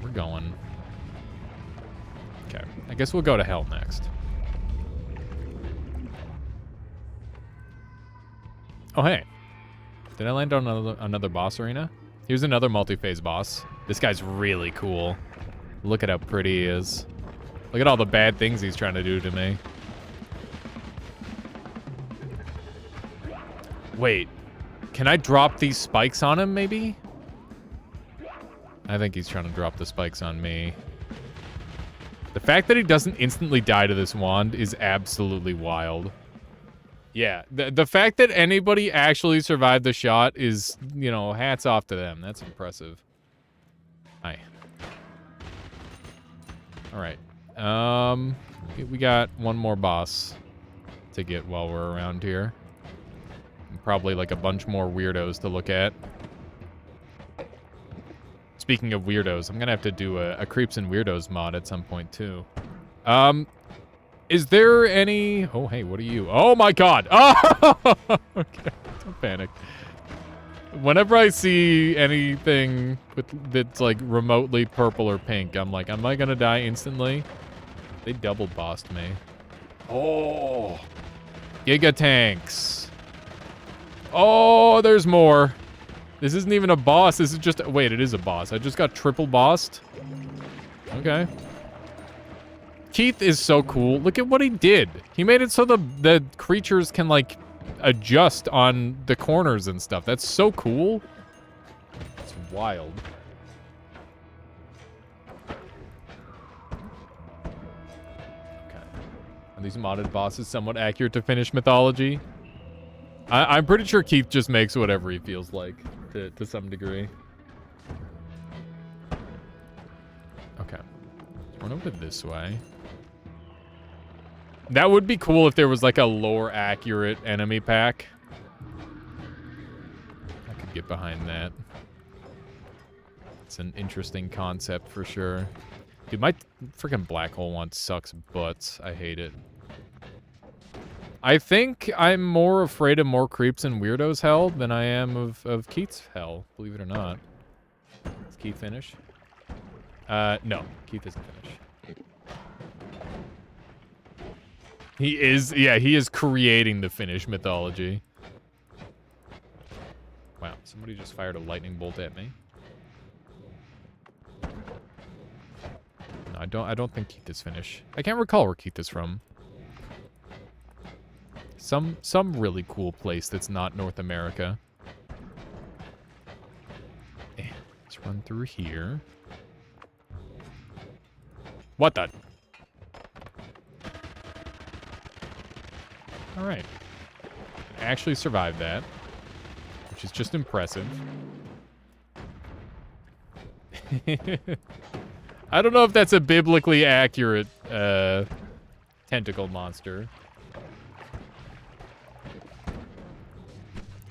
We're going. Okay. I guess we'll go to hell next. Oh, hey. Did I land on another boss arena? Here's another multi-phase boss. This guy's really cool. Look at how pretty he is. Look at all the bad things he's trying to do to me. Wait. Can I drop these spikes on him, maybe? I think he's trying to drop the spikes on me. The fact that he doesn't instantly die to this wand is absolutely wild. Yeah, the fact that anybody actually survived the shot is, you know, hats off to them. That's impressive. Hi. All right. We got one more boss to get while we're around here. And probably like a bunch more weirdos to look at. Speaking of weirdos, I'm gonna have to do a Creeps and Weirdos mod at some point too. Is there any... Oh, hey, what are you? Oh, my God. Oh, okay. Don't panic. Whenever I see anything that's, like, remotely purple or pink, I'm like, am I going to die instantly? They double bossed me. Oh. Giga tanks. Oh, there's more. This isn't even a boss. This is just... Wait, it is a boss. I just got triple bossed. Okay. Keith is so cool. Look at what he did. He made it so the creatures can, like, adjust on the corners and stuff. That's so cool. It's wild. Okay. Are these modded bosses somewhat accurate to Finnish mythology? I'm pretty sure Keith just makes whatever he feels like, to some degree. Okay. Run over this way. That would be cool if there was like a lore accurate enemy pack. I could get behind that. It's an interesting concept for sure. Dude, my freaking black hole one sucks butts. I hate it. I think I'm more afraid of more Creeps and Weirdos hell than I am of Keith's hell, believe it or not. Is Keith finish? No, Keith isn't finished. He is, yeah, he is creating the Finnish mythology. Wow, somebody just fired a lightning bolt at me. No, I don't think Keith is Finnish. I can't recall where Keith is from. Some really cool place that's not North America. Let's run through here. What the? All right. Actually survived that, which is just impressive. I don't know if that's a biblically accurate tentacle monster.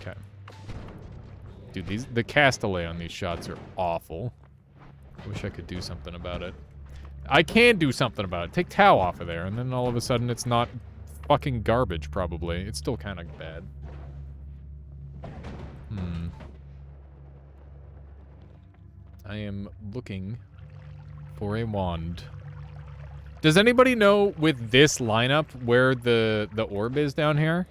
Okay. Dude, the castaway on these shots are awful. I wish I could do something about it. I can do something about it. Take Tau off of there, and then all of a sudden it's not fucking garbage, probably. It's still kind of bad. I am looking for a wand. Does anybody know with this lineup where the orb is down here?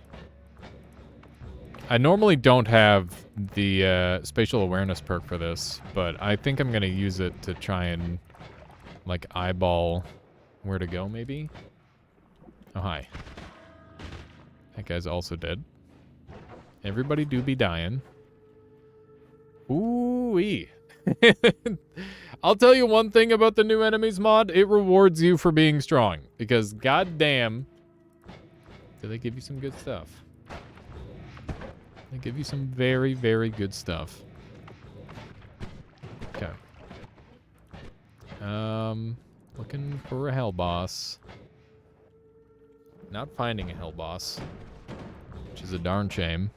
I normally don't have the spatial awareness perk for this, but I think I'm gonna use it to try and like eyeball where to go, maybe? Oh, hi. That guy's also dead. Everybody do be dying. Ooh-wee. I'll tell you one thing about the new enemies mod. It rewards you for being strong. Because goddamn, do they give you some good stuff. They give you some very, very good stuff. Okay. Looking for a hell boss. Not finding a hell boss, which is a darn shame.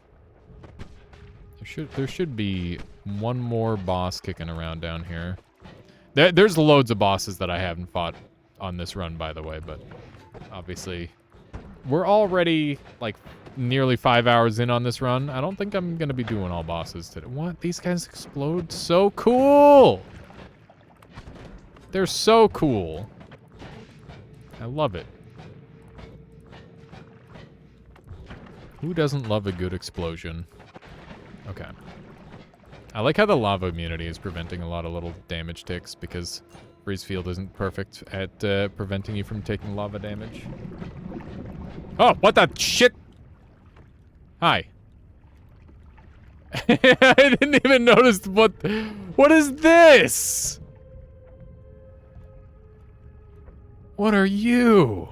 There should be one more boss kicking around down here. There's loads of bosses that I haven't fought on this run, by the way, but obviously we're already like nearly 5 hours in on this run. I don't think I'm gonna be doing all bosses today. What? These guys explode? So cool! They're so cool. I love it. Who doesn't love a good explosion? Okay. I like how the lava immunity is preventing a lot of little damage ticks because Freeze Field isn't perfect at preventing you from taking lava damage. Oh, what the shit? Hi. I didn't even notice what is this? What are you?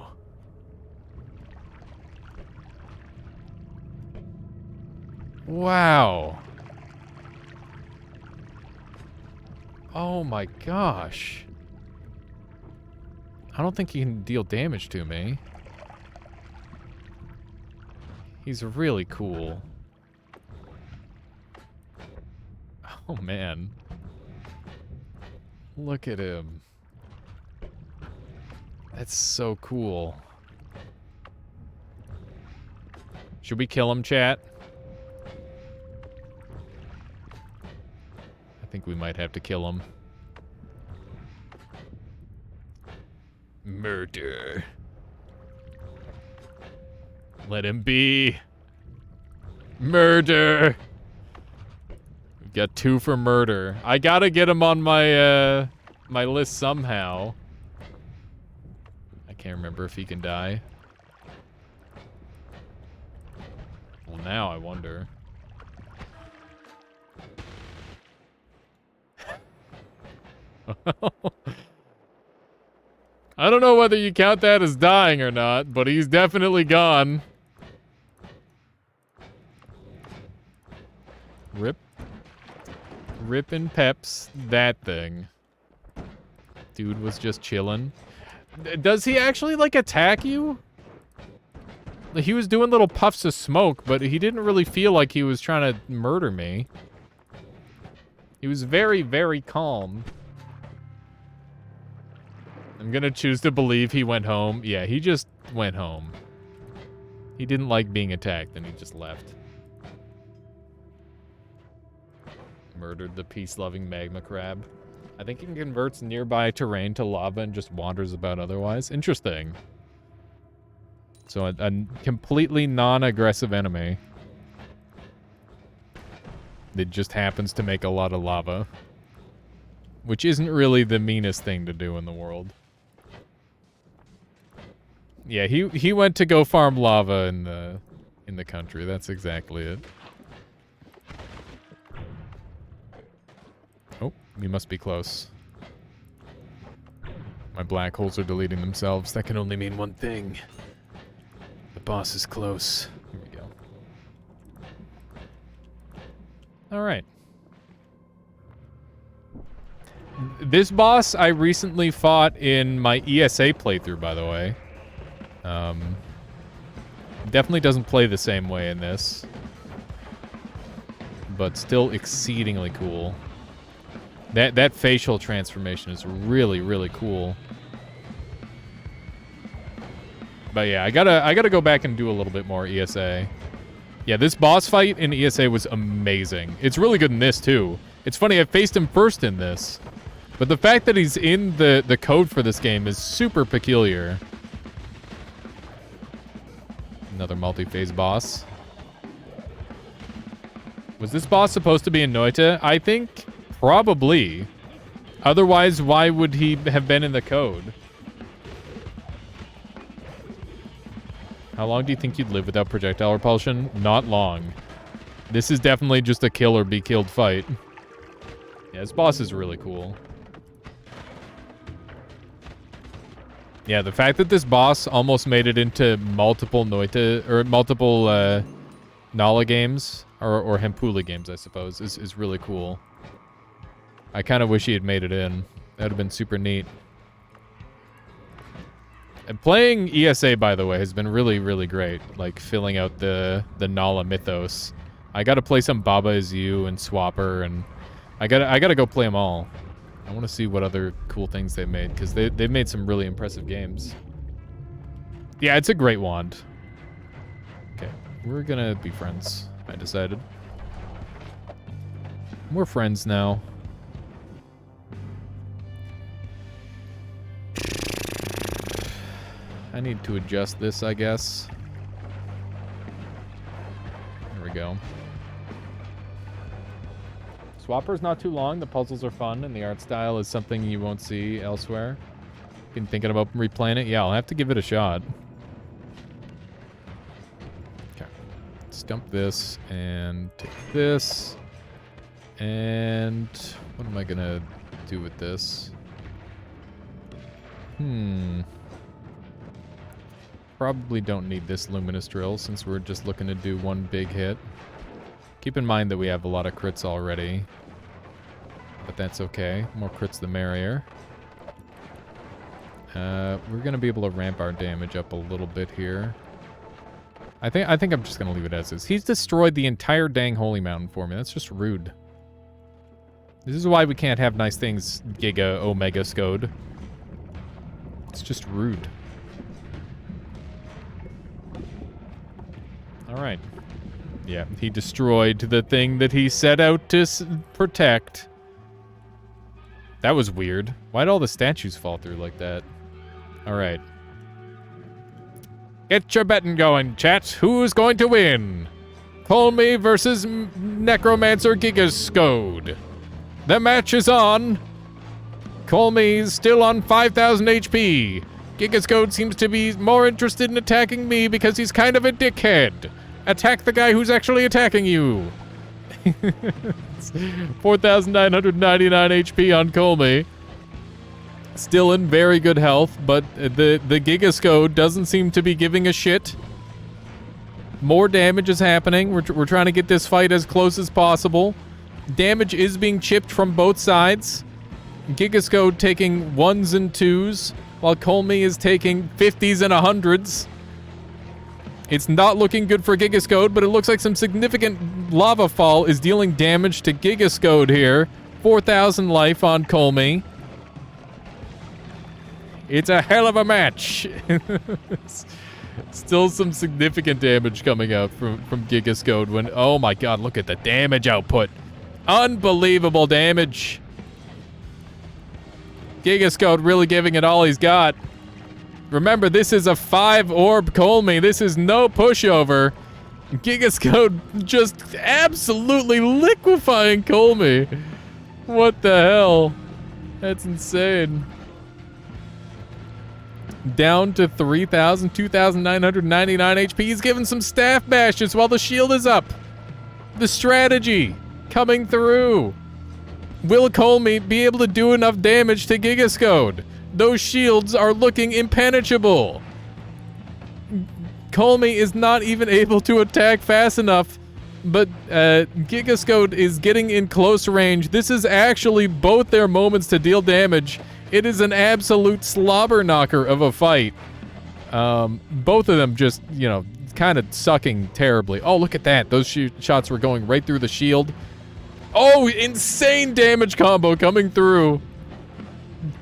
Wow. Oh my gosh. I don't think he can deal damage to me. He's really cool. Oh man. Look at him. That's so cool. Should we kill him, chat? I think we might have to kill him. Murder. Let him be. Murder. We've got 2 for murder. I gotta get him on my my list somehow. I can't remember if he can die. Well, now I wonder. I don't know whether you count that as dying or not, but he's definitely gone. Rip. Rippin' peps that thing. Dude was just chilling. Does he actually, like, attack you? He was doing little puffs of smoke, but he didn't really feel like he was trying to murder me. He was very, very calm. I'm gonna choose to believe he went home. Yeah, he just went home. He didn't like being attacked, and he just left. Murdered the peace-loving magma crab. I think it converts nearby terrain to lava and just wanders about otherwise. Interesting. So a completely non-aggressive enemy that just happens to make a lot of lava. Which isn't really the meanest thing to do in the world. Yeah, he went to go farm lava in the country. That's exactly it. Oh, we must be close. My black holes are deleting themselves. That can only mean one thing. The boss is close. Here we go. All right. This boss I recently fought in my ESA playthrough, by the way. Definitely doesn't play the same way in this. But still exceedingly cool. That facial transformation is really, really cool. But yeah, I gotta go back and do a little bit more ESA. Yeah, this boss fight in ESA was amazing. It's really good in this too. It's funny, I faced him first in this. But the fact that he's in the code for this game is super peculiar. Another multi-phase boss. Was this boss supposed to be in Noita? I think probably. Otherwise, why would he have been in the code? How long do you think you'd live without projectile repulsion? Not long. This is definitely just a kill or be killed fight. Yeah, this boss is really cool. Yeah, the fact that this boss almost made it into multiple Noita, or multiple Nala games, or Hempula games, I suppose, is really cool. I kind of wish he had made it in. That would have been super neat. And playing ESA, by the way, has been really, really great. Like, filling out the Nala mythos. I gotta play some Baba Is You and Swapper, and I gotta go play them all. I want to see what other cool things they've made, because they've made some really impressive games. Yeah, it's a great wand. Okay, we're gonna be friends, I decided. We're friends now. I need to adjust this, I guess. There we go. Swapper's not too long, the puzzles are fun, and the art style is something you won't see elsewhere. Been thinking about replaying it? Yeah, I'll have to give it a shot. Okay. Let's dump this, and take this. And what am I gonna do with this? Probably don't need this luminous drill, since we're just looking to do one big hit. Keep in mind that we have a lot of crits already. But that's okay. More crits the merrier. We're gonna be able to ramp our damage up a little bit here. I think I'm just gonna leave it as is. He's destroyed the entire dang Holy Mountain for me. That's just rude. This is why we can't have nice things, Giga Omega Scode. It's just rude. Alright. Yeah, he destroyed the thing that he set out to protect. That was weird. Why'd all the statues fall through like that? Alright. Get your betting going, chat. Who's going to win? Colmy versus Necromancer Gigascode. The match is on. Colmy's still on 5,000 HP. Gigascode seems to be more interested in attacking me because he's kind of a dickhead. Attack the guy who's actually attacking you. 4,999 HP on Colmy. Still in very good health, but the Gigascode doesn't seem to be giving a shit. More damage is happening. We're trying to get this fight as close as possible. Damage is being chipped from both sides. Gigascode taking 1s and 2s, while Colmy is taking 50s and 100s. It's not looking good for Gigascode, but it looks like some significant lava fall is dealing damage to Gigascode here. 4,000 life on Colmy. It's a hell of a match. Still some significant damage coming out from Gigascode when... Oh my god, look at the damage output. Unbelievable damage. Gigascode really giving it all he's got. Remember, this is a 5-orb Colmy. This is no pushover. Gigascode just absolutely liquefying Colmy. What the hell? That's insane. Down to 3,000, 2,999 HP. He's giving some staff bashes while the shield is up. The strategy coming through. Will Colmy be able to do enough damage to Gigascode? Those shields are looking impenetrable. Colmy is not even able to attack fast enough, but Gigascode is getting in close range. This is actually both their moments to deal damage. It is an absolute slobber knocker of a fight. Both of them just, you know, kind of sucking terribly. Oh, look at that. Those shots were going right through the shield. Oh, insane damage combo coming through.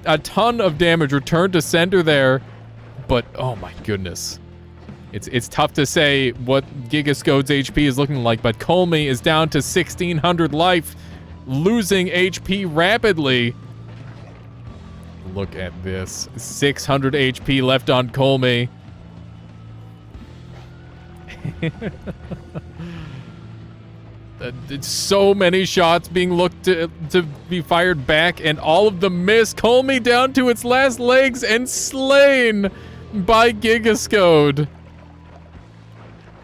A ton of damage returned to sender there, but oh my goodness. It's tough to say what Gigascode's HP is looking like, but Colmy is down to 1,600 life, losing HP rapidly. Look at this. 600 HP left on Colmy. So many shots being looked to be fired back, and all of them miss. Colmy down to its last legs and slain by Gigascode.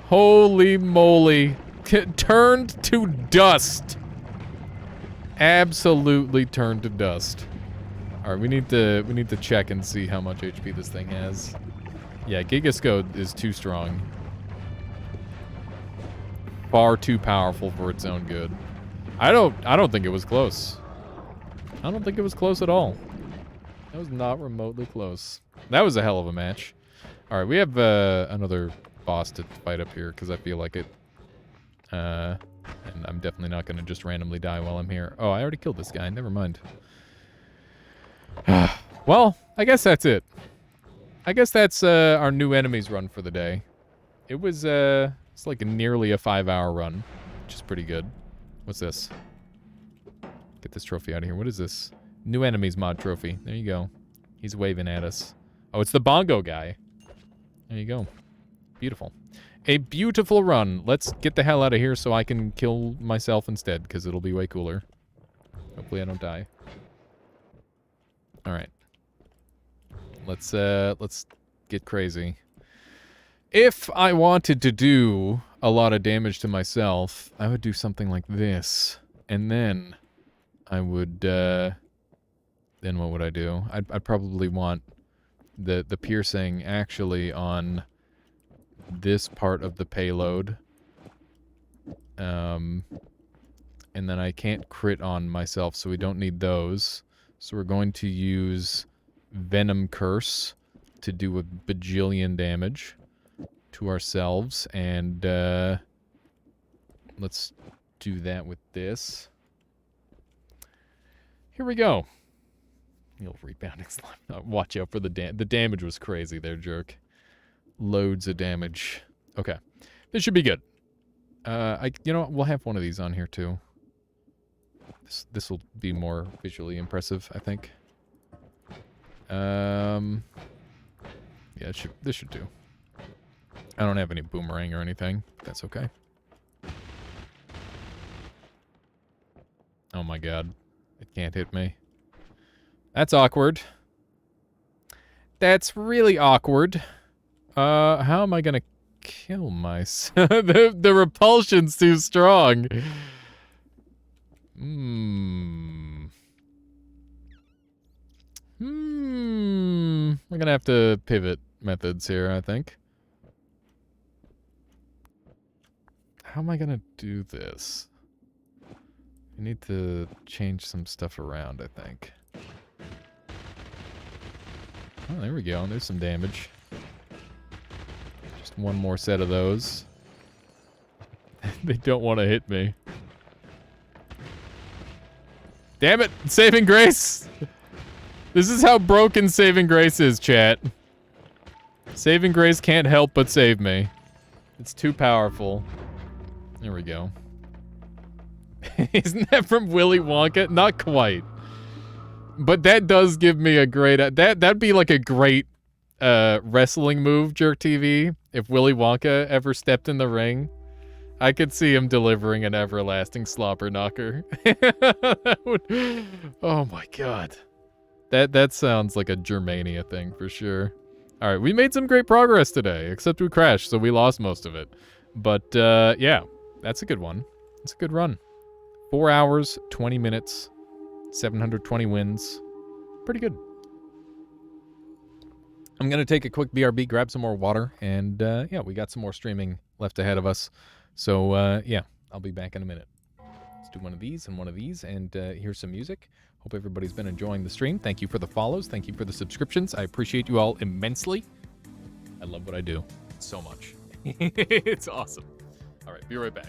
Holy moly. Turned to dust. Absolutely turned to dust. Alright, we need to check and see how much HP this thing has. Yeah, Gigascode is too strong. Far too powerful for its own good. I don't think it was close. I don't think it was close at all. That was not remotely close. That was a hell of a match. All right, we have another boss to fight up here because I feel like it. And I'm definitely not going to just randomly die while I'm here. Oh, I already killed this guy. Never mind. Well, I guess that's it. I guess that's our new enemies run for the day. It was it's like nearly a 5-hour run, which is pretty good. What's this? Get this trophy out of here. What is this? New enemies mod trophy. There you go. He's waving at us. Oh, it's the bongo guy. There you go. Beautiful. A beautiful run. Let's get the hell out of here so I can kill myself instead, because it'll be way cooler. Hopefully I don't die. All right. Let's get crazy. If I wanted to do a lot of damage to myself, I would do something like this. And then I would, then what would I do? I'd probably want the piercing actually on this part of the payload. And then I can't crit on myself, so we don't need those. So we're going to use Venom Curse to do a bajillion damage to ourselves, and let's do that with this. Here we go. You'll rebounding slime. Watch out for the damage was crazy there, jerk. Loads of damage. Okay, this should be good. You know what? We'll have one of these on here too. This will be more visually impressive, I think. Yeah, this should do. I don't have any boomerang or anything. That's okay. Oh my god. It can't hit me. That's awkward. That's really awkward. How am I gonna kill myself? the repulsion's too strong. We're gonna have to pivot methods here, I think. How am I gonna do this? I need to change some stuff around, I think. Oh, there we go. There's some damage. Just one more set of those. They don't want to hit me. Damn it! Saving grace! This is how broken saving grace is, chat. Saving grace can't help but save me. It's too powerful. There we go. Isn't that from Willy Wonka? Not quite. But that does give me a great... That'd be like a great wrestling move, Jerk TV, if Willy Wonka ever stepped in the ring. I could see him delivering an everlasting slobber knocker. That would, oh my god. That sounds like a Germania thing for sure. Alright, we made some great progress today, except we crashed, so we lost most of it. But, yeah, that's a good one. It's a good run. 4 hours, 20 minutes, 720 wins. Pretty good. I'm going to take a quick BRB, grab some more water, and, yeah, we got some more streaming left ahead of us. So, yeah, I'll be back in a minute. Let's do one of these and one of these, and here's some music. Hope everybody's been enjoying the stream. Thank you for the follows. Thank you for the subscriptions. I appreciate you all immensely. I love what I do so much. It's awesome. All right, be right back.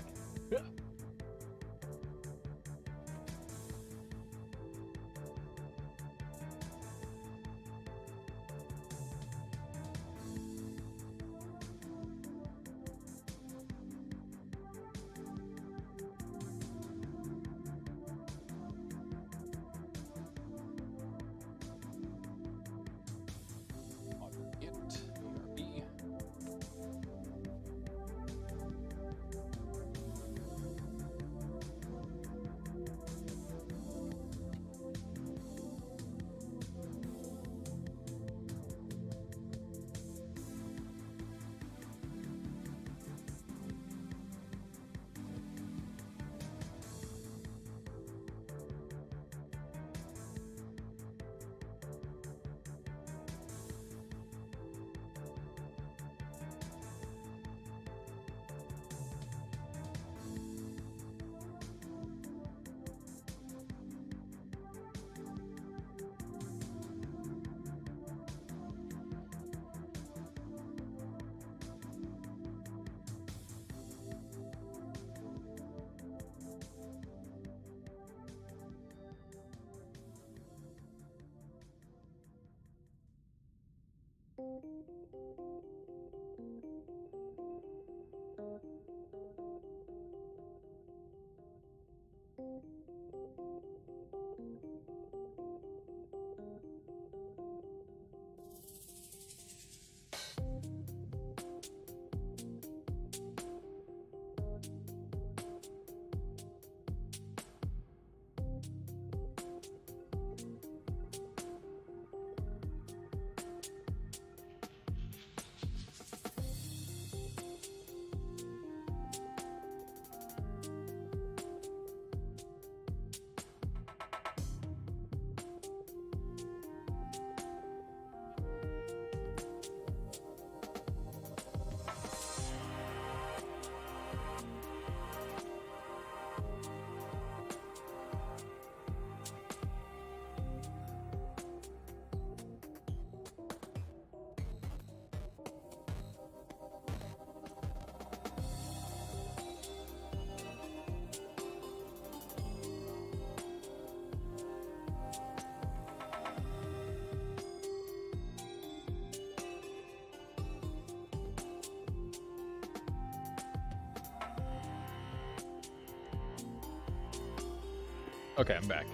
Okay, I'm back.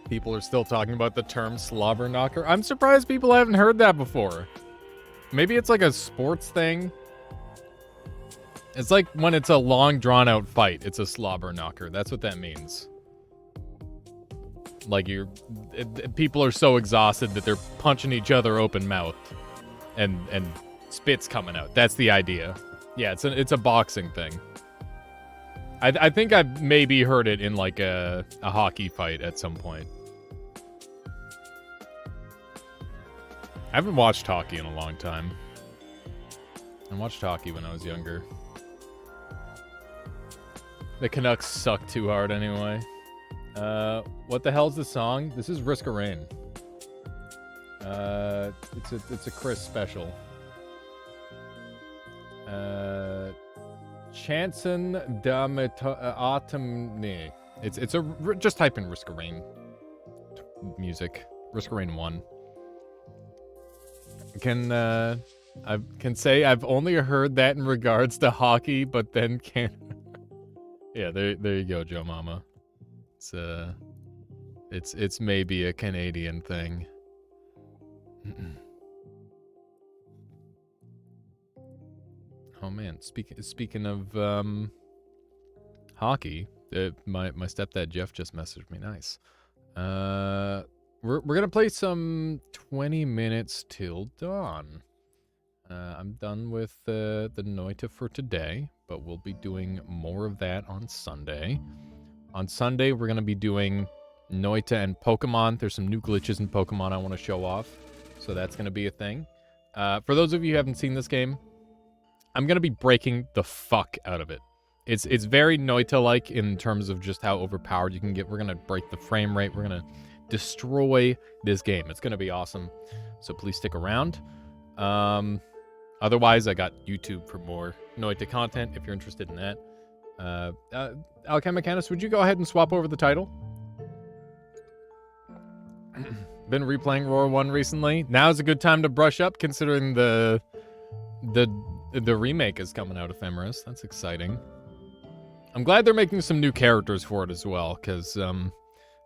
People are still talking about the term slobber knocker. I'm surprised people haven't heard that before. Maybe it's like a sports thing. It's like when it's a long, drawn-out fight, it's a slobber knocker. That's what that means. Like people are so exhausted that they're punching each other open mouthed, and spit's coming out. That's the idea. Yeah, it's a boxing thing. I think I've maybe heard it in like a hockey fight at some point. I haven't watched hockey in a long time. I watched hockey when I was younger. The Canucks suck too hard anyway. What the hell's the song? This is Risk of Rain. It's a Chris special. Chanson d'Automne. It's a just type in Risk of Rain music. Risk of Rain 1. I can say I've only heard that in regards to hockey, but then can't. Yeah, there you go, Joe Mama. It's maybe a Canadian thing. Oh man, speaking of hockey, my stepdad Jeff just messaged me. Nice. We're gonna play some 20 minutes till dawn. I'm done with the Noita for today, but we'll be doing more of that on Sunday. On Sunday, we're gonna be doing Noita and Pokemon. There's some new glitches in Pokemon I want to show off, so that's gonna be a thing. For those of you who haven't seen this game, I'm gonna be breaking the fuck out of it. It's very Noita-like in terms of just how overpowered you can get. We're gonna break the frame rate. We're gonna destroy this game. It's gonna be awesome. So please stick around. Otherwise, I got YouTube for more Noita content if you're interested in that. Alchemicanus, would you go ahead and swap over the title? Been replaying Roar 1 recently. Now's a good time to brush up considering the remake is coming out, Ephemeris. That's exciting. I'm glad they're making some new characters for it as well, because I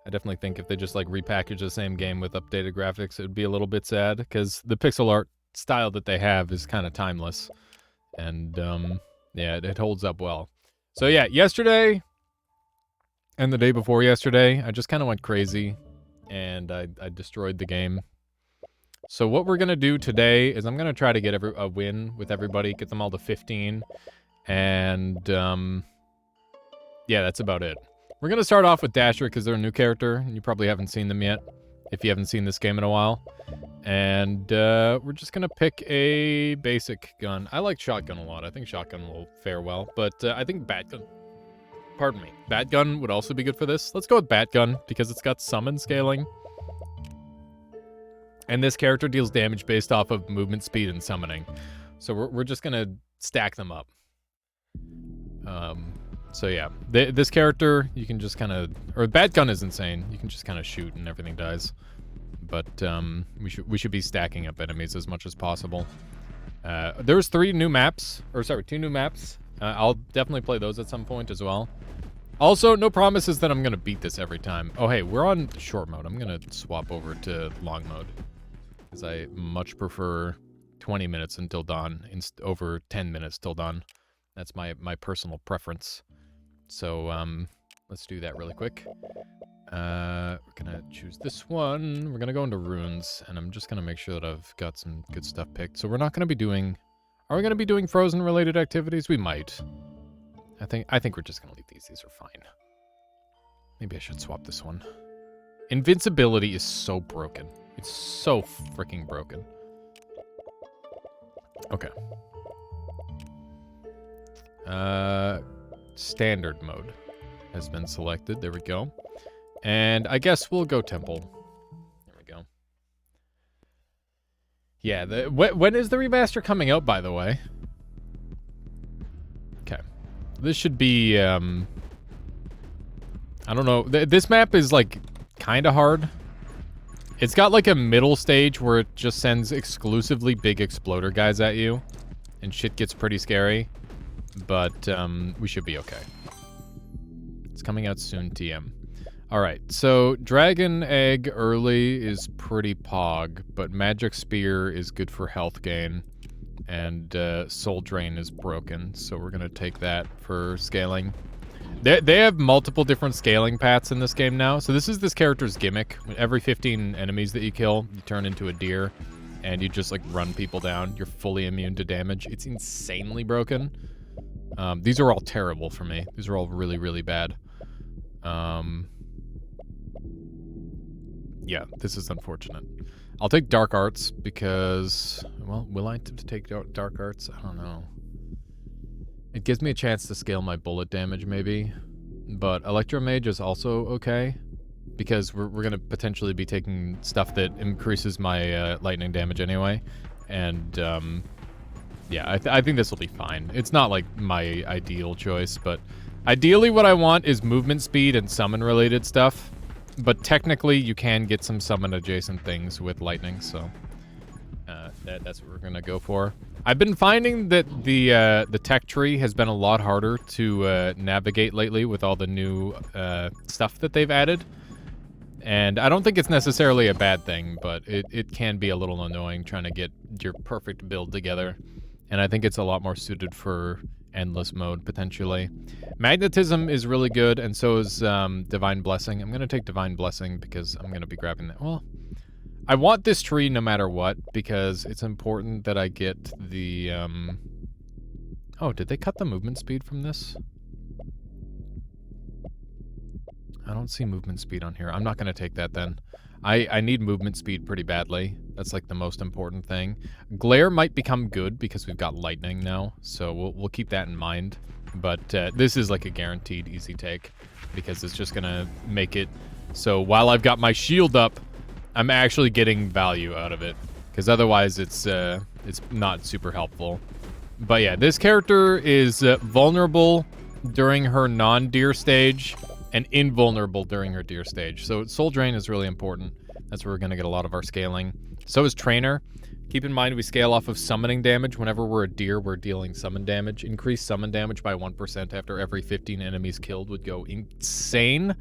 definitely think if they just like repackage the same game with updated graphics, it would be a little bit sad, because the pixel art style that they have is kind of timeless. And yeah, it holds up well. So yeah, yesterday and the day before yesterday, I just kind of went crazy and I destroyed the game. So what we're going to do today is I'm going to try to get a win with everybody, get them all to 15. And yeah, that's about it. We're going to start off with Dasher because they're a new character, and you probably haven't seen them yet if you haven't seen this game in a while. And we're just going to pick a basic gun. I like shotgun a lot. I think shotgun will fare well, but I think Batgun would also be good for this. Let's go with Batgun because it's got summon scaling. And this character deals damage based off of movement speed and summoning. So we're just going to stack them up. So yeah, this character, you can just kind of... Or Bat Gun is insane. You can just kind of shoot and everything dies. But we should be stacking up enemies as much as possible. There's 2 new maps. I'll definitely play those at some point as well. Also, no promises that I'm going to beat this every time. Oh, hey, we're on short mode. I'm going to swap over to long mode. Because I much prefer 20 minutes until dawn over 10 minutes till dawn. That's my personal preference. So, let's do that really quick. We're gonna choose this one. We're gonna go into runes, and I'm just gonna make sure that I've got some good stuff picked. So we're not gonna be doing... Are we gonna be doing Frozen-related activities? We might. I think we're just gonna leave these. These are fine. Maybe I should swap this one. Invincibility is so broken. It's so freaking broken. Okay. Standard mode has been selected. There we go. And I guess we'll go temple. There we go. Yeah, when is the remaster coming out, by the way? Okay. This should be, I don't know. This map is, like, kind of hard. It's got, like, a middle stage where it just sends exclusively big exploder guys at you. And shit gets pretty scary. But, we should be okay. It's coming out soon, TM. Alright, so Dragon Egg early is pretty pog, but Magic Spear is good for health gain, and Soul Drain is broken, so we're gonna take that for scaling. They have multiple different scaling paths in this game now, so this is this character's gimmick. Every 15 enemies that you kill, you turn into a deer, and you just, like, run people down. You're fully immune to damage. It's insanely broken. These are all terrible for me. These are all really, really bad. Yeah, this is unfortunate. I'll take Dark Arts because... Well, will I take Dark Arts? I don't know. It gives me a chance to scale my bullet damage, maybe. But Electromage is also okay. Because we're going to potentially be taking stuff that increases my lightning damage anyway. And, yeah, I think this will be fine. It's not, like, my ideal choice, but... Ideally, what I want is movement speed and summon-related stuff. But technically, you can get some summon-adjacent things with lightning, so... that's what we're gonna go for. I've been finding that the tech tree has been a lot harder to navigate lately with all the new stuff that they've added. And I don't think it's necessarily a bad thing, but it can be a little annoying trying to get your perfect build together. And I think it's a lot more suited for endless mode, potentially. Magnetism is really good, and so is Divine Blessing. I'm going to take Divine Blessing because I'm going to be grabbing that. Well, I want this tree no matter what, because it's important that I get the... Oh, did they cut the movement speed from this? I don't see movement speed on here. I'm not going to take that then. I need movement speed pretty badly. That's like the most important thing. Glare might become good because we've got lightning now, so we'll keep that in mind. But this is like a guaranteed easy take because it's just gonna make it so while I've got my shield up, I'm actually getting value out of it. Because otherwise it's not super helpful. But yeah, this character is vulnerable during her non-deer stage and invulnerable during her deer stage. So Soul Drain is really important. That's where we're going to get a lot of our scaling. So is Trainer. Keep in mind we scale off of summoning damage. Whenever we're a deer, we're dealing summon damage. Increased summon damage by 1% after every 15 enemies killed would go insane.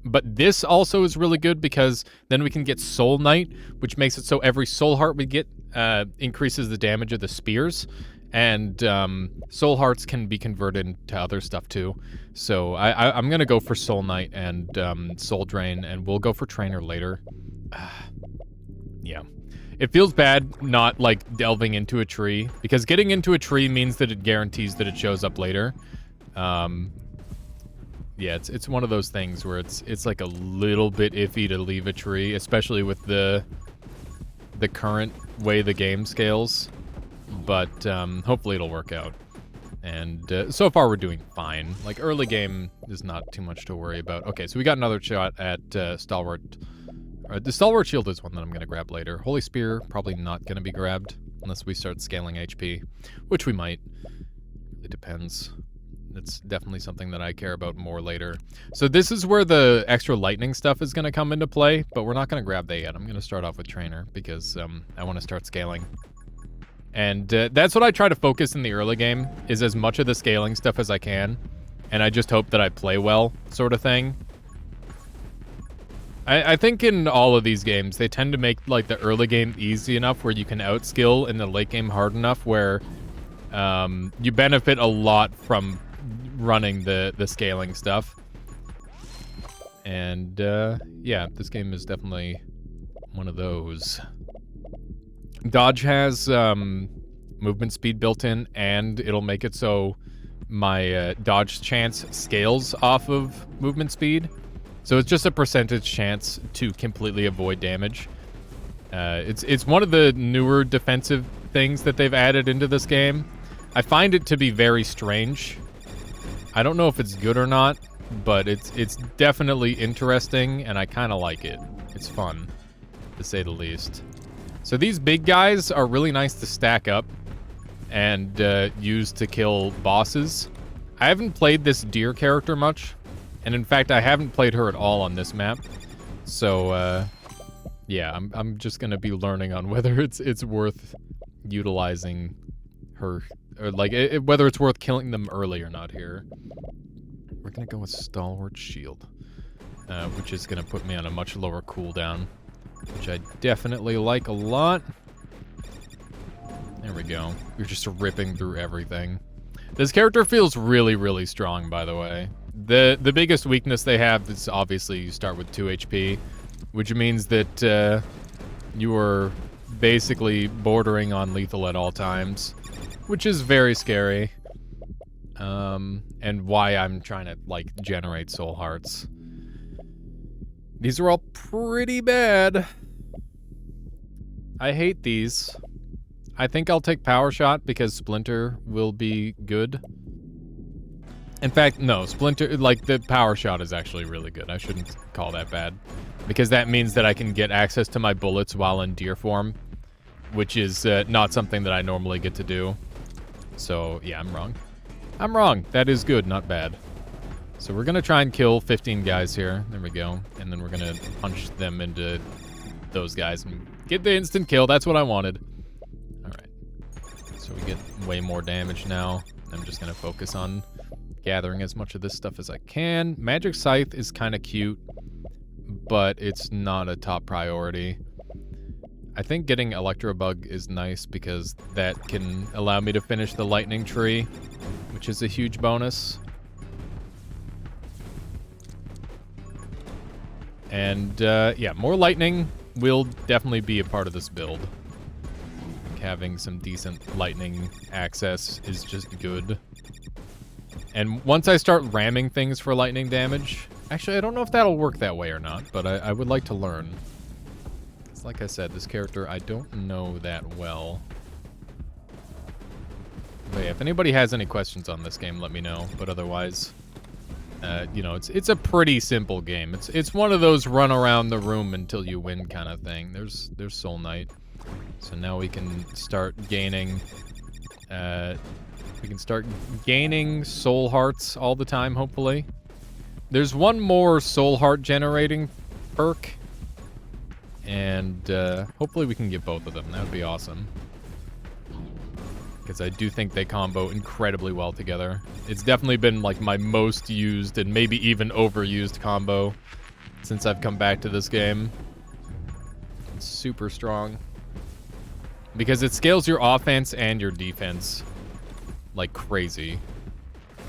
But this also is really good because then we can get Soul Knight, which makes it so every Soul Heart we get increases the damage of the spears. And Soul Hearts can be converted to other stuff too. So I'm going to go for Soul Knight and Soul Drain, and we'll go for Trainer later. Yeah. It feels bad not, like, delving into a tree, because getting into a tree means that it guarantees that it shows up later. Yeah, it's one of those things where it's like a little bit iffy to leave a tree, especially with the current way the game scales. But hopefully it'll work out. And so far we're doing fine. Like, early game is not too much to worry about. Okay, so we got another shot at Stalwart. The Stalwart Shield is one that I'm going to grab later. Holy Spear, probably not going to be grabbed unless we start scaling HP, which we might. It depends. It's definitely something that I care about more later. So this is where the extra lightning stuff is going to come into play, but we're not going to grab that yet. I'm going to start off with trainer because I want to start scaling. And that's what I try to focus in the early game, is as much of the scaling stuff as I can. And I just hope that I play well, sort of thing. I think in all of these games, they tend to make like the early game easy enough where you can outskill, and the late game hard enough where you benefit a lot from running the scaling stuff. And yeah, this game is definitely one of those. Dodge has movement speed built in, and it'll make it so my dodge chance scales off of movement speed. So it's just a percentage chance to completely avoid damage. It's one of the newer defensive things that they've added into this game. I find it to be very strange. I don't know if it's good or not, but it's definitely interesting, and I kind of like it. It's fun, to say the least. So these big guys are really nice to stack up and use to kill bosses. I haven't played this deer character much, and in fact, I haven't played her at all on this map. So yeah, I'm just gonna be learning on whether it's worth utilizing her, or like whether it's worth killing them early or not here. We're gonna go with Stalwart Shield, which is gonna put me on a much lower cooldown, which I definitely like a lot. There we go. We're just ripping through everything. This character feels really, really strong, by the way. The biggest weakness they have is obviously you start with 2 HP, which means that you are basically bordering on lethal at all times, which is very scary. And why I'm trying to, like, generate soul hearts. These are all pretty bad. I hate these. I think I'll take Power Shot because Splinter will be good. In fact, no, Splinter, like, the Power Shot is actually really good. I shouldn't call that bad. Because that means that I can get access to my bullets while in deer form, which is not something that I normally get to do. So, yeah, I'm wrong. I'm wrong. That is good, not bad. So we're going to try and kill 15 guys here. There we go. And then we're going to punch them into those guys and get the instant kill. That's what I wanted. All right. So we get way more damage now. I'm just going to focus on gathering as much of this stuff as I can. Magic Scythe is kind of cute, but it's not a top priority. I think getting Electrobug is nice because that can allow me to finish the lightning tree, which is a huge bonus. And yeah, more lightning will definitely be a part of this build. Having some decent lightning access is just good. And once I start ramming things for lightning damage, actually, I don't know if that'll work that way or not, but I would like to learn. It's like I said, this character, I don't know that well. But yeah, if anybody has any questions on this game, let me know. But otherwise, you know, it's a pretty simple game. It's one of those run around the room until you win kind of thing. There's Soul Knight. So now we can start gaining... we can start gaining soul hearts all the time, hopefully. There's one more soul heart generating perk. And hopefully we can get both of them. That would be awesome. Because I do think they combo incredibly well together. It's definitely been like my most used and maybe even overused combo since I've come back to this game. It's super strong. Because it scales your offense and your defense like crazy,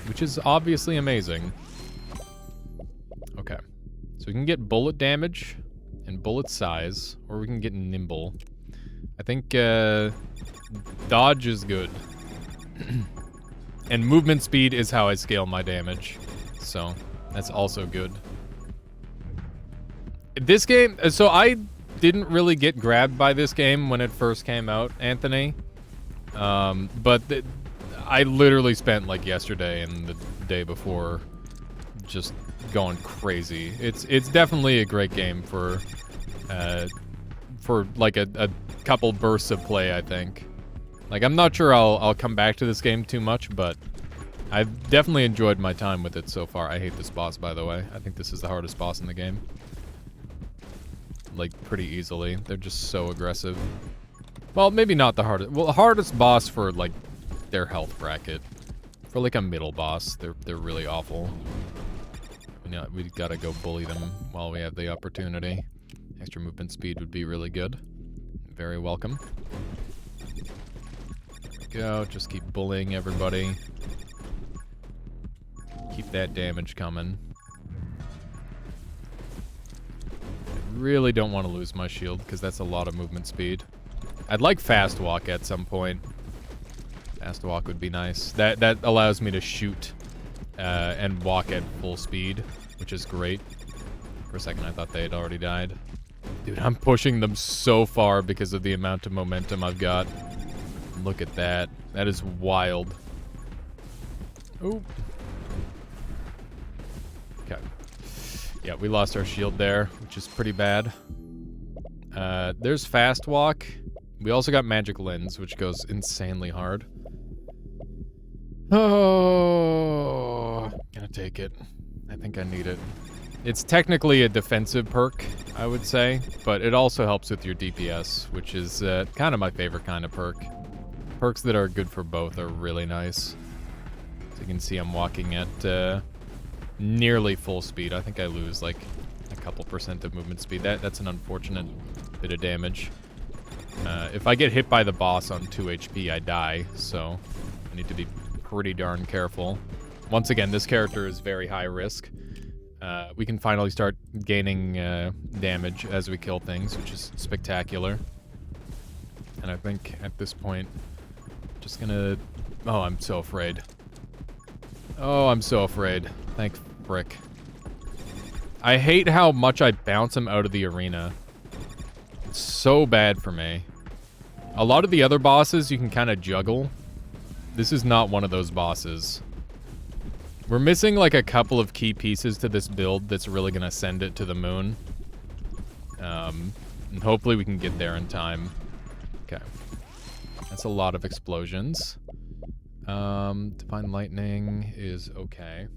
which is obviously amazing. Okay, so we can get bullet damage and bullet size, or we can get nimble. I think dodge is good. And movement speed is how I scale my damage, so that's also good. This game, so I didn't really get grabbed by this game when it first came out, Anthony. But I literally spent like yesterday and the day before just going crazy. It's definitely a great game for like a couple bursts of play, I think. Like, I'm not sure I'll come back to this game too much, but I've definitely enjoyed my time with it so far. I hate this boss, by the way. I think this is the hardest boss in the game. Like, pretty easily. They're just so aggressive. Well, maybe not the hardest. Well, the hardest boss for, like, their health bracket. For, like, a middle boss, they're really awful. We gotta go bully them while we have the opportunity. Extra movement speed would be really good. Very welcome. There we go. Just keep bullying everybody. Keep that damage coming. I really don't want to lose my shield, because that's a lot of movement speed. I'd like fast walk at some point. Fast walk would be nice. That allows me to shoot and walk at full speed, which is great. For a second, I thought they had already died. Dude, I'm pushing them so far because of the amount of momentum I've got. Look at that. That is wild. Ooh. Okay. Yeah, we lost our shield there, which is pretty bad. There's fast walk. We also got magic lens, which goes insanely hard. Oh, gonna take it. I think I need it. It's technically a defensive perk, I would say, but it also helps with your DPS, which is kind of my favorite kind of perk. Perks that are good for both are really nice. So you can see I'm walking at nearly full speed. I think I lose like a couple % of movement speed. That's an unfortunate bit of damage. If I get hit by the boss on 2 HP, I die, so I need to be pretty darn careful. Once again, this character is very high risk. We can finally start gaining damage as we kill things, which is spectacular. And I think at this point, just gonna... Oh, I'm so afraid. Oh, I'm so afraid. Thank frick. I hate how much I bounce him out of the arena. It's so bad for me. A lot of the other bosses you can kind of juggle. This is not one of those bosses. We're missing like a couple of key pieces to this build that's really gonna send it to the moon. And hopefully we can get there in time. Okay. That's a lot of explosions. Divine Lightning is okay.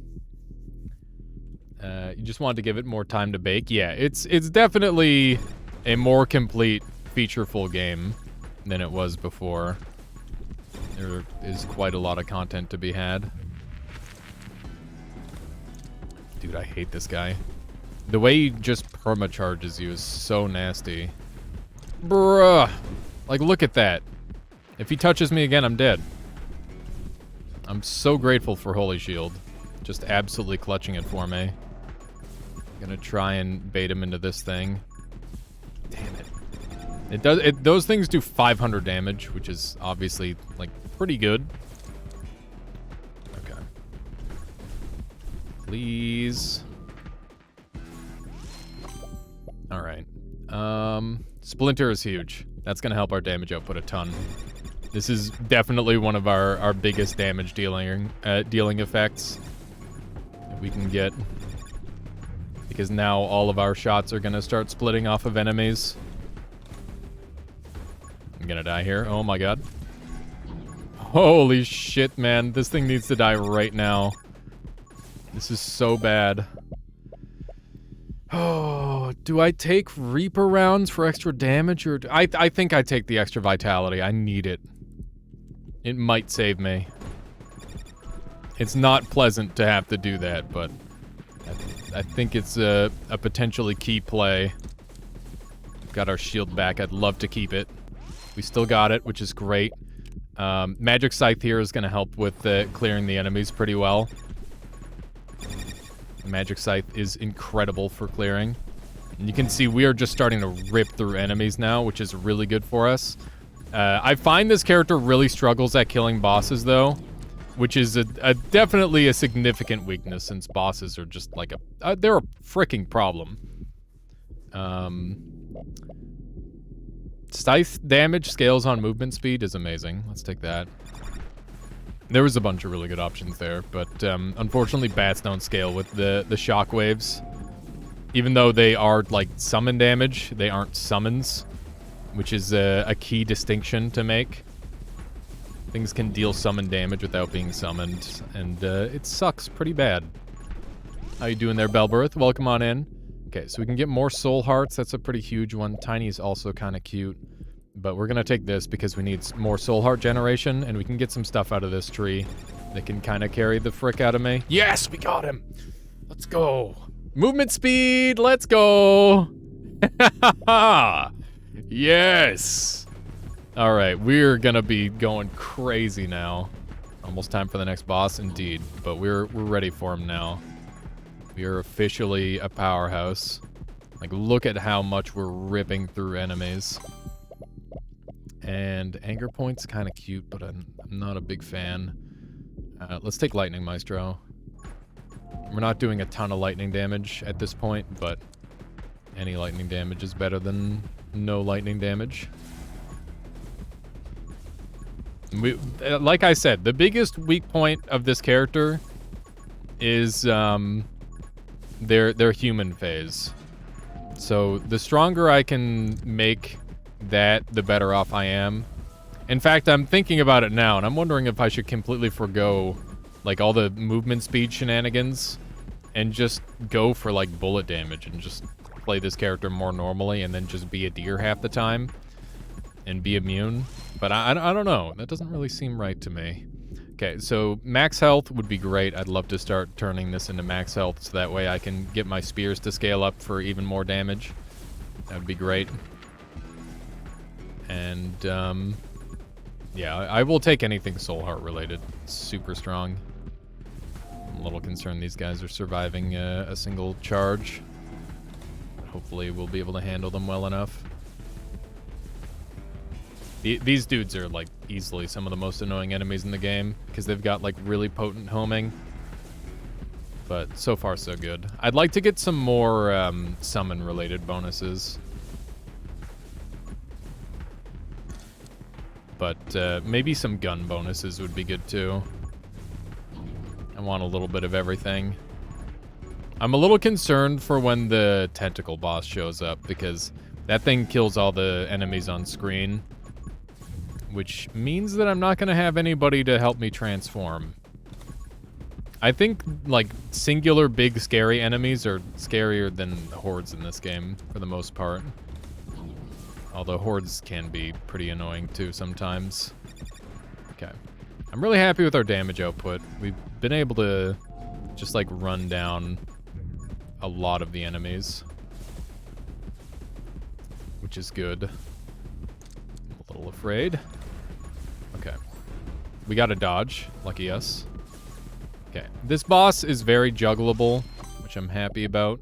You just wanted to give it more time to bake. Yeah, it's definitely a more complete, featureful game than it was before. There is quite a lot of content to be had. Dude, I hate this guy. The way he just perma-charges you is so nasty. Bruh! Like, look at that. If he touches me again, I'm dead. I'm so grateful for Holy Shield. Just absolutely clutching it for me. Gonna try and bait him into this thing. Damn it. Those things do 500 damage, which is obviously, like, pretty good. Okay. Please. Alright. Splinter is huge. That's gonna help our damage output a ton. This is definitely one of our biggest damage dealing effects that we can get. Because now all of our shots are gonna start splitting off of enemies. I'm gonna die here. Oh my god. Holy shit, man. This thing needs to die right now. This is so bad. Oh, do I take Reaper rounds for extra damage? Or I think I take the extra vitality. I need it. It might save me. It's not pleasant to have to do that, but I think it's a potentially key play. We've got our shield back. I'd love to keep it. We still got it, which is great. Magic Scythe here is going to help with clearing the enemies pretty well. The Magic Scythe is incredible for clearing. And you can see we are just starting to rip through enemies now, which is really good for us. I find this character really struggles at killing bosses, though, which is definitely a significant weakness, since bosses are just like they're a freaking problem. Scythe damage scales on movement speed is amazing. Let's take that. There was a bunch of really good options there, but unfortunately bats don't scale with the shockwaves. Even though they are like summon damage, they aren't summons, which is a key distinction to make. Things can deal summon damage without being summoned, and it sucks pretty bad. How you doing there, Belberth? Welcome on in. Okay, so we can get more soul hearts. That's a pretty huge one. Tiny is also kind of cute. But we're going to take this because we need more soul heart generation, and we can get some stuff out of this tree that can kind of carry the frick out of me. Yes, we got him! Let's go. Movement speed, let's go! Yes! Alright, we're going to be going crazy now. Almost time for the next boss, indeed. But we're ready for him now. We are officially a powerhouse. Like, look at how much we're ripping through enemies. And anger point's kind of cute, but I'm not a big fan. Let's take Lightning Maestro. We're not doing a ton of lightning damage at this point, but any lightning damage is better than no lightning damage. Like I said, the biggest weak point of this character is their human phase. So the stronger I can make that, the better off I am. In fact, I'm thinking about it now, and I'm wondering if I should completely forgo, like, all the movement speed shenanigans and just go for, like, bullet damage and just play this character more normally and then just be a deer half the time and be immune. But I don't know. That doesn't really seem right to me. Okay, so max health would be great. I'd love to start turning this into max health so that way I can get my spears to scale up for even more damage. That would be great. And, yeah, I will take anything soul heart related. It's super strong. I'm a little concerned these guys are surviving a single charge. Hopefully we'll be able to handle them well enough. These dudes are, like, easily some of the most annoying enemies in the game because they've got, like, really potent homing. But so far, so good. I'd like to get some more summon-related bonuses. But maybe some gun bonuses would be good too. I want a little bit of everything. I'm a little concerned for when the tentacle boss shows up because that thing kills all the enemies on screen, which means that I'm not going to have anybody to help me transform. I think, like, singular big scary enemies are scarier than hordes in this game for the most part. Although hordes can be pretty annoying too sometimes. Okay. I'm really happy with our damage output. We've been able to just, like, run down a lot of the enemies, which is good. A little afraid. Okay. We got a dodge. Lucky us. Okay. This boss is very juggleable, which I'm happy about.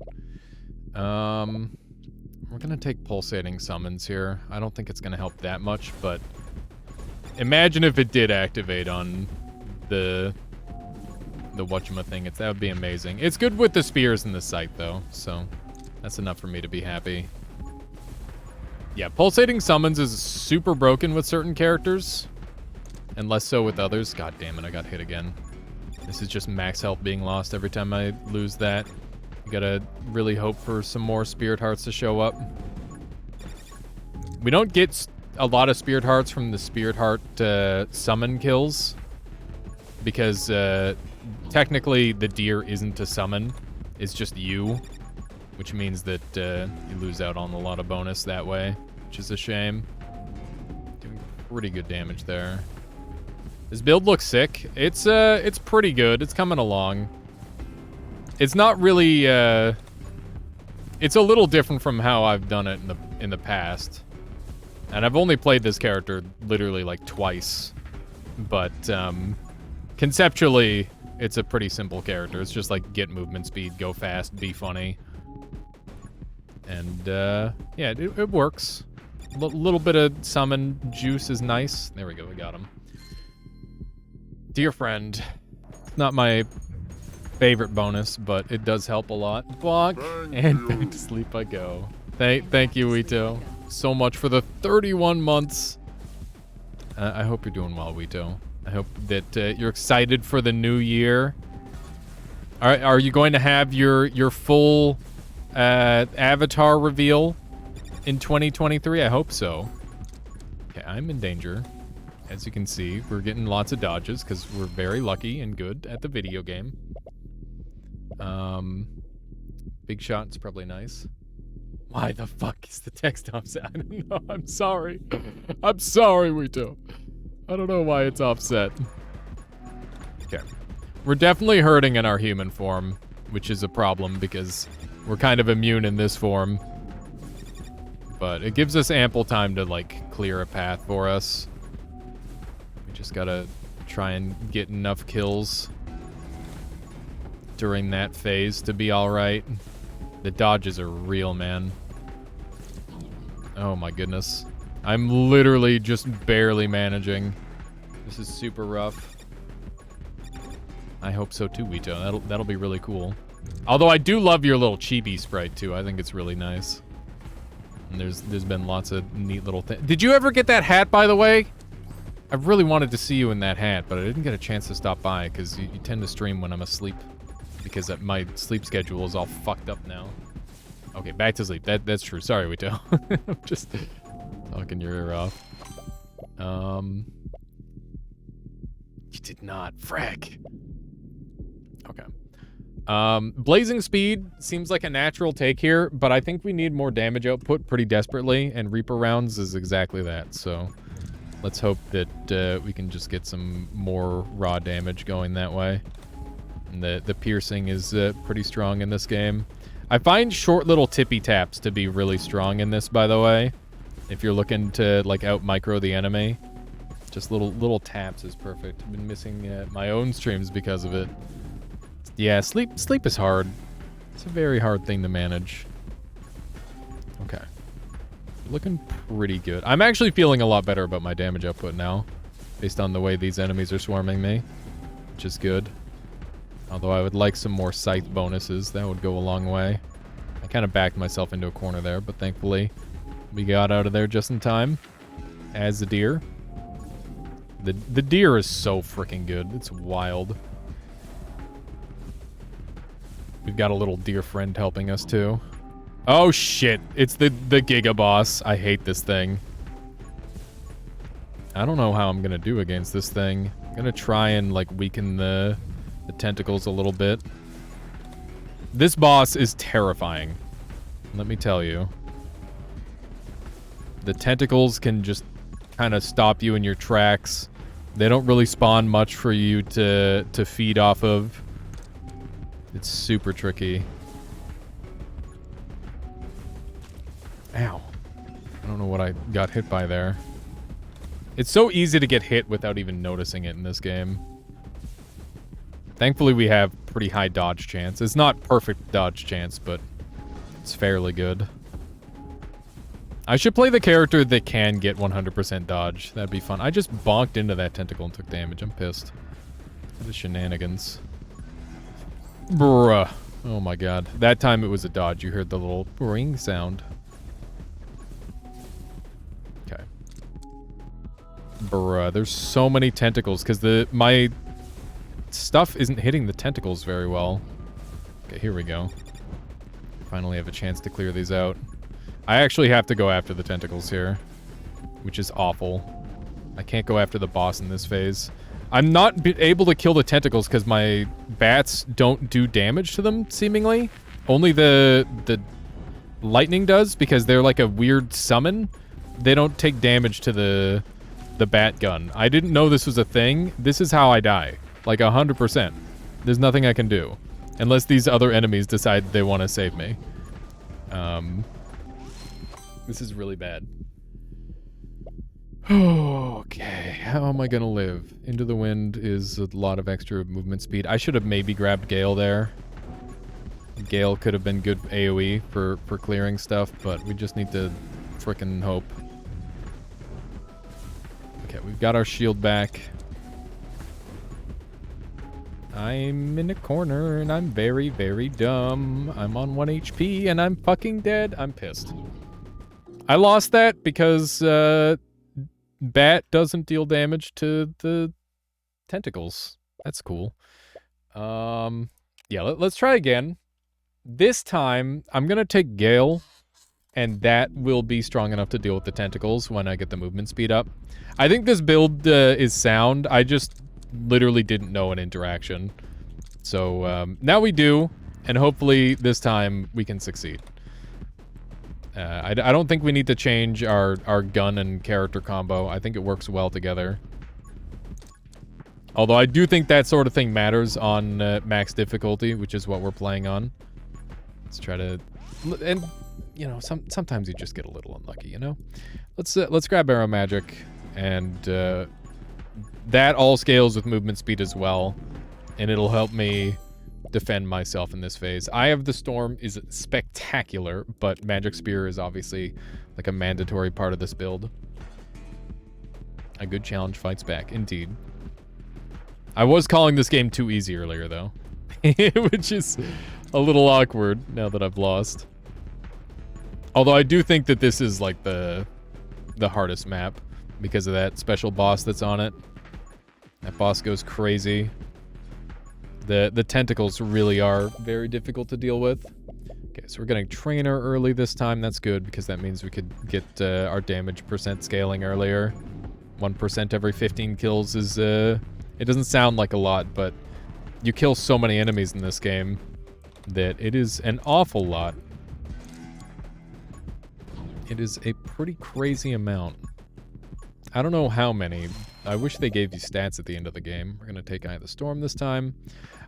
We're gonna take pulsating summons here. I don't think it's gonna help that much, but imagine if it did activate on the whatchamacallit. That would be amazing. It's good with the spears in the sight, though, so that's enough for me to be happy. Yeah, pulsating summons is super broken with certain characters, and less so with others. God damn it, I got hit again. This is just max health being lost every time I lose that. Gotta really hope for some more spirit hearts to show up. We don't get a lot of spirit hearts from the spirit heart summon kills because technically the deer isn't a summon. It's just you, which means that you lose out on a lot of bonus that way, which is a shame. Doing pretty good damage there. This build looks sick. It's pretty good. It's coming along. It's not really, it's a little different from how I've done it in the past. And I've only played this character literally like twice. But, conceptually, it's a pretty simple character. It's just like get movement speed, go fast, be funny. And, yeah, it works. A little bit of summon juice is nice. There we go, we got him. Dear friend, not my favorite bonus, but it does help a lot. Bonk, and back to sleep I go. Thank you, Wito, so much for the 31 months. I hope you're doing well, Wito. I hope that you're excited for the new year. Are you going to have your full avatar reveal in 2023? I hope so. Okay, I'm in danger. As you can see, we're getting lots of dodges because we're very lucky and good at the video game. Big shot's probably nice. Why the fuck is the text offset? I don't know. I'm sorry. I'm sorry, Wito. I don't know why it's offset. Okay. We're definitely hurting in our human form, which is a problem because we're kind of immune in this form. But it gives us ample time to, like, clear a path for us. We just gotta try and get enough kills during that phase to be alright. The dodges are real, man. Oh my goodness. I'm literally just barely managing. This is super rough. I hope so too, Wito. That'll be really cool. Although I do love your little chibi sprite too. I think it's really nice. And there's been lots of neat little things. Did you ever get that hat, by the way? I really wanted to see you in that hat, but I didn't get a chance to stop by because you tend to stream when I'm asleep. Because my sleep schedule is all fucked up now. Okay, back to sleep. That's true. Sorry, Wito. I'm just talking your ear off. You did not. Frag. Okay. Blazing speed seems like a natural take here, but I think we need more damage output pretty desperately, and Reaper rounds is exactly that, so let's hope that we can just get some more raw damage going that way. And the piercing is pretty strong in this game. I find short little tippy taps to be really strong in this, by the way. If you're looking to, like, out-micro the enemy. Just little taps is perfect. I've been missing my own streams because of it. Yeah, sleep is hard. It's a very hard thing to manage. Okay. Looking pretty good. I'm actually feeling a lot better about my damage output now. Based on the way these enemies are swarming me. Which is good. Although I would like some more scythe bonuses. That would go a long way. I kind of backed myself into a corner there, but thankfully we got out of there just in time. As the deer. The deer is so freaking good. It's wild. We've got a little deer friend helping us too. Oh shit. It's the Giga Boss. I hate this thing. I don't know how I'm gonna do against this thing. I'm gonna try and, like, weaken the tentacles a little bit. This boss is terrifying. Let me tell you. The tentacles can just kind of stop you in your tracks. They don't really spawn much for you to feed off of. It's super tricky. Ow. I don't know what I got hit by there. It's so easy to get hit without even noticing it in this game. Thankfully, we have pretty high dodge chance. It's not perfect dodge chance, but it's fairly good. I should play the character that can get 100% dodge. That'd be fun. I just bonked into that tentacle and took damage. I'm pissed. The shenanigans. Bruh. Oh my god. That time it was a dodge. You heard the little ring sound. Okay. Bruh. There's so many tentacles because my stuff isn't hitting the tentacles very well. Okay, here we go. Finally have a chance to clear these out. I actually have to go after the tentacles here, which is awful. I can't go after the boss in this phase. I'm not able to kill the tentacles because my bats don't do damage to them, seemingly. Only the lightning does, because they're like a weird summon. They don't take damage to the bat gun. I didn't know this was a thing. This is how I die. Like 100%. There's nothing I can do. Unless these other enemies decide they want to save me. This is really bad. Okay, how am I gonna live? Into the Wind is a lot of extra movement speed. I should have maybe grabbed Gale there. Gale could have been good AoE for clearing stuff, but we just need to frickin' hope. Okay, we've got our shield back. I'm in a corner and I'm very, very dumb. I'm on 1 HP and I'm fucking dead. I'm pissed. I lost that because Bat doesn't deal damage to the tentacles. That's cool. Yeah, let's try again. This time, I'm gonna take Gale and that will be strong enough to deal with the tentacles when I get the movement speed up. I think this build is sound. I just literally didn't know an interaction. So now we do, and hopefully this time we can succeed. I don't think we need to change our gun and character combo. I think it works well together. Although I do think that sort of thing matters on max difficulty, which is what we're playing on. Let's try to... And, you know, sometimes you just get a little unlucky, you know? Let's grab Arrow Magic, and that all scales with movement speed as well, and it'll help me defend myself in this phase. Eye of the Storm is spectacular, but Magic Spear is obviously like a mandatory part of this build. A good challenge fights back, indeed. I was calling this game too easy earlier, though, which is a little awkward now that I've lost. Although I do think that this is like the hardest map because of that special boss that's on it. That boss goes crazy. The tentacles really are very difficult to deal with. Okay, so we're getting Trainer early this time. That's good because that means we could get our damage percent scaling earlier. 1% every 15 kills is... It doesn't sound like a lot, but you kill so many enemies in this game that it is an awful lot. It is a pretty crazy amount. I don't know how many. I wish they gave you stats at the end of the game. We're going to take Eye of the Storm this time.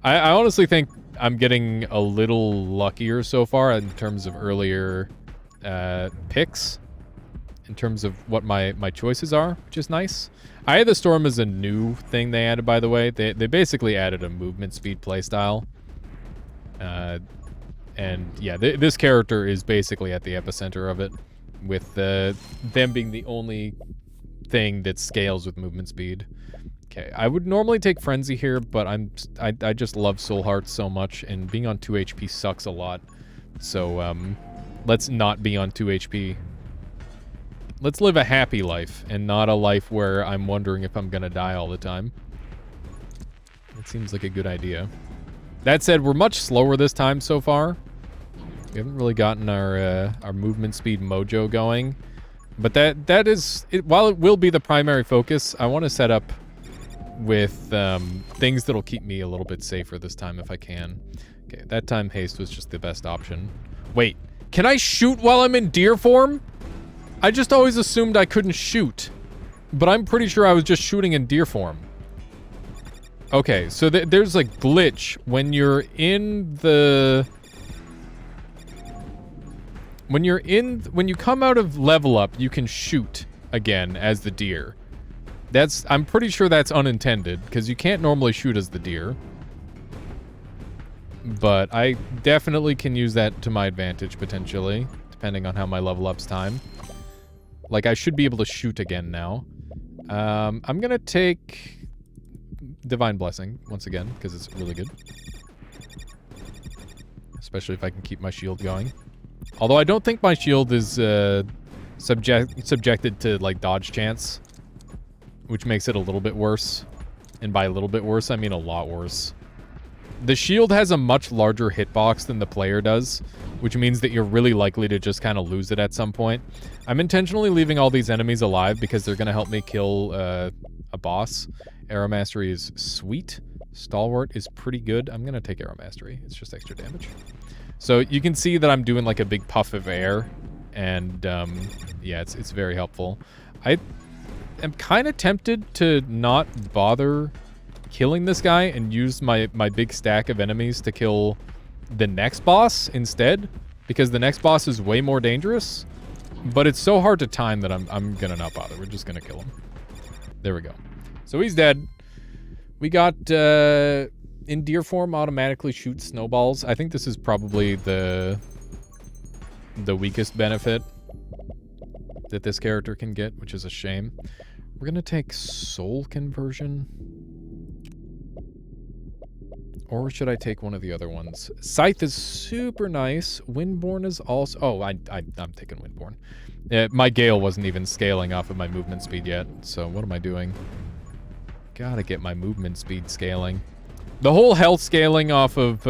I honestly think I'm getting a little luckier so far in terms of earlier picks, in terms of what my choices are, which is nice. Eye of the Storm is a new thing they added, by the way. They basically added a movement speed playstyle. And yeah, this character is basically at the epicenter of it, with them being the only thing that scales with movement speed. Okay, I would normally take Frenzy here, but I just love Soul Heart so much, and being on 2 HP sucks a lot. So let's not be on 2 HP. Let's live a happy life, and not a life where I'm wondering if I'm gonna die all the time. That seems like a good idea. That said, we're much slower this time so far. We haven't really gotten our movement speed mojo going. But that is... while it will be the primary focus, I want to set up with things that'll keep me a little bit safer this time if I can. Okay, that time haste was just the best option. Wait, can I shoot while I'm in deer form? I just always assumed I couldn't shoot, but I'm pretty sure I was just shooting in deer form. Okay, so there's a glitch when you're in the... When you come out of level up, you can shoot again as the deer. I'm pretty sure that's unintended, because you can't normally shoot as the deer. But I definitely can use that to my advantage, potentially, depending on how my level up's time. Like, I should be able to shoot again now. I'm gonna take Divine Blessing, once again, because it's really good. Especially if I can keep my shield going. Although I don't think my shield is subjected to, like, dodge chance, which makes it a little bit worse. And by a little bit worse, I mean a lot worse. The shield has a much larger hitbox than the player does, which means that you're really likely to just kind of lose it at some point. I'm intentionally leaving all these enemies alive because they're going to help me kill a boss. Arrow Mastery is sweet. Stalwart is pretty good. I'm going to take Arrow Mastery. It's just extra damage. So you can see that I'm doing like a big puff of air, and yeah, it's very helpful. I am kind of tempted to not bother killing this guy and use my big stack of enemies to kill the next boss instead, because the next boss is way more dangerous. But it's so hard to time that I'm gonna not bother. We're just gonna kill him. There we go. So he's dead. We got in deer form automatically shoots snowballs. I think this is probably the weakest benefit that this character can get, which is a shame. We're gonna take Soul Conversion. Or should I take one of the other ones? Scythe is super nice. Windborne is also... Oh, I'm taking Windborne. My Gale wasn't even scaling off of my movement speed yet, so what am I doing? Gotta get my movement speed scaling. The whole health scaling off of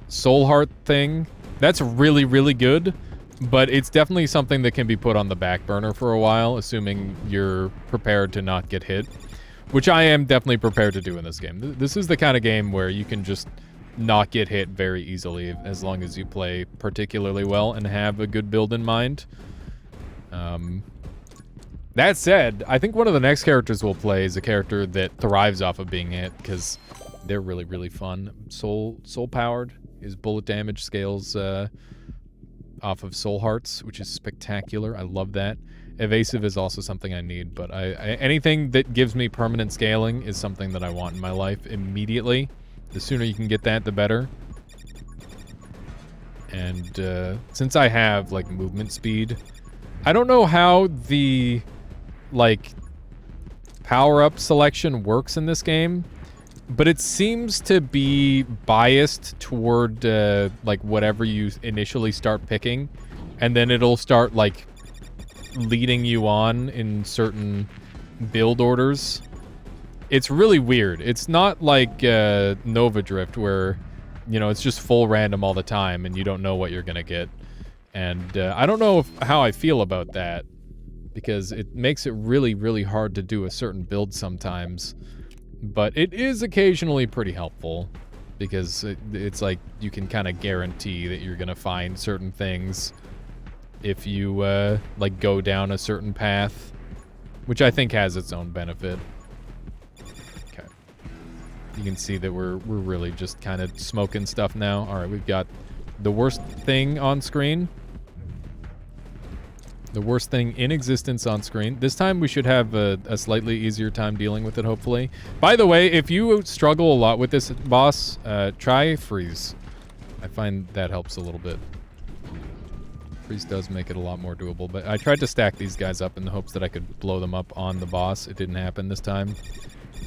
Soul Heart thing, that's really, really good, But it's definitely something that can be put on the back burner for a while, assuming you're prepared to not get hit. Which I am definitely prepared to do in this game. This is the kind of game where you can just not get hit very easily as long as you play particularly well and have a good build in mind. That said, I think one of the next characters we'll play is a character that thrives off of being hit, because they're really, really fun. Soul powered. His bullet damage scales off of soul hearts, which is spectacular. I love that. Evasive is also something I need, but anything that gives me permanent scaling is something that I want in my life immediately. The sooner you can get that, the better. And since I have, like, movement speed, I don't know how the, like, power-up selection works in this game, but it seems to be biased toward, like, whatever you initially start picking, and then it'll start, like, leading you on in certain build orders. It's really weird. It's not like Nova Drift where, you know, it's just full random all the time and you don't know what you're gonna get. And I don't know how I feel about that, because it makes it really, really hard to do a certain build sometimes. But it is occasionally pretty helpful, because it's like you can kind of guarantee that you're gonna find certain things if you, like, go down a certain path, which I think has its own benefit. Okay. You can see that we're really just kind of smoking stuff now. All right, we've got the worst thing on screen. The worst thing in existence on screen. This time we should have a slightly easier time dealing with it, hopefully. By the way, if you struggle a lot with this boss, try freeze. I find that helps a little bit. Freeze does make it a lot more doable, but I tried to stack these guys up in the hopes that I could blow them up on the boss. It didn't happen this time.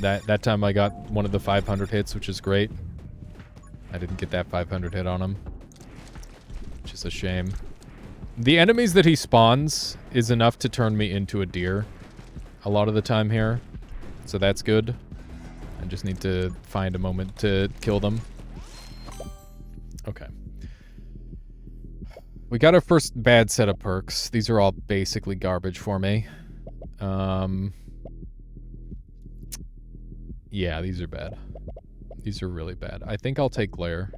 That time I got one of the 500 hits, which is great. I didn't get that 500 hit on him, which is a shame. The enemies that he spawns is enough to turn me into a deer a lot of the time here, so that's good. I just need to find a moment to kill them. Okay. We got our first bad set of perks. These are all basically garbage for me. Yeah, these are bad. These are really bad. I think I'll take Glare.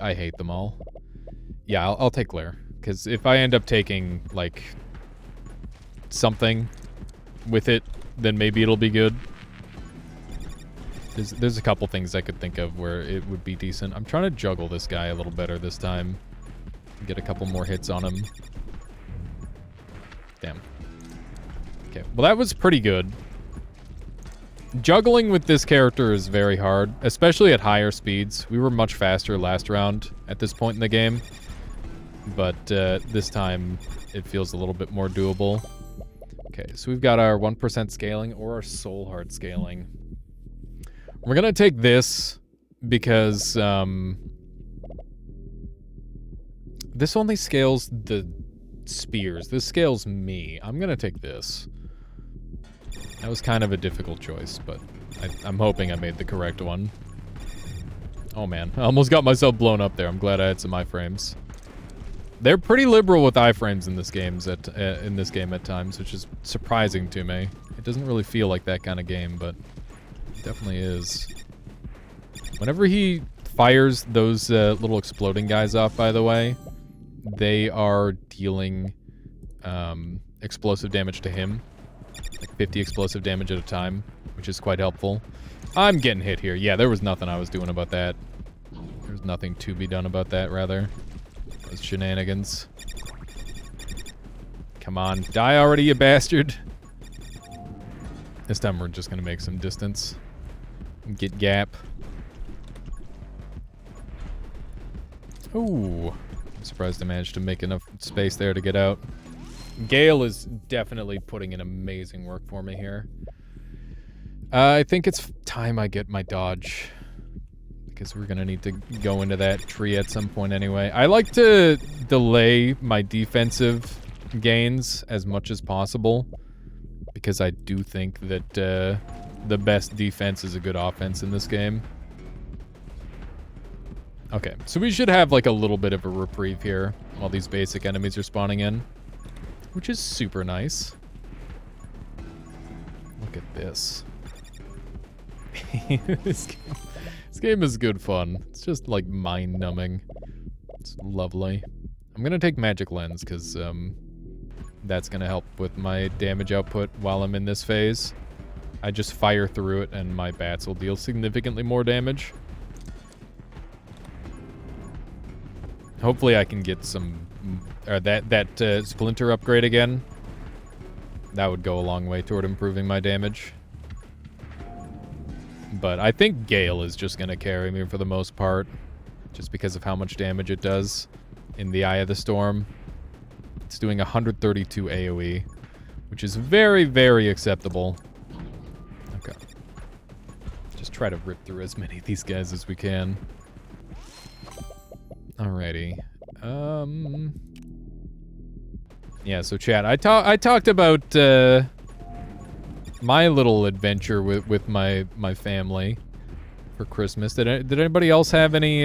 I hate them all. Yeah, I'll take Glare. Because if I end up taking, like, something with it, then maybe it'll be good. There's a couple things I could think of where it would be decent. I'm trying to juggle this guy a little better this time. Get a couple more hits on him. Damn. Okay, well that was pretty good. Juggling with this character is very hard, especially at higher speeds. We were much faster last round at this point in the game, but this time it feels a little bit more doable. Okay, so we've got our 1% scaling or our soul heart scaling. We're gonna take this because this only scales the spears. This scales me. I'm gonna take this. That was kind of a difficult choice, but I'm hoping I made the correct one. Oh man, I almost got myself blown up there. I'm glad I had some iframes. They're pretty liberal with iframes in this game at times, which is surprising to me. It doesn't really feel like that kind of game, but it definitely is. Whenever he fires those little exploding guys off, by the way, they are dealing explosive damage to him. Like 50 explosive damage at a time, which is quite helpful. I'm getting hit here. Yeah, there was nothing I was doing about that. There's nothing to be done about that, rather. Those shenanigans. Come on, die already, you bastard. This time we're just gonna make some distance. Get gap. Ooh. I'm surprised I managed to make enough space there to get out. Gale is definitely putting in amazing work for me here. I think it's time I get my dodge, because we're gonna need to go into that tree at some point anyway. I like to delay my defensive gains as much as possible, because I do think that the best defense is a good offense in this game. Okay, so we should have like a little bit of a reprieve here while these basic enemies are spawning in, which is super nice. Look at this. This game is good fun. It's just like mind-numbing. It's lovely. I'm gonna take Magic Lens because that's gonna help with my damage output while I'm in this phase. I just fire through it and my bats will deal significantly more damage. Hopefully I can get some that splinter upgrade again. That would go a long way toward improving my damage. But I think Gale is just gonna carry me for the most part, just because of how much damage it does in the Eye of the Storm. It's doing 132 AoE, which is very, very acceptable. Okay. Just try to rip through as many of these guys as we can. Alrighty. Yeah, so chat, I talked about my little adventure with my family for Christmas. Did anybody else have any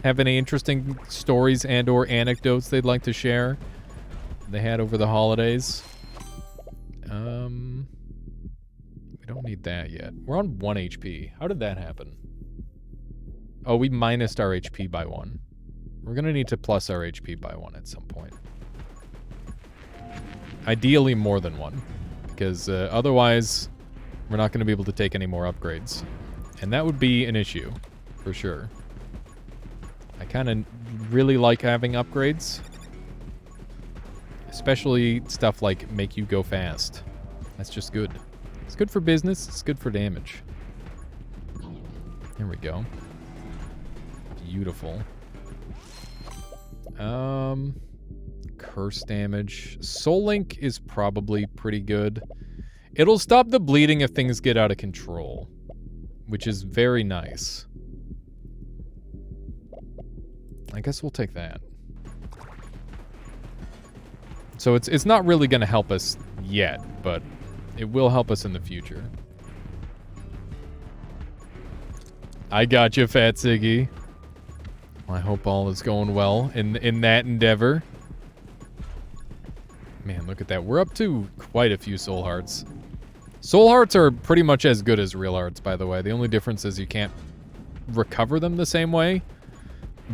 interesting stories and or anecdotes they'd like to share they had over the holidays? We don't need that yet. We're on 1 HP. How did that happen? Oh, we minused our HP by 1. We're gonna need to plus our HP by 1 at some point. Ideally more than 1. Because otherwise, we're not gonna be able to take any more upgrades. And that would be an issue, for sure. I kinda really like having upgrades. Especially stuff like make you go fast. That's just good. It's good for business, it's good for damage. There we go. Beautiful. Curse damage. Soul Link is probably pretty good. It'll stop the bleeding if things get out of control, which is very nice. I guess we'll take that. So it's not really going to help us yet, but it will help us in the future. I got you, Fat Siggy. I hope all is going well in that endeavor. Man, look at that. We're up to quite a few soul hearts. Soul hearts are pretty much as good as real hearts, by the way. The only difference is you can't recover them the same way.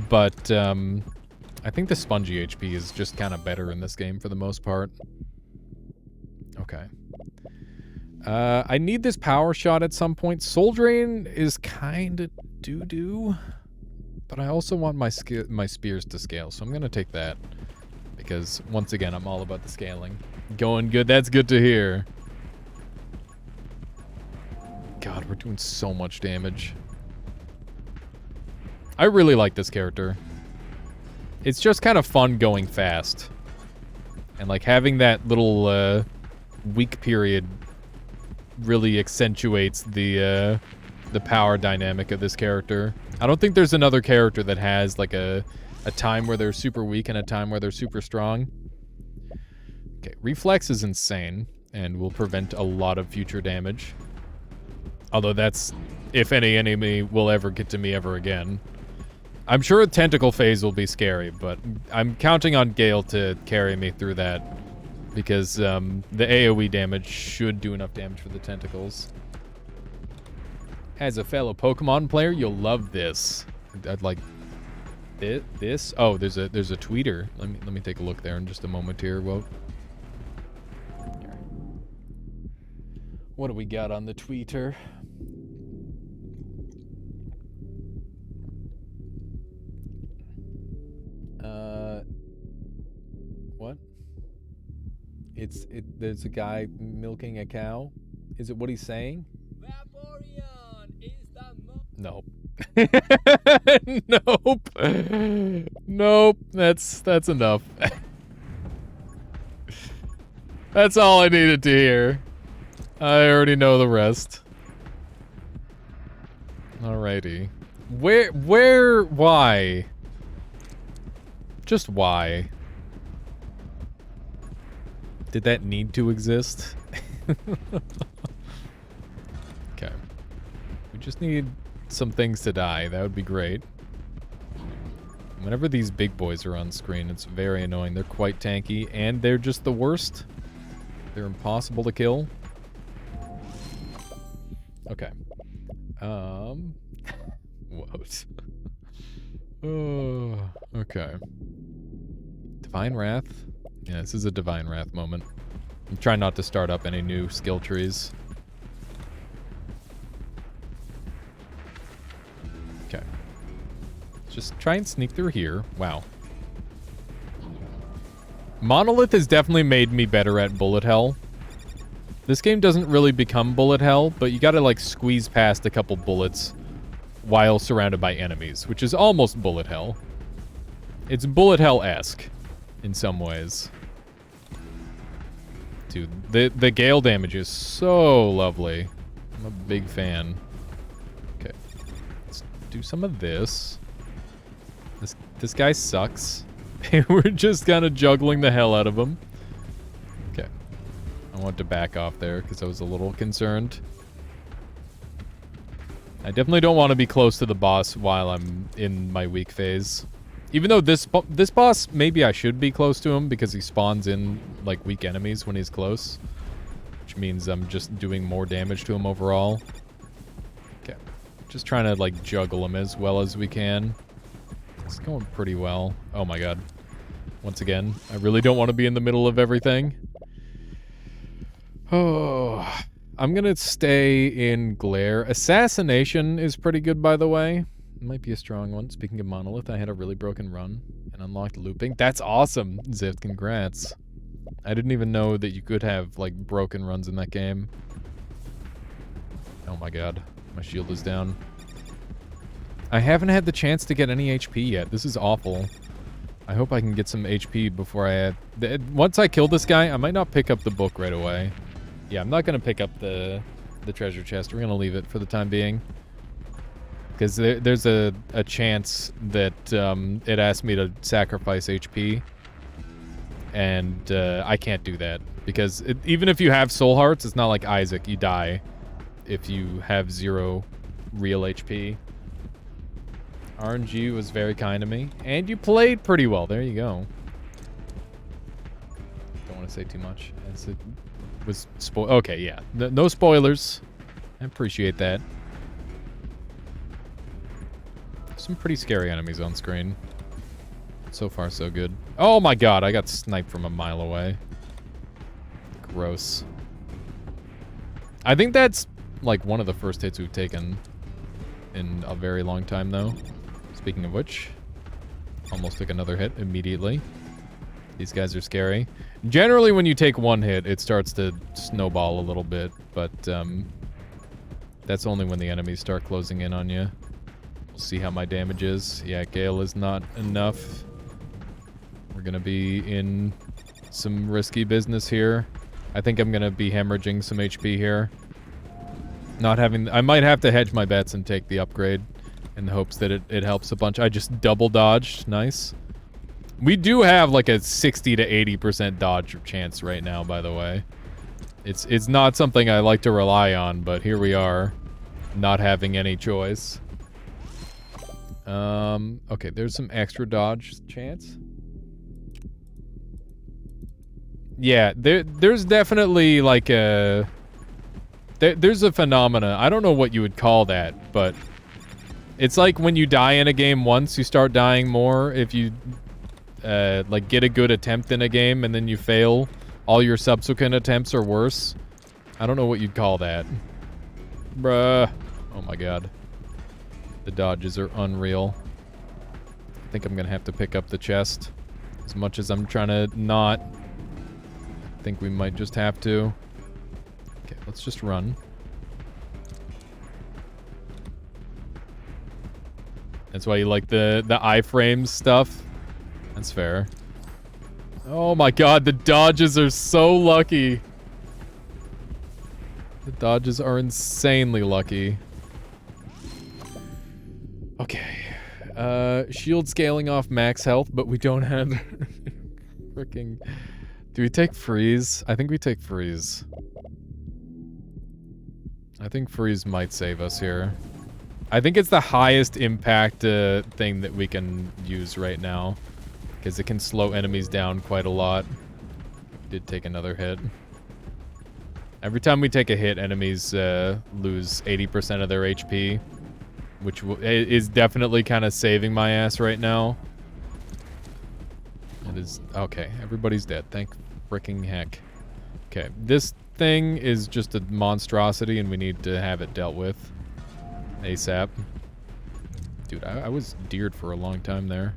But I think the spongy HP is just kind of better in this game for the most part. Okay. I need this power shot at some point. Soul Drain is kind of doo-doo. But I also want my spears to scale, so I'm going to take that. Because, once again, I'm all about the scaling. Going good. That's good to hear. God, we're doing so much damage. I really like this character. It's just kind of fun going fast. And, like, having that little weak period really accentuates the power dynamic of this character. I don't think there's another character that has, like, a time where they're super weak and a time where they're super strong. Okay, Reflex is insane and will prevent a lot of future damage. Although that's if any enemy will ever get to me ever again. I'm sure a Tentacle phase will be scary, but I'm counting on Gale to carry me through that. Because the AoE damage should do enough damage for the tentacles. As a fellow Pokemon player, you'll love this. I'd like this. Oh, there's a tweeter. Let me take a look there in just a moment here. Well, what do we got on the tweeter? What? There's a guy milking a cow. Is it what he's saying? Vaporeon is the Nope. Nope. That's enough. That's all I needed to hear. I already know the rest. Alrighty. Why? Just why? Did that need to exist? Okay. We just need some things to die. That would be great. Whenever these big boys are on screen, it's very annoying. They're quite tanky, and they're just the worst. They're impossible to kill. Okay. What? Oh, okay. Divine Wrath? Yeah, this is a Divine Wrath moment. I'm trying not to start up any new skill trees. Okay. Just try and sneak through here. Wow. Monolith has definitely made me better at bullet hell. This game doesn't really become bullet hell, but you gotta, like, squeeze past a couple bullets while surrounded by enemies, which is almost bullet hell. It's bullet hell-esque in some ways. Dude, the gale damage is so lovely. I'm a big fan. Okay. Let's do some of this. This guy sucks. We're just kind of juggling the hell out of him. Okay. I want to back off there because I was a little concerned. I definitely don't want to be close to the boss while I'm in my weak phase. Even though this boss, maybe I should be close to him because he spawns in, like, weak enemies when he's close. Which means I'm just doing more damage to him overall. Okay. Just trying to, like, juggle him as well as we can. It's going pretty well. Oh my god. Once again, I really don't want to be in the middle of everything. Oh, I'm gonna stay in Glare. Assassination is pretty good, by the way. It might be a strong one. Speaking of Monolith, I had a really broken run and unlocked looping. That's awesome, Zift. Congrats. I didn't even know that you could have, like, broken runs in that game. Oh my god. My shield is down. I haven't had the chance to get any HP yet. This is awful. I hope I can get some HP before I add... Once I kill this guy, I might not pick up the book right away. Yeah, I'm not going to pick up the treasure chest. We're going to leave it for the time being. Because there's a chance that it asks me to sacrifice HP. And I can't do that. Because even if you have soul hearts, it's not like Isaac. You die if you have 0 real HP. RNG was very kind to me. And you played pretty well. There you go. Don't want to say too much. As it was okay, yeah. No spoilers. I appreciate that. Some pretty scary enemies on screen. So far, so good. Oh my god, I got sniped from a mile away. Gross. I think that's, like, one of the first hits we've taken in a very long time, though. Speaking of which, almost took another hit immediately. These guys are scary. Generally, when you take one hit, it starts to snowball a little bit, but that's only when the enemies start closing in on you. We'll see how my damage is. Yeah, Gale is not enough. We're gonna be in some risky business here. I think I'm gonna be hemorrhaging some HP here. Not having... I might have to hedge my bets and take the upgrade in the hopes that it helps a bunch. I just double dodged. Nice. We do have like a 60 to 80% dodge chance right now, by the way. It's not something I like to rely on, but here we are, not having any choice. Okay, there's some extra dodge chance. Yeah, there's definitely like a... There's a phenomena. I don't know what you would call that, but it's like when you die in a game once, you start dying more. If you like get a good attempt in a game and then you fail, all your subsequent attempts are worse. I don't know what you'd call that. Bruh. Oh my god. The dodges are unreal. I think I'm gonna have to pick up the chest. As much as I'm trying to not. I think we might just have to. Okay, let's just run. That's why you like the iframes stuff? That's fair. Oh my god, the dodges are so lucky. The dodges are insanely lucky. Okay. Shield scaling off max health, but we don't have... Freaking... Do we take freeze? I think we take freeze. I think freeze might save us here. I think it's the highest impact thing that we can use right now. Because it can slow enemies down quite a lot. Did take another hit. Every time we take a hit, enemies lose 80% of their HP. Which is definitely kind of saving my ass right now. It is... Okay, everybody's dead. Thank fricking heck. Okay, this thing is just a monstrosity and we need to have it dealt with. ASAP. Dude, I was deered for a long time there.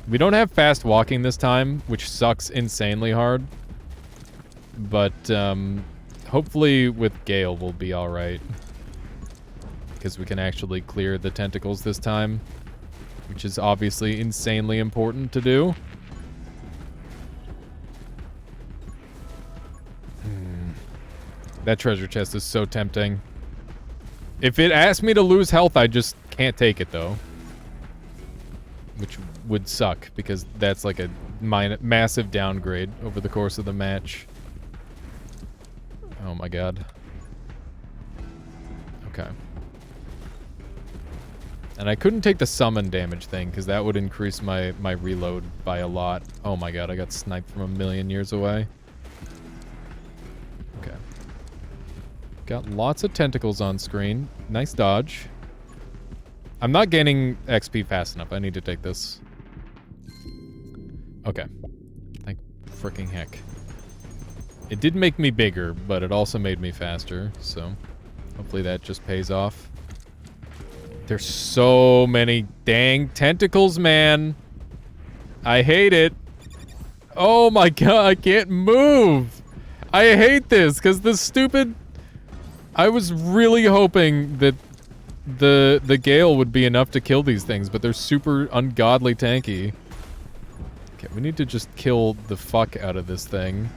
We don't have fast walking this time, which sucks insanely hard. But, hopefully with Gale we'll be alright. Because we can actually clear the tentacles this time. Which is obviously insanely important to do. That treasure chest is so tempting. If it asked me to lose health, I just can't take it, though. Which would suck, because that's like a massive downgrade over the course of the match. Oh my god. Okay. And I couldn't take the summon damage thing, because that would increase my reload by a lot. Oh my god, I got sniped from a million years away. Okay. Got lots of tentacles on screen. Nice dodge. I'm not gaining XP fast enough. I need to take this. Okay. Thank fricking heck. It did make me bigger, but it also made me faster, so hopefully that just pays off. There's so many dang tentacles, man. I hate it. Oh my god, I can't move. I hate this, because the stupid... I was really hoping that the Gale would be enough to kill these things, but they're super ungodly tanky. Okay, we need to just kill the fuck out of this thing.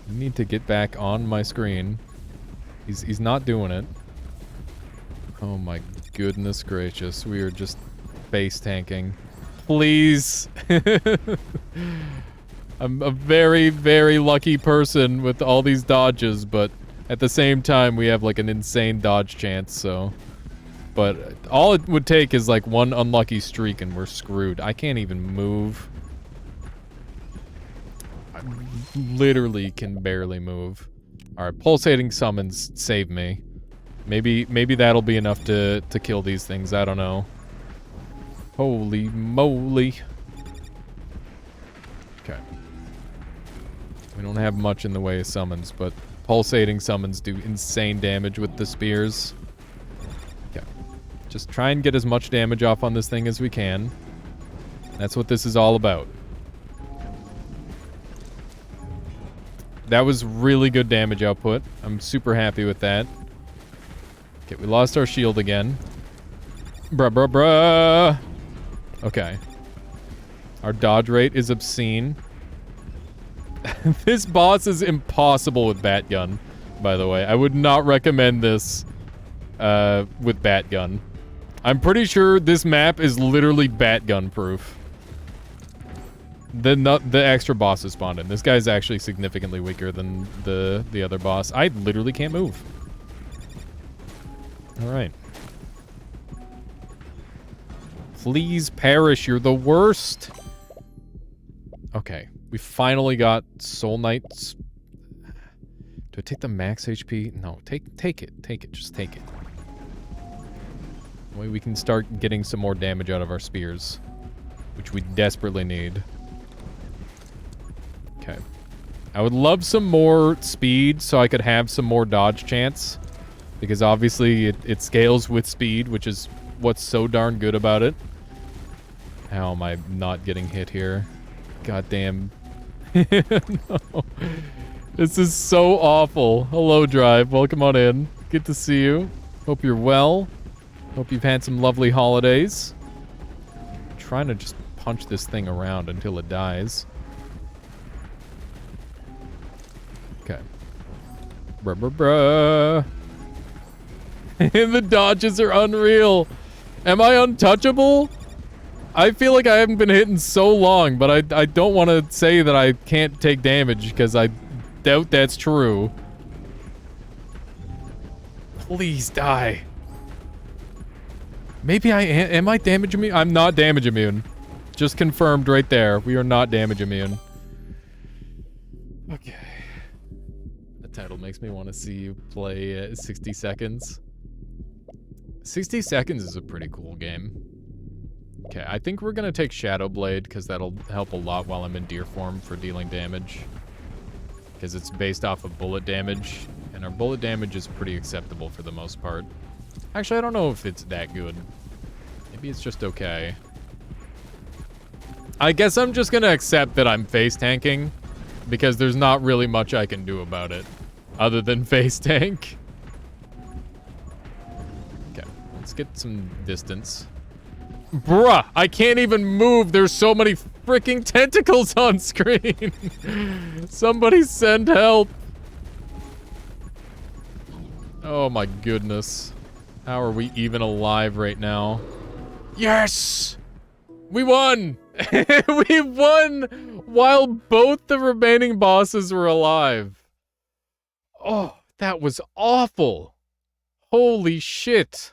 I need to get back on my screen. He's not doing it. Oh my goodness gracious, we are just base tanking. Please! I'm a very, very lucky person with all these dodges, but at the same time we have like an insane dodge chance, so... But all it would take is like one unlucky streak and we're screwed. I can't even move. I literally can barely move. Alright, pulsating summons save me. Maybe that'll be enough to kill these things, I don't know. Holy moly. Okay. We don't have much in the way of summons, but pulsating summons do insane damage with the spears. Okay. Just try and get as much damage off on this thing as we can. That's what this is all about. That was really good damage output. I'm super happy with that. Okay, we lost our shield again. Bruh, bruh, bruh. Okay. Our dodge rate is obscene. This boss is impossible with Batgun, by the way. I would not recommend this with Batgun. I'm pretty sure this map is literally Batgun proof. The extra bosses spawned in. This guy's actually significantly weaker than the other boss. I literally can't move. Alright. Please perish, you're the worst! Okay, we finally got Soul Knights. Do I take the max HP? No, take it, just take it. That way we can start getting some more damage out of our spears. Which we desperately need. Okay. I would love some more speed so I could have some more dodge chance. Because obviously it scales with speed, which is what's so darn good about it. How am I not getting hit here? God damn. No. This is so awful. Hello, Drive. Welcome on in. Good to see you. Hope you're well. Hope you've had some lovely holidays. I'm trying to just punch this thing around until it dies. Okay. Bruh, bruh, bruh. The dodges are unreal. Am I untouchable? I feel like I haven't been hit in so long, but I don't want to say that I can't take damage, because I doubt that's true. Please die. Maybe I am I damage immune? I'm not damage immune. Just confirmed right there. We are not damage immune. Okay. The title makes me want to see you play 60 seconds. 60 seconds is a pretty cool game. Okay, I think we're gonna take Shadow Blade because that'll help a lot while I'm in deer form for dealing damage. Because it's based off of bullet damage, and our bullet damage is pretty acceptable for the most part. Actually, I don't know if it's that good. Maybe it's just okay. I guess I'm just gonna accept that I'm face tanking, because there's not really much I can do about it, other than face tank. Okay, let's get some distance. Bruh, I can't even move. There's so many freaking tentacles on screen. Somebody send help. Oh my goodness. How are we even alive right now? Yes! We won! We won while both the remaining bosses were alive. Oh, that was awful. Holy shit.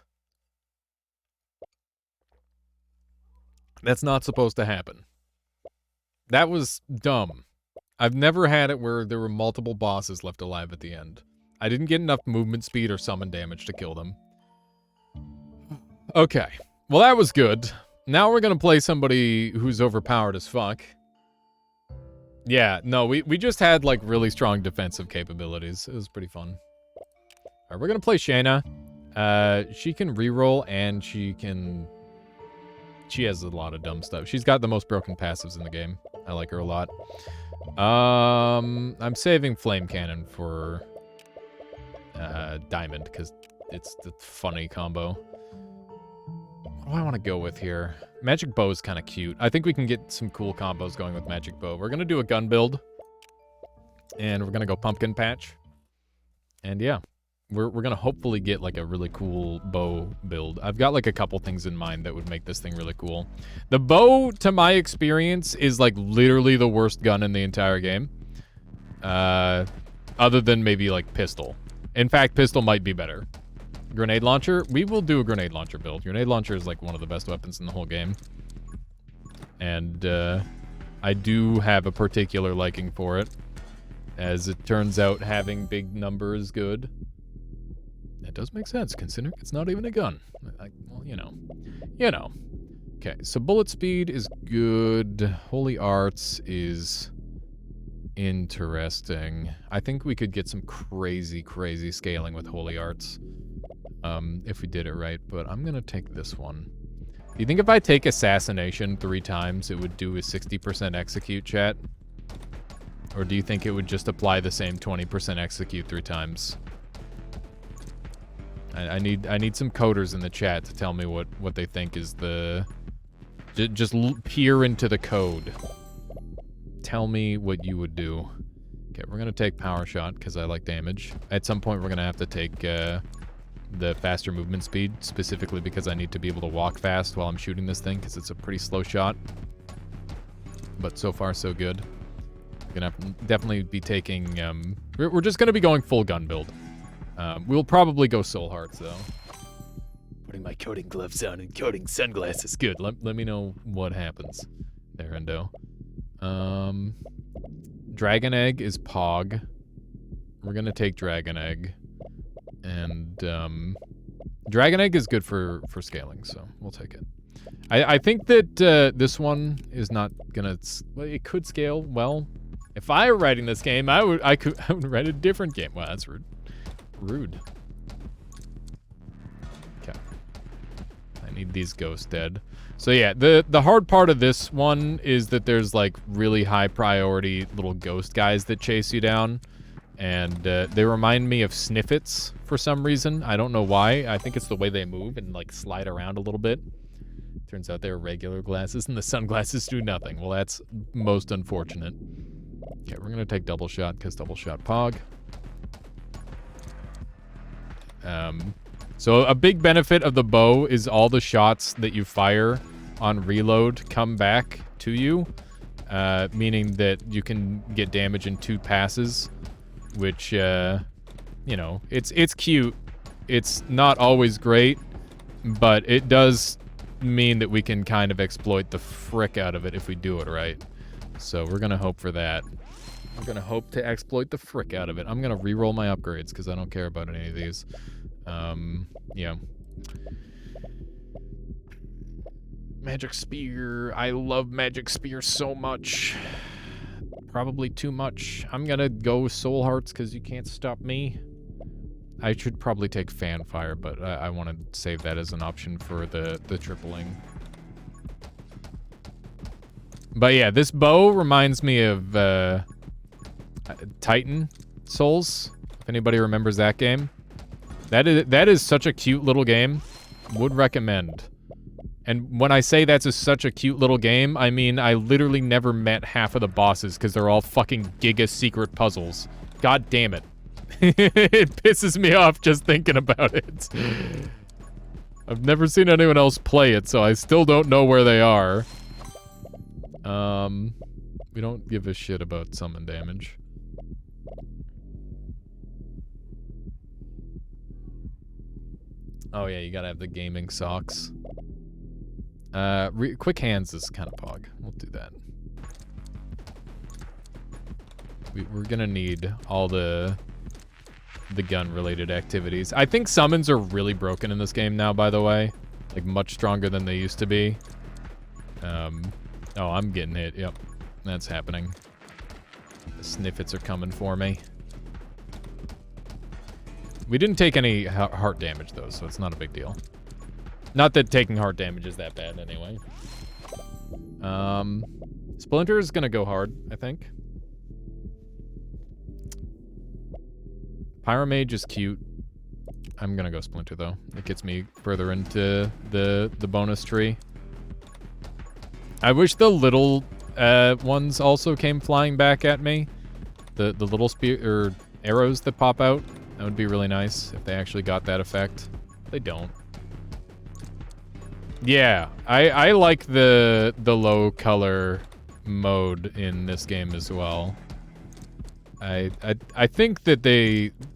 That's not supposed to happen. That was dumb. I've never had it where there were multiple bosses left alive at the end. I didn't get enough movement speed or summon damage to kill them. Okay. Well, that was good. Now we're gonna play somebody who's overpowered as fuck. Yeah, no, we just had, like, really strong defensive capabilities. It was pretty fun. Alright, we're gonna play Shayna. She can reroll, and she has a lot of dumb stuff. She's got the most broken passives in the game. I like her a lot. I'm saving Flame Cannon for Diamond, because it's the funny combo. What do I want to go with here? Magic Bow is kind of cute. I think we can get some cool combos going with Magic Bow. We're going to do a gun build. And we're going to go Pumpkin Patch. And yeah, we're going to hopefully get like a really cool bow build. I've got like a couple things in mind that would make this thing really cool. The bow, to my experience, is like literally the worst gun in the entire game. Other than maybe like pistol. In fact, pistol might be better. Grenade launcher? We will do a grenade launcher build. Grenade launcher is like one of the best weapons in the whole game. And I do have a particular liking for it. As it turns out, having big number is good. That does make sense, considering it's not even a gun. Well, you know. You know. Okay, so bullet speed is good. Holy Arts is interesting. I think we could get some crazy, crazy scaling with Holy Arts. If we did it right, but I'm gonna take this one. Do you think if I take Assassination 3 times, it would do a 60% execute, chat? Or do you think it would just apply the same 20% execute 3 times? I need some coders in the chat to tell me what they think is the... Just peer into the code. Tell me what you would do. Okay, we're gonna take Power Shot, because I like damage. At some point, we're gonna have to take, the faster movement speed, specifically because I need to be able to walk fast while I'm shooting this thing, because it's a pretty slow shot. But so far, so good. We're gonna have to definitely be taking, we're just gonna be going full gun build. We'll probably go Soul Hearts, though. Putting my coding gloves on and coding sunglasses. Good, let me know what happens there, Endo. Dragon Egg is Pog. We're gonna take Dragon Egg. And, Dragon Egg is good for scaling, so we'll take it. I think that, this one is not gonna... Well, it could scale well. If I were writing this game, I would write a different game. Wow, that's rude. Rude. Okay. I need these ghosts dead. So yeah, the hard part of this one is that there's, like, really high priority little ghost guys that chase you down. And they remind me of Sniffits for some reason. I don't know why. I think it's the way they move and, like, slide around a little bit. Turns out they're regular glasses and the sunglasses do nothing. Well, that's most unfortunate. Okay, we're going to take Double Shot because Double Shot Pog. So a big benefit of the bow is all the shots that you fire on reload come back to you. Meaning that you can get damage in 2 passes. Which, you know, it's cute. It's not always great, but it does mean that we can kind of exploit the frick out of it if we do it right. So we're gonna hope for that. We're gonna hope to exploit the frick out of it. I'm gonna re-roll my upgrades because I don't care about any of these. Yeah. Magic Spear. I love Magic Spear so much. Probably too much. I'm gonna go Soul Hearts because you can't stop me. I should probably take Fanfire, but I want to save that as an option for the tripling. But yeah, this bow reminds me of Titan Souls, if anybody remembers that game. That is such a cute little game. Would recommend. And when I say that's such a cute little game, I mean I literally never met half of the bosses because they're all fucking giga secret puzzles. God damn it. It pisses me off just thinking about it. I've never seen anyone else play it, so I still don't know where they are. We don't give a shit about summon damage. Oh yeah, you gotta have the gaming socks. Quick hands is kind of pog. We'll do that. We're gonna need all the gun-related activities. I think summons are really broken in this game now, by the way. Like, much stronger than they used to be. Oh, I'm getting hit. Yep. That's happening. The sniffits are coming for me. We didn't take any heart damage, though, so it's not a big deal. Not that taking heart damage is that bad, anyway. Splinter is gonna go hard, I think. Pyromage is cute. I'm gonna go Splinter, though. It gets me further into the bonus tree. I wish the little ones also came flying back at me. The little spear or arrows that pop out. That would be really nice if they actually got that effect. They don't. Yeah, I like the low color mode in this game as well. I think that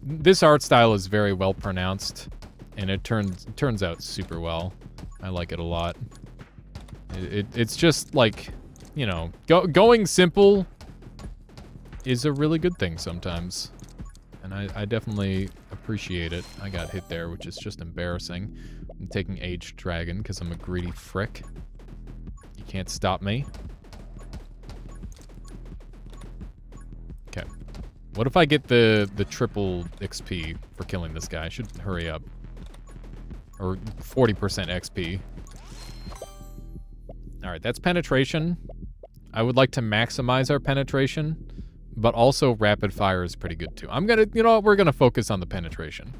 this art style is very well pronounced, and it turns out super well. I like it a lot. It's just like, you know, going simple is a really good thing sometimes, and I definitely appreciate it. I got hit there, which is just embarrassing. I'm taking Aged Dragon because I'm a greedy frick. You can't stop me. Okay. What if I get the triple XP for killing this guy? I should hurry up. Or 40% XP. Alright, that's penetration. I would like to maximize our penetration, but also rapid fire is pretty good too. I'm gonna, you know what, we're gonna focus on the penetration.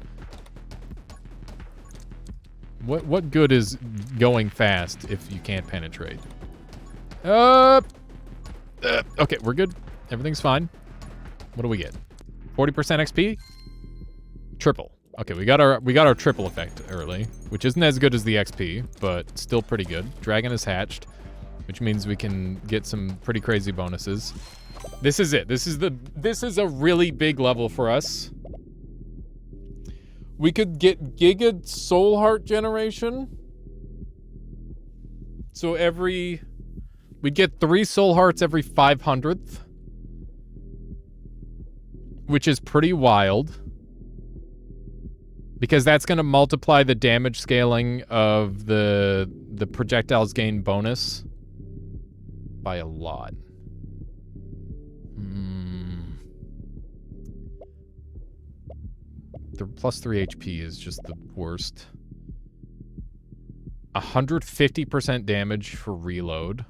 What good is going fast if you can't penetrate? Okay, we're good. Everything's fine. What do we get? 40% XP? Triple. Okay, we got our triple effect early, which isn't as good as the XP, but still pretty good. Dragon is hatched, which means we can get some pretty crazy bonuses. This is it. This is a really big level for us. We could get Giga Soul Heart generation. So we'd get 3 Soul Hearts every 500th. Which is pretty wild. Because that's going to multiply the damage scaling of the projectiles gain bonus by a lot. The plus 3 HP is just the worst. 150% damage for reload.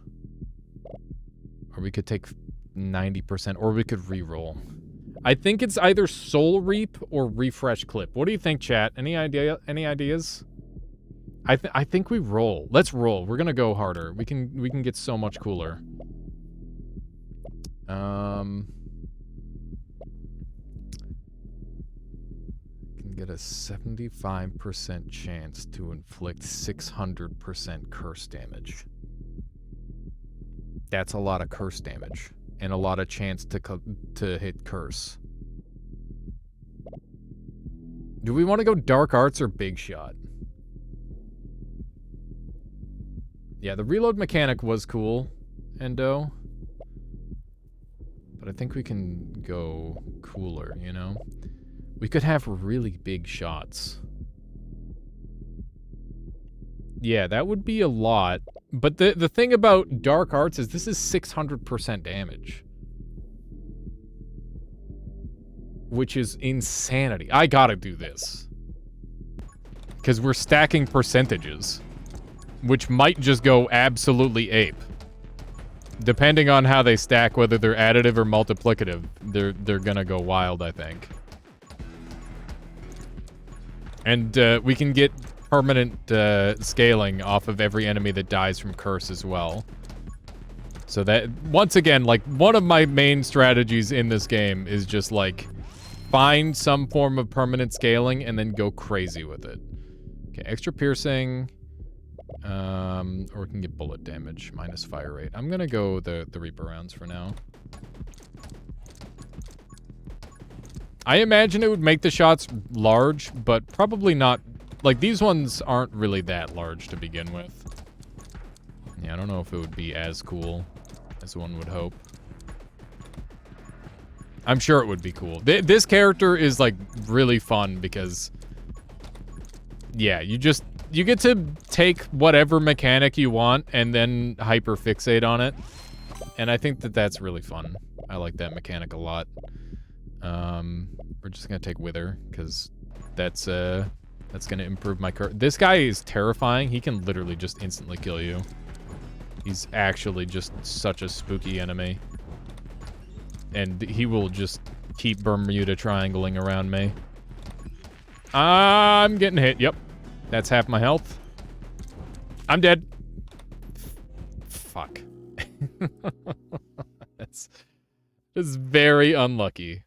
Or we could take 90%, or we could reroll. I think it's either Soul Reap or Refresh Clip. What do you think, chat? Any ideas? I think we roll. Let's roll. We're gonna go harder. We can get so much cooler. Can get a 75% chance to inflict 600% curse damage. That's a lot of curse damage. And a lot of chance to hit curse. Do we want to go Dark Arts or Big Shot? Yeah, the reload mechanic was cool, Endo. But I think we can go cooler, you know? We could have really big shots. Yeah, that would be a lot. But the thing about Dark Arts is this is 600% damage. Which is insanity. I gotta do this. Because we're stacking percentages. Which might just go absolutely ape. Depending on how they stack, whether they're additive or multiplicative, they're gonna go wild, I think. And we can get permanent scaling off of every enemy that dies from curse as well. So that, once again, like, one of my main strategies in this game is just, like, find some form of permanent scaling and then go crazy with it. Okay, extra piercing. Or we can get bullet damage, minus fire rate. I'm gonna go the Reaper rounds for now. I imagine it would make the shots large, but probably not. Like, these ones aren't really that large to begin with. Yeah, I don't know if it would be as cool as one would hope. I'm sure it would be cool. This character is, like, really fun because, yeah, you get to take whatever mechanic you want and then hyper-fixate on it. And I think that that's really fun. I like that mechanic a lot. We're just gonna take Wither, because that's gonna improve my curve. This guy is terrifying. He can literally just instantly kill you. He's actually just such a spooky enemy. And he will just keep Bermuda triangling around me. I'm getting hit, yep. That's half my health. I'm dead. Fuck. That's very unlucky.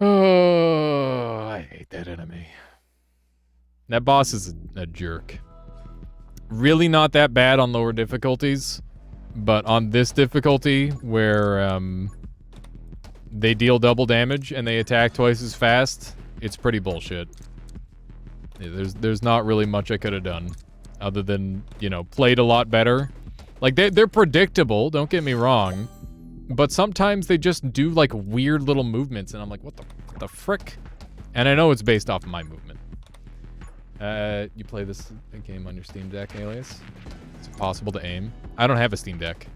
Oh, I hate that enemy. That boss is a jerk. Really not that bad on lower difficulties, but on this difficulty where they deal double damage and they attack twice as fast, it's pretty bullshit. There's not really much I could have done other than, you know, played a lot better. Like, they're predictable, don't get me wrong, but sometimes they just do, like, weird little movements, and I'm like, what the frick? And I know it's based off of my movement. You play this game on your Steam Deck, Alias? Is it possible to aim? I don't have a Steam Deck.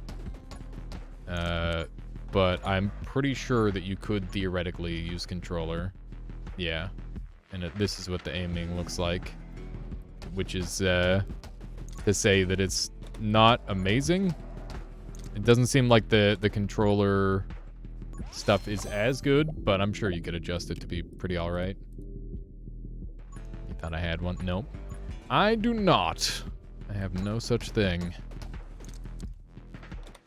But I'm pretty sure that you could theoretically use controller. Yeah. And this is what the aiming looks like. Which is, to say that it's not amazing. It doesn't seem like the controller stuff is as good, but I'm sure you could adjust it to be pretty alright. You thought I had one? Nope. I do not. I have no such thing.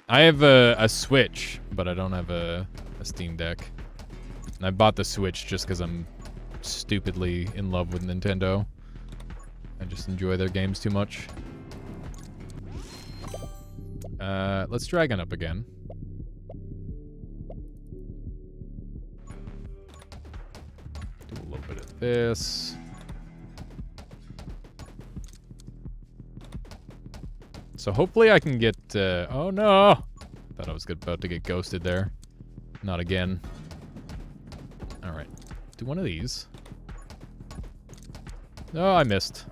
I have a Switch, but I don't have a Steam Deck. And I bought the Switch just because I'm stupidly in love with Nintendo. I just enjoy their games too much. Let's Dragon up again. Do a little bit of this. So hopefully I can get, oh no! Thought I was about to get ghosted there. Not again. Alright. Do one of these. Oh, I missed.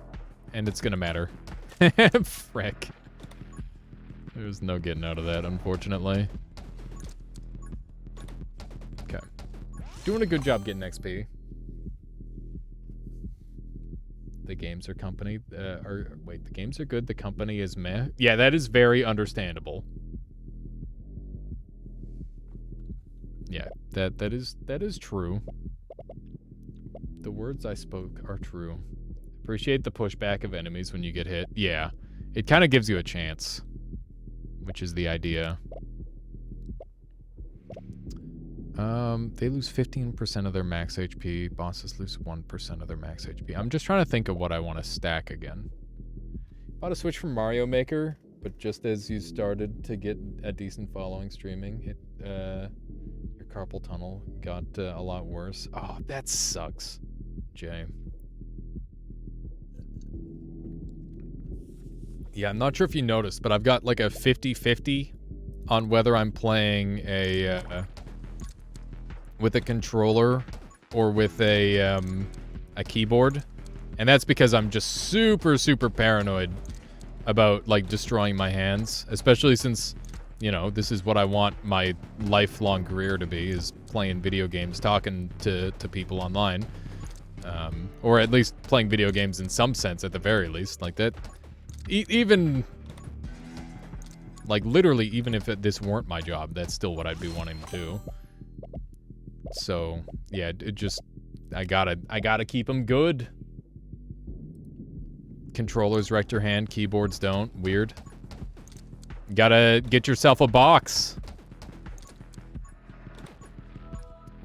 And it's gonna matter. Frick. There's no getting out of that, unfortunately. Okay. Doing a good job getting XP. The games are company, wait, the games are good, the company is meh. Yeah, that is very understandable. Yeah, that is true. The words I spoke are true. Appreciate the pushback of enemies when you get hit. Yeah, it kind of gives you a chance, which is the idea. They lose 15% of their max HP. Bosses lose 1% of their max HP. I'm just trying to think of what I want to stack again. Bought a Switch from Mario Maker, but just as you started to get a decent following streaming, your carpal tunnel got a lot worse. Oh, that sucks, Jay. Yeah, I'm not sure if you noticed, but I've got like a 50-50 on whether I'm playing with a controller or with a keyboard. And that's because I'm just super, super paranoid about, like, destroying my hands. Especially since, you know, this is what I want my lifelong career to be, is playing video games, talking to people online. Or at least playing video games in some sense, at the very least. Like, that... even... like, literally, even if this weren't my job, that's still what I'd be wanting to do. So, yeah, it just... I gotta keep them good. Controllers wreck your hand, keyboards don't. Weird. Gotta get yourself a box.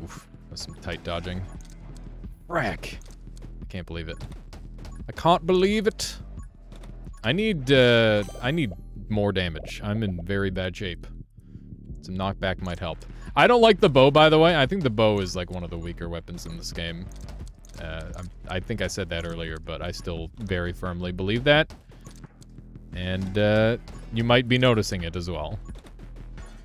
Oof, that's some tight dodging. Frack. I can't believe it. I can't believe it. I need more damage. I'm in very bad shape. Some knockback might help. I don't like the bow, by the way. I think the bow is like one of the weaker weapons in this game. I think I said that earlier, but I still very firmly believe that. And you might be noticing it as well.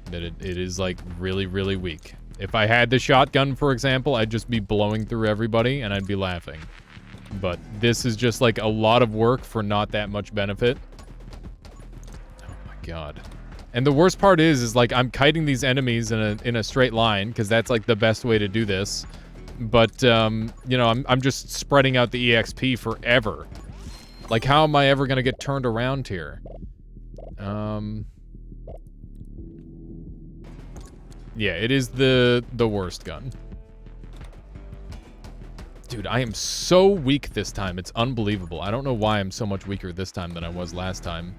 That it is like really, really weak. If I had the shotgun, for example, I'd just be blowing through everybody and I'd be laughing. But this is just like a lot of work for not that much benefit. Oh my god. And the worst part is like I'm kiting these enemies in a straight line, because that's like the best way to do this. But you know, I'm just spreading out the EXP forever. Like, how am I ever gonna get turned around here? Yeah, it is the worst gun. Dude, I am so weak this time. It's unbelievable. I don't know why I'm so much weaker this time than I was last time.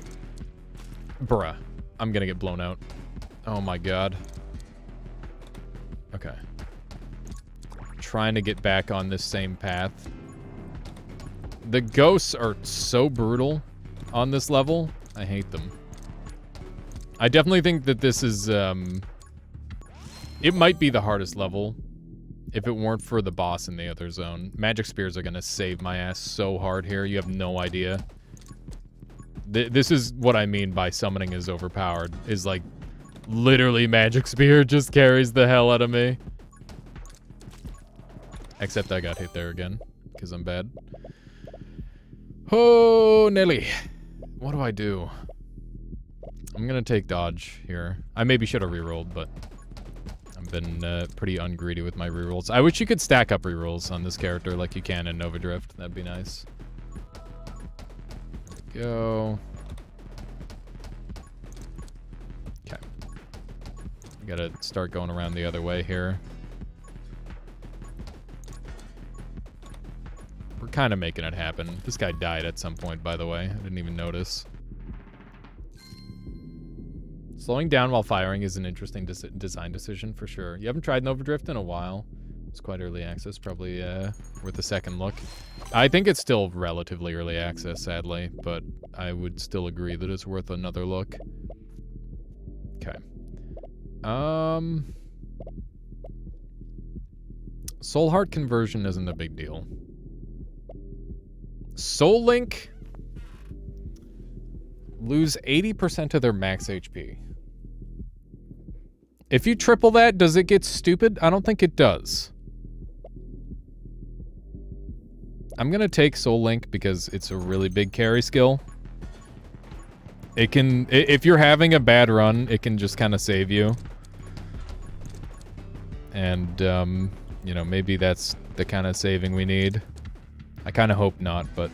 Bruh. I'm gonna get blown out. Oh my god. Okay. Trying to get back on this same path. The ghosts are so brutal on this level. I hate them. I definitely think that this is, it might be the hardest level if it weren't for the boss in the other zone. Magic spears are gonna save my ass so hard here. You have no idea. This is what I mean by summoning is overpowered. Is like, literally magic spear just carries the hell out of me. Except I got hit there again, because I'm bad. Oh, Nelly. What do I do? I'm gonna take dodge here. I maybe should have rerolled, but I've been pretty ungreedy with my rerolls. I wish you could stack up rerolls on this character like you can in Nova Drift. That'd be nice. Go. Okay. We gotta start going around the other way here. We're kind of making it happen. This guy died at some point, by the way. I didn't even notice. Slowing down while firing is an interesting design decision, for sure. You haven't tried Nova Drift in a while. It's quite early access, probably worth a second look. I think it's still relatively early access, sadly, but I would still agree that it's worth another look. Okay. Soul Heart conversion isn't a big deal. Soul Link lose 80% of their max HP. If you triple that, does it get stupid? I don't think it does. I'm gonna take Soul Link because it's a really big carry skill. It can, if you're having a bad run, it can just kind of save you. And, you know, maybe that's the kind of saving we need. I kind of hope not, but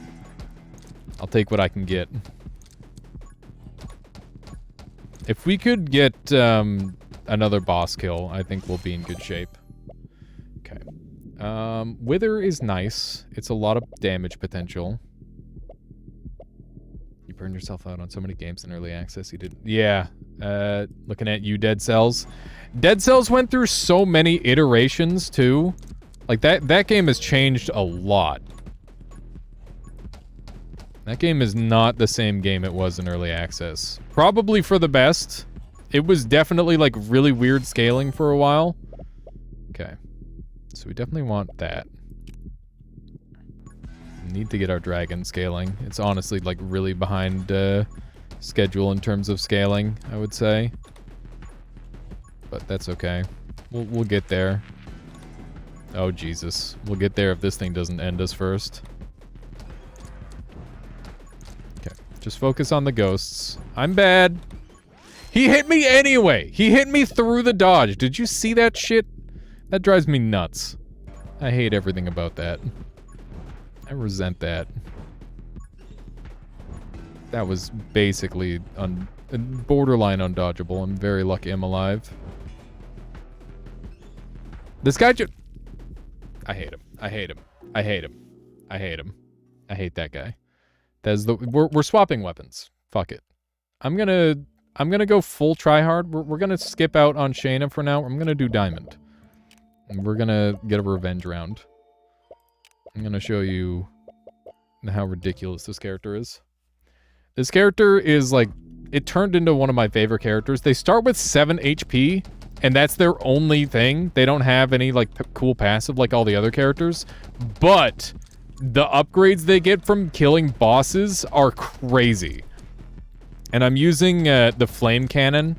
I'll take what I can get. If we could get another boss kill, I think we'll be in good shape. Okay. Wither is nice. It's a lot of damage potential. You burned yourself out on so many games in early access. You did. Yeah. Looking at you, Dead Cells. Dead Cells went through so many iterations, too. Like, that game has changed a lot. That game is not the same game it was in early access. Probably for the best. It was definitely, like, really weird scaling for a while. Okay. So we definitely want that. Need to get our dragon scaling. It's honestly, like, really behind schedule in terms of scaling, I would say. But that's okay. We'll get there. Oh, Jesus. We'll get there if this thing doesn't end us first. Okay. Just focus on the ghosts. I'm bad. He hit me anyway! He hit me through the dodge. Did you see that shit? That drives me nuts. I hate everything about that. I resent that. That was basically borderline undodgeable. I'm very lucky I'm alive. This guy just... I hate him. I hate him. I hate him. I hate him. I hate that guy. That's the... We're swapping weapons. Fuck it. I'm gonna go full tryhard. We're gonna skip out on Shayna for now. I'm gonna do Diamond. And we're gonna get a revenge round. I'm gonna show you how ridiculous this character is. This character is like... It turned into one of my favorite characters. They start with 7 HP, and that's their only thing. They don't have any, like, cool passive like all the other characters. But the upgrades they get from killing bosses are crazy. And I'm using the flame cannon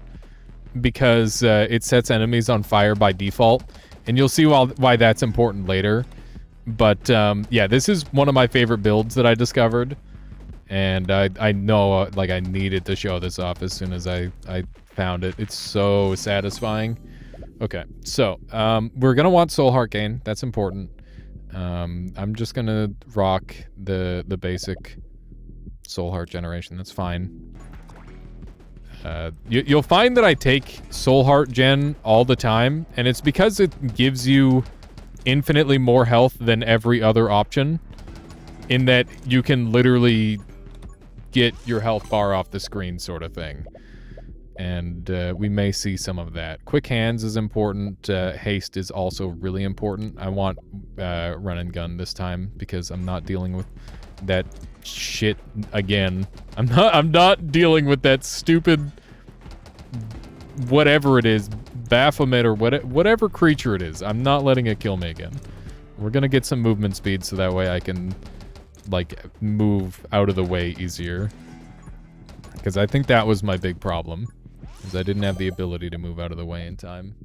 because it sets enemies on fire by default. And you'll see why that's important later. But, yeah, this is one of my favorite builds that I discovered. And I know, like, I needed to show this off as soon as I found it. It's so satisfying. Okay, so, we're gonna want Soul Heart gain. That's important. I'm just gonna rock the basic Soul Heart generation. That's fine. You'll find that I take Soul Heart gen all the time, and it's because it gives you infinitely more health than every other option, in that you can literally get your health bar off the screen sort of thing. And we may see some of that. Quick hands is important. Haste is also really important. I want run and gun this time because I'm not dealing with that shit again. I'm not dealing with that stupid whatever it is, Baphomet or whatever creature it is. I'm not letting it kill me again. We're gonna get some movement speed so that way I can, like, move out of the way easier. Because I think that was my big problem, is I didn't have the ability to move out of the way in time.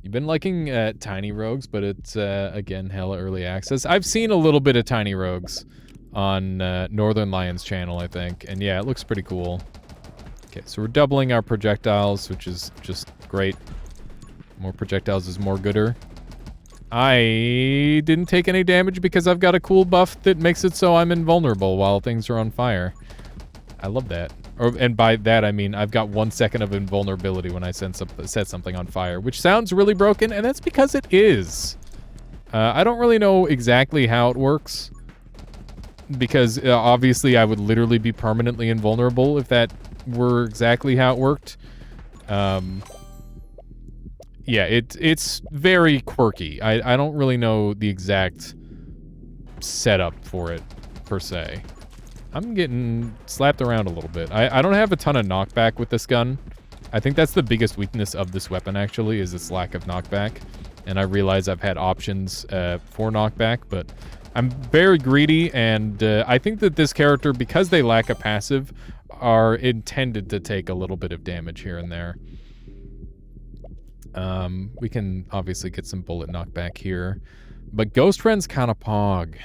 You've been liking Tiny Rogues, but it's, again, hella early access. I've seen a little bit of Tiny Rogues on Northern Lion's channel, I think. And yeah, it looks pretty cool. Okay, so we're doubling our projectiles, which is just great. More projectiles is more gooder. I didn't take any damage because I've got a cool buff that makes it so I'm invulnerable while things are on fire. I love that. And by that, I mean I've got 1 second of invulnerability when I set something on fire, which sounds really broken, and that's because it is. I don't really know exactly how it works, because obviously I would literally be permanently invulnerable if that were exactly how it worked. Yeah, it's very quirky. I don't really know the exact setup for it, per se. I'm getting slapped around a little bit. I don't have a ton of knockback with this gun. I think that's the biggest weakness of this weapon, actually, is its lack of knockback. And I realize I've had options for knockback, but I'm very greedy, and I think that this character, because they lack a passive, are intended to take a little bit of damage here and there. We can obviously get some bullet knockback here, but Ghost Friend's kind of pog.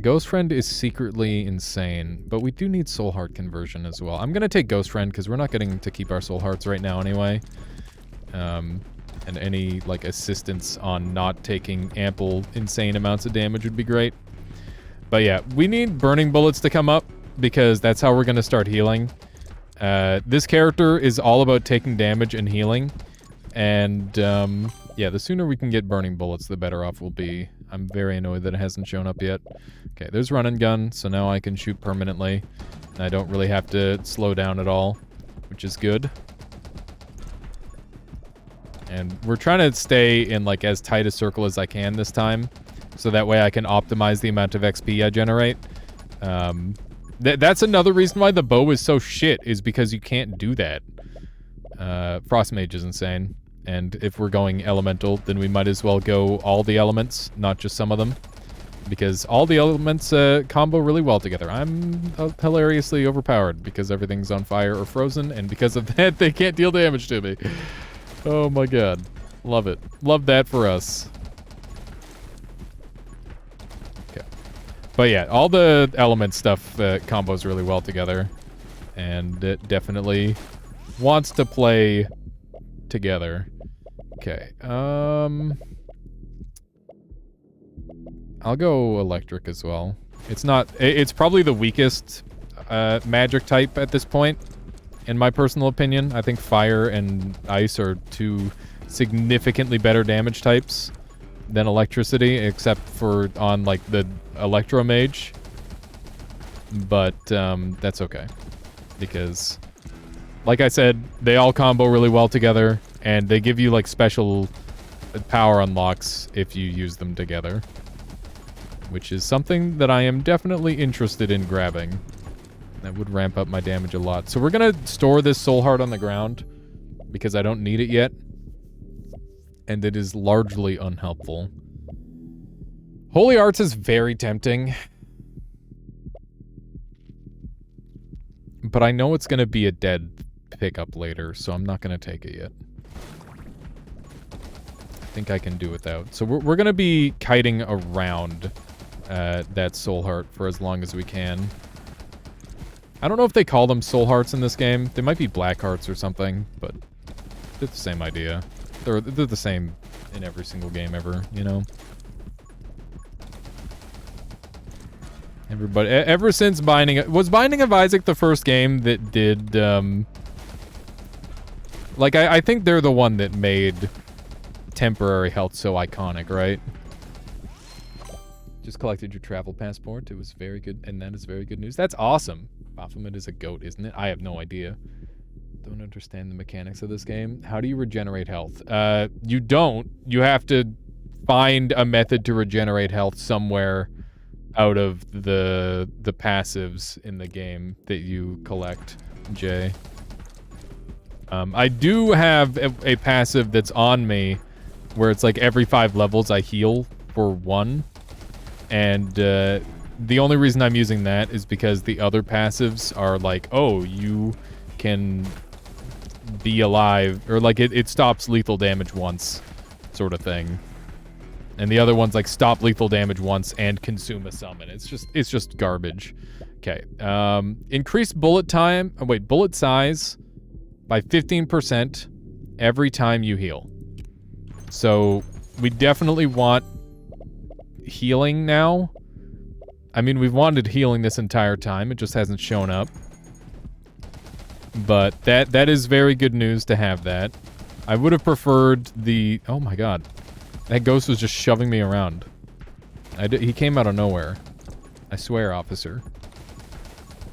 Ghost Friend is secretly insane, but we do need Soul Heart conversion as well. I'm gonna take Ghost Friend because we're not getting to keep our Soul Hearts right now anyway. And any, like, assistance on not taking ample, insane amounts of damage would be great. But yeah, we need Burning Bullets to come up because that's how we're gonna start healing. This character is all about taking damage and healing. And, yeah, the sooner we can get Burning Bullets, the better off we'll be. I'm very annoyed that it hasn't shown up yet. Okay, there's Run and Gun, so now I can shoot permanently. And I don't really have to slow down at all, which is good. And we're trying to stay in, like, as tight a circle as I can this time, so that way I can optimize the amount of XP I generate. That's another reason why the bow is so shit, is because you can't do that. Frost Mage is insane. And if we're going elemental, then we might as well go all the elements, not just some of them. because all the elements combo really well together. I'm hilariously overpowered because everything's on fire or frozen, and because of that, they can't deal damage to me. Oh my god. Love it. Love that for us. Okay. But yeah, all the element stuff combos really well together, and it definitely wants to play together. Okay, I'll go electric as well. It's probably the weakest magic type at this point, in my personal opinion. I think fire and ice are two significantly better damage types than electricity, except for on, like, the electro mage. But, that's okay. Because, like I said, they all combo really well together, and they give you, like, special power unlocks if you use them together. Which is something that I am definitely interested in grabbing. That would ramp up my damage a lot. So we're gonna store this soul heart on the ground, because I don't need it yet. And it is largely unhelpful. Holy Arts is very tempting. But I know it's gonna be a dead pickup later, so I'm not gonna take it yet. I think I can do without. So we're gonna be kiting around that soul heart for as long as we can. I don't know if they call them soul hearts in this game. They might be black hearts or something, but they're the same idea. They're the same in every single game ever, you know? Everybody, ever since was Binding of Isaac the first game that did, like, I think they're the one that made temporary health so iconic, right? Just collected your travel passport. It was very good, and that is very good news. That's awesome. Baphomet is a goat, isn't it? I have no idea. Don't understand the mechanics of this game. How do you regenerate health? You don't. You have to find a method to regenerate health somewhere out of the passives in the game that you collect, Jay. I do have a passive that's on me where it's like every 5 levels I heal for 1. And the only reason I'm using that is because the other passives are like, oh, you can be alive, or like it stops lethal damage once, sort of thing. And the other one's like stop lethal damage once and consume a summon. It's just garbage. Okay. Increase bullet size by 15% every time you heal. So we definitely want healing now. I mean, we've wanted healing this entire time. It just hasn't shown up. But that is very good news to have that. I would have preferred the... Oh my god. That ghost was just shoving me around. He came out of nowhere. I swear, officer.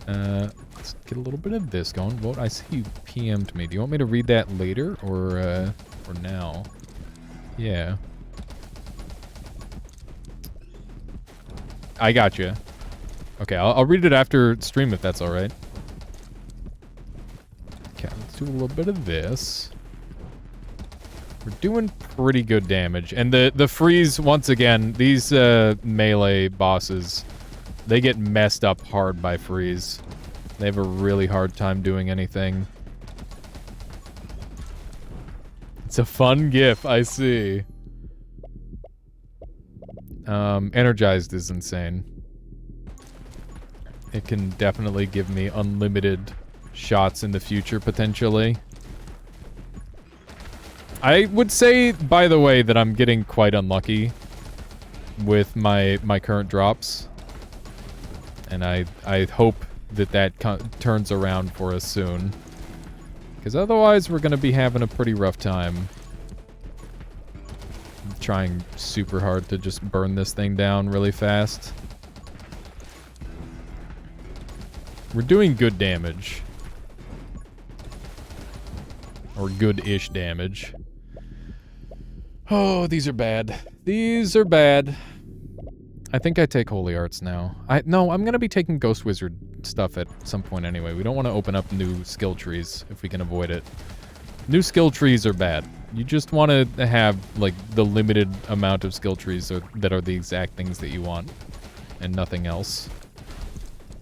Let's get a little bit of this going. Well, I see you PM'd me. Do you want me to read that later or now? Yeah. I got you. Okay, I'll read it after stream if that's all right. Okay, let's do a little bit of this. We're doing pretty good damage. And the freeze, once again, these melee bosses, they get messed up hard by freeze. They have a really hard time doing anything. It's a fun GIF, I see. Energized is insane. It can definitely give me unlimited shots in the future, potentially. I would say, by the way, that I'm getting quite unlucky with my current drops. And I hope that turns around for us soon. Because otherwise, we're going to be having a pretty rough time. I'm trying super hard to just burn this thing down really fast. We're doing good damage. Or good-ish damage. Oh, these are bad. These are bad. I think I take Holy Arts now. No, I'm gonna be taking Ghost Wizard stuff at some point anyway. We don't want to open up new skill trees if we can avoid it. New skill trees are bad. You just want to have, like, the limited amount of skill trees that are the exact things that you want. And nothing else.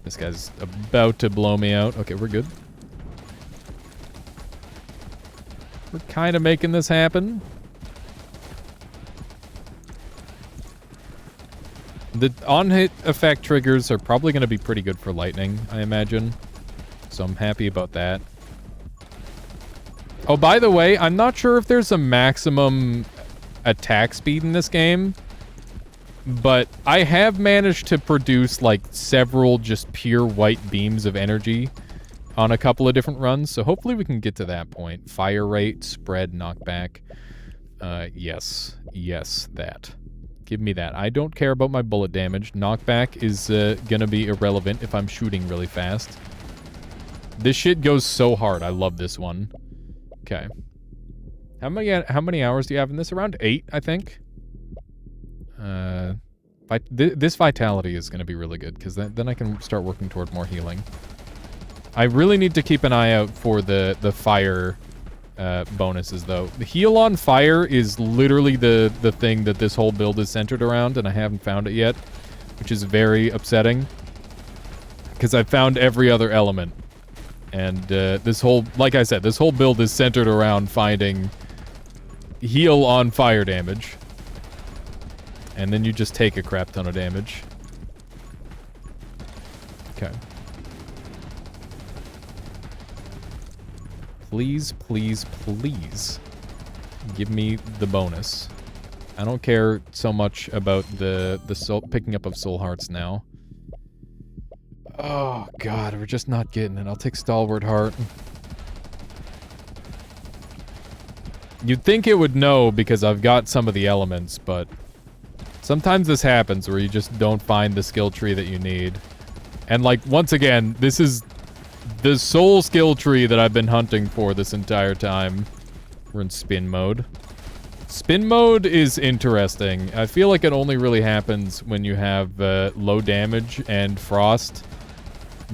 This guy's about to blow me out. Okay, we're good. We're kind of making this happen. The on-hit effect triggers are probably going to be pretty good for lightning, I imagine. So I'm happy about that. Oh, by the way, I'm not sure if there's a maximum attack speed in this game. But I have managed to produce, like, several just pure white beams of energy on a couple of different runs. So hopefully we can get to that point. Fire rate, spread, knockback. Yes. Yes, that. Give me that. I don't care about my bullet damage. Knockback is gonna be irrelevant if I'm shooting really fast. This shit goes so hard. I love this one. Okay. How many hours do you have in this? Around 8, I think. This vitality is gonna be really good because then I can start working toward more healing. I really need to keep an eye out for the fire bonuses, though. The heal on fire is literally the thing that this whole build is centered around, and I haven't found it yet, which is very upsetting. Because I've found every other element. And this whole, like I said, this whole build is centered around finding heal on fire damage. And then you just take a crap ton of damage. Okay. Please, please, please give me the bonus. I don't care so much about the soul, picking up of soul hearts now. Oh god, we're just not getting it. I'll take stalwart heart. You'd think it would know because I've got some of the elements, but sometimes this happens where you just don't find the skill tree that you need. And like, once again, this is the sole skill tree that I've been hunting for this entire time. We're in spin mode. Spin mode is interesting. I feel like it only really happens when you have low damage and frost.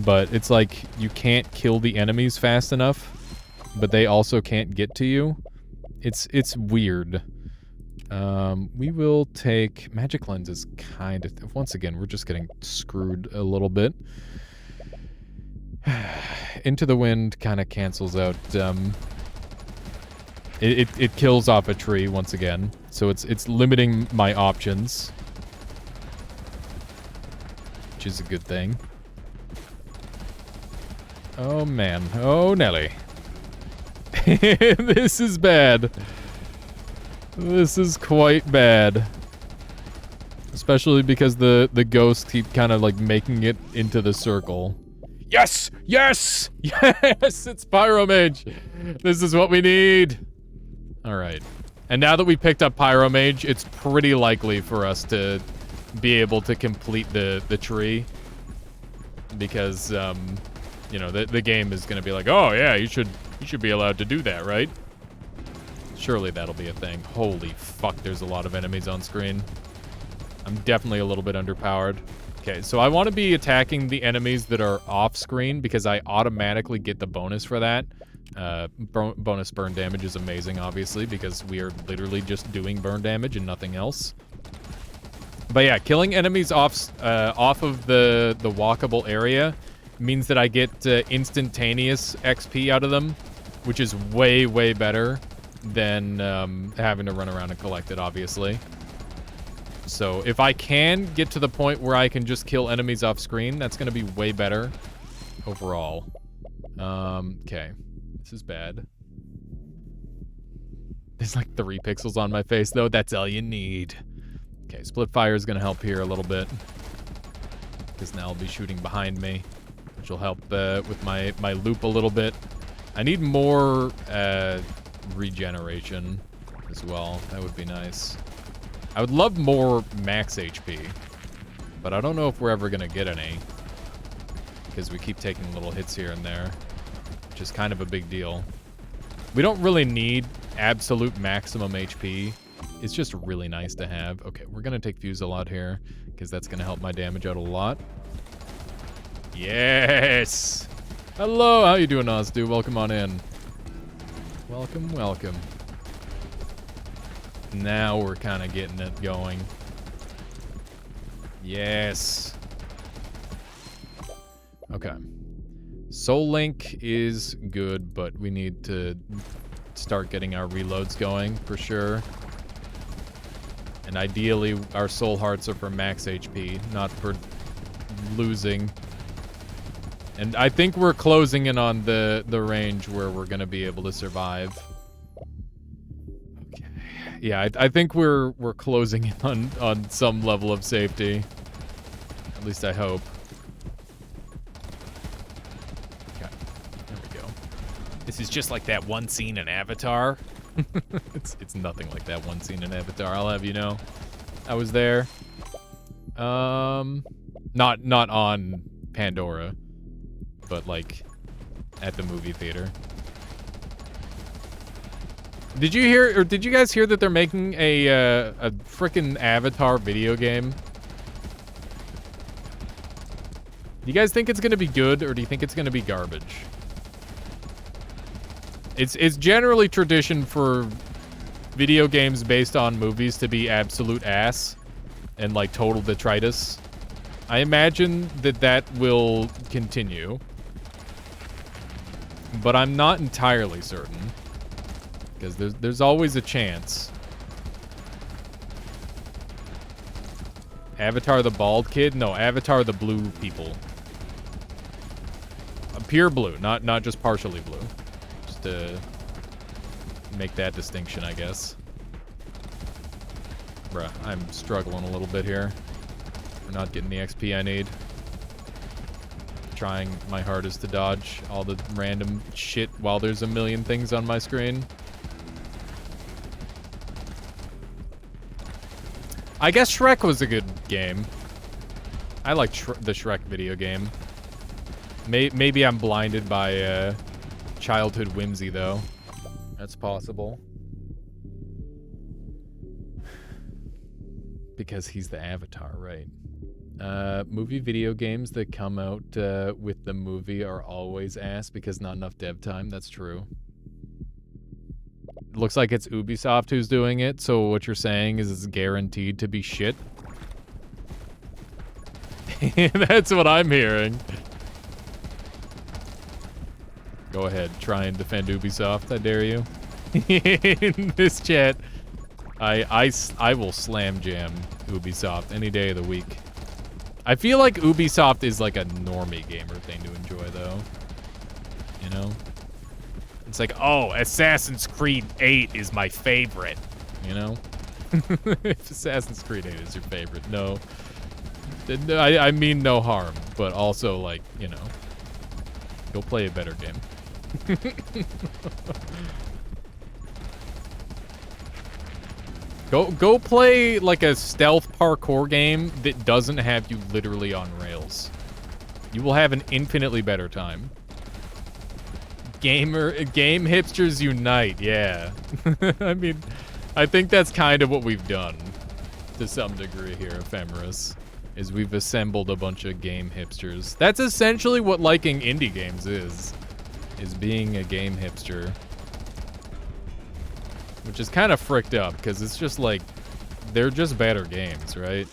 But it's like you can't kill the enemies fast enough, but they also can't get to you. It's weird. We will take... Magic Lens is kind of... Once again, we're just getting screwed a little bit. Into the Wind kind of cancels out... It kills off a tree once again, so it's limiting my options. Which is a good thing. Oh man. Oh Nelly. This is bad. This is quite bad. Especially because the ghosts keep kind of like making it into the circle. Yes! Yes! Yes! It's Pyromage! This is what we need! Alright. And now that we picked up Pyromage, it's pretty likely for us to be able to complete the tree. Because, you know, the game is gonna be like, oh yeah, you should be allowed to do that, right? Surely that'll be a thing. Holy fuck, there's a lot of enemies on screen. I'm definitely a little bit underpowered. Okay, so I want to be attacking the enemies that are off screen because I automatically get the bonus for that. Bonus burn damage is amazing, obviously, because we are literally just doing burn damage and nothing else. But yeah, killing enemies off of the walkable area means that I get instantaneous XP out of them, which is way, way better than having to run around and collect it, obviously. So if I can get to the point where I can just kill enemies off screen, that's going to be way better overall. Okay. This is bad. There's like 3 pixels on my face, though. That's all you need. Okay, split fire is going to help here a little bit. Because now I'll be shooting behind me, which will help with my loop a little bit. I need more regeneration as well. That would be nice. I would love more max HP, but I don't know if we're ever going to get any. Because we keep taking little hits here and there, which is kind of a big deal. We don't really need absolute maximum HP. It's just really nice to have. Okay, we're going to take Fusel out here, because that's going to help my damage out a lot. Yes! Hello, how you doing, Ozdu? Welcome on in. Welcome, welcome. Now we're kind of getting it going. Yes. Okay. Soul Link is good, but we need to start getting our reloads going for sure. And ideally, our soul hearts are for max HP, not for losing. And I think we're closing in on the range where we're gonna be able to survive. Okay. Yeah, I think we're closing in on some level of safety. At least I hope. Okay. There we go. This is just like that one scene in Avatar. It's nothing like that one scene in Avatar, I'll have you know. I was there. Not on Pandora, but like at the movie theater. Did you hear, or did you guys hear that they're making a frickin' Avatar video game? Do you guys think it's gonna be good, or do you think it's gonna be garbage? It's generally tradition for video games based on movies to be absolute ass and like total detritus. I imagine that will continue, but I'm not entirely certain because there's always a chance. Avatar the bald kid? No, Avatar the blue people. Pure blue, not just partially blue. To make that distinction, I guess. Bruh, I'm struggling a little bit here. We're not getting the XP I need. Trying my hardest to dodge all the random shit while there's a million things on my screen. I guess Shrek was a good game. I like the Shrek video game. Maybe I'm blinded by childhood whimsy, though. That's possible. Because he's the Avatar, right? Movie video games that come out with the movie are always ass because not enough dev time. That's true. It looks like it's Ubisoft who's doing it, so what you're saying is it's guaranteed to be shit? That's what I'm hearing. Go ahead, try and defend Ubisoft, I dare you. In this chat, I will slam jam Ubisoft any day of the week. I feel like Ubisoft is like a normie gamer thing to enjoy, though. You know? It's like, oh, Assassin's Creed 8 is my favorite. You know? If Assassin's Creed 8 is your favorite, no. I mean no harm, but also, like, you know, go play a better game. Go play like a stealth parkour game that doesn't have you literally on rails. You will have an infinitely better time. Game hipsters unite, yeah. I mean, I think that's kind of what we've done to some degree here, Ephemeris, is we've assembled a bunch of game hipsters. That's essentially what liking indie games is being a game hipster. Which is kind of fricked up, because it's just like, they're just better games, right?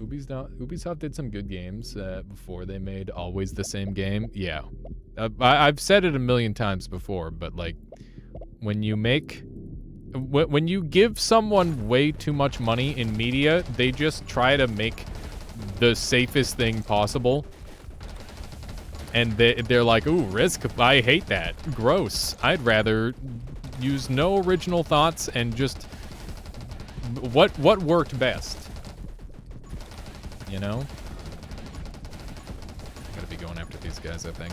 Ubisoft did some good games before they made always the same game. Yeah. I've said it a million times before, but like, when you give someone way too much money in media, they just try to make the safest thing possible. And they're like, ooh, Risk, I hate that. Gross. I'd rather use no original thoughts and just what worked best. You know? Gotta be going after these guys, I think.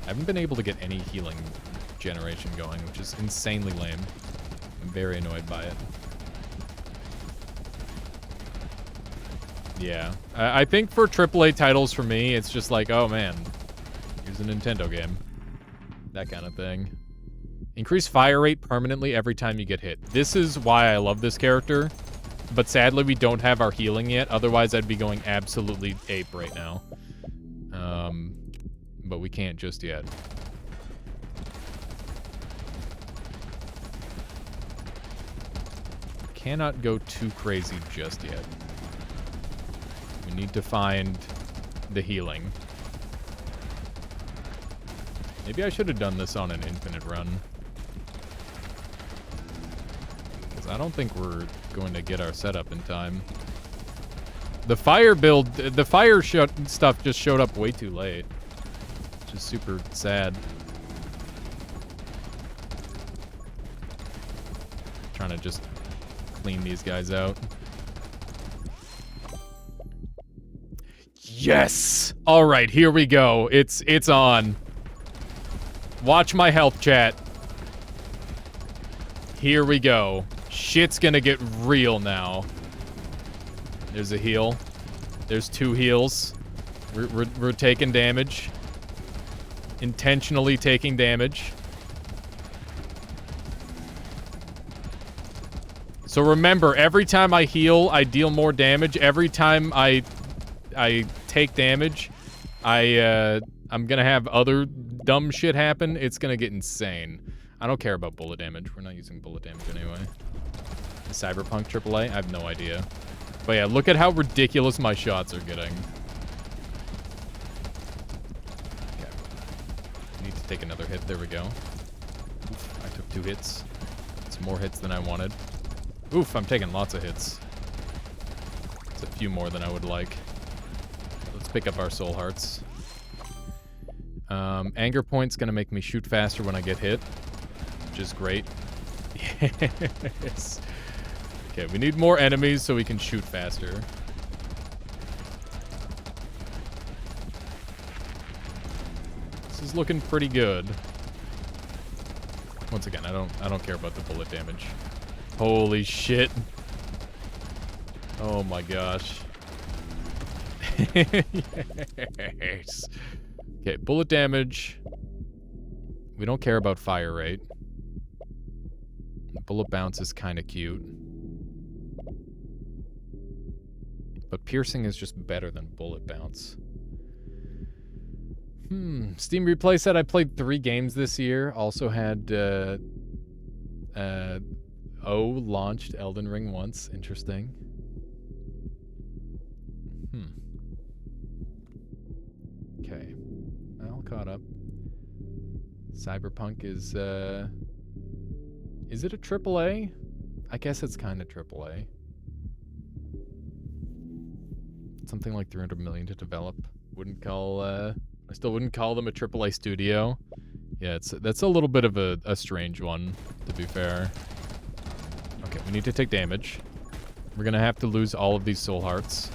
I haven't been able to get any healing generation going, which is insanely lame. I'm very annoyed by it. Yeah. I think for AAA titles for me, it's just like, oh man, here's a Nintendo game. That kind of thing. Increase fire rate permanently every time you get hit. This is why I love this character, but sadly we don't have our healing yet, otherwise I'd be going absolutely ape right now. But we can't just yet. cannot go too crazy just yet. We need to find the healing. Maybe I should have done this on an infinite run. Because I don't think we're going to get our setup in time. The fire build, the fire stuff just showed up way too late. Which is super sad. Trying to just clean these guys out. Yes! Alright, here we go. It's on. Watch my health, chat. Here we go. Shit's gonna get real now. There's a heal. There's 2 heals. We're taking damage. Intentionally taking damage. So remember, every time I heal, I deal more damage. Every time I take damage, I'm gonna have other dumb shit happen. It's gonna get insane. I don't care about bullet damage. We're not using bullet damage anyway. Cyberpunk AAA? I have no idea. But yeah, look at how ridiculous my shots are getting. Okay. Need to take another hit. There we go. Oof, I took 2 hits. It's more hits than I wanted. Oof, I'm taking lots of hits. It's a few more than I would like. Let's pick up our soul hearts. Anger point's gonna make me shoot faster when I get hit, which is great. Yes. Okay, we need more enemies so we can shoot faster. This is looking pretty good. Once again, I don't care about the bullet damage. Holy shit. Oh my gosh. Yes. Okay, bullet damage. We don't care about fire rate. Bullet bounce is kind of cute. But piercing is just better than bullet bounce. Steam Replay said I played 3 games this year. Also had launched Elden Ring once. Interesting. Okay. All caught up. Cyberpunk is it a AAA? I guess it's kind of AAA. Something like 300 million to develop. Wouldn't call I still wouldn't call them a AAA studio. Yeah, that's a little bit of a strange one, to be fair. Okay, we need to take damage. We're gonna have to lose all of these soul hearts.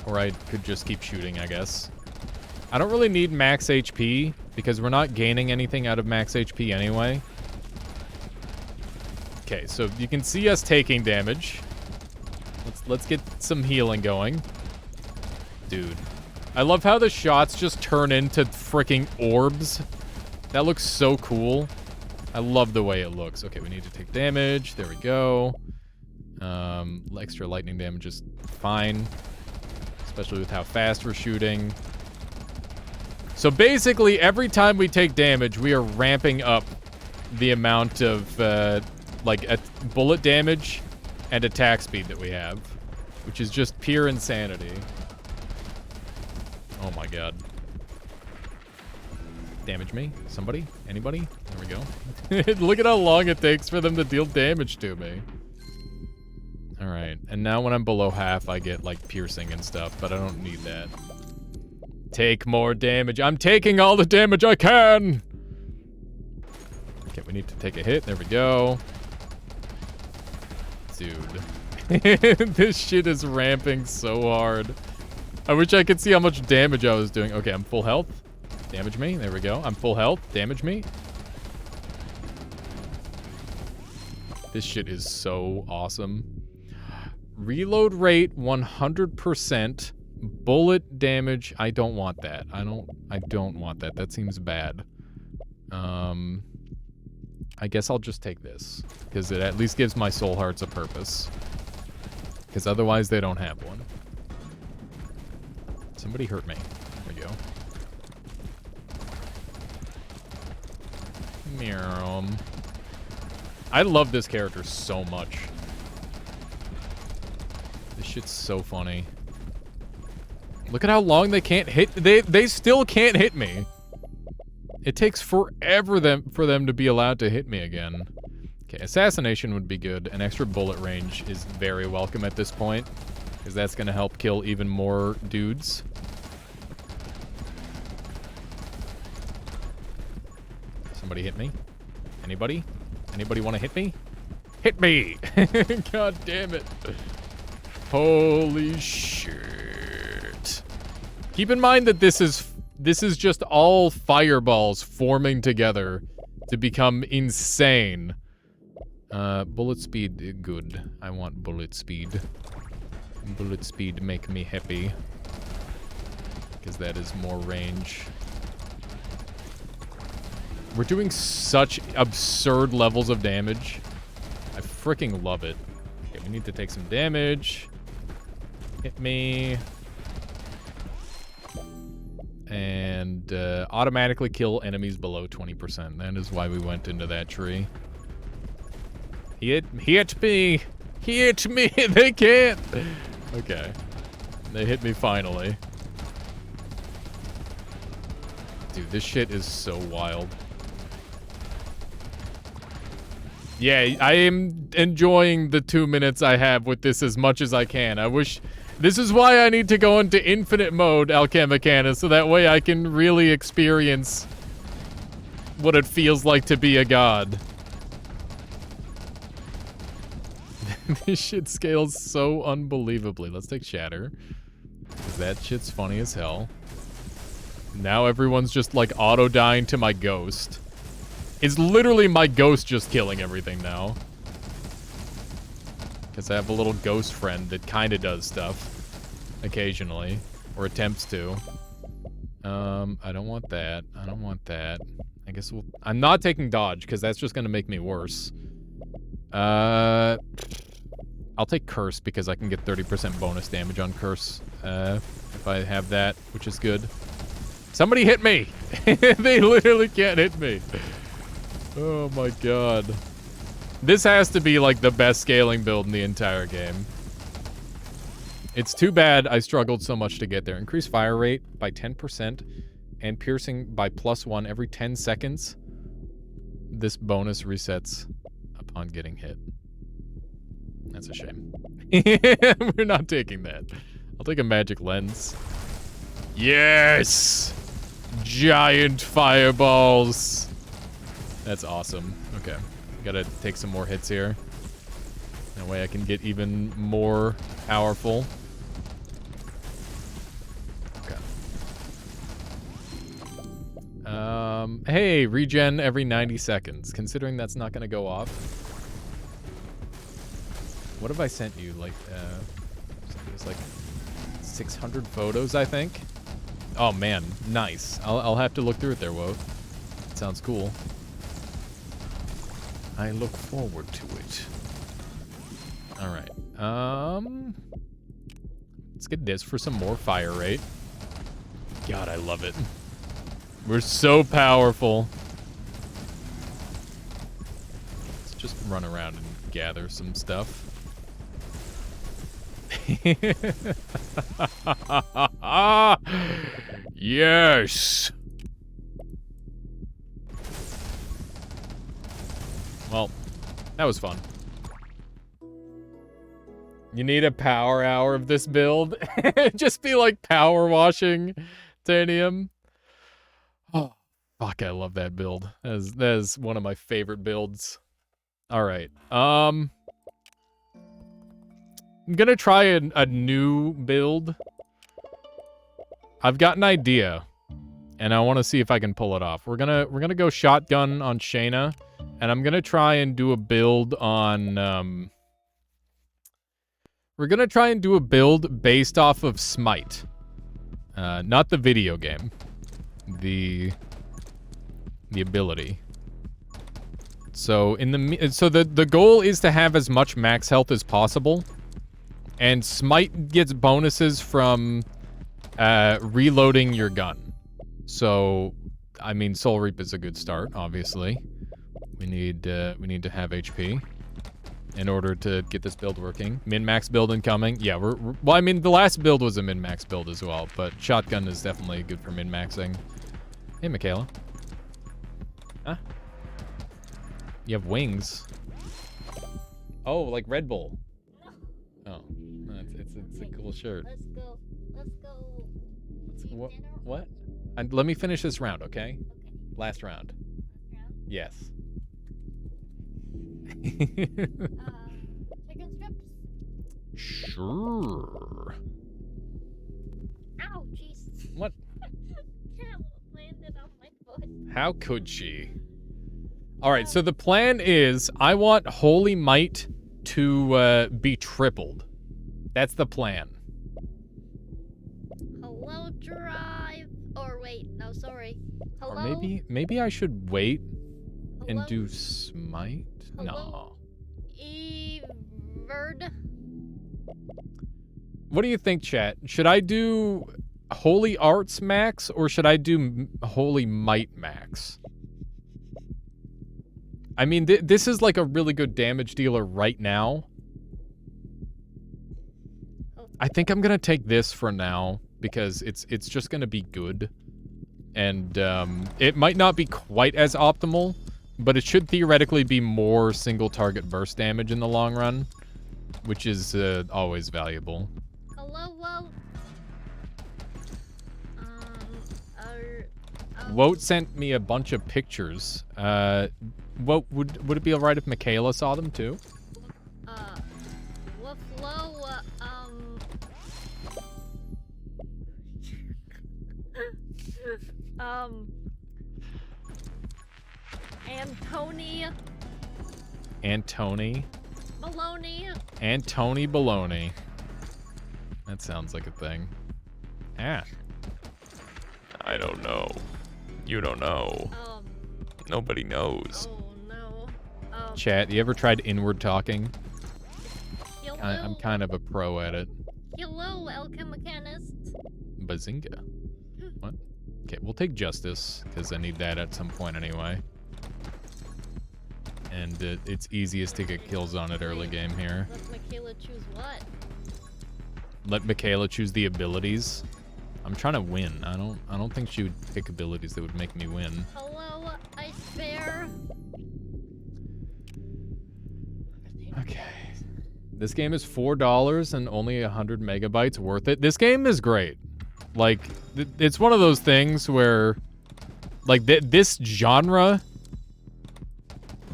Or I could just keep shooting, I guess. I don't really need max HP, because we're not gaining anything out of max HP anyway. Okay, so you can see us taking damage. Let's get some healing going. Dude. I love how the shots just turn into freaking orbs. That looks so cool. I love the way it looks. Okay, we need to take damage. There we go. Extra lightning damage is fine. Especially with how fast we're shooting. So basically, every time we take damage, we are ramping up the amount of, bullet damage and attack speed that we have. Which is just pure insanity. Oh my god. Damage me? Somebody? Anybody? There we go. Look at how long it takes for them to deal damage to me. Alright, and now when I'm below half, I get, like, piercing and stuff, but I don't need that. Take more damage. I'm taking all the damage I can! Okay, we need to take a hit. There we go. Dude. This shit is ramping so hard. I wish I could see how much damage I was doing. Okay, I'm full health. Damage me. There we go. I'm full health. Damage me. This shit is so awesome. Reload rate 100%. Bullet damage. I don't want that. I don't want that. That seems bad. I guess I'll just take this. Because it at least gives my soul hearts a purpose. Because otherwise they don't have one. Somebody hurt me. There we go. Meow. I love this character so much. This shit's so funny. Look at how long they can't hit. They still can't hit me. It takes forever for them to be allowed to hit me again. Okay, assassination would be good. An extra bullet range is very welcome at this point, because that's going to help kill even more dudes. Somebody hit me? Anybody? Anybody want to hit me? Hit me! God damn it. Holy shit. Keep in mind that this is just all fireballs forming together to become insane. Bullet speed, good. I want bullet speed. Bullet speed make me happy. Because that is more range. We're doing such absurd levels of damage. I freaking love it. Okay, we need to take some damage. Hit me. And automatically kill enemies below 20%. That is why we went into that tree. He hit me! He hit me! They can't! Okay. They hit me finally. Dude, this shit is so wild. Yeah, I am enjoying the 2 minutes I have with this as much as I can. I wish... This is why I need to go into infinite mode, Alchemicana, so that way I can really experience what it feels like to be a god. This shit scales so unbelievably. Let's take Shatter. Because that shit's funny as hell. Now everyone's just like auto-dying to my ghost. It's literally my ghost just killing everything now. Because I have a little ghost friend that kind of does stuff. Occasionally. Or attempts to. I don't want that. I don't want that. I guess we'll... I'm not taking dodge, because that's just going to make me worse. I'll take Curse, because I can get 30% bonus damage on Curse. If I have that, which is good. Somebody hit me! They literally can't hit me. Oh my god. This has to be like the best scaling build in the entire game. It's too bad I struggled so much to get there. Increase fire rate by 10% and piercing by +1 every 10 seconds. This bonus resets upon getting hit. That's a shame. We're not taking that. I'll take a magic lens. Yes! Giant fireballs! That's awesome. Okay. Gotta take some more hits here. That way I can get even more powerful. Okay. Hey, regen every 90 seconds. Considering that's not gonna go off. What have I sent you? Like, it was like 600 photos, I think. Oh man, nice. I'll have to look through it there, Woe. Sounds cool. I look forward to it. Alright. Let's get this for some more fire rate. God, I love it. We're so powerful. Let's just run around and gather some stuff. Yes! Well, that was fun. You need a power hour of this build? Just be like power washing Tanium. Oh, fuck, I love that build. That is one of my favorite builds. Alright, I'm gonna try a new build. I've got an idea, and I want to see if I can pull it off. We're gonna go shotgun on Shayna, and I'm gonna try and do a build on we're gonna try and do a build based off of Smite, not the video game, the ability. So the goal is to have as much max health as possible, and Smite gets bonuses from reloading your gun. So, I mean, Soul Reap is a good start, obviously. We need to have HP in order to get this build working. Min-max build incoming. Yeah, well, I mean, the last build was a min-max build as well, but shotgun is definitely good for min-maxing. Hey, Michaela. Huh? You have wings. Oh, like Red Bull. Oh, no, it's a cool shirt. Let's go. Let's go. What? Let me finish this round, okay? Okay. Last round. Yes. Chicken strips. Sure. Ow, jeez. What? Cat landed on my foot. How could she? All right, so the plan is I want Holy Might to be tripled. That's the plan. Hello, drive. Or wait, no, sorry. Hello. Or maybe I should wait and Hello? do Smite? Hello? Everd. What do you think, chat? Should I do Holy Arts max or should I do Holy Might max? I mean, this is like a really good damage dealer right now. I think I'm gonna take this for now because it's just gonna be good. And it might not be quite as optimal, but it should theoretically be more single target burst damage in the long run, which is always valuable. Hello, whoa. Woat sent me a bunch of pictures. Woat, would it be alright if Michaela saw them too? Waflo, Antony Baloney. That sounds like a thing. Ah. I don't know. You don't know. Nobody knows. Oh no. Chat, you ever tried inward talking? Hello. I'm kind of a pro at it. Hello, Alchemichanist. Bazinga. What? Okay, we'll take Justice, because I need that at some point anyway. And it's easiest to get kills on it early game here. Let Michaela choose what? Let Michaela choose the abilities. I'm trying to win. I don't think she would pick abilities that would make me win. Hello, Ice Bear. Okay. This game is $4 and only 100 megabytes. Worth it. This game is great. Like, it's one of those things where, like, this genre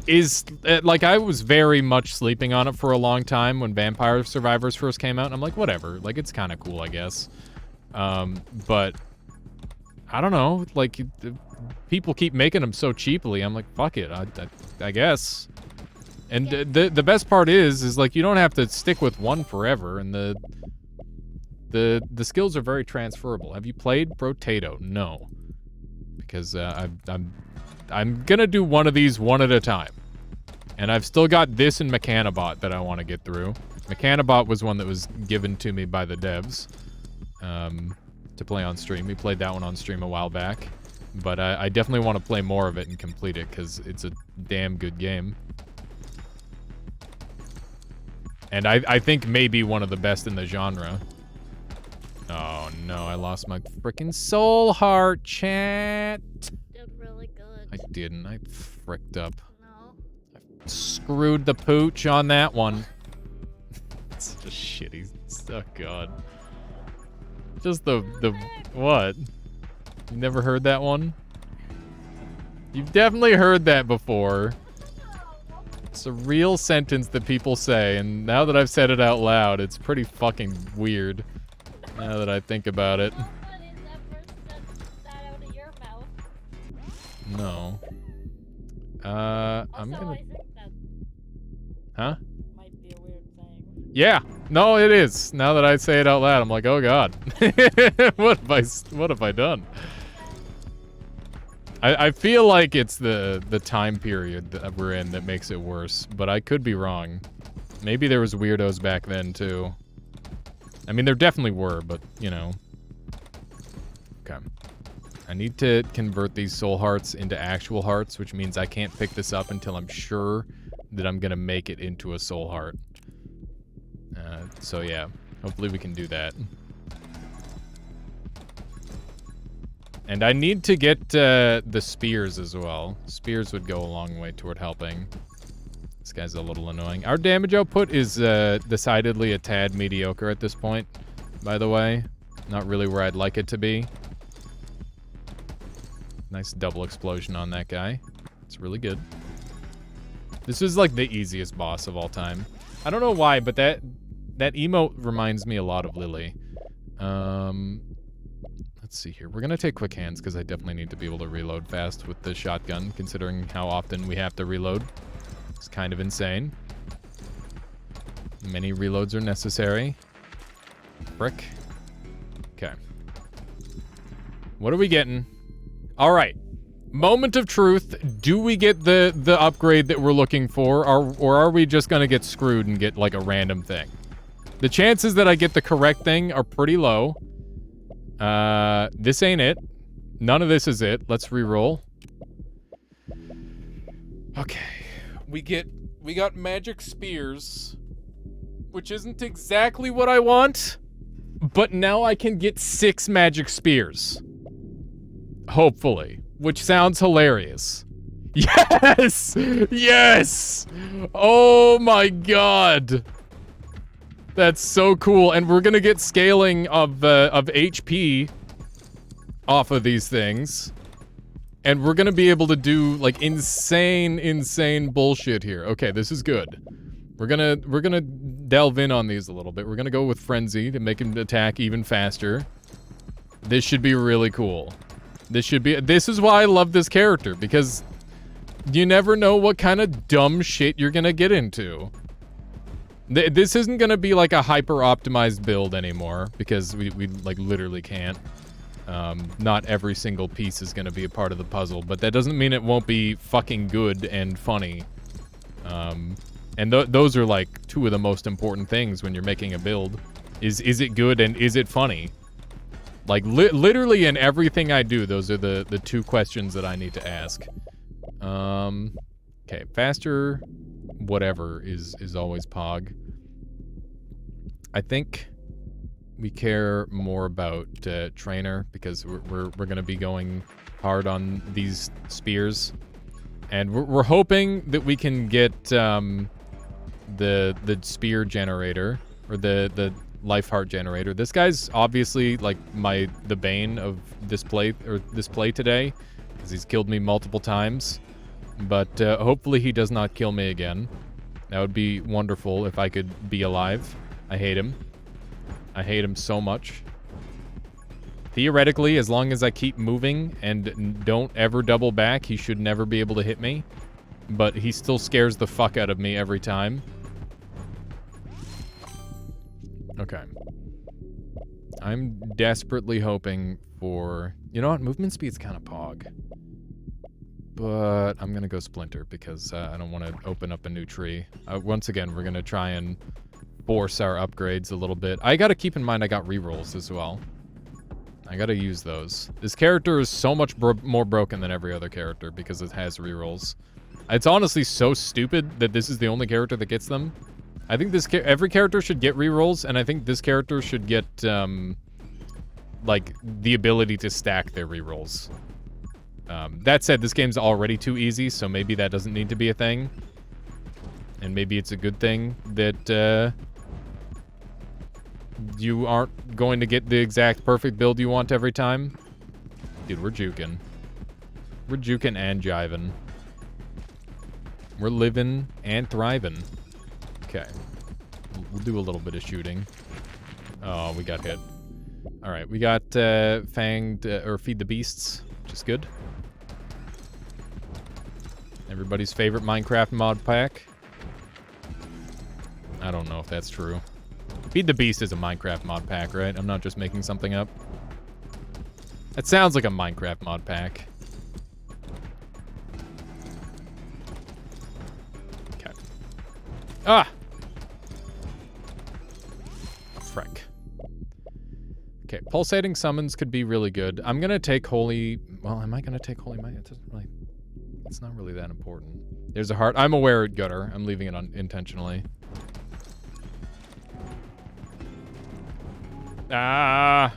is, like, I was very much sleeping on it for a long time when Vampire Survivors first came out. And I'm like, whatever. Like, it's kind of cool, I guess. But I don't know. Like, people keep making them so cheaply. I'm like, fuck it. I guess. And the best part is like you don't have to stick with one forever, and the skills are very transferable. Have you played Brotato? No, because I'm gonna do one of these one at a time, and I've still got this and Mechanobot that I want to get through. Mechanobot was one that was given to me by the devs to play on stream. We played that one on stream a while back, but I definitely want to play more of it and complete it because it's a damn good game. And I think maybe one of the best in the genre. Oh no, I lost my freaking soul heart, chat. Did really good. I didn't. I fricked up. No. I screwed the pooch on that one. It's just shitty. Oh god. Just the what? You never heard that one? You've definitely heard that before. It's a real sentence that people say, and now that I've said it out loud, it's pretty fucking weird. Now that I think about it. Nobody's ever said that out of your mouth. No. I'm Also, gonna... I think that Huh? might be a weird thing. Yeah. No, it is. Now that I say it out loud, I'm like, oh god. What have I done? I feel like it's the time period that we're in that makes it worse, but I could be wrong. Maybe there was weirdos back then, too. I mean, there definitely were, but, you know. Okay. I need to convert these soul hearts into actual hearts, which means I can't pick this up until I'm sure that I'm gonna make it into a soul heart. So yeah, hopefully we can do that. And I need to get the spears as well. Spears would go a long way toward helping. This guy's a little annoying. Our damage output is decidedly a tad mediocre at this point, by the way. Not really where I'd like it to be. Nice double explosion on that guy. It's really good. This is like the easiest boss of all time. I don't know why, but that emote reminds me a lot of Lily. Let's see here. We're gonna take quick hands because I definitely need to be able to reload fast with the shotgun, considering how often we have to reload. It's kind of insane. Many reloads are necessary. Frick. Okay. What are we getting? All right. Moment of truth. Do we get the upgrade that we're looking for, or are we just gonna get screwed and get like a random thing? The chances that I get the correct thing are pretty low. This ain't it. None of this is it. Let's re-roll. Okay. We got magic spears, which isn't exactly what I want, but now I can get 6 magic spears. Hopefully, which sounds hilarious. Yes! Yes! Oh my god. That's so cool, and we're gonna get scaling of HP off of these things. And we're gonna be able to do, like, insane bullshit here. Okay, this is good. We're gonna delve in on these a little bit. We're gonna go with Frenzy to make him attack even faster. This should be really cool. This is why I love this character, because you never know what kind of dumb shit you're gonna get into. This isn't gonna be like a hyper-optimized build anymore, because we like literally can't. Not every single piece is gonna be a part of the puzzle, but that doesn't mean it won't be fucking good and funny. And those are like 2 of the most important things when you're making a build. Is it good and is it funny? Like literally in everything I do, those are the 2 questions that I need to ask. Okay, faster whatever is always Pog. I think we care more about Trainer, because we're gonna be going hard on these spears, and we're hoping that we can get the spear generator, or the life heart generator. This guy's obviously like the bane of this play today, because he's killed me multiple times, but hopefully he does not kill me again. That would be wonderful if I could be alive. I hate him. I hate him so much. Theoretically, as long as I keep moving and don't ever double back, he should never be able to hit me. But he still scares the fuck out of me every time. Okay. I'm desperately hoping for... You know what? Movement speed's kind of Pog. But I'm gonna go Splinter, because I don't want to open up a new tree. Once again, we're gonna try and force our upgrades a little bit. I gotta keep in mind I got rerolls as well. I gotta use those. This character is so much more broken than every other character because it has rerolls. It's honestly so stupid that this is the only character that gets them. I think every character should get rerolls, and I think this character should get, like, the ability to stack their rerolls. That said, this game's already too easy, so maybe that doesn't need to be a thing. And maybe it's a good thing that, you aren't going to get the exact perfect build you want every time. Dude, we're juking. We're juking and jiving. We're living and thriving. Okay. We'll do a little bit of shooting. Oh, we got hit. Alright, we got Fanged, or Feed the Beasts, which is good. Everybody's favorite Minecraft mod pack. I don't know if that's true. Feed the Beast is a Minecraft mod pack, right? I'm not just making something up. It sounds like a Minecraft mod pack. Okay. Ah! Frick. Okay, pulsating summons could be really good. I'm gonna take holy... Well, am I gonna take holy might? It doesn't really... It's not really that important. There's a heart. I'm aware of gutter. I'm leaving it on intentionally. Ah!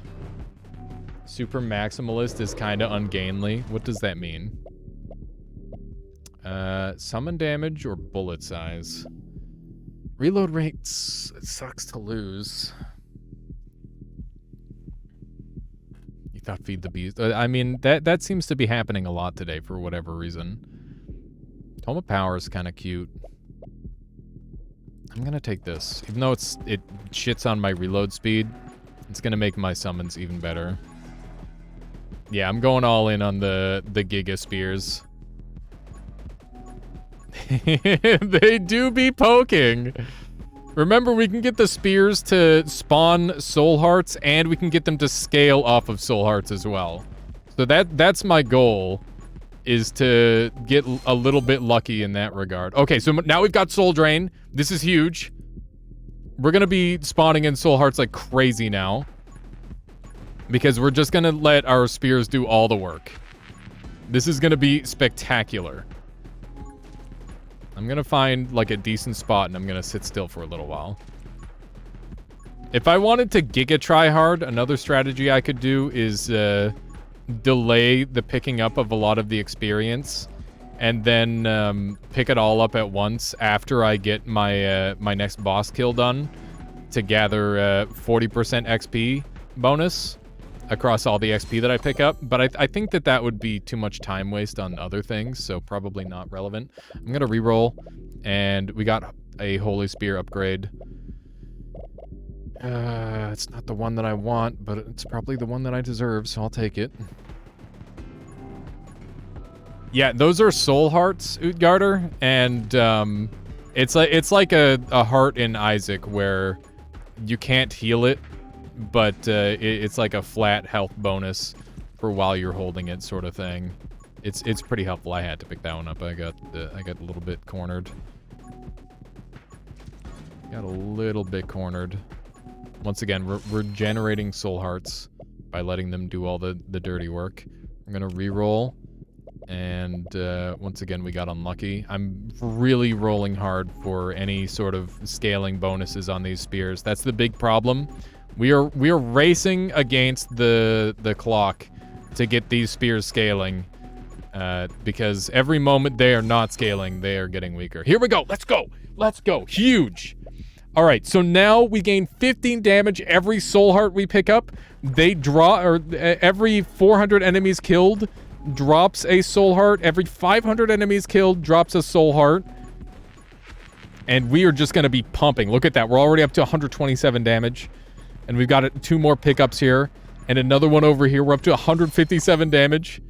Super maximalist is kind of ungainly. What does that mean? Summon damage or bullet size? Reload rates, it sucks to lose. You thought feed the beast. I mean, that seems to be happening a lot today for whatever reason. Tome of Power is kind of cute. I'm gonna take this. Even though it shits on my reload speed, it's gonna make my summons even better. Yeah, I'm going all in on the Giga Spears. They do be poking. Remember, we can get the spears to spawn soul hearts, and we can get them to scale off of soul hearts as well. So that's my goal, is to get a little bit lucky in that regard. Okay, so now we've got soul drain. This is huge. We're gonna be spawning in soul hearts like crazy now, because we're just gonna let our spears do all the work. This is gonna be spectacular. I'm gonna find like a decent spot and I'm gonna sit still for a little while. If I wanted to giga try hard, another strategy I could do is delay the picking up of a lot of the experience and then pick it all up at once after I get my my next boss kill done to gather 40% XP bonus across all the XP that I pick up, but I think that would be too much time waste on other things, so probably not relevant. I'm gonna reroll, and we got a Holy Spear upgrade. It's not the one that I want, but it's probably the one that I deserve, so I'll take it. Yeah, those are soul hearts, Utgarder, and it's like a heart in Isaac where you can't heal it, but it's like a flat health bonus for while you're holding it, sort of thing. It's pretty helpful. I had to pick that one up. I got a little bit cornered. Got a little bit cornered. Once again, we're generating soul hearts by letting them do all the dirty work. I'm gonna re-roll, and once again we got unlucky. I'm really rolling hard for any sort of scaling bonuses on these spears. That's the big problem. We are racing against the clock to get these spears scaling, because every moment they are not scaling, they are getting weaker. Here we go. Let's go. Let's go. Huge. All right. So now we gain 15 damage every soul heart we pick up. They draw, or every 400 enemies killed drops a soul heart. Every 500 enemies killed drops a soul heart. And we are just going to be pumping. Look at that. We're already up to 127 damage. And we've got 2 more pickups here. And another one over here. We're up to 157 damage.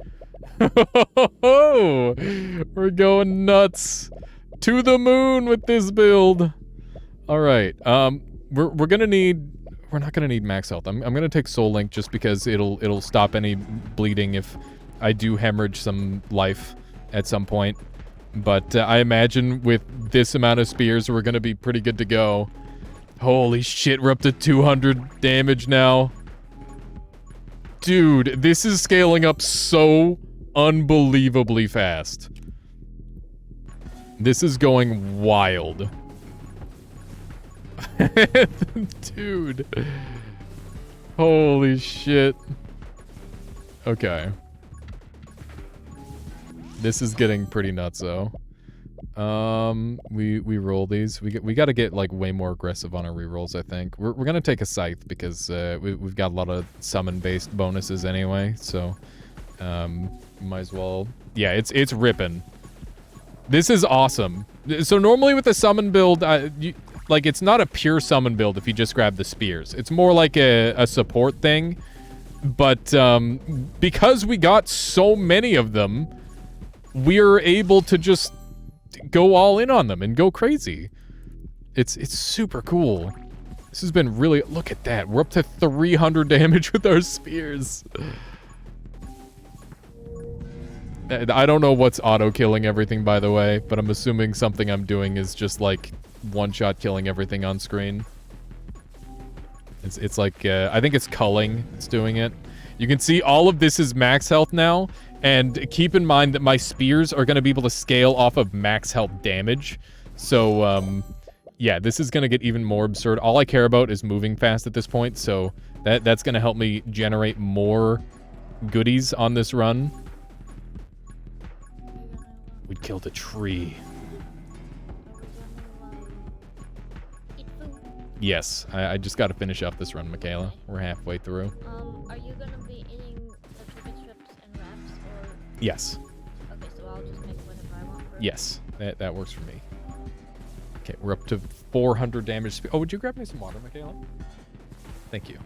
We're going nuts. To the moon with this build. All right. We're gonna need... We're not gonna need max health. I'm gonna take Soul Link just because it'll stop any bleeding if I do hemorrhage some life at some point. But I imagine with this amount of spears, we're gonna be pretty good to go. Holy shit, we're up to 200 damage now. Dude, this is scaling up so unbelievably fast. This is going wild. Dude. Holy shit. Okay. This is getting pretty nuts, though. We roll these. We got to get like way more aggressive on our rerolls. I think we're gonna take a scythe because we've got a lot of summon based bonuses anyway. So might as well. Yeah, it's ripping. This is awesome. So normally with the summon build, like it's not a pure summon build if you just grab the spears. It's more like a support thing. But because we got so many of them, we're able to just go all in on them and go crazy. It's super cool. This has been really... Look at that. We're up to 300 damage with our spears. I don't know what's auto-killing everything, by the way, but I'm assuming something I'm doing is just, like, one-shot killing everything on screen. It's like, I think it's culling that's doing it. You can see all of this is max health now, and keep in mind that my spears are going to be able to scale off of max health damage. So, yeah, this is going to get even more absurd. All I care about is moving fast at this point, so that's going to help me generate more goodies on this run. We killed a tree. Yes, I just got to finish up this run, Michaela. We're halfway through. Are you gonna be eating the chicken strips and wraps, or? Yes. Okay, so I'll just make whatever I want. Yes, that works for me. Okay, we're up to 400 damage. Oh, would you grab me some water, Michaela? Thank you.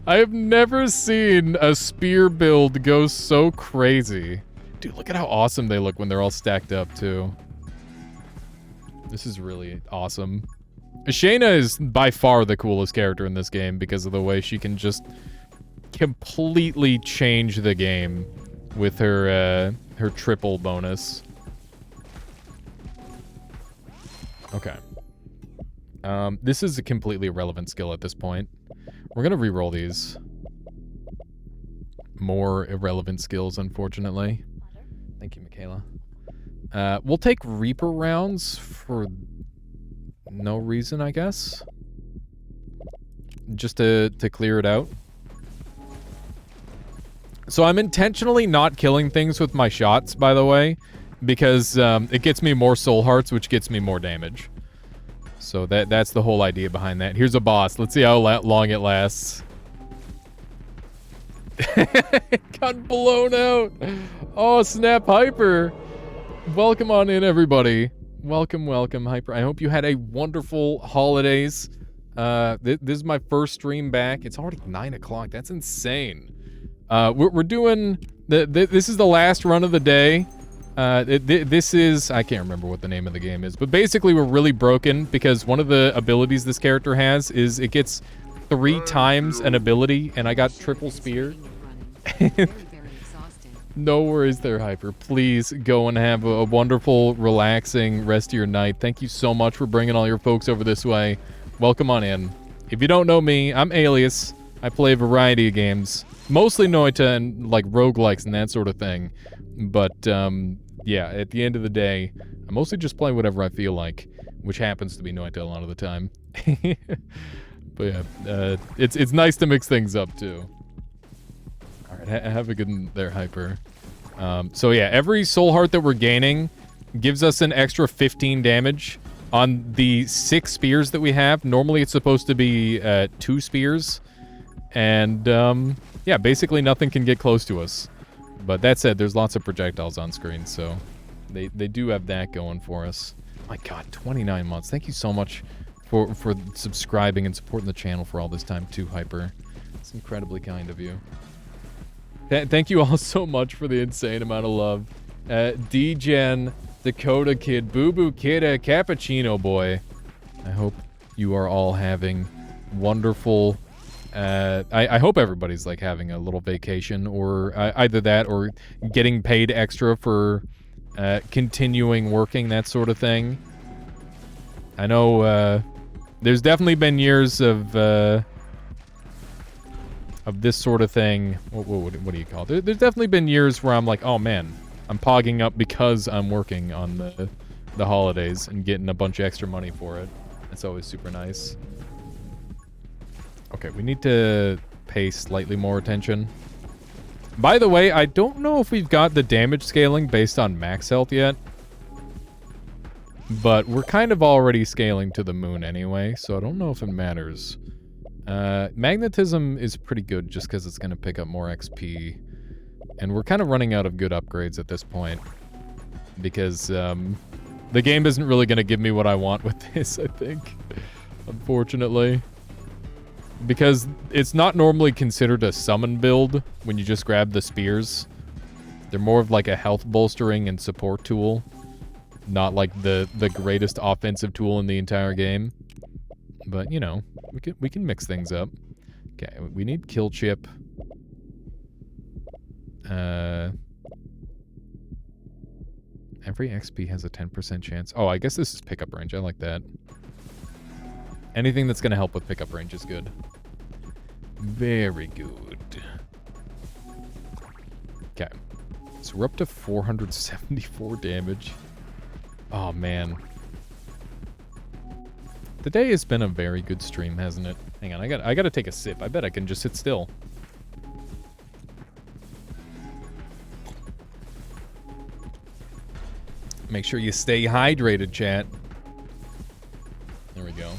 I have never seen a spear build go so crazy. Dude, look at how awesome they look when they're all stacked up, too. This is really awesome. Shayna is by far the coolest character in this game because of the way she can just completely change the game with her her triple bonus. Okay. This is a completely irrelevant skill at this point. We're gonna re-roll these. More irrelevant skills, unfortunately. Thank you, Michaela. We'll take Reaper rounds for no reason, I guess. Just to clear it out. So I'm intentionally not killing things with my shots, by the way, because it gets me more soul hearts, which gets me more damage. So that's the whole idea behind that. Here's a boss. Let's see how long it lasts. Got blown out. Oh, snap, Hyper. Welcome on in, everybody. Welcome, welcome, Hyper. I hope you had a wonderful holidays. This is my first stream back. It's already 9 o'clock. That's insane. We're doing... This is the last run of the day. This is... I can't remember what the name of the game is. But basically, we're really broken because one of the abilities this character has is it gets 3 times an ability, and I got triple spear. No worries there, Hyper. Please go and have a wonderful, relaxing rest of your night. Thank you so much for bringing all your folks over this way. Welcome on in. If you don't know me, I'm Alias. I play a variety of games. Mostly Noita and, like, roguelikes and that sort of thing. But, yeah, at the end of the day, I mostly just play whatever I feel like, which happens to be Noita a lot of the time. But, yeah, it's nice to mix things up, too. Alright, have a good one there, Hyper. So yeah, every soul heart that we're gaining gives us an extra 15 damage on the 6 spears that we have. Normally it's supposed to be 2 spears. And yeah, basically nothing can get close to us. But that said, there's lots of projectiles on screen, so they do have that going for us. My god, 29 months. Thank you so much for subscribing and supporting the channel for all this time too, Hyper. It's incredibly kind of you. Thank you all so much for the insane amount of love. D-Gen, Dakota Kid, Boo Boo Kidda, Cappuccino Boy. I hope you are all having wonderful... I hope everybody's, like, having a little vacation, or either that or getting paid extra for continuing working, that sort of thing. I know there's definitely been years of this sort of thing. What do you call it? There's definitely been years where I'm like, oh man, I'm pogging up because I'm working on the holidays and getting a bunch of extra money for it. It's always super nice. Okay, we need to pay slightly more attention. By the way, I don't know if we've got the damage scaling based on max health yet. But we're kind of already scaling to the moon anyway, so I don't know if it matters. Magnetism is pretty good just because it's going to pick up more XP. And we're kind of running out of good upgrades at this point. Because the game isn't really going to give me what I want with this, I think. Unfortunately. Because it's not normally considered a summon build when you just grab the spears. They're more of like a health bolstering and support tool. Not like the greatest offensive tool in the entire game. But, you know, we can mix things up. Okay, we need kill chip. Every XP has a 10% chance. Oh, I guess this is pickup range. I like that. Anything that's going to help with pickup range is good. Very good. Okay. So we're up to 474 damage. Oh, man. Today has been a very good stream, hasn't it? Hang on, I got to take a sip. I bet I can just sit still. Make sure you stay hydrated, chat. There we go.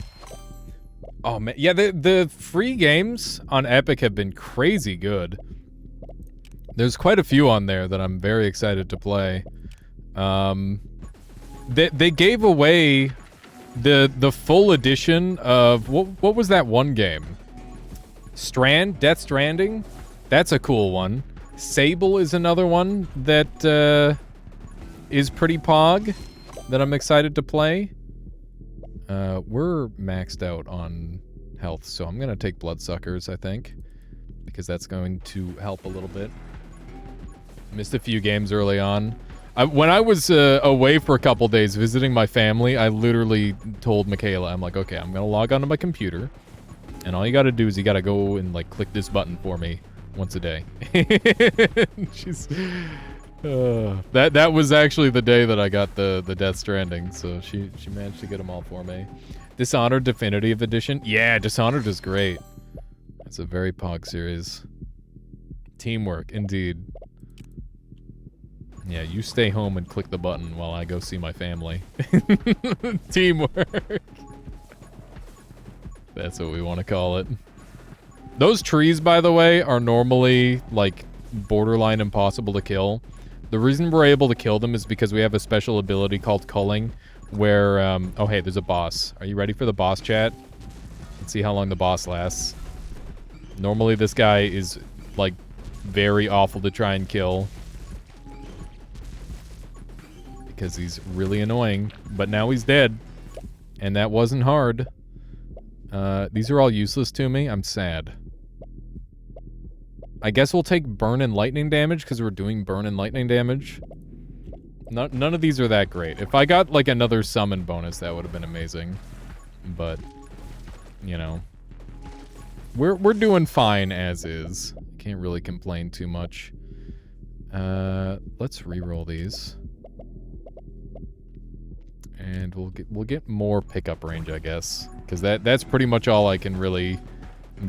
Oh, man. Yeah, the free games on Epic have been crazy good. There's quite a few on there that I'm very excited to play. They gave away the full edition of... What was that one game? Death Stranding? That's a cool one. Sable is another one that is pretty pog that I'm excited to play. We're maxed out on health, so I'm gonna take Bloodsuckers, I think, because that's going to help a little bit. Missed a few games early on. When I was away for a couple days visiting my family, I literally told Michaela, I'm like, okay, I'm gonna log onto my computer, and all you gotta do is you gotta go and like click this button for me once a day. She's... that was actually the day that I got the Death Stranding, so she managed to get them all for me. Dishonored Definitive Edition? Yeah, Dishonored is great. It's a very pog series. Teamwork, indeed. Yeah, you stay home and click the button while I go see my family. Teamwork. That's what we want to call it. Those trees, by the way, are normally, like, borderline impossible to kill. The reason we're able to kill them is because we have a special ability called culling, where, oh hey, there's a boss. Are you ready for the boss, chat? Let's see how long the boss lasts. Normally this guy is, like, very awful to try and kill. Because he's really annoying. But now he's dead. And that wasn't hard. These are all useless to me. I'm sad. I guess we'll take burn and lightning damage because we're doing burn and lightning damage. None of these are that great. If I got like another summon bonus, that would have been amazing. But, you know, we're doing fine as is. Can't really complain too much. Let's re-roll these, and we'll get more pickup range, I guess, because that's pretty much all I can really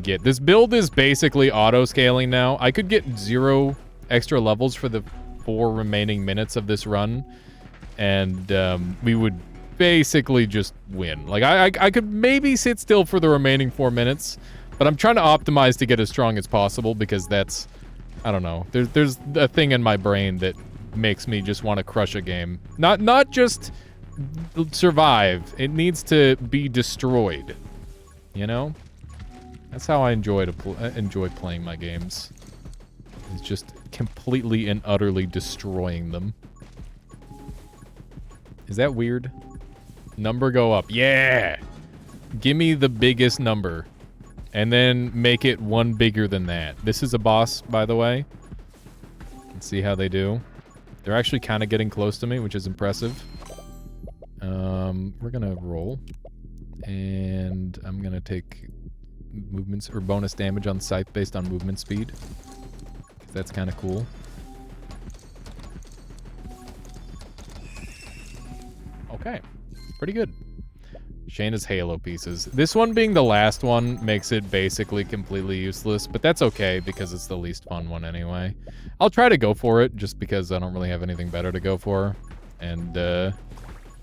get. This build is basically auto-scaling now. I could get 0 extra levels for the 4 remaining minutes of this run, and we would basically just win. Like, I could maybe sit still for the remaining 4 minutes, but I'm trying to optimize to get as strong as possible, because that's, I don't know, there's a thing in my brain that makes me just want to crush a game. Not just survive, it needs to be destroyed, you know? That's how I enjoy playing my games. It's just completely and utterly destroying them. Is that weird? Number go up. Yeah! Give me the biggest number. And then make it one bigger than that. This is a boss, by the way. Let's see how they do. They're actually kind of getting close to me, which is impressive. We're gonna roll. And I'm gonna take movements or bonus damage on scythe based on movement speed. That's kind of cool. Okay, pretty good. Shayna's Halo pieces. This one being the last one makes it basically completely useless, but that's okay because it's the least fun one anyway. I'll try to go for it just because I don't really have anything better to go for, and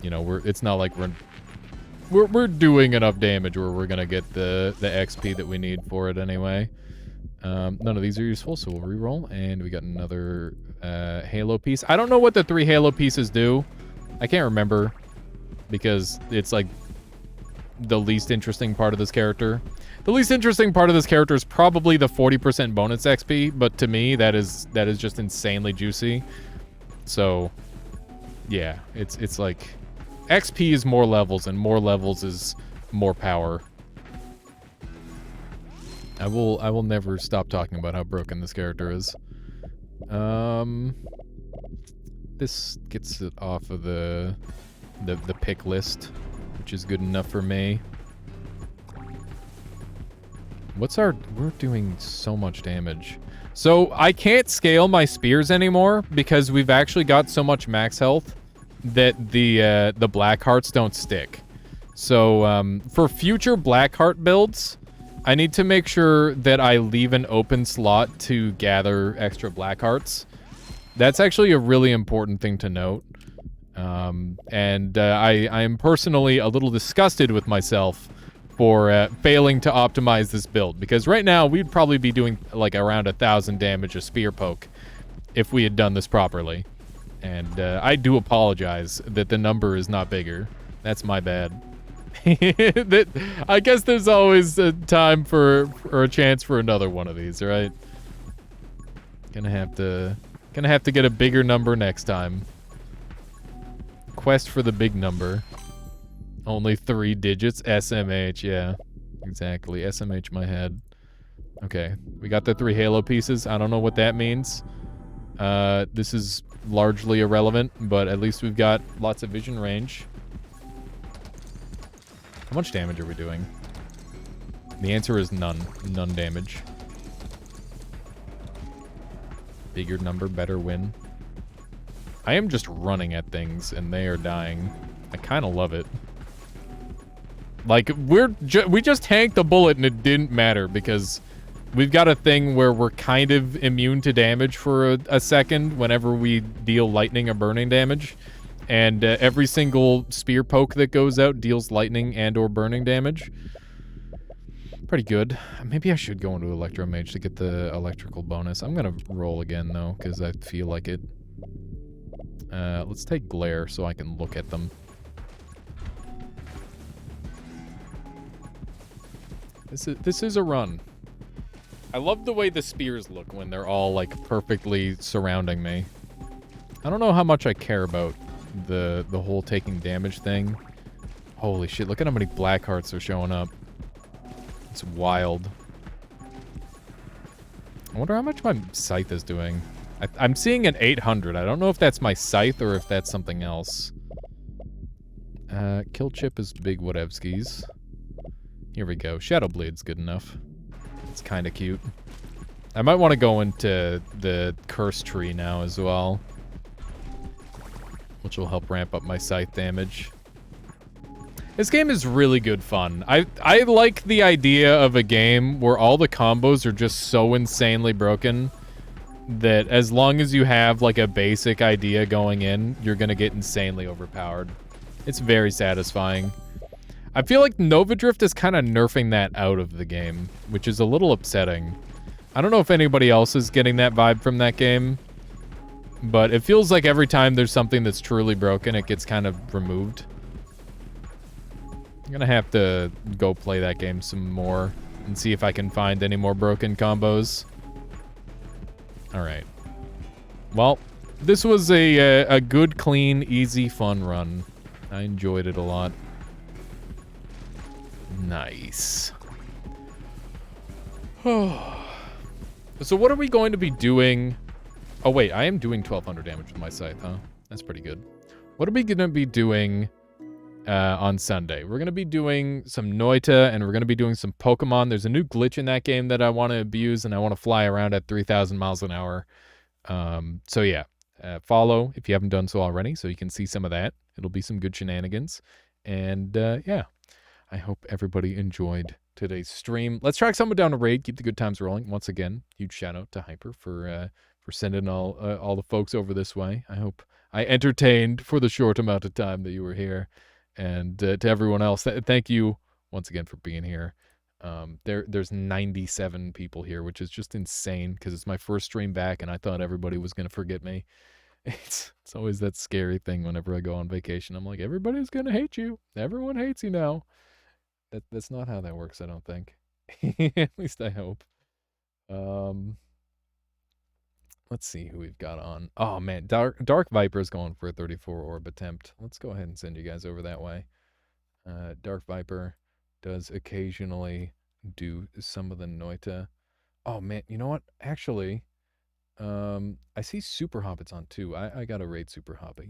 you know, it's not like we're doing enough damage where we're gonna get the XP that we need for it anyway. None of these are useful, so we'll reroll, and we got another Halo piece. I don't know what the 3 Halo pieces do. I can't remember because it's like the least interesting part of this character. The least interesting part of this character is probably the 40% bonus XP, but to me that is just insanely juicy. So yeah, it's like XP is more levels, and more levels is more power. I will never stop talking about how broken this character is. This gets it off of the pick list, which is good enough for me. We're doing so much damage. So I can't scale my spears anymore because we've actually got so much max health that the black hearts don't stick. So for future black heart builds, I need to make sure that I leave an open slot to gather extra black hearts. That's actually a really important thing to note. I am personally a little disgusted with myself for failing to optimize this build, because right now we'd probably be doing like around 1,000 damage a spear poke if we had done this properly. And I do apologize that the number is not bigger. That's my bad. I guess there's always a time or a chance for another one of these, right? Gonna have to get a bigger number next time. Quest for the big number. Only 3 digits. SMH, yeah. Exactly. SMH my head. Okay. We got the 3 halo pieces. I don't know what that means. This is largely irrelevant, but at least we've got lots of vision range. How much damage are we doing? The answer is none. None damage. Bigger number, better win. I am just running at things, and they are dying. I kind of love it. Like, we just tanked the bullet, and it didn't matter, because we've got a thing where we're kind of immune to damage for a second whenever we deal lightning or burning damage. And every single spear poke that goes out deals lightning and or burning damage. Pretty good. Maybe I should go into Electromage to get the electrical bonus. I'm going to roll again, though, because I feel like it. Let's take Glare so I can look at them. This is a run. I love the way the spears look when they're all, like, perfectly surrounding me. I don't know how much I care about the whole taking damage thing. Holy shit, look at how many black hearts are showing up. It's wild. I wonder how much my scythe is doing. I'm seeing an 800. I don't know if that's my scythe or if that's something else. Kill chip is big whatevskis. Here we go. Shadow Blade's good enough. It's kind of cute. I might want to go into the curse tree now as well, which will help ramp up my scythe damage. This game is really good fun. I like the idea of a game where all the combos are just so insanely broken that as long as you have like a basic idea going in, you're gonna get insanely overpowered. It's very satisfying. I feel like Nova Drift is kind of nerfing that out of the game, which is a little upsetting. I don't know if anybody else is getting that vibe from that game, but it feels like every time there's something that's truly broken, it gets kind of removed. I'm gonna have to go play that game some more and see if I can find any more broken combos. Alright. Well, this was a good, clean, easy, fun run. I enjoyed it a lot. Nice. So what are we going to be doing? Oh, wait, I am doing 1,200 damage with my scythe, huh? That's pretty good. What are we going to be doing on Sunday? We're going to be doing some Noita, and we're going to be doing some Pokemon. There's a new glitch in that game that I want to abuse, and I want to fly around at 3,000 miles an hour. So yeah, follow if you haven't done so already, so you can see some of that. It'll be some good shenanigans. And yeah, I hope everybody enjoyed today's stream. Let's track someone down a raid, keep the good times rolling. Once again, huge shout out to Hyper for sending all the folks over this way. I hope I entertained for the short amount of time that you were here. And to everyone else, thank you once again for being here. There's 97 people here, which is just insane because it's my first stream back and I thought everybody was going to forget me. It's always that scary thing whenever I go on vacation. I'm like, everybody's going to hate you. Everyone hates you now. That's not how that works, I don't think. At least I hope. Let's see who we've got on. Oh, man. Dark Viper's going for a 34 orb attempt. Let's go ahead and send you guys over that way. Dark Viper does occasionally do some of the Noita. Oh, man. You know what? Actually, I see Super Hobbit's on, too. I got to raid Super Hobbit.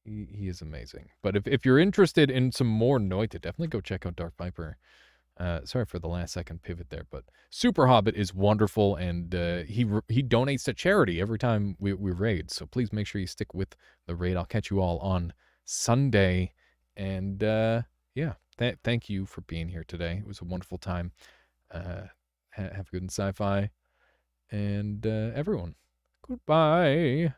He is amazing. But if you're interested in some more Noita, definitely go check out Dark Viper. Sorry for the last second pivot there, but Super Hobbit is wonderful, and he donates to charity every time we raid. So please make sure you stick with the raid. I'll catch you all on Sunday, and yeah, thank you for being here today. It was a wonderful time. Have a good sci-fi, and everyone, goodbye.